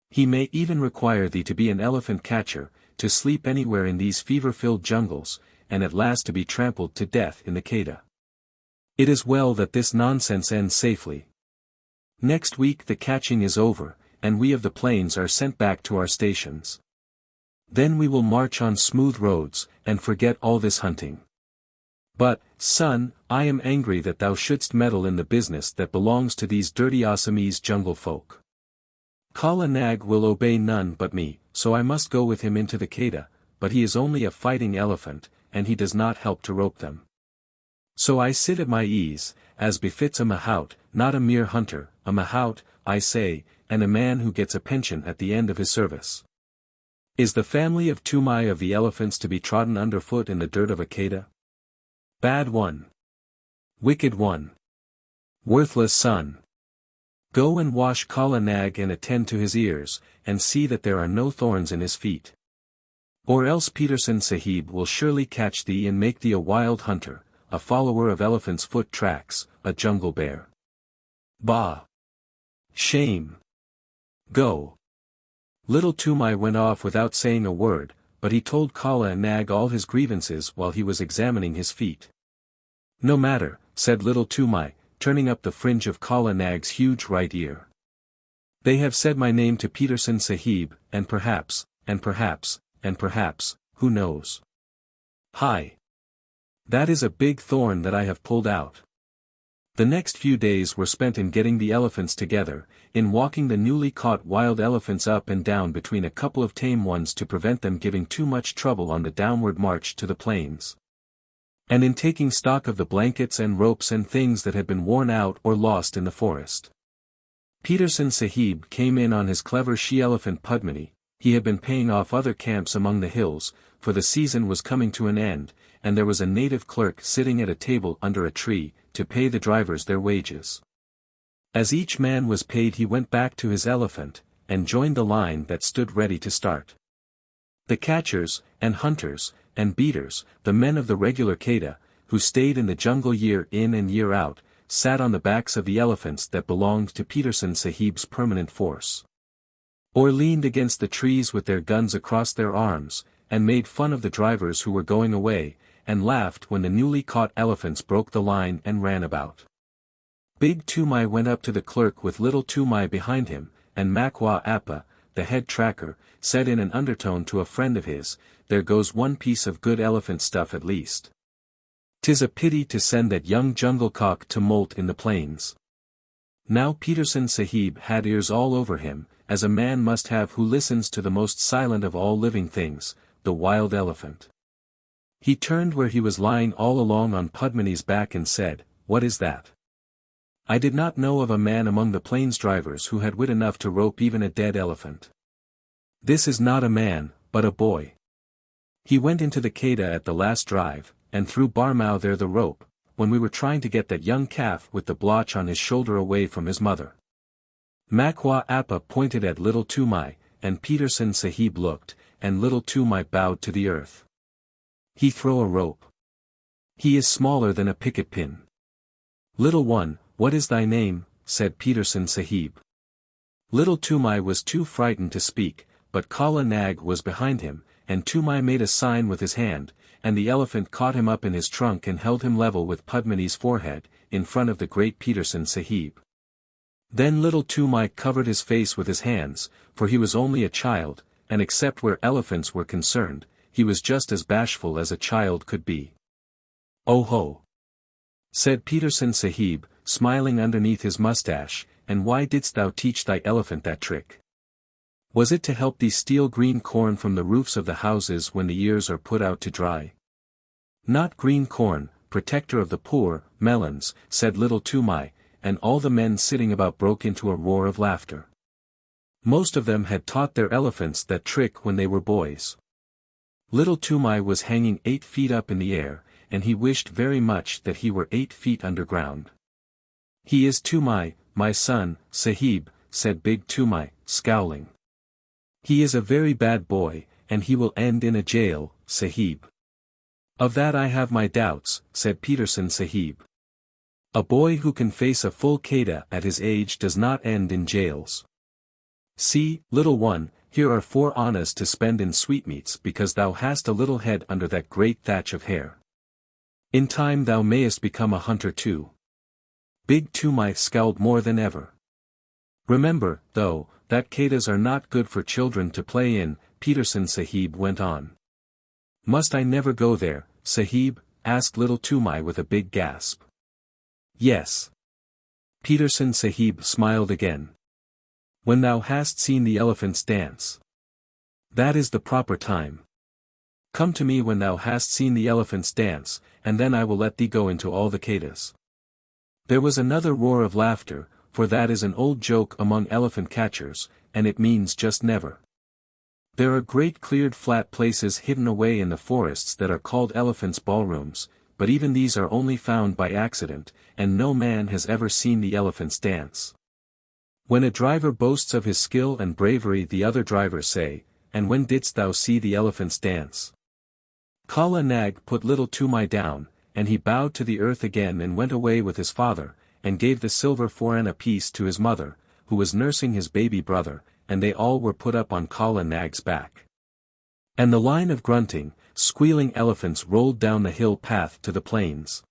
He may even require thee to be an elephant catcher, to sleep anywhere in these fever-filled jungles, and at last to be trampled to death in the Keda. It is well that this nonsense ends safely. Next week the catching is over, and we of the plains are sent back to our stations. Then we will march on smooth roads, and forget all this hunting. But, son, I am angry that thou shouldst meddle in the business that belongs to these dirty Assamese jungle folk. Kala Nag will obey none but me, so I must go with him into the Keda, but he is only a fighting elephant, and he does not help to rope them. So I sit at my ease, as befits a mahout, not a mere hunter, a mahout, I say, and a man who gets a pension at the end of his service. Is the family of Toomai of the Elephants to be trodden underfoot in the dirt of a Keda? Bad one. Wicked one. Worthless son. Go and wash Kala Nag and attend to his ears, and see that there are no thorns in his feet. Or else Peterson Sahib will surely catch thee and make thee a wild hunter, a follower of elephant's foot tracks, a jungle bear. Bah! Shame! Go! Little Toomai went off without saying a word, but he told Kala Nag all his grievances while he was examining his feet. No matter, said little Toomai, turning up the fringe of Kala Nag's huge right ear. They have said my name to Peterson Sahib, and perhaps, who knows? Hi! That is a big thorn that I have pulled out. The next few days were spent in getting the elephants together, in walking the newly caught wild elephants up and down between a couple of tame ones to prevent them giving too much trouble on the downward march to the plains. and in taking stock of the blankets and ropes and things that had been worn out or lost in the forest. Peterson Sahib came in on his clever she-elephant Padmini. He had been paying off other camps among the hills, for the season was coming to an end, and there was a native clerk sitting at a table under a tree, to pay the drivers their wages. As each man was paid he went back to his elephant, and joined the line that stood ready to start. The catchers, and hunters, and beaters, the men of the regular Queda, who stayed in the jungle year in and year out, sat on the backs of the elephants that belonged to Peterson Sahib's permanent force. Or leaned against the trees with their guns across their arms, and made fun of the drivers who were going away, and laughed when the newly caught elephants broke the line and ran about. Big Toomai went up to the clerk with Little Toomai behind him, and Makwa Appa, the head tracker, said in an undertone to a friend of his, "There goes one piece of good elephant stuff at least. 'Tis a pity to send that young jungle cock to molt in the plains." Now Peterson Sahib had ears all over him, as a man must have who listens to the most silent of all living things, the wild elephant. He turned where he was lying all along on Padmini's back and said, "What is that?" I did not know of a man among the plains drivers who had wit enough to rope even a dead elephant. This is not a man, but a boy. He went into the Queda at the last drive, and threw Barmau there the rope, when we were trying to get that young calf with the blotch on his shoulder away from his mother. Makwa Appa pointed at Little Toomai, and Peterson Sahib looked, and Little Toomai bowed to the earth. He throw a rope. He is smaller than a picket pin. Little one, what is thy name? Said Peterson Sahib. Little Toomai was too frightened to speak, but Kala Nag was behind him, and Toomai made a sign with his hand, and the elephant caught him up in his trunk and held him level with Padmini's forehead, in front of the great Peterson Sahib. Then Little Toomai covered his face with his hands, for he was only a child, and except where elephants were concerned, he was just as bashful as a child could be. "Oh ho!" said Peterson Sahib, smiling underneath his mustache, "and why didst thou teach thy elephant that trick? Was it to help thee steal green corn from the roofs of the houses when the ears are put out to dry?" "Not green corn, protector of the poor, melons," said Little Toomai, and all the men sitting about broke into a roar of laughter. Most of them had taught their elephants that trick when they were boys. Little Toomai was hanging 8 feet up in the air, and he wished very much that he were 8 feet underground. "He is Toomai, my son, Sahib," said Big Toomai, scowling. "He is a very bad boy, and he will end in a jail, Sahib." "Of that I have my doubts," said Peterson Sahib. "A boy who can face a full Queda at his age does not end in jails. See, little one, here are 4 annas to spend in sweetmeats because thou hast a little head under that great thatch of hair. In time thou mayest become a hunter too." Big Toomai scowled more than ever. "Remember, though, that Quedas are not good for children to play in," Peterson Sahib went on. "Must I never go there, Sahib?" asked Little Toomai with a big gasp. "Yes." Peterson Sahib smiled again. "When thou hast seen the elephants dance. That is the proper time. Come to me when thou hast seen the elephants dance, and then I will let thee go into all the Quedas." There was another roar of laughter, for that is an old joke among elephant catchers, and it means just never. There are great cleared flat places hidden away in the forests that are called elephants' ballrooms, but even these are only found by accident, and no man has ever seen the elephants dance. When a driver boasts of his skill and bravery, the other drivers say, "And when didst thou see the elephants dance?" Kala Nag put Little Toomai down, and he bowed to the earth again and went away with his father, and gave the silver 4 anna piece to his mother, who was nursing his baby brother, and they all were put up on Kala Nag's back. And the line of grunting, squealing elephants rolled down the hill path to the plains.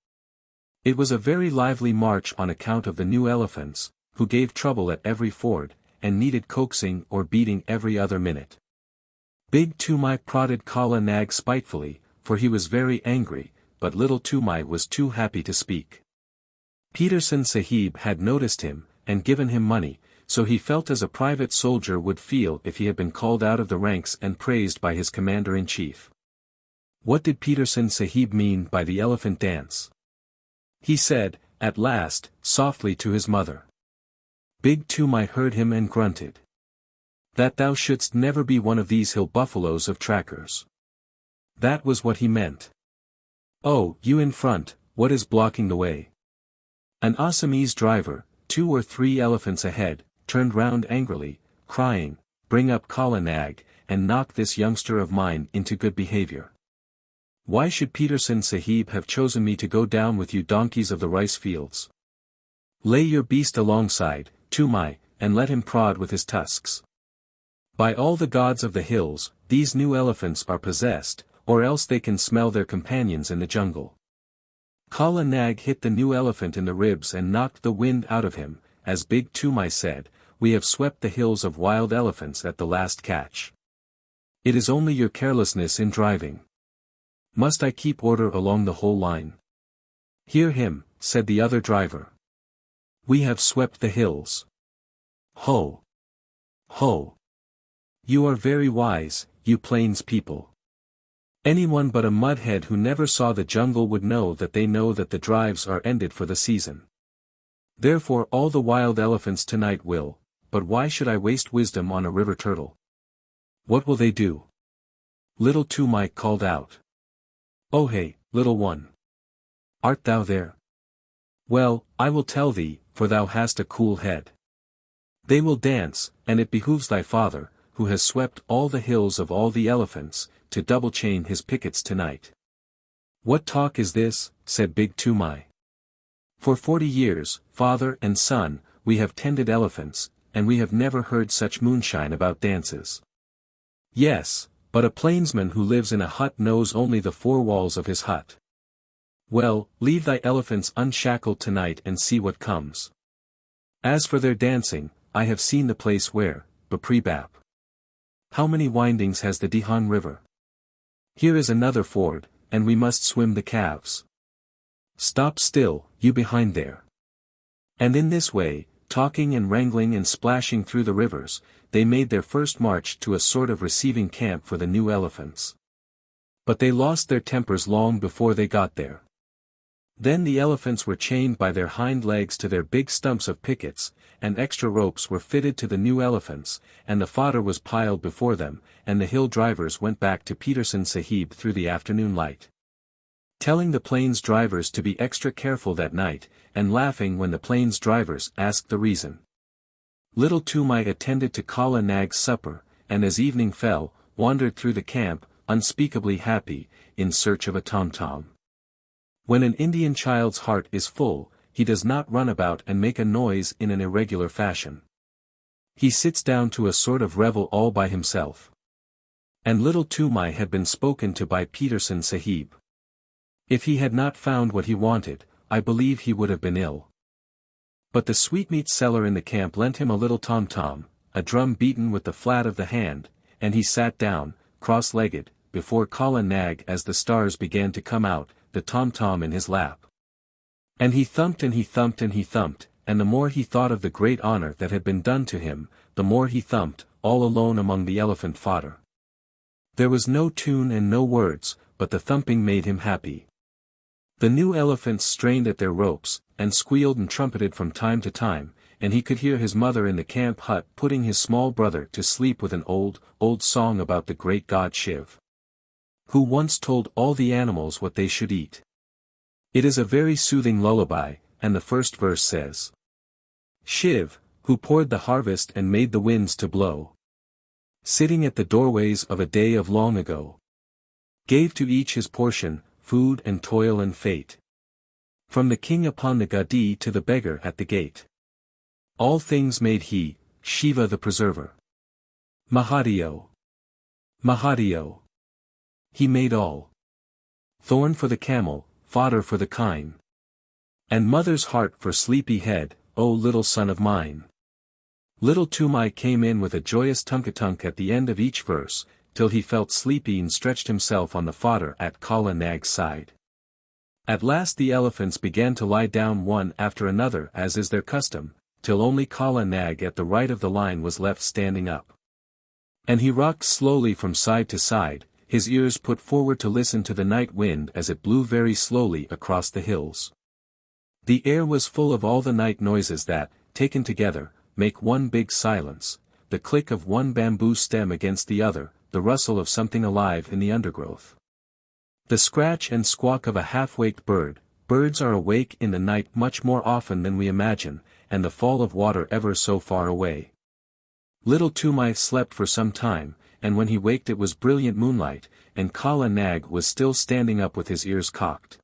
It was a very lively march on account of the new elephants, who gave trouble at every ford, and needed coaxing or beating every other minute. Big Toomai prodded Kala Nag spitefully, for he was very angry, but Little Toomai was too happy to speak. Peterson Sahib had noticed him, and given him money, so he felt as a private soldier would feel if he had been called out of the ranks and praised by his commander-in-chief. What did Peterson Sahib mean by the elephant dance? He said, at last, softly to his mother. Big Toomai heard him and grunted. That thou shouldst never be one of these hill buffaloes of trackers. That was what he meant. Oh, you in front, what is blocking the way? An Assamese driver, 2 or 3 elephants ahead, turned round angrily, crying, bring up Kala Nag, and knock this youngster of mine into good behavior. Why should Peterson Sahib have chosen me to go down with you donkeys of the rice fields? Lay your beast alongside, Toomai, and let him prod with his tusks. By all the gods of the hills, these new elephants are possessed, or else they can smell their companions in the jungle. Kala Nag hit the new elephant in the ribs and knocked the wind out of him. As Big Toomai said, we have swept the hills of wild elephants at the last catch. It is only your carelessness in driving. Must I keep order along the whole line? Hear him, said the other driver. We have swept the hills. Ho! Ho! You are very wise, you plains people. Anyone but a mudhead who never saw the jungle would know that the drives are ended for the season. Therefore all the wild elephants tonight will, but why should I waste wisdom on a river turtle? What will they do? Little Toomai called out. Oh hey, little one. Art thou there? Well, I will tell thee, for thou hast a cool head. They will dance, and it behooves thy father, who has swept all the hills of all the elephants, to double-chain his pickets tonight. What talk is this, said Big Toomai. For 40 years, father and son, we have tended elephants, and we have never heard such moonshine about dances. Yes, but a plainsman who lives in a hut knows only the 4 walls of his hut. Well, leave thy elephants unshackled tonight and see what comes. As for their dancing, I have seen the place where, Baprebap. How many windings has the Dihan River? Here is another ford, and we must swim the calves. Stop still, you behind there. And in this way, talking and wrangling and splashing through the rivers, they made their first march to a sort of receiving camp for the new elephants. But they lost their tempers long before they got there. Then the elephants were chained by their hind legs to their big stumps of pickets, and extra ropes were fitted to the new elephants, and the fodder was piled before them, and the hill drivers went back to Peterson Sahib through the afternoon light, telling the plains drivers to be extra careful that night, and laughing when the plains drivers asked the reason. Little Toomai attended to Kala Nag's supper, and as evening fell, wandered through the camp, unspeakably happy, in search of a tom-tom. When an Indian child's heart is full, he does not run about and make a noise in an irregular fashion. He sits down to a sort of revel all by himself. And little Toomai had been spoken to by Peterson Sahib. If he had not found what he wanted, I believe he would have been ill. But the sweetmeat seller in the camp lent him a little tom-tom, a drum beaten with the flat of the hand, and he sat down, cross-legged, before Kala Nag as the stars began to come out, the tom-tom in his lap. And he thumped and he thumped and he thumped, and the more he thought of the great honor that had been done to him, the more he thumped, all alone among the elephant fodder. There was no tune and no words, but the thumping made him happy. The new elephants strained at their ropes, and squealed and trumpeted from time to time, and he could hear his mother in the camp hut putting his small brother to sleep with an old song about the great god Shiv, who once told all the animals what they should eat. It is a very soothing lullaby, and the first verse says, Shiv, who poured the harvest and made the winds to blow, sitting at the doorways of a day of long ago, gave to each his portion, food and toil and fate. From the king upon the gadi to the beggar at the gate. All things made he, Shiva the preserver. Mahadev. Mahadev. He made all. Thorn for the camel, fodder for the kine. And mother's heart for sleepy head, O little son of mine. Little Toomai came in with a joyous tunkatunk at the end of each verse, till he felt sleepy and stretched himself on the fodder at Kala Nag's side. At last the elephants began to lie down one after another as is their custom, till only Kala Nag at the right of the line was left standing up. And he rocked slowly from side to side, his ears put forward to listen to the night wind as it blew very slowly across the hills. The air was full of all the night noises that, taken together, make one big silence, the click of one bamboo stem against the other, the rustle of something alive in the undergrowth. The scratch and squawk of a half-waked bird. Birds are awake in the night much more often than we imagine, and the fall of water ever so far away. Little Toomai slept for some time, and when he waked it was brilliant moonlight, and Kala Nag was still standing up with his ears cocked.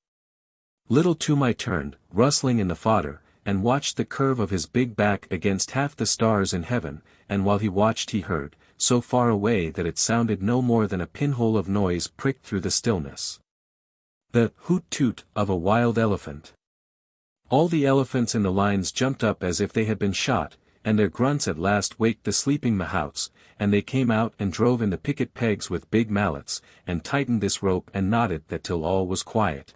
Little Toomai turned, rustling in the fodder, and watched the curve of his big back against half the stars in heaven, and while he watched he heard, so far away that it sounded no more than a pinhole of noise pricked through the stillness, the hoot-toot of a wild elephant. All the elephants in the lines jumped up as if they had been shot, and their grunts at last waked the sleeping mahouts, and they came out and drove in the picket pegs with big mallets, and tightened this rope and knotted that till all was quiet.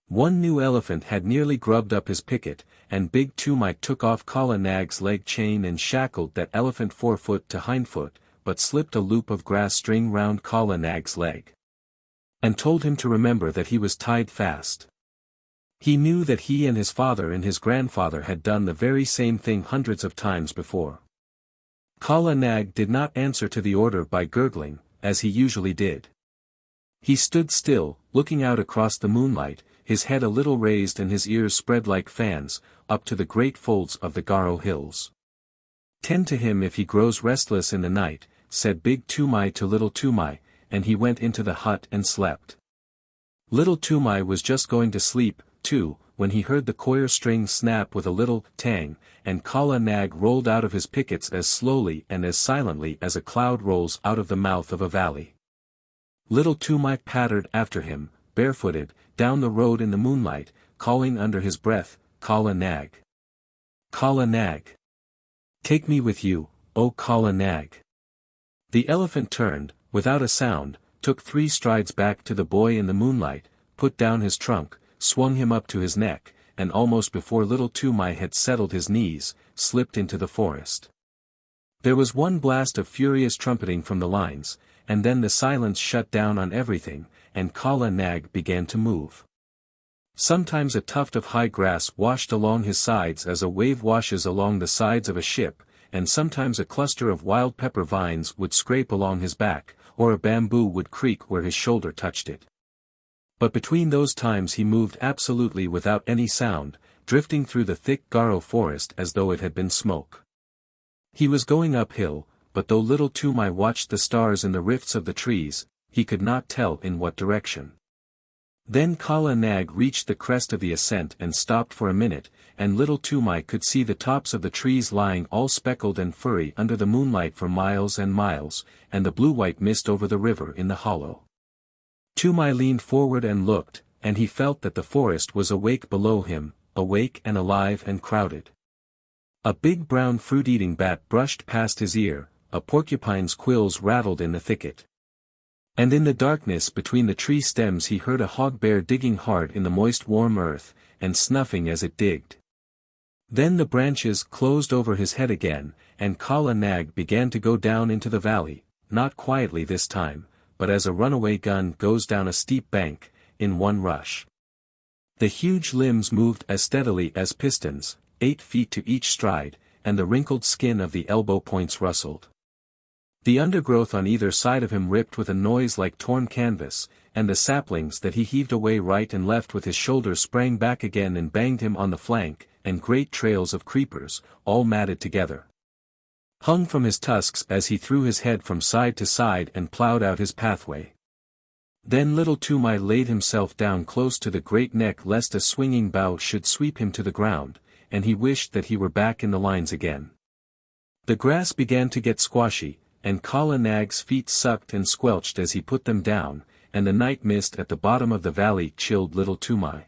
One new elephant had nearly grubbed up his picket, and Big Toomai took off Kala Nag's leg chain and shackled that elephant forefoot to hindfoot, but slipped a loop of grass string round Kala Nag's leg, and told him to remember that he was tied fast. He knew that he and his father and his grandfather had done the very same thing hundreds of times before. Kala Nag did not answer to the order by gurgling, as he usually did. He stood still, looking out across the moonlight, his head a little raised and his ears spread like fans, up to the great folds of the Garo hills. "Tend to him if he grows restless in the night," said Big Toomai to Little Toomai, and he went into the hut and slept. Little Toomai was just going to sleep, too, when he heard the coir string snap with a little tang, and Kala Nag rolled out of his pickets as slowly and as silently as a cloud rolls out of the mouth of a valley. Little Toomai pattered after him, barefooted, down the road in the moonlight, calling under his breath, "Kala Nag! Kala Nag! Take me with you, O Kala Nag!" The elephant turned, without a sound, took 3 strides back to the boy in the moonlight, put down his trunk, swung him up to his neck, and almost before Little Toomai had settled his knees, slipped into the forest. There was one blast of furious trumpeting from the lines, and then the silence shut down on everything, and Kala Nag began to move. Sometimes a tuft of high grass washed along his sides as a wave washes along the sides of a ship, and sometimes a cluster of wild pepper vines would scrape along his back, or a bamboo would creak where his shoulder touched it. But between those times he moved absolutely without any sound, drifting through the thick Garo forest as though it had been smoke. He was going uphill, but though Little Toomai watched the stars in the rifts of the trees, he could not tell in what direction. Then Kala Nag reached the crest of the ascent and stopped for a minute, and Little Toomai could see the tops of the trees lying all speckled and furry under the moonlight for miles and miles, and the blue-white mist over the river in the hollow. Toomai leaned forward and looked, and he felt that the forest was awake below him, awake and alive and crowded. A big brown fruit-eating bat brushed past his ear, a porcupine's quills rattled in the thicket. And in the darkness between the tree stems he heard a hog-bear digging hard in the moist warm earth, and snuffing as it digged. Then the branches closed over his head again, and Kala Nag began to go down into the valley, not quietly this time, but as a runaway gun goes down a steep bank, in one rush. The huge limbs moved as steadily as pistons, 8 feet to each stride, and the wrinkled skin of the elbow points rustled. The undergrowth on either side of him ripped with a noise like torn canvas, and the saplings that he heaved away right and left with his shoulders sprang back again and banged him on the flank, and great trails of creepers, all matted together, hung from his tusks as he threw his head from side to side and ploughed out his pathway. Then Little Toomai laid himself down close to the great neck lest a swinging bough should sweep him to the ground, and he wished that he were back in the lines again. The grass began to get squashy, and Kala Nag's feet sucked and squelched as he put them down, and the night mist at the bottom of the valley chilled Little Toomai.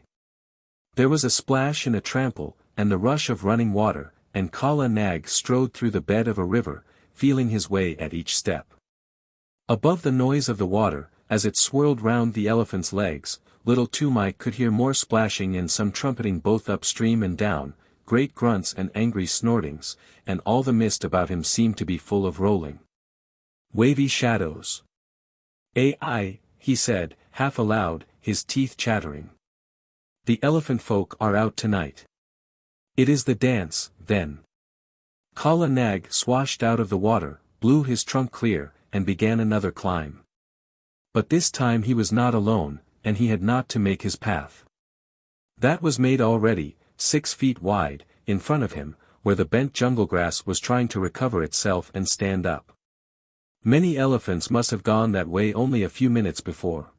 There was a splash and a trample, and the rush of running water, and Kala Nag strode through the bed of a river, feeling his way at each step. Above the noise of the water, as it swirled round the elephant's legs, Little Toomai could hear more splashing and some trumpeting both upstream and down, great grunts and angry snortings, and all the mist about him seemed to be full of rolling, wavy shadows. "Ai," he said, half aloud, his teeth chattering. "The elephant folk are out tonight. It is the dance, then." Kala Nag swashed out of the water, blew his trunk clear, and began another climb. But this time he was not alone, and he had not to make his path. That was made already, 6 feet wide, in front of him, where the bent jungle grass was trying to recover itself and stand up. Many elephants must have gone that way only a few minutes before.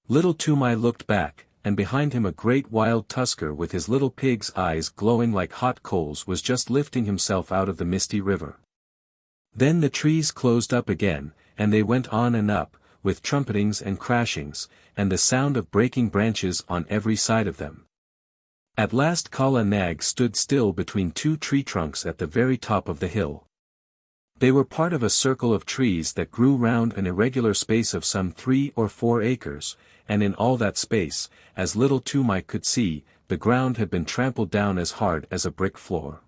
Little Toomai looked back, and behind him a great wild tusker with his little pig's eyes glowing like hot coals was just lifting himself out of the misty river. Then the trees closed up again, and they went on and up, with trumpetings and crashings, and the sound of breaking branches on every side of them. At last Kala Nag stood still between 2 tree trunks at the very top of the hill. They were part of a circle of trees that grew round an irregular space of some 3 or 4 acres, and in all that space, as little Toomai could see, the ground had been trampled down as hard as a brick floor.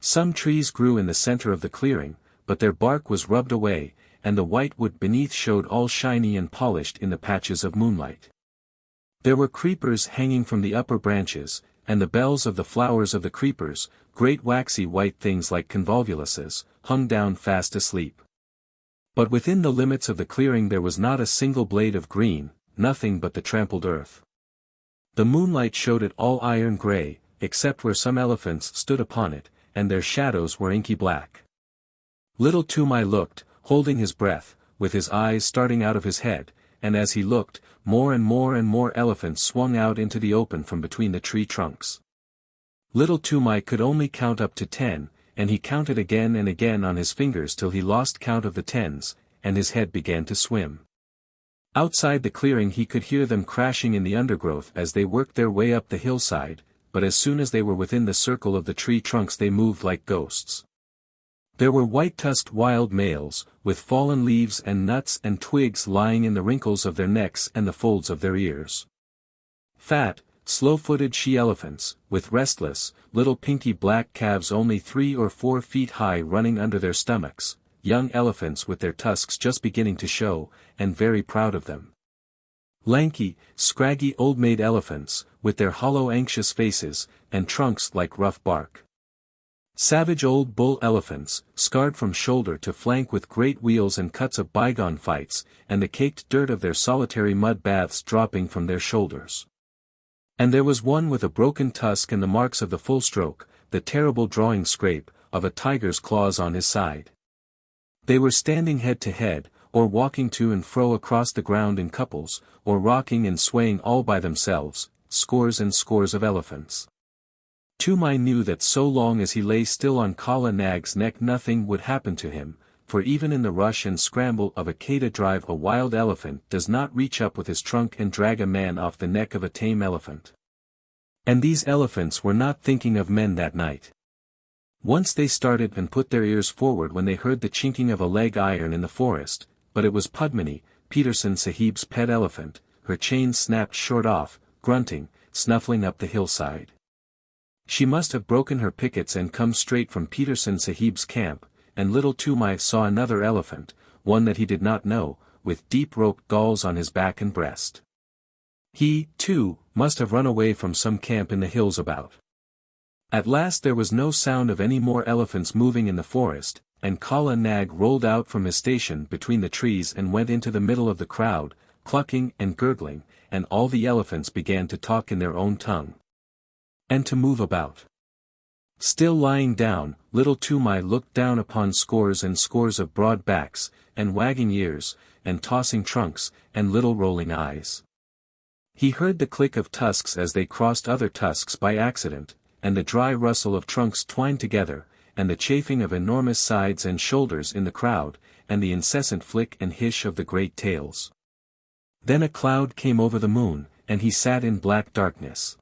Some trees grew in the center of the clearing, but their bark was rubbed away, and the white wood beneath showed all shiny and polished in the patches of moonlight. There were creepers hanging from the upper branches, and the bells of the flowers of the creepers, great waxy white things like convolvuluses, hung down fast asleep. But within the limits of the clearing there was not a single blade of green, nothing but the trampled earth. The moonlight showed it all iron gray, except where some elephants stood upon it, and their shadows were inky black. Little Toomai looked, holding his breath, with his eyes starting out of his head, and as he looked, more and more elephants swung out into the open from between the tree trunks. Little Toomai could only count up to 10, and he counted again and again on his fingers till he lost count of the tens, and his head began to swim. Outside the clearing he could hear them crashing in the undergrowth as they worked their way up the hillside, but as soon as they were within the circle of the tree trunks they moved like ghosts. There were white-tusked wild males, with fallen leaves and nuts and twigs lying in the wrinkles of their necks and the folds of their ears. Fat, slow-footed she-elephants, with restless, little pinky black calves only 3 or 4 feet high running under their stomachs, young elephants with their tusks just beginning to show, and very proud of them. Lanky, scraggy old-maid elephants, with their hollow anxious faces, and trunks like rough bark. Savage old bull elephants, scarred from shoulder to flank with great wheals and cuts of bygone fights, and the caked dirt of their solitary mud baths dropping from their shoulders. And there was one with a broken tusk and the marks of the full stroke, the terrible drawing scrape, of a tiger's claws on his side. They were standing head to head, or walking to and fro across the ground in couples, or rocking and swaying all by themselves, scores and scores of elephants. Toomai knew that so long as he lay still on Kala Nag's neck nothing would happen to him, for even in the rush and scramble of a Keda drive a wild elephant does not reach up with his trunk and drag a man off the neck of a tame elephant. And these elephants were not thinking of men that night. Once they started and put their ears forward when they heard the chinking of a leg iron in the forest, but it was Padmini, Peterson Sahib's pet elephant, her chain snapped short off, grunting, snuffling up the hillside. She must have broken her pickets and come straight from Peterson Sahib's camp, and little Toomai saw another elephant, one that he did not know, with deep roped galls on his back and breast. He, too, must have run away from some camp in the hills about. At last there was no sound of any more elephants moving in the forest, and Kala Nag rolled out from his station between the trees and went into the middle of the crowd, clucking and gurgling, and all the elephants began to talk in their own tongue. And to move about. Still lying down, little Toomai looked down upon scores and scores of broad backs, and wagging ears, and tossing trunks, and little rolling eyes. He heard the click of tusks as they crossed other tusks by accident, and the dry rustle of trunks twined together, and the chafing of enormous sides and shoulders in the crowd, and the incessant flick and hiss of the great tails. Then a cloud came over the moon, and he sat in black darkness.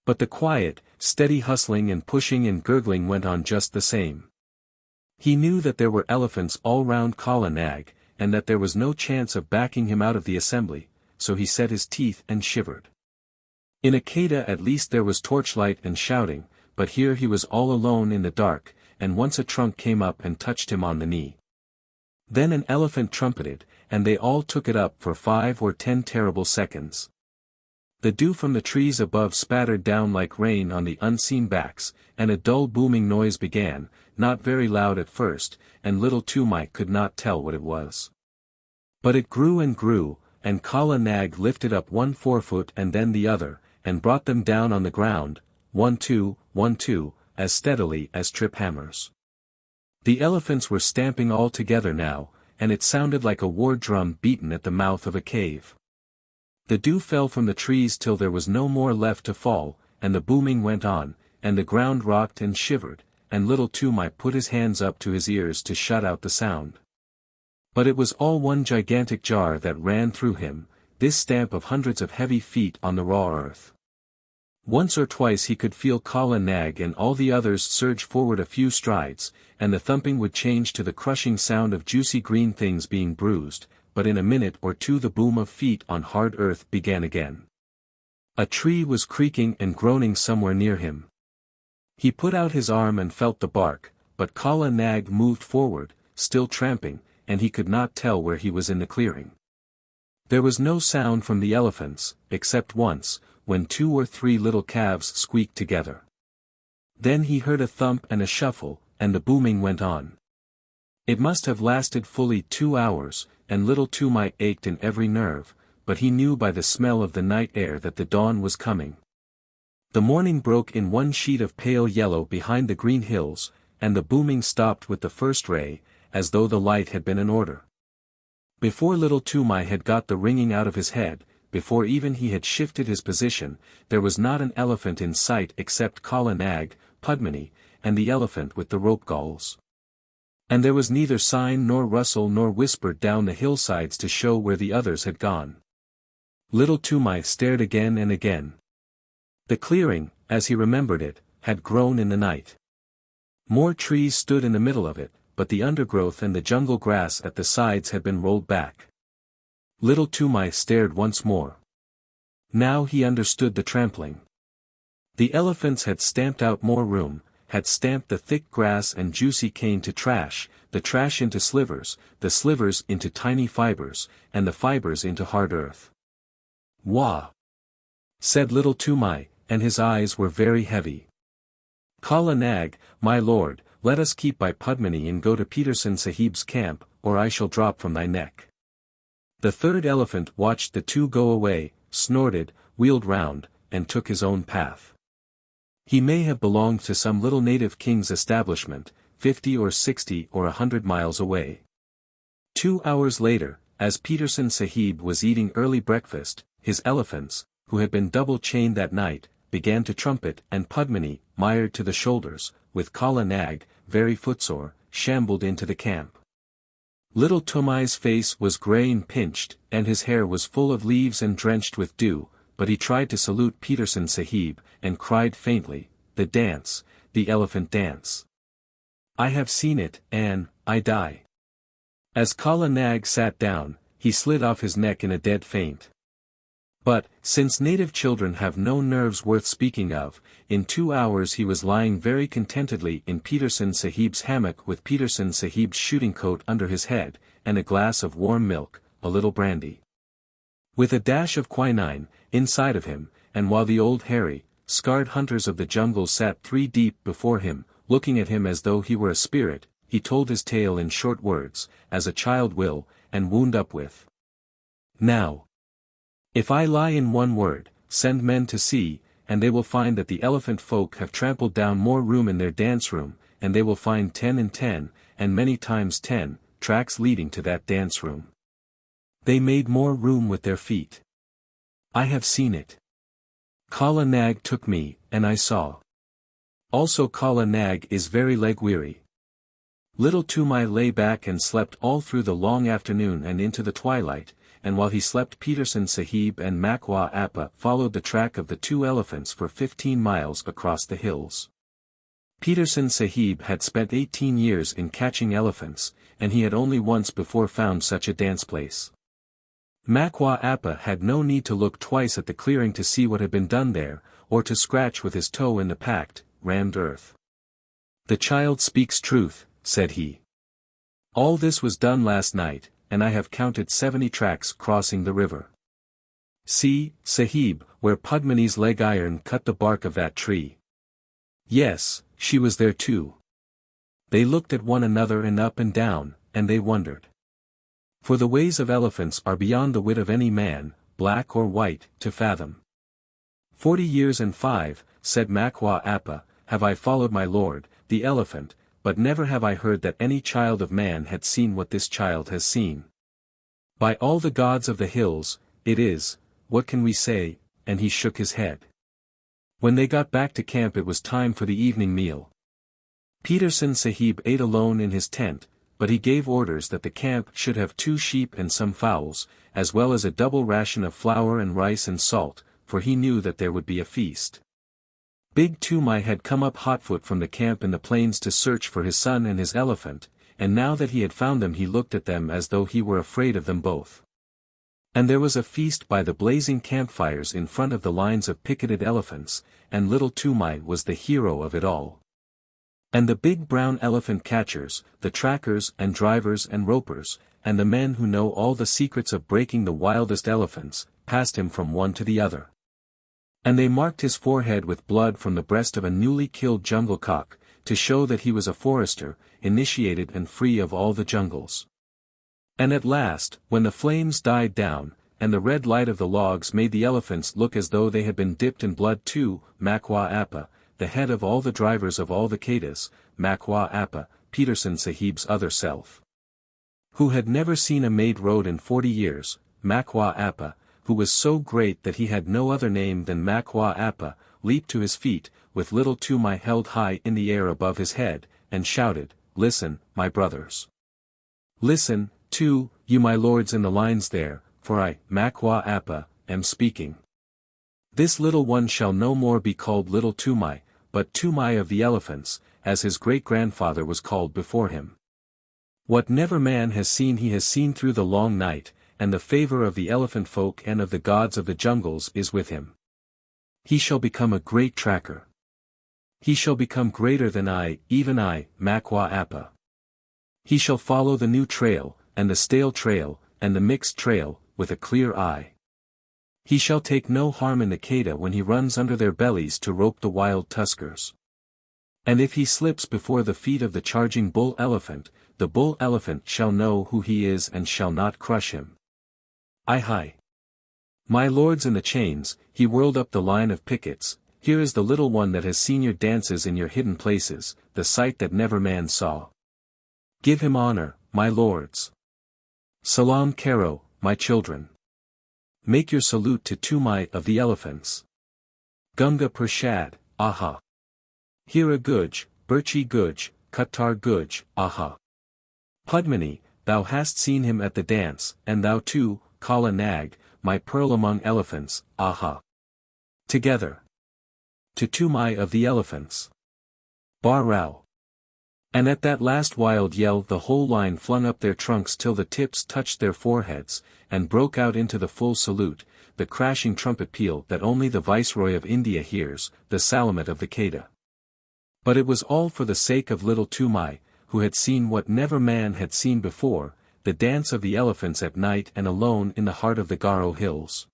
But the quiet, steady hustling and pushing and gurgling went on just the same. He knew that there were elephants all round Kala Nag, and that there was no chance of backing him out of the assembly, so he set his teeth and shivered. In Akeda at least there was torchlight and shouting, but here he was all alone in the dark, and once a trunk came up and touched him on the knee. Then an elephant trumpeted, and they all took it up for 5 or 10 terrible seconds. The dew from the trees above spattered down like rain on the unseen backs, and a dull booming noise began, not very loud at first, and little Toomai could not tell what it was. But it grew, and Kala Nag lifted up one forefoot and then the other, and brought them down on the ground, 1 2, 1 2, as steadily as trip hammers. The elephants were stamping all together now, and it sounded like a war drum beaten at the mouth of a cave. The dew fell from the trees till there was no more left to fall, and the booming went on, and the ground rocked and shivered, and little Toomai put his hands up to his ears to shut out the sound. But it was all one gigantic jar that ran through him, this stamp of hundreds of heavy feet on the raw earth. Once or twice he could feel Kala Nag and all the others surge forward a few strides, and the thumping would change to the crushing sound of juicy green things being bruised, but in a minute or two the boom of feet on hard earth began again. A tree was creaking and groaning somewhere near him. He put out his arm and felt the bark, but Kala Nag moved forward, still tramping, and he could not tell where he was in the clearing. There was no sound from the elephants, except once, when 2 or 3 little calves squeaked together. Then he heard a thump and a shuffle, and the booming went on. It must have lasted fully 2 hours, and little Toomai ached in every nerve, but he knew by the smell of the night air that the dawn was coming. The morning broke in one sheet of pale yellow behind the green hills, and the booming stopped with the first ray, as though the light had been an order. Before little Toomai had got the ringing out of his head, before even he had shifted his position, there was not an elephant in sight except Kala Nag, Padmini, and the elephant with the rope galls. And there was neither sign nor rustle nor whisper down the hillsides to show where the others had gone. Little Toomai stared again and again. The clearing, as he remembered it, had grown in the night. More trees stood in the middle of it, but the undergrowth and the jungle grass at the sides had been rolled back. Little Toomai stared once more. Now he understood the trampling. The elephants had stamped out more room, had stamped the thick grass and juicy cane to trash, the trash into slivers, the slivers into tiny fibers, and the fibers into hard earth. "Wah!" said little Toomai, and his eyes were very heavy. "Kala Nag, my lord, let us keep by Padmini and go to Peterson Sahib's camp, or I shall drop from thy neck." The third elephant watched the two go away, snorted, wheeled round, and took his own path. He may have belonged to some little native king's establishment, 50 or 60 or 100 miles away. 2 hours later, as Peterson Sahib was eating early breakfast, his elephants, who had been double-chained that night, began to trumpet, and Padmini, mired to the shoulders, with Kala Nag, very footsore, shambled into the camp. Little Toomai's face was grey and pinched, and his hair was full of leaves and drenched with dew, but he tried to salute Peterson Sahib, and cried faintly, "The dance, the elephant dance. I have seen it, and I die." As Kala Nag sat down, he slid off his neck in a dead faint. But, since native children have no nerves worth speaking of, in 2 hours he was lying very contentedly in Peterson Sahib's hammock with Peterson Sahib's shooting coat under his head, and a glass of warm milk, a little brandy, with a dash of quinine, inside of him, and while the old hairy, scarred hunters of the jungle sat 3 deep before him, looking at him as though he were a spirit, he told his tale in short words, as a child will, and wound up with. "Now, if I lie in one word, send men to see, and they will find that the elephant folk have trampled down more room in their dance room, and they will find 10 and 10, and many times 10, tracks leading to that dance room. They made more room with their feet. I have seen it. Kala Nag took me, and I saw. Also Kala Nag is very leg-weary." Little Toomai lay back and slept all through the long afternoon and into the twilight, and while he slept Peterson Sahib and Makwa Appa followed the track of the 2 elephants for 15 miles across the hills. Peterson Sahib had spent 18 years in catching elephants, and he had only once before found such a dance place. Makwa Appa had no need to look twice at the clearing to see what had been done there, or to scratch with his toe in the packed, rammed earth. "The child speaks truth," said he. "All this was done last night, and I have counted 70 tracks crossing the river. See, Sahib, where Padmini's leg iron cut the bark of that tree. Yes, she was there too. They looked at one another and up and down, and they wondered. For the ways of elephants are beyond the wit of any man, black or white, to fathom. 40 years and 5, said Makwa Appa, have I followed my lord, the elephant, but never have I heard that any child of man had seen what this child has seen. By all the gods of the hills, it is, what can we say, and he shook his head. When they got back to camp it was time for the evening meal. Peterson Sahib ate alone in his tent, but he gave orders that the camp should have 2 sheep and some fowls, as well as a double ration of flour and rice and salt, for he knew that there would be a feast. Big Toomai had come up hotfoot from the camp in the plains to search for his son and his elephant, and now that he had found them he looked at them as though he were afraid of them both. And there was a feast by the blazing campfires in front of the lines of picketed elephants, and little Toomai was the hero of it all. And the big brown elephant catchers, the trackers and drivers and ropers, and the men who know all the secrets of breaking the wildest elephants, passed him from one to the other. And they marked his forehead with blood from the breast of a newly killed jungle cock, to show that he was a forester, initiated and free of all the jungles. And at last, when the flames died down, and the red light of the logs made the elephants look as though they had been dipped in blood too, Makwa Appa, the head of all the drivers of all the Kedas, Makwa Appa, Peterson Sahib's other self, who had never seen a made road in 40 years, Makwa Appa, who was so great that he had no other name than Makwa Appa, leaped to his feet, with little Toomai held high in the air above his head, and shouted, "Listen, my brothers. Listen, too, you my lords in the lines there, for I, Makwa Appa, am speaking. This little one shall no more be called little Toomai, but Toomai of the Elephants, as his great-grandfather was called before him. What never man has seen he has seen through the long night, and the favor of the elephant folk and of the gods of the jungles is with him. He shall become a great tracker. He shall become greater than I, even I, Makwa Appa. He shall follow the new trail, and the stale trail, and the mixed trail, with a clear eye. He shall take no harm in the Keda when he runs under their bellies to rope the wild tuskers. And if he slips before the feet of the charging bull elephant, the bull elephant shall know who he is and shall not crush him. Hi. My lords in the chains, he whirled up the line of pickets, here is the little one that has seen your dances in your hidden places, the sight that never man saw. Give him honor, my lords. Salam Karo, my children. Make your salute to Toomai of the Elephants. Gunga Prashad, aha. Hira Guj, Birchi Guj, Kattar Guj, aha. Padmini, thou hast seen him at the dance, and thou too, Kala Nag, my pearl among elephants, aha. Together. To Toomai of the Elephants. Bar Rao. And at that last wild yell the whole line flung up their trunks till the tips touched their foreheads, and broke out into the full salute, the crashing trumpet peal that only the Viceroy of India hears, the Salamat of the Keda. But it was all for the sake of little Toomai, who had seen what never man had seen before, the dance of the elephants at night and alone in the heart of the Garo hills.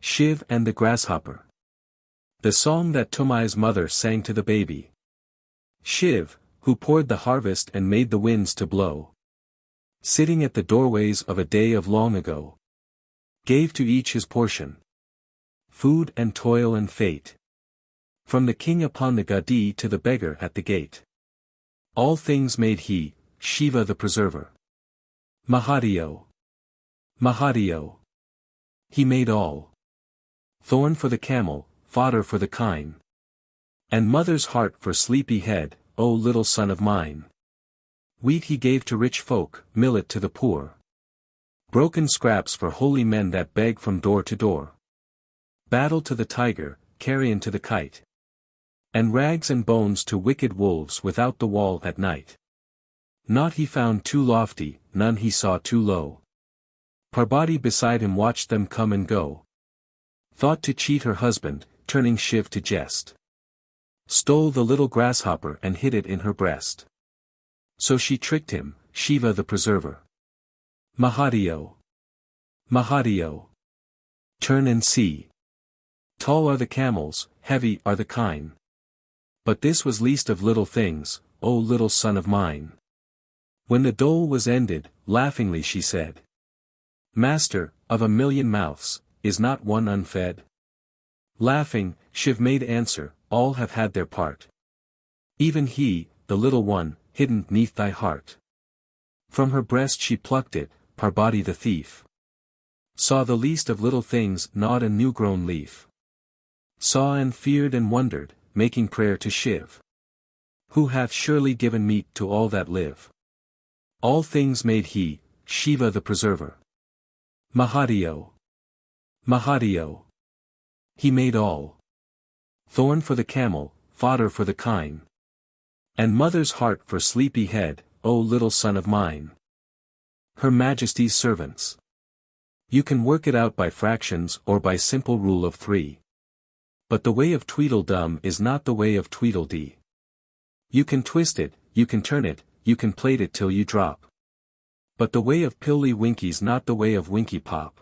Shiv and the Grasshopper. The song that Toomai's mother sang to the baby. Shiv, who poured the harvest and made the winds to blow, sitting at the doorways of a day of long ago, gave to each his portion, food and toil and fate, from the king upon the Gadi to the beggar at the gate. All things made he, Shiva the preserver. Mahadev. Mahadev. He made all. Thorn for the camel, fodder for the kine, and mother's heart for sleepy head, O little son of mine. Wheat he gave to rich folk, millet to the poor. Broken scraps for holy men that beg from door to door. Battle to the tiger, carrion to the kite. And rags and bones to wicked wolves without the wall at night. Naught he found too lofty, none he saw too low. Parbati beside him watched them come and go. Thought to cheat her husband, turning Shiv to jest. Stole the little grasshopper and hid it in her breast. So she tricked him, Shiva the preserver. Mahadio. Mahadio. Turn and see. Tall are the camels, heavy are the kine. But this was least of little things, O little son of mine. When the dole was ended, laughingly she said, Master, of 1,000,000 mouths, is not one unfed? Laughing, Shiv made answer, all have had their part. Even he, the little one, hidden 'neath thy heart. From her breast she plucked it, Parbati the thief. Saw the least of little things gnawed a new-grown leaf. Saw and feared and wondered, making prayer to Shiv, who hath surely given meat to all that live. All things made he, Shiva the preserver. Mahadio. Mahadio. He made all. Thorn for the camel, fodder for the kine. And mother's heart for sleepy head, O little son of mine. Her Majesty's servants. You can work it out by fractions or by simple rule of 3. But the way of Tweedledum is not the way of Tweedledee. You can twist it, you can turn it, you can plait it till you drop. But the way of Pilly Winky's not the way of Winky Pop.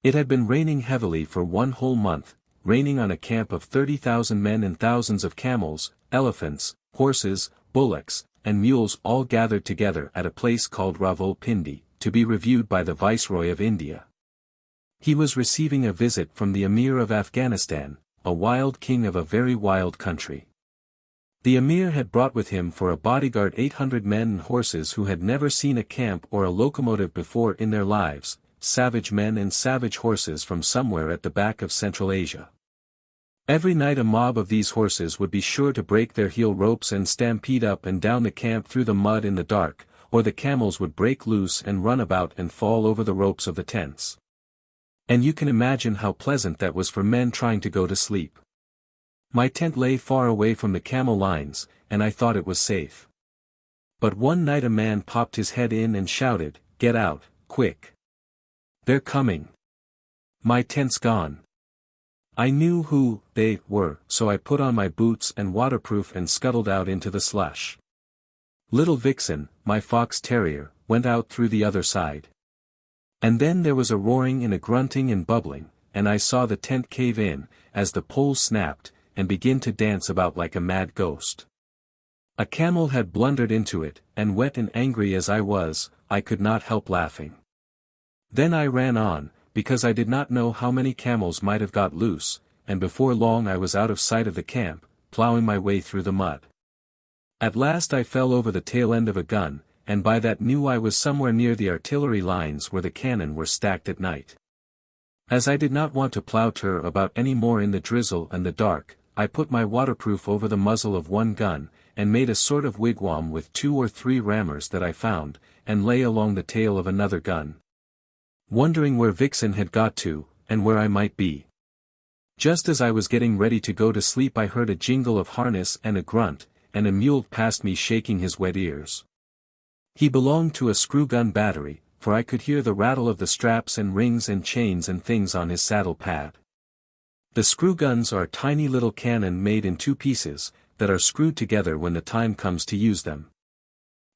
It had been raining heavily for 1 whole month, raining on a camp of 30,000 men and thousands of camels, elephants, horses, bullocks, and mules all gathered together at a place called Rawalpindi, to be reviewed by the Viceroy of India. He was receiving a visit from the Emir of Afghanistan, a wild king of a very wild country. The Emir had brought with him for a bodyguard 800 men and horses who had never seen a camp or a locomotive before in their lives, savage men and savage horses from somewhere at the back of Central Asia. Every night a mob of these horses would be sure to break their heel ropes and stampede up and down the camp through the mud in the dark, or the camels would break loose and run about and fall over the ropes of the tents. And you can imagine how pleasant that was for men trying to go to sleep. My tent lay far away from the camel lines, and I thought it was safe. But one night a man popped his head in and shouted, "Get out, quick! They're coming! My tent's gone!" I knew who they were, so I put on my boots and waterproof and scuttled out into the slush. Little Vixen, my fox terrier, went out through the other side. And then there was a roaring and a grunting and bubbling, and I saw the tent cave in, as the poles snapped, and begin to dance about like a mad ghost. A camel had blundered into it, and wet and angry as I was, I could not help laughing. Then I ran on, because I did not know how many camels might have got loose, and before long I was out of sight of the camp, plowing my way through the mud. At last I fell over the tail end of a gun, and by that knew I was somewhere near the artillery lines where the cannon were stacked at night. As I did not want to plow about any more in the drizzle and the dark, I put my waterproof over the muzzle of one gun, and made a sort of wigwam with 2 or 3 rammers that I found, and lay along the tail of another gun, wondering where Vixen had got to, and where I might be. Just as I was getting ready to go to sleep I heard a jingle of harness and a grunt, and a mule passed me shaking his wet ears. He belonged to a screw-gun battery, for I could hear the rattle of the straps and rings and chains and things on his saddle pad. The screw-guns are tiny little cannon made in 2 pieces, that are screwed together when the time comes to use them.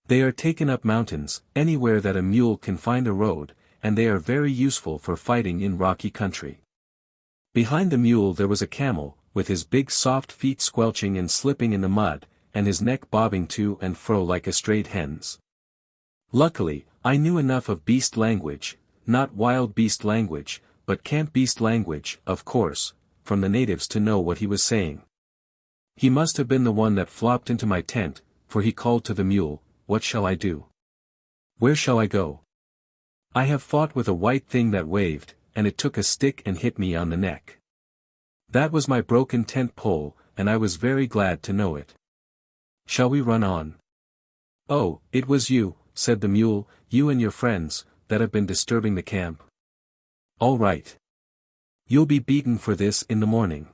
They are taken up mountains, anywhere that a mule can find a road, and they are very useful for fighting in rocky country. Behind the mule there was a camel, with his big soft feet squelching and slipping in the mud, and his neck bobbing to and fro like a strayed hen's. Luckily, I knew enough of beast language, not wild beast language, but camp beast language, of course, from the natives to know what he was saying. He must have been the one that flopped into my tent, for he called to the mule, "What shall I do? Where shall I go? I have fought with a white thing that waved, and it took a stick and hit me on the neck. That was my broken tent pole, and I was very glad to know it. Shall we run on?" "Oh, it was you," said the mule, "you and your friends, that have been disturbing the camp. All right. You'll be beaten for this in the morning.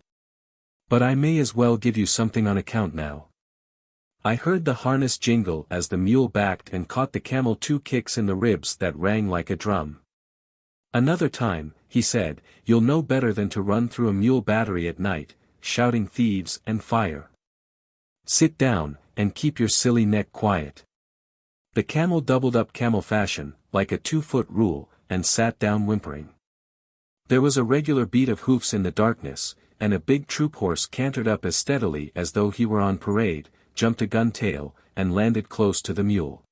But I may as well give you something on account now." I heard the harness jingle as the mule backed and caught the camel 2 kicks in the ribs that rang like a drum. "Another time," he said, "you'll know better than to run through a mule battery at night, shouting thieves and fire. Sit down, and keep your silly neck quiet." The camel doubled up camel fashion, like a 2-foot rule, and sat down whimpering. There was a regular beat of hoofs in the darkness, and a big troop horse cantered up as steadily as though he were on parade, jumped a gun tail, and landed close to the mule.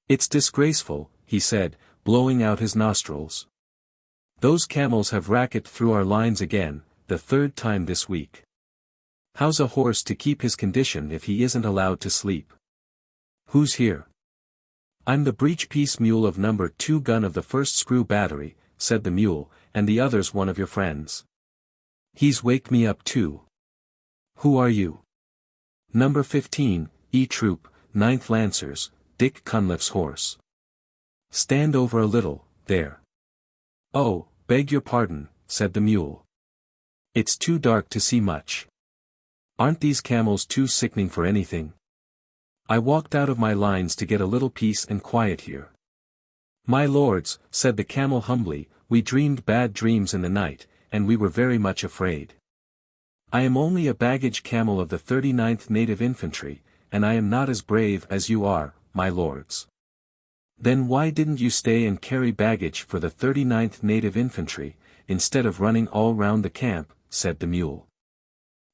"It's disgraceful," he said, blowing out his nostrils. "Those camels have racket through our lines again, the 3rd time this week. How's a horse to keep his condition if he isn't allowed to sleep?" "Who's here?" "I'm the breech-piece mule of number 2 gun of the 1st screw battery," said the mule, "and the other's one of your friends. He's wake me up too." "Who are you?" "Number 15, E Troop, 9th Lancers, Dick Cunliffe's horse." "Stand over a little, there." "Oh, beg your pardon," said the mule. "It's too dark to see much. Aren't these camels too sickening for anything? I walked out of my lines to get a little peace and quiet here." "My lords," said the camel humbly, "we dreamed bad dreams in the night, and we were very much afraid. I am only a baggage camel of the 39th Native Infantry, and I am not as brave as you are, my lords." "Then why didn't you stay and carry baggage for the 39th Native Infantry, instead of running all round the camp?" said the mule.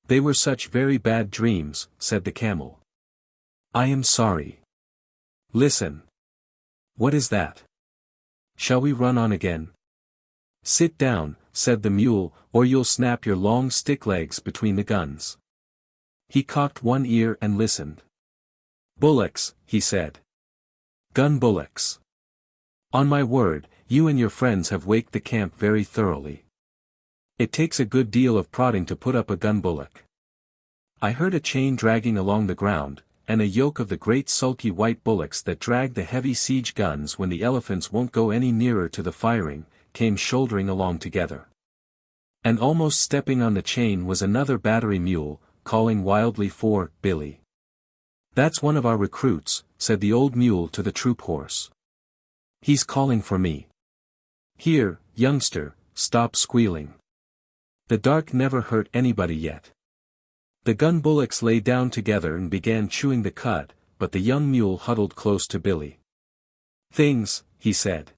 "They were such very bad dreams," said the camel. "I am sorry. Listen. What is that? Shall we run on again?" "Sit down," said the mule, "or you'll snap your long stick legs between the guns." He cocked one ear and listened. "Bullocks," he said. "Gun bullocks. On my word, you and your friends have waked the camp very thoroughly. It takes a good deal of prodding to put up a gun bullock." I heard a chain dragging along the ground, and a yoke of the great sulky white bullocks that drag the heavy siege guns when the elephants won't go any nearer to the firing, came shouldering along together. And almost stepping on the chain was another battery mule, calling wildly for Billy. "That's one of our recruits," said the old mule to the troop horse. "He's calling for me. Here, youngster, stop squealing. The dark never hurt anybody yet." The gun bullocks lay down together and began chewing the cud, but the young mule huddled close to Billy. "Things," he said.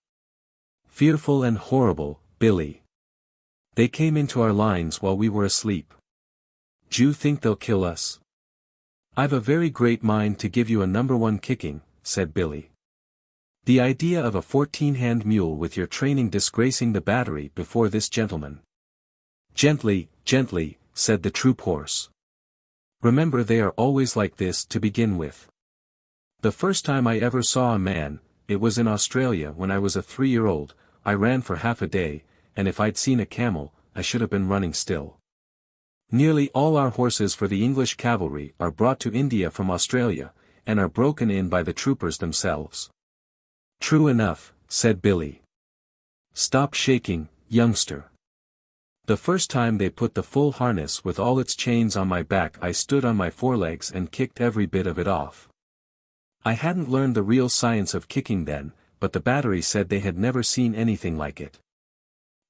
"Fearful and horrible, Billy. They came into our lines while we were asleep. D'you think they'll kill us?" "I've a very great mind to give you a number 1 kicking," said Billy. "The idea of a 14-hand mule with your training disgracing the battery before this gentleman." "Gently, gently," said the troop horse. "Remember they are always like this to begin with. The first time I ever saw a man, it was in Australia when I was a 3-year-old, I ran for half a day, and if I'd seen a camel, I should have been running still. Nearly all our horses for the English cavalry are brought to India from Australia, and are broken in by the troopers themselves." "True enough," said Billy. "Stop shaking, youngster. The first time they put the full harness with all its chains on my back I stood on my forelegs and kicked every bit of it off. I hadn't learned the real science of kicking then, but the battery said they had never seen anything like it.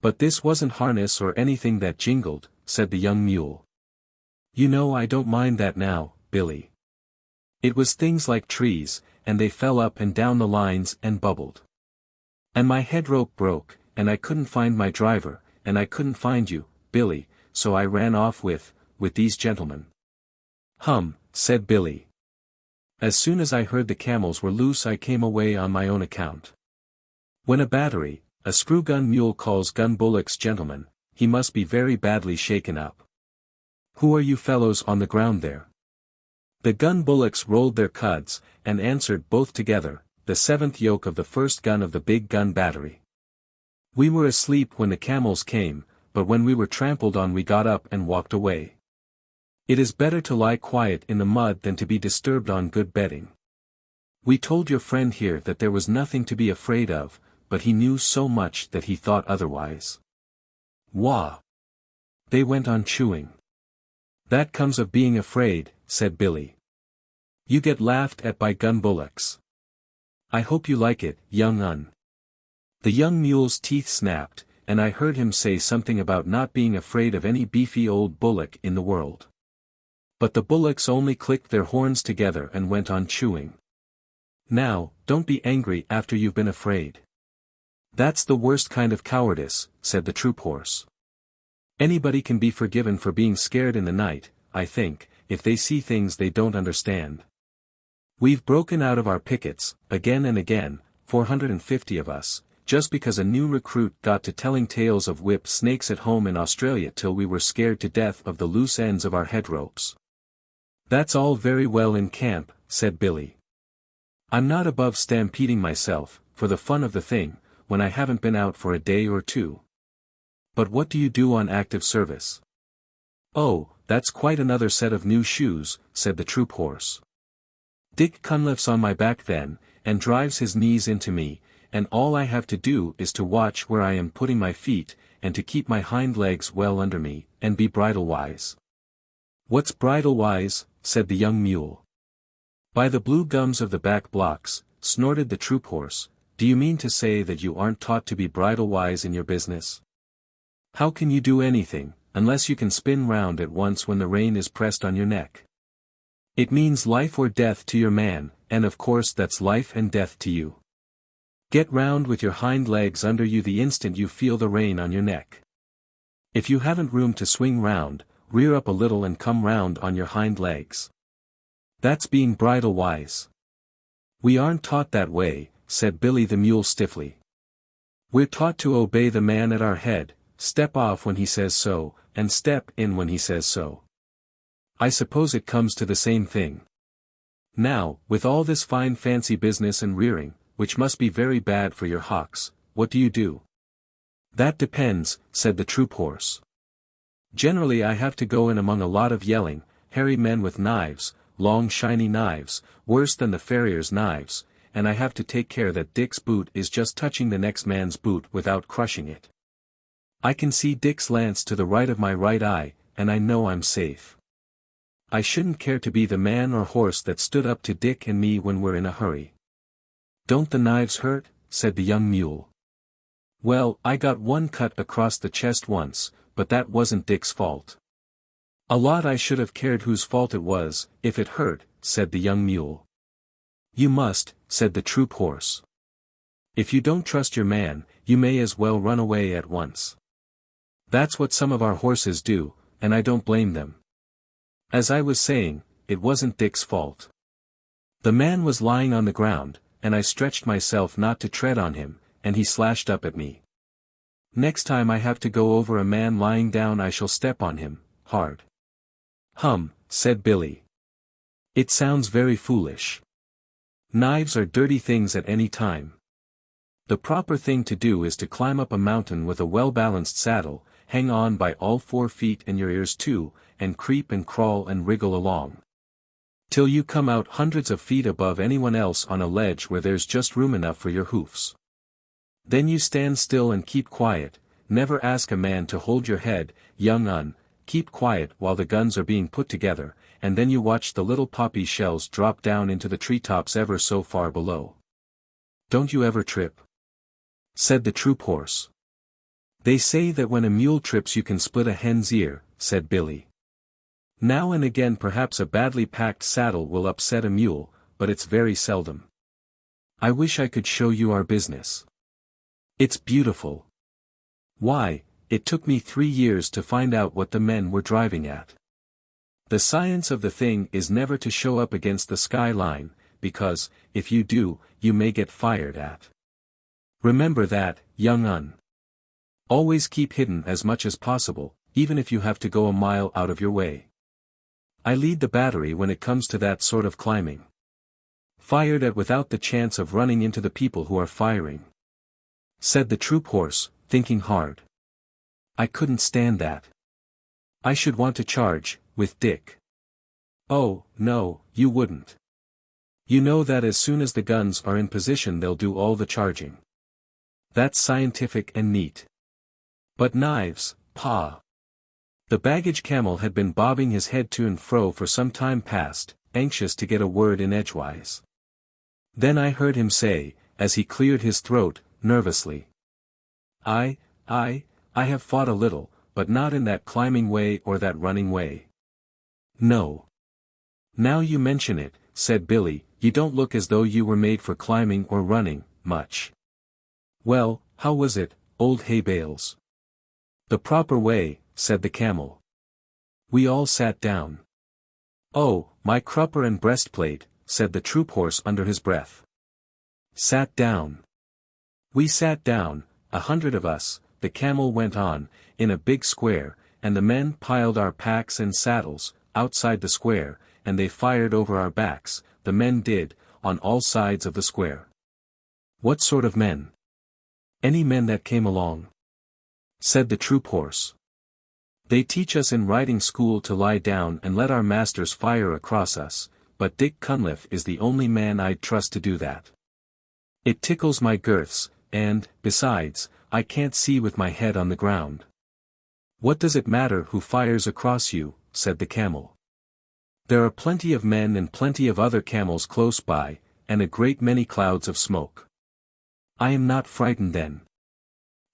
But this wasn't harness or anything that jingled," said the young mule. "You know I don't mind that now, Billy. It was things like trees, and they fell up and down the lines and bubbled. And my head rope broke, and I couldn't find my driver, and I couldn't find you, Billy, so I ran off with these gentlemen." "Hum," said Billy. "As soon as I heard the camels were loose I came away on my own account. When a battery, a screw-gun mule calls gun bullocks gentlemen, he must be very badly shaken up. Who are you fellows on the ground there?" The gun bullocks rolled their cuds, and answered both together, "The 7th yoke of the 1st gun of the big gun battery. We were asleep when the camels came, but when we were trampled on we got up and walked away. It is better to lie quiet in the mud than to be disturbed on good bedding. We told your friend here that there was nothing to be afraid of, but he knew so much that he thought otherwise." "Wah!" They went on chewing. "That comes of being afraid," said Billy. "You get laughed at by gun bullocks. I hope you like it, young un." The young mule's teeth snapped, and I heard him say something about not being afraid of any beefy old bullock in the world. But the bullocks only clicked their horns together and went on chewing. Now, don't be angry after you've been afraid. That's the worst kind of cowardice, said the troop horse. Anybody can be forgiven for being scared in the night, I think, if they see things they don't understand. We've broken out of our pickets, again and again, 450 of us, just because a new recruit got to telling tales of whip snakes at home in Australia till we were scared to death of the loose ends of our head ropes. That's all very well in camp, said Billy. I'm not above stampeding myself, for the fun of the thing, when I haven't been out for a day or two. But what do you do on active service? Oh, that's quite another set of new shoes, said the troop horse. Dick Cunliffe's on my back then, and drives his knees into me, and all I have to do is to watch where I am putting my feet, and to keep my hind legs well under me, and be bridle-wise. What's bridle-wise? Said the young mule. By the blue gums of the back blocks, snorted the troop horse, do you mean to say that you aren't taught to be bridle-wise in your business? How can you do anything, unless you can spin round at once when the rein is pressed on your neck? It means life or death to your man, and of course that's life and death to you. Get round with your hind legs under you the instant you feel the rein on your neck. If you haven't room to swing round, rear up a little and come round on your hind legs. That's being bridle-wise. We aren't taught that way, said Billy the mule stiffly. We're taught to obey the man at our head, step off when he says so, and step in when he says so. I suppose it comes to the same thing. Now, with all this fine fancy business and rearing, which must be very bad for your hocks, what do you do? That depends, said the troop horse. Generally I have to go in among a lot of yelling, hairy men with knives, long shiny knives, worse than the farrier's knives, and I have to take care that Dick's boot is just touching the next man's boot without crushing it. I can see Dick's lance to the right of my right eye, and I know I'm safe. I shouldn't care to be the man or horse that stood up to Dick and me when we're in a hurry. Don't the knives hurt? Said the young mule. Well, I got one cut across the chest once, but that wasn't Dick's fault. A lot I should have cared whose fault it was, if it hurt, said the young mule. You must, said the troop horse. If you don't trust your man, you may as well run away at once. That's what some of our horses do, and I don't blame them. As I was saying, it wasn't Dick's fault. The man was lying on the ground, and I stretched myself not to tread on him, and he slashed up at me. Next time I have to go over a man lying down I shall step on him, hard. Said Billy. It sounds very foolish. Knives are dirty things at any time. The proper thing to do is to climb up a mountain with a well-balanced saddle, hang on by all 4 feet and your ears too, and creep and crawl and wriggle along. Till you come out hundreds of feet above anyone else on a ledge where there's just room enough for your hoofs. Then you stand still and keep quiet, never ask a man to hold your head, young un, keep quiet while the guns are being put together, and then you watch the little poppy shells drop down into the treetops ever so far below. Don't you ever trip? Said the troop horse. They say that when a mule trips you can split a hen's ear, said Billy. Now and again perhaps a badly packed saddle will upset a mule, but it's very seldom. I wish I could show you our business. It's beautiful. Why, it took me 3 years to find out what the men were driving at. The science of the thing is never to show up against the sky line, because, if you do, you may get fired at. Remember that, young un. Always keep hidden as much as possible, even if you have to go a mile out of your way. I lead the battery when it comes to that sort of climbing. Fired at without the chance of running into the people who are firing. Said the troop horse, thinking hard. I couldn't stand that. I should want to charge, with Dick. Oh, no, you wouldn't. You know that as soon as the guns are in position they'll do all the charging. That's scientific and neat. But knives, pa. The baggage camel had been bobbing his head to and fro for some time past, anxious to get a word in edgewise. Then I heard him say, as he cleared his throat, nervously. I have fought a little, but not in that climbing way or that running way. No. Now you mention it, said Billy, you don't look as though you were made for climbing or running, much. Well, how was it, old hay bales? The proper way, said the camel. We all sat down. Oh, my crupper and breastplate, said the troop horse under his breath. Sat down. We sat down, 100 of us, the camel went on, in a big square, and the men piled our packs and saddles, outside the square, and they fired over our backs, the men did, on all sides of the square. What sort of men? Any men that came along, said the troop horse. They teach us in riding school to lie down and let our masters fire across us, but Dick Cunliffe is the only man I'd trust to do that. It tickles my girths, and, besides, I can't see with my head on the ground. What does it matter who fires across you, said the camel. There are plenty of men and plenty of other camels close by, and a great many clouds of smoke. I am not frightened then.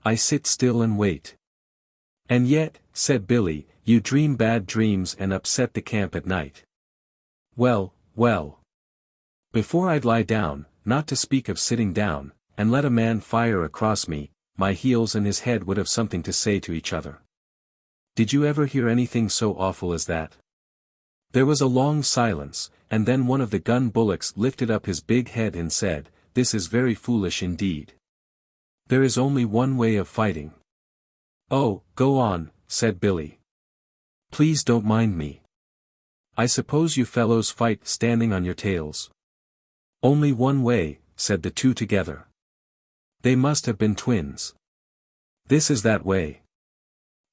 I sit still and wait. And yet, said Billy, you dream bad dreams and upset the camp at night. Well, well. Before I'd lie down, not to speak of sitting down, and let a man fire across me, my heels and his head would have something to say to each other. Did you ever hear anything so awful as that? There was a long silence, and then one of the gun bullocks lifted up his big head and said, "This is very foolish indeed. There is only one way of fighting." "Oh, go on," said Billy. "Please don't mind me. I suppose you fellows fight standing on your tails." "Only one way," said the two together. They must have been twins. "This is that way.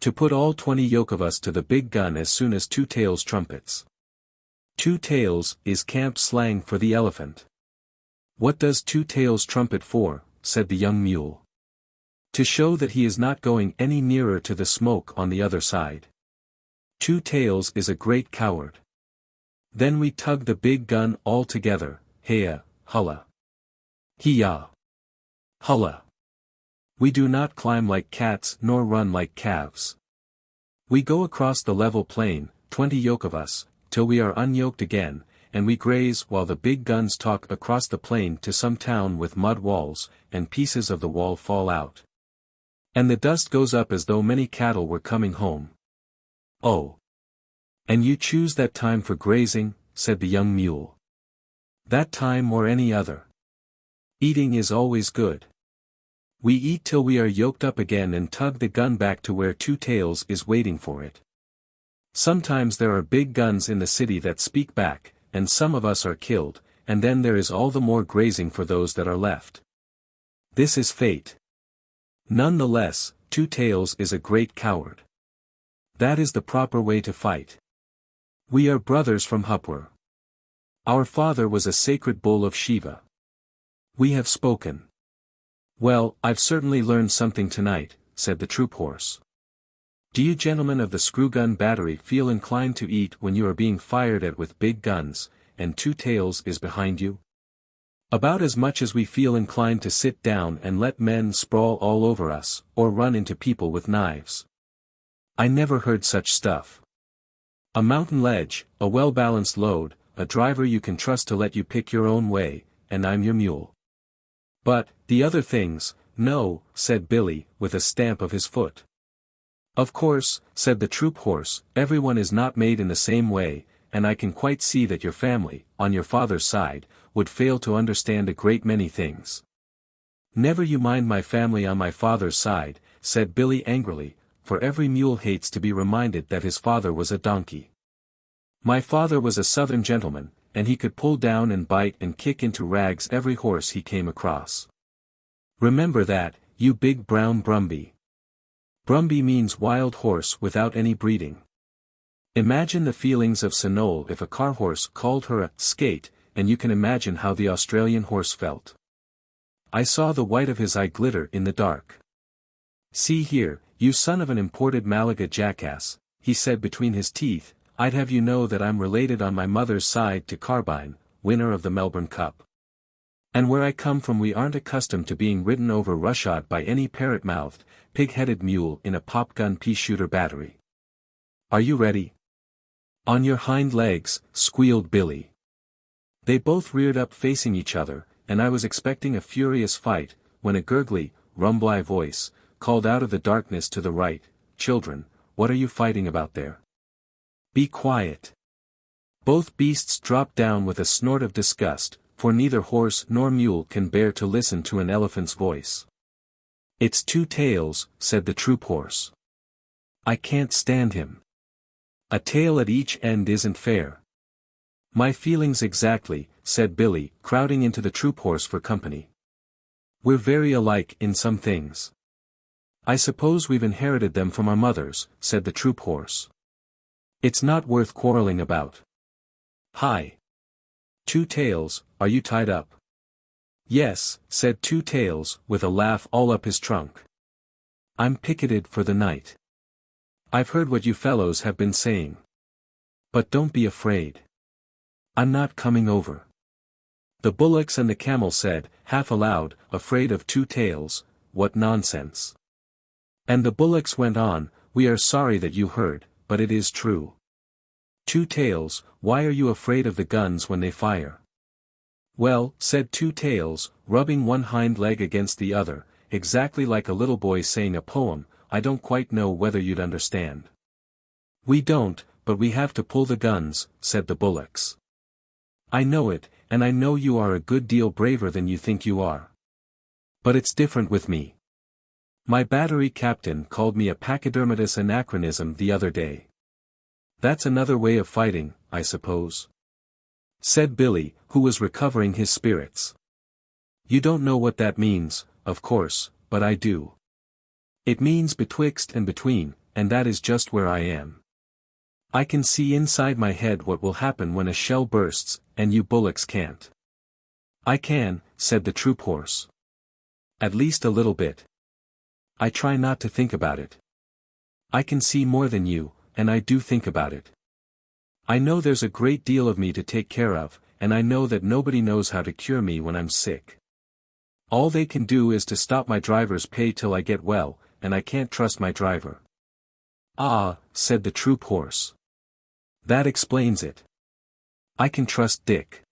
To put all 20 yoke of us to the big gun as soon as Two Tails trumpets." Two Tails is camp slang for the elephant. "What does Two Tails trumpet for?" said the young mule. "To show that he is not going any nearer to the smoke on the other side. Two Tails is a great coward." Then we tug the big gun all together, heya, hulla. He-ya. Hulla. We do not climb like cats nor run like calves. We go across the level plain, 20 yoke of us, till we are unyoked again, and we graze while the big guns talk across the plain to some town with mud walls, and pieces of the wall fall out. And the dust goes up as though many cattle were coming home. "Oh. And you choose that time for grazing," said the young mule. "That time or any other. Eating is always good. We eat till we are yoked up again and tug the gun back to where Two Tails is waiting for it. Sometimes there are big guns in the city that speak back, and some of us are killed, and then there is all the more grazing for those that are left. This is fate. None the less, Two Tails is a great coward. That is the proper way to fight. We are brothers from Hupwer. Our father was a sacred bull of Shiva. We have spoken. Well, I've certainly learned something tonight," said the troop horse. "Do you gentlemen of the screw-gun battery feel inclined to eat when you are being fired at with big guns, and Two Tails is behind you?" "About as much as we feel inclined to sit down and let men sprawl all over us, or run into people with knives." "I never heard such stuff. A mountain ledge, a well-balanced load, a driver you can trust to let you pick your own way, and I'm your mule." "But, the other things, no," said Billy, with a stamp of his foot. "Of course," said the troop horse, "everyone is not made in the same way, and I can quite see that your family, on your father's side, would fail to understand a great many things." "Never you mind my family on my father's side," said Billy angrily, for every mule hates to be reminded that his father was a donkey. "My father was a southern gentleman, and he could pull down and bite and kick into rags every horse he came across. Remember that, you big brown Brumby." Brumby means wild horse without any breeding. Imagine the feelings of Sonol if a car horse called her a skate, and you can imagine how the Australian horse felt. I saw the white of his eye glitter in the dark. "See here, you son of an imported Malaga jackass," he said between his teeth, "I'd have you know that I'm related on my mother's side to Carbine, winner of the Melbourne Cup. And where I come from we aren't accustomed to being ridden over roughshod by any parrot-mouthed, pig-headed mule in a pop-gun pea-shooter battery. Are you ready?" "On your hind legs," squealed Billy. They both reared up facing each other, and I was expecting a furious fight, when a gurgly, rumbly voice called out of the darkness to the right, "Children, what are you fighting about there? Be quiet." Both beasts dropped down with a snort of disgust, for neither horse nor mule can bear to listen to an elephant's voice. "It's Two Tails," said the troop horse. "I can't stand him. A tail at each end isn't fair." "My feelings exactly," said Billy, crowding into the troop horse for company. "We're very alike in some things. I suppose we've inherited them from our mothers," said the troop horse. "It's not worth quarreling about. Hi. Two Tails, are you tied up?" "Yes," said Two Tails, with a laugh all up his trunk. "I'm picketed for the night. I've heard what you fellows have been saying. But don't be afraid. I'm not coming over." The bullocks and the camel said, half aloud, "Afraid of Two Tails, what nonsense." And the bullocks went on, "We are sorry that you heard, but it is true. Two Tails, why are you afraid of the guns when they fire?" "Well," said Two Tails, rubbing one hind leg against the other, exactly like a little boy saying a poem, "I don't quite know whether you'd understand." "We don't, but we have to pull the guns," said the bullocks. "I know it, and I know you are a good deal braver than you think you are. But it's different with me. My battery captain called me a pachydermatous anachronism the other day." "That's another way of fighting, I suppose," said Billy, who was recovering his spirits. "You don't know what that means, of course, but I do. It means betwixt and between, and that is just where I am. I can see inside my head what will happen when a shell bursts, and you bullocks can't." "I can," said the troop horse. "At least a little bit. I try not to think about it. I can see more than you, and I do think about it. I know there's a great deal of me to take care of, and I know that nobody knows how to cure me when I'm sick. All they can do is to stop my driver's pay till I get well, and I can't trust my driver." "Ah," said the troop horse. "That explains it. I can trust Dick.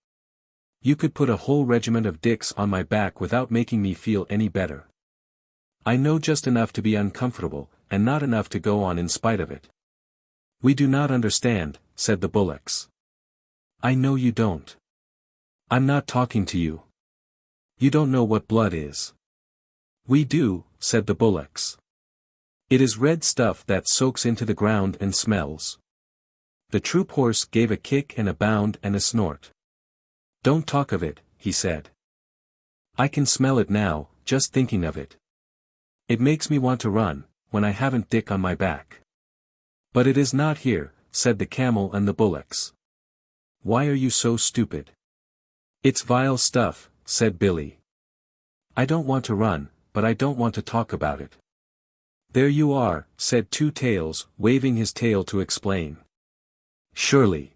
You could put a whole regiment of Dicks on my back without making me feel any better. I know just enough to be uncomfortable, and not enough to go on in spite of it." "We do not understand," said the bullocks. "I know you don't. I'm not talking to you. You don't know what blood is." "We do," said the bullocks. "It is red stuff that soaks into the ground and smells." The troop horse gave a kick and a bound and a snort. "Don't talk of it," he said. "I can smell it now, just thinking of it. It makes me want to run, when I haven't Dick on my back." "But it is not here," said the camel and the bullocks. "Why are you so stupid?" "It's vile stuff," said Billy. "I don't want to run, but I don't want to talk about it." "There you are," said Two Tails, waving his tail to explain. "Surely."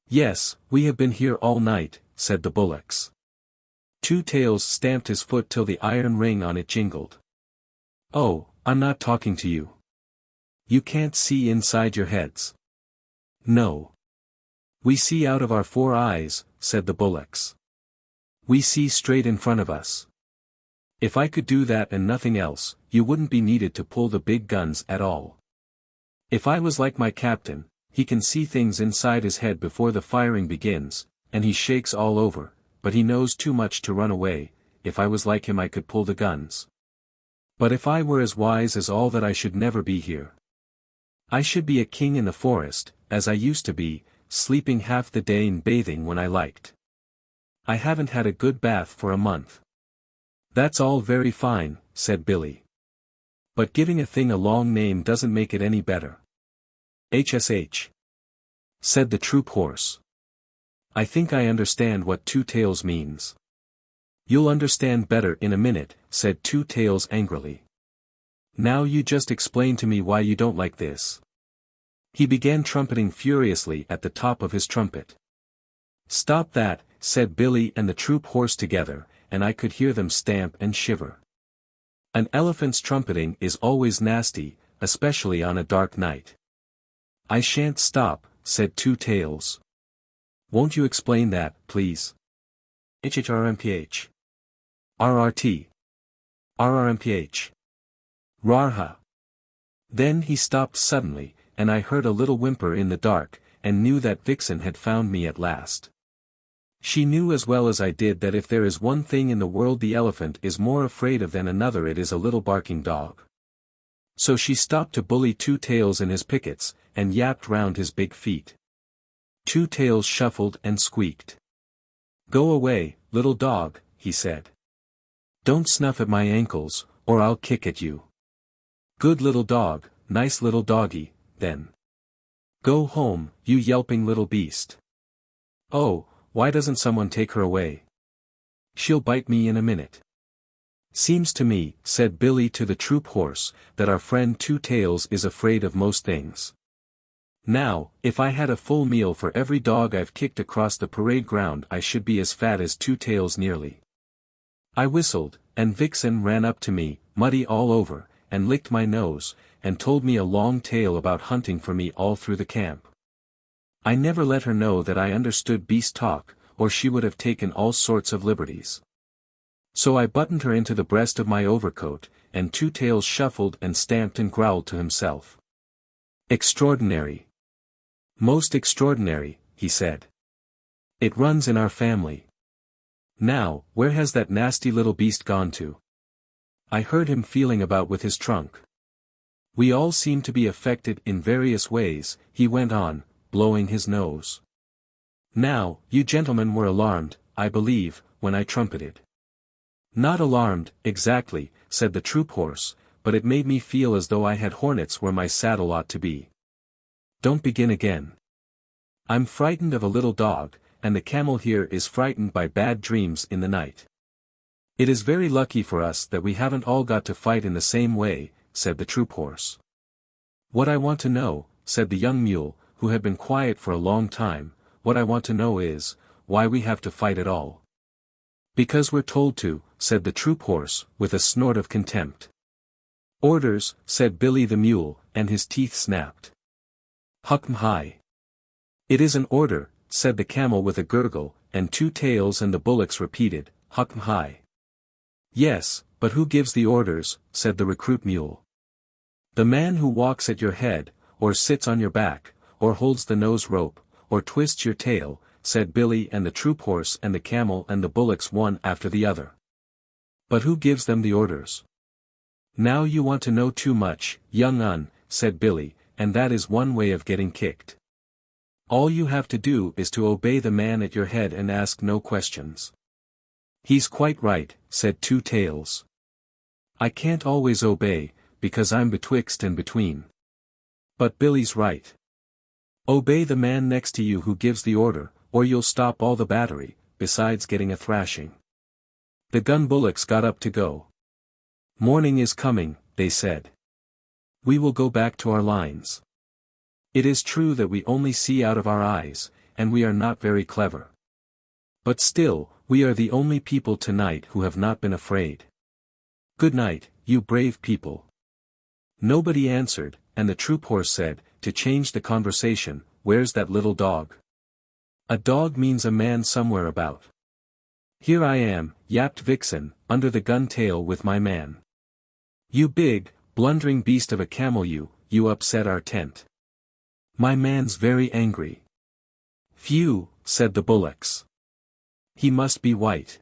"Yes, we have been here all night," said the bullocks. Two Tails stamped his foot till the iron ring on it jingled. "Oh, I'm not talking to you. You can't see inside your heads." "No. We see out of our four eyes," said the bullocks. "We see straight in front of us. If I could do that and nothing else, you wouldn't be needed to pull the big guns at all. If I was like my captain, he can see things inside his head before the firing begins, and he shakes all over, but he knows too much to run away. If I was like him I could pull the guns. But if I were as wise as all that I should never be here. I should be a king in the forest, as I used to be, sleeping half the day and bathing when I liked. I haven't had a good bath for a month." "That's all very fine," said Billy. "But giving a thing a long name doesn't make it any better." "HSH," said the troop horse. "I think I understand what Two Tails means." "You'll understand better in a minute," said Two Tails angrily. "Now you just explain to me why you don't like this." He began trumpeting furiously at the top of his trumpet. "Stop that," said Billy and the troop horse together, and I could hear them stamp and shiver. "An elephant's trumpeting is always nasty, especially on a dark night." "I shan't stop," said Two Tails. Won't you explain that, please? HHRMPH. RRT. RRMPH. Rarha. Then he stopped suddenly, and I heard a little whimper in the dark, and knew that Vixen had found me at last. She knew as well as I did that if there is one thing in the world the elephant is more afraid of than another, it is a little barking dog. So she stopped to bully Two Tails in his pickets, and yapped round his big feet. Two Tails shuffled and squeaked. "Go away, little dog," he said. "Don't snuff at my ankles, or I'll kick at you." "Good little dog, nice little doggy, then. Go home, you yelping little beast. Oh, why doesn't someone take her away? She'll bite me in a minute." "Seems to me," said Billy to the troop horse, "that our friend Two Tails is afraid of most things. Now, if I had a full meal for every dog I've kicked across the parade ground, I should be as fat as Two Tails nearly." I whistled, and Vixen ran up to me, muddy all over, and licked my nose, and told me a long tale about hunting for me all through the camp. I never let her know that I understood beast talk, or she would have taken all sorts of liberties. So I buttoned her into the breast of my overcoat, and Two Tails shuffled and stamped and growled to himself. "Extraordinary. Most extraordinary," he said. "It runs in our family. Now, where has that nasty little beast gone to?" I heard him feeling about with his trunk. "We all seem to be affected in various ways," he went on, blowing his nose. "Now, you gentlemen were alarmed, I believe, when I trumpeted." "Not alarmed, exactly," said the troop horse, "but it made me feel as though I had hornets where my saddle ought to be." "Don't begin again. I'm frightened of a little dog, and the camel here is frightened by bad dreams in the night. It is very lucky for us that we haven't all got to fight in the same way," said the troop horse. "What I want to know," said the young mule, who had been quiet for a long time, "what I want to know is, why we have to fight at all." "Because we're told to," said the troop horse, with a snort of contempt. "Orders," said Billy the mule, and his teeth snapped. "Hukm-hi." "It is an order," said the camel with a gurgle, and Two Tails and the bullocks repeated, "Hukm-hi." "Yes, but who gives the orders?" said the recruit mule. "The man who walks at your head, or sits on your back, or holds the nose rope, or twists your tail," said Billy and the troop horse and the camel and the bullocks one after the other. "But who gives them the orders?" "Now you want to know too much, young un," said Billy, "and that is one way of getting kicked. All you have to do is to obey the man at your head and ask no questions." "He's quite right," said Two Tails. "I can't always obey, because I'm betwixt and between." "But Billy's right. Obey the man next to you who gives the order, or you'll stop all the battery, besides getting a thrashing." The gun bullocks got up to go. "Morning is coming," they said. "We will go back to our lines. It is true that we only see out of our eyes, and we are not very clever. But still, we are the only people tonight who have not been afraid. Good night, you brave people." Nobody answered, and the troop horse said, to change the conversation, "Where's that little dog?" "A dog means a man somewhere about. Here I am," yapped Vixen, "under the gun tail with my man. You big, blundering beast of a camel, you upset our tent. My man's very angry." "Phew," said the bullocks. "He must be white."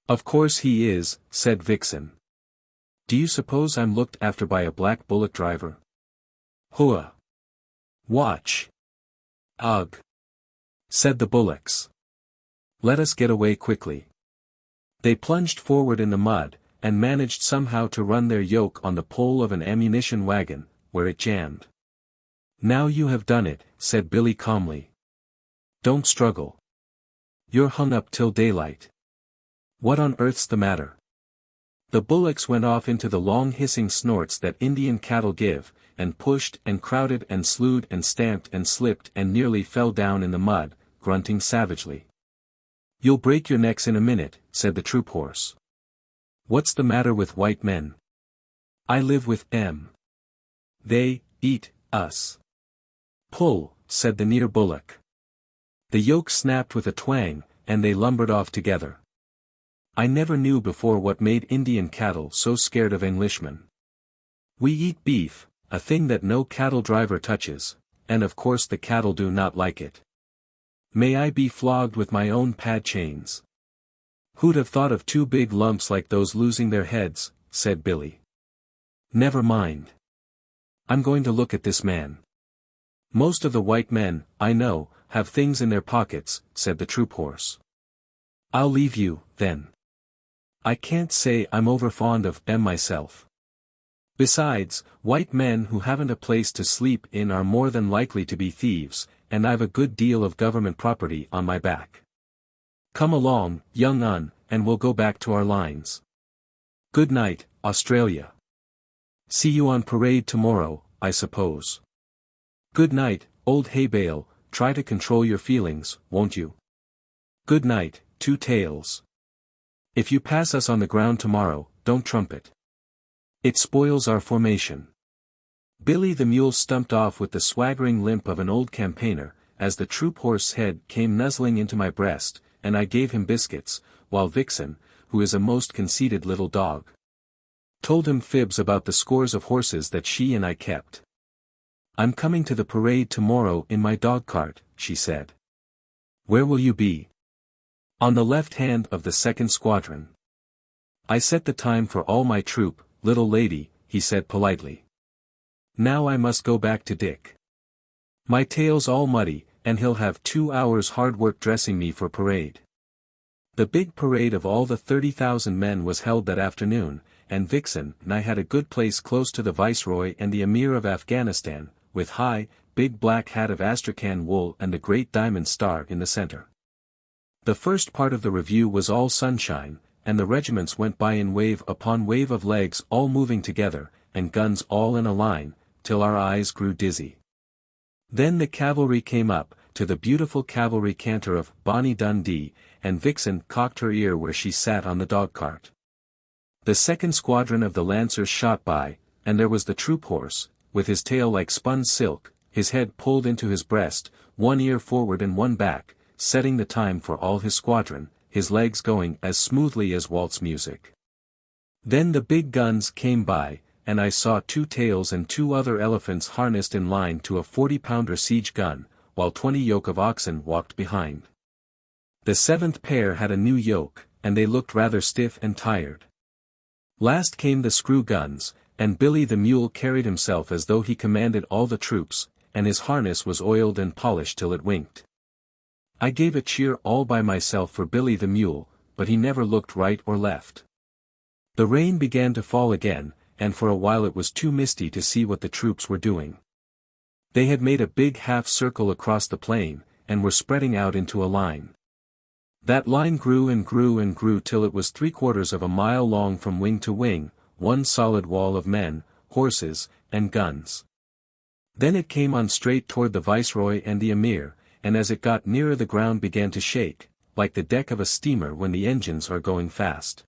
"Of course he is," said Vixen. "Do you suppose I'm looked after by a black bullock driver?" "Hua! Watch!" "Ugh!" said the bullocks. "Let us get away quickly." They plunged forward in the mud, and managed somehow to run their yoke on the pole of an ammunition wagon, where it jammed. "Now you have done it," said Billy calmly. "Don't struggle. You're hung up till daylight. What on earth's the matter?" The bullocks went off into the long hissing snorts that Indian cattle give, and pushed and crowded and slewed and stamped and slipped and nearly fell down in the mud, grunting savagely. "You'll break your necks in a minute," said the troop horse. "What's the matter with white men? I live with them. They eat us." "Pull," said the near bullock. The yoke snapped with a twang, and they lumbered off together. I never knew before what made Indian cattle so scared of Englishmen. We eat beef, a thing that no cattle driver touches, and of course the cattle do not like it. May I be flogged with my own pad chains. Who'd have thought of two big lumps like those losing their heads, said Billy. Never mind. I'm going to look at this man. Most of the white men, I know, have things in their pockets, said the troop horse. I'll leave you, then. I can't say I'm over fond of them myself. Besides, white men who haven't a place to sleep in are more than likely to be thieves, and I've a good deal of government property on my back. Come along, young un, and we'll go back to our lines. Good night, Australia. See you on parade tomorrow, I suppose. Good night, old hay bale, try to control your feelings, won't you? Good night, Two Tails. If you pass us on the ground tomorrow, don't trumpet. It spoils our formation. Billy the mule stumped off with the swaggering limp of an old campaigner, as the troop horse's head came nuzzling into my breast, and I gave him biscuits, while Vixen, who is a most conceited little dog, told him fibs about the scores of horses that she and I kept. I'm coming to the parade tomorrow in my dog-cart, she said. Where will you be? On the left hand of the 2nd Squadron. I set the time for all my troop, little lady, he said politely. Now I must go back to Dick. My tail's all muddy, and he'll have 2 hours hard work dressing me for parade. The big parade of all the 30,000 men was held that afternoon, and Vixen and I had a good place close to the Viceroy and the Emir of Afghanistan, with high, big black hat of Astrakhan wool and the great diamond star in the center. The first part of the review was all sunshine, and the regiments went by in wave upon wave of legs all moving together, and guns all in a line, till our eyes grew dizzy. Then the cavalry came up, to the beautiful cavalry canter of Bonnie Dundee, and Vixen cocked her ear where she sat on the dog-cart. The 2nd Squadron of the Lancers shot by, and there was the troop horse, with his tail like spun silk, his head pulled into his breast, one ear forward and one back, setting the time for all his squadron, his legs going as smoothly as waltz music. Then the big guns came by, and I saw Two Tails and 2 other elephants harnessed in line to a 40-pounder siege gun, while 20 yoke of oxen walked behind. The 7th pair had a new yoke, and they looked rather stiff and tired. Last came the screw guns, and Billy the mule carried himself as though he commanded all the troops, and his harness was oiled and polished till it winked. I gave a cheer all by myself for Billy the mule, but he never looked right or left. The rain began to fall again, and for a while it was too misty to see what the troops were doing. They had made a big half-circle across the plain, and were spreading out into a line. That line grew and grew and grew till it was 3/4 of a mile long from wing to wing, one solid wall of men, horses, and guns. Then it came on straight toward the Viceroy and the Emir, and as it got nearer the ground began to shake, like the deck of a steamer when the engines are going fast.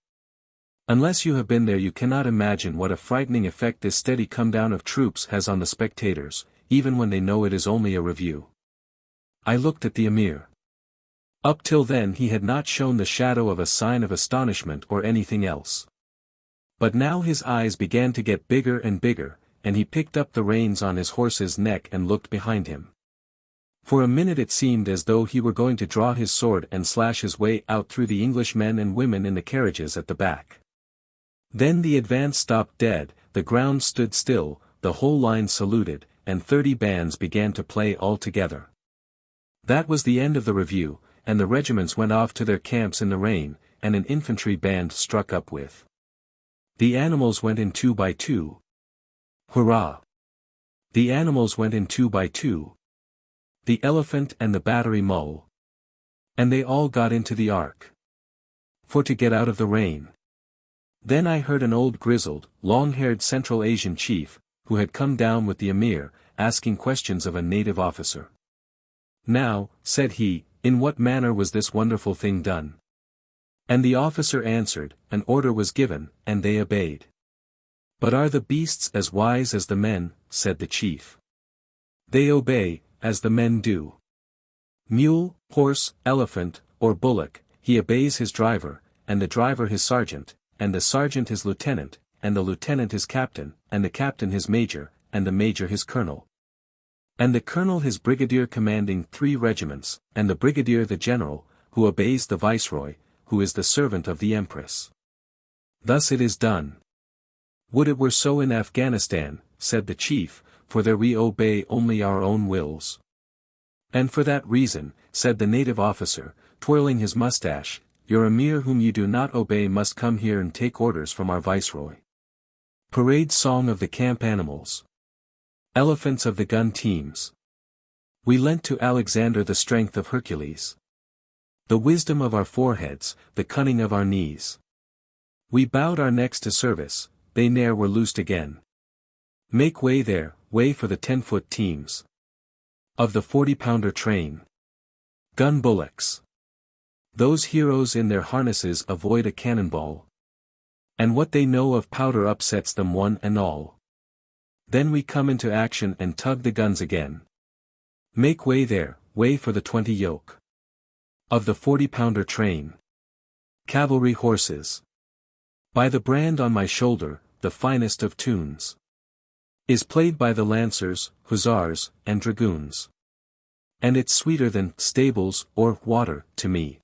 Unless you have been there you cannot imagine what a frightening effect this steady come-down of troops has on the spectators, even when they know it is only a review. I looked at the Emir. Up till then he had not shown the shadow of a sign of astonishment or anything else. But now his eyes began to get bigger and bigger, and he picked up the reins on his horse's neck and looked behind him. For a minute it seemed as though he were going to draw his sword and slash his way out through the English men and women in the carriages at the back. Then the advance stopped dead, the ground stood still, the whole line saluted, and 30 bands began to play all together. That was the end of the review, and the regiments went off to their camps in the rain, and an infantry band struck up with "The Animals Went in 2 by 2. Hurrah! The animals went in 2 by 2. The elephant and the battery mule. And they all got into the ark. For to get out of the rain." Then I heard an old grizzled, long-haired Central Asian chief, who had come down with the Emir, asking questions of a native officer. "Now," said he, "in what manner was this wonderful thing done?" And the officer answered, "An order was given, and they obeyed." "But are the beasts as wise as the men?" said the chief. "They obey, as the men do." "Mule," Horse, elephant, or bullock, he obeys his driver, and the driver his sergeant, and the sergeant his lieutenant, and the lieutenant his captain, and the captain his major, and the major his colonel. And the colonel his brigadier commanding 3 regiments, and the brigadier the general, who obeys the viceroy, who is the servant of the empress. Thus it is done. Would it were so in Afghanistan, said the chief, for there we obey only our own wills. And for that reason, said the native officer, twirling his mustache, your emir whom you do not obey must come here and take orders from our viceroy. Parade song of the camp animals. Elephants of the gun teams. We lent to Alexander the strength of Hercules. The wisdom of our foreheads, the cunning of our knees. We bowed our necks to service, they ne'er were loosed again. Make way there, way for the 10-foot teams. Of the 40-pounder train. Gun bullocks. Those heroes in their harnesses avoid a cannonball. And what they know of powder upsets them one and all. Then we come into action and tug the guns again. Make way there, way for the 20 yoke. Of the 40-pounder train. Cavalry horses. By the brand on my shoulder, the finest of tunes. Is played by the lancers, hussars, and dragoons. And it's sweeter than stables or water to me.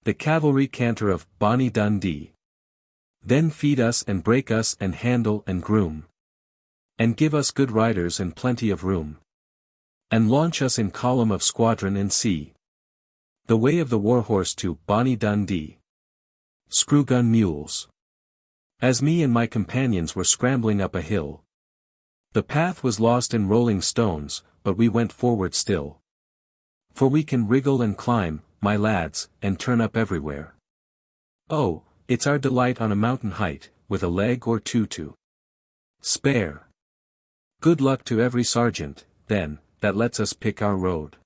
The cavalry canter of Bonnie Dundee. Then feed us and break us and handle and groom. And give us good riders and plenty of room. And launch us in column of squadron and sea. The way of the warhorse to Bonnie Dundee. Screw-gun mules. As me and my companions were scrambling up a hill. The path was lost in rolling stones, but we went forward still. For we can wriggle and climb, my lads, and turn up everywhere. Oh, it's our delight on a mountain height, with a leg or two to spare. Good luck to every sergeant, then, that lets us pick our road.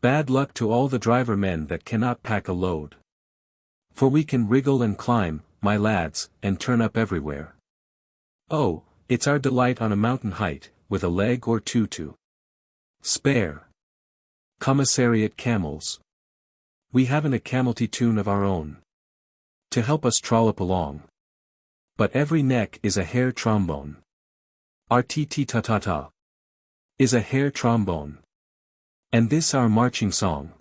Bad luck to all the driver men that cannot pack a load. For we can wriggle and climb, my lads, and turn up everywhere. Oh, it's our delight on a mountain height, with a leg or two to spare. Commissariat camels. We haven't a camelty tune of our own. To help us trollop along. But every neck is a hair trombone. Our tee-tee-ta-ta-ta is a hair trombone. And this our marching song.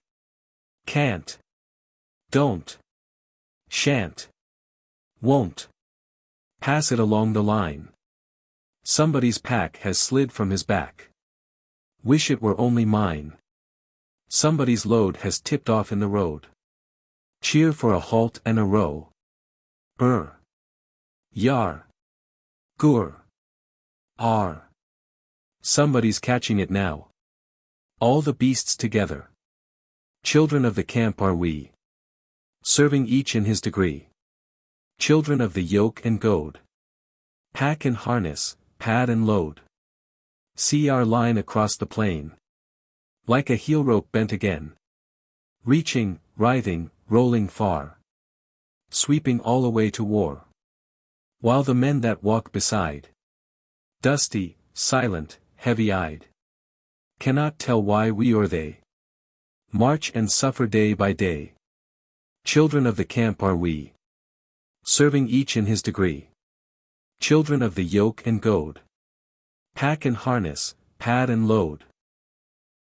Can't. Don't. Shan't. Won't. Pass it along the line. Somebody's pack has slid from his back. Wish it were only mine. Somebody's load has tipped off in the road. Cheer for a halt and a row. Yar. Gur. Ar. Somebody's catching it now. All the beasts together. Children of the camp are we. Serving each in his degree. Children of the yoke and goad. Pack and harness, pad and load. See our line across the plain. Like a heel rope bent again. Reaching, writhing, rolling far. Sweeping all away to war. While the men that walk beside. Dusty, silent, heavy-eyed. Cannot tell why we or they. March and suffer day by day. Children of the camp are we. Serving each in his degree. Children of the yoke and goad. Pack and harness, pad and load.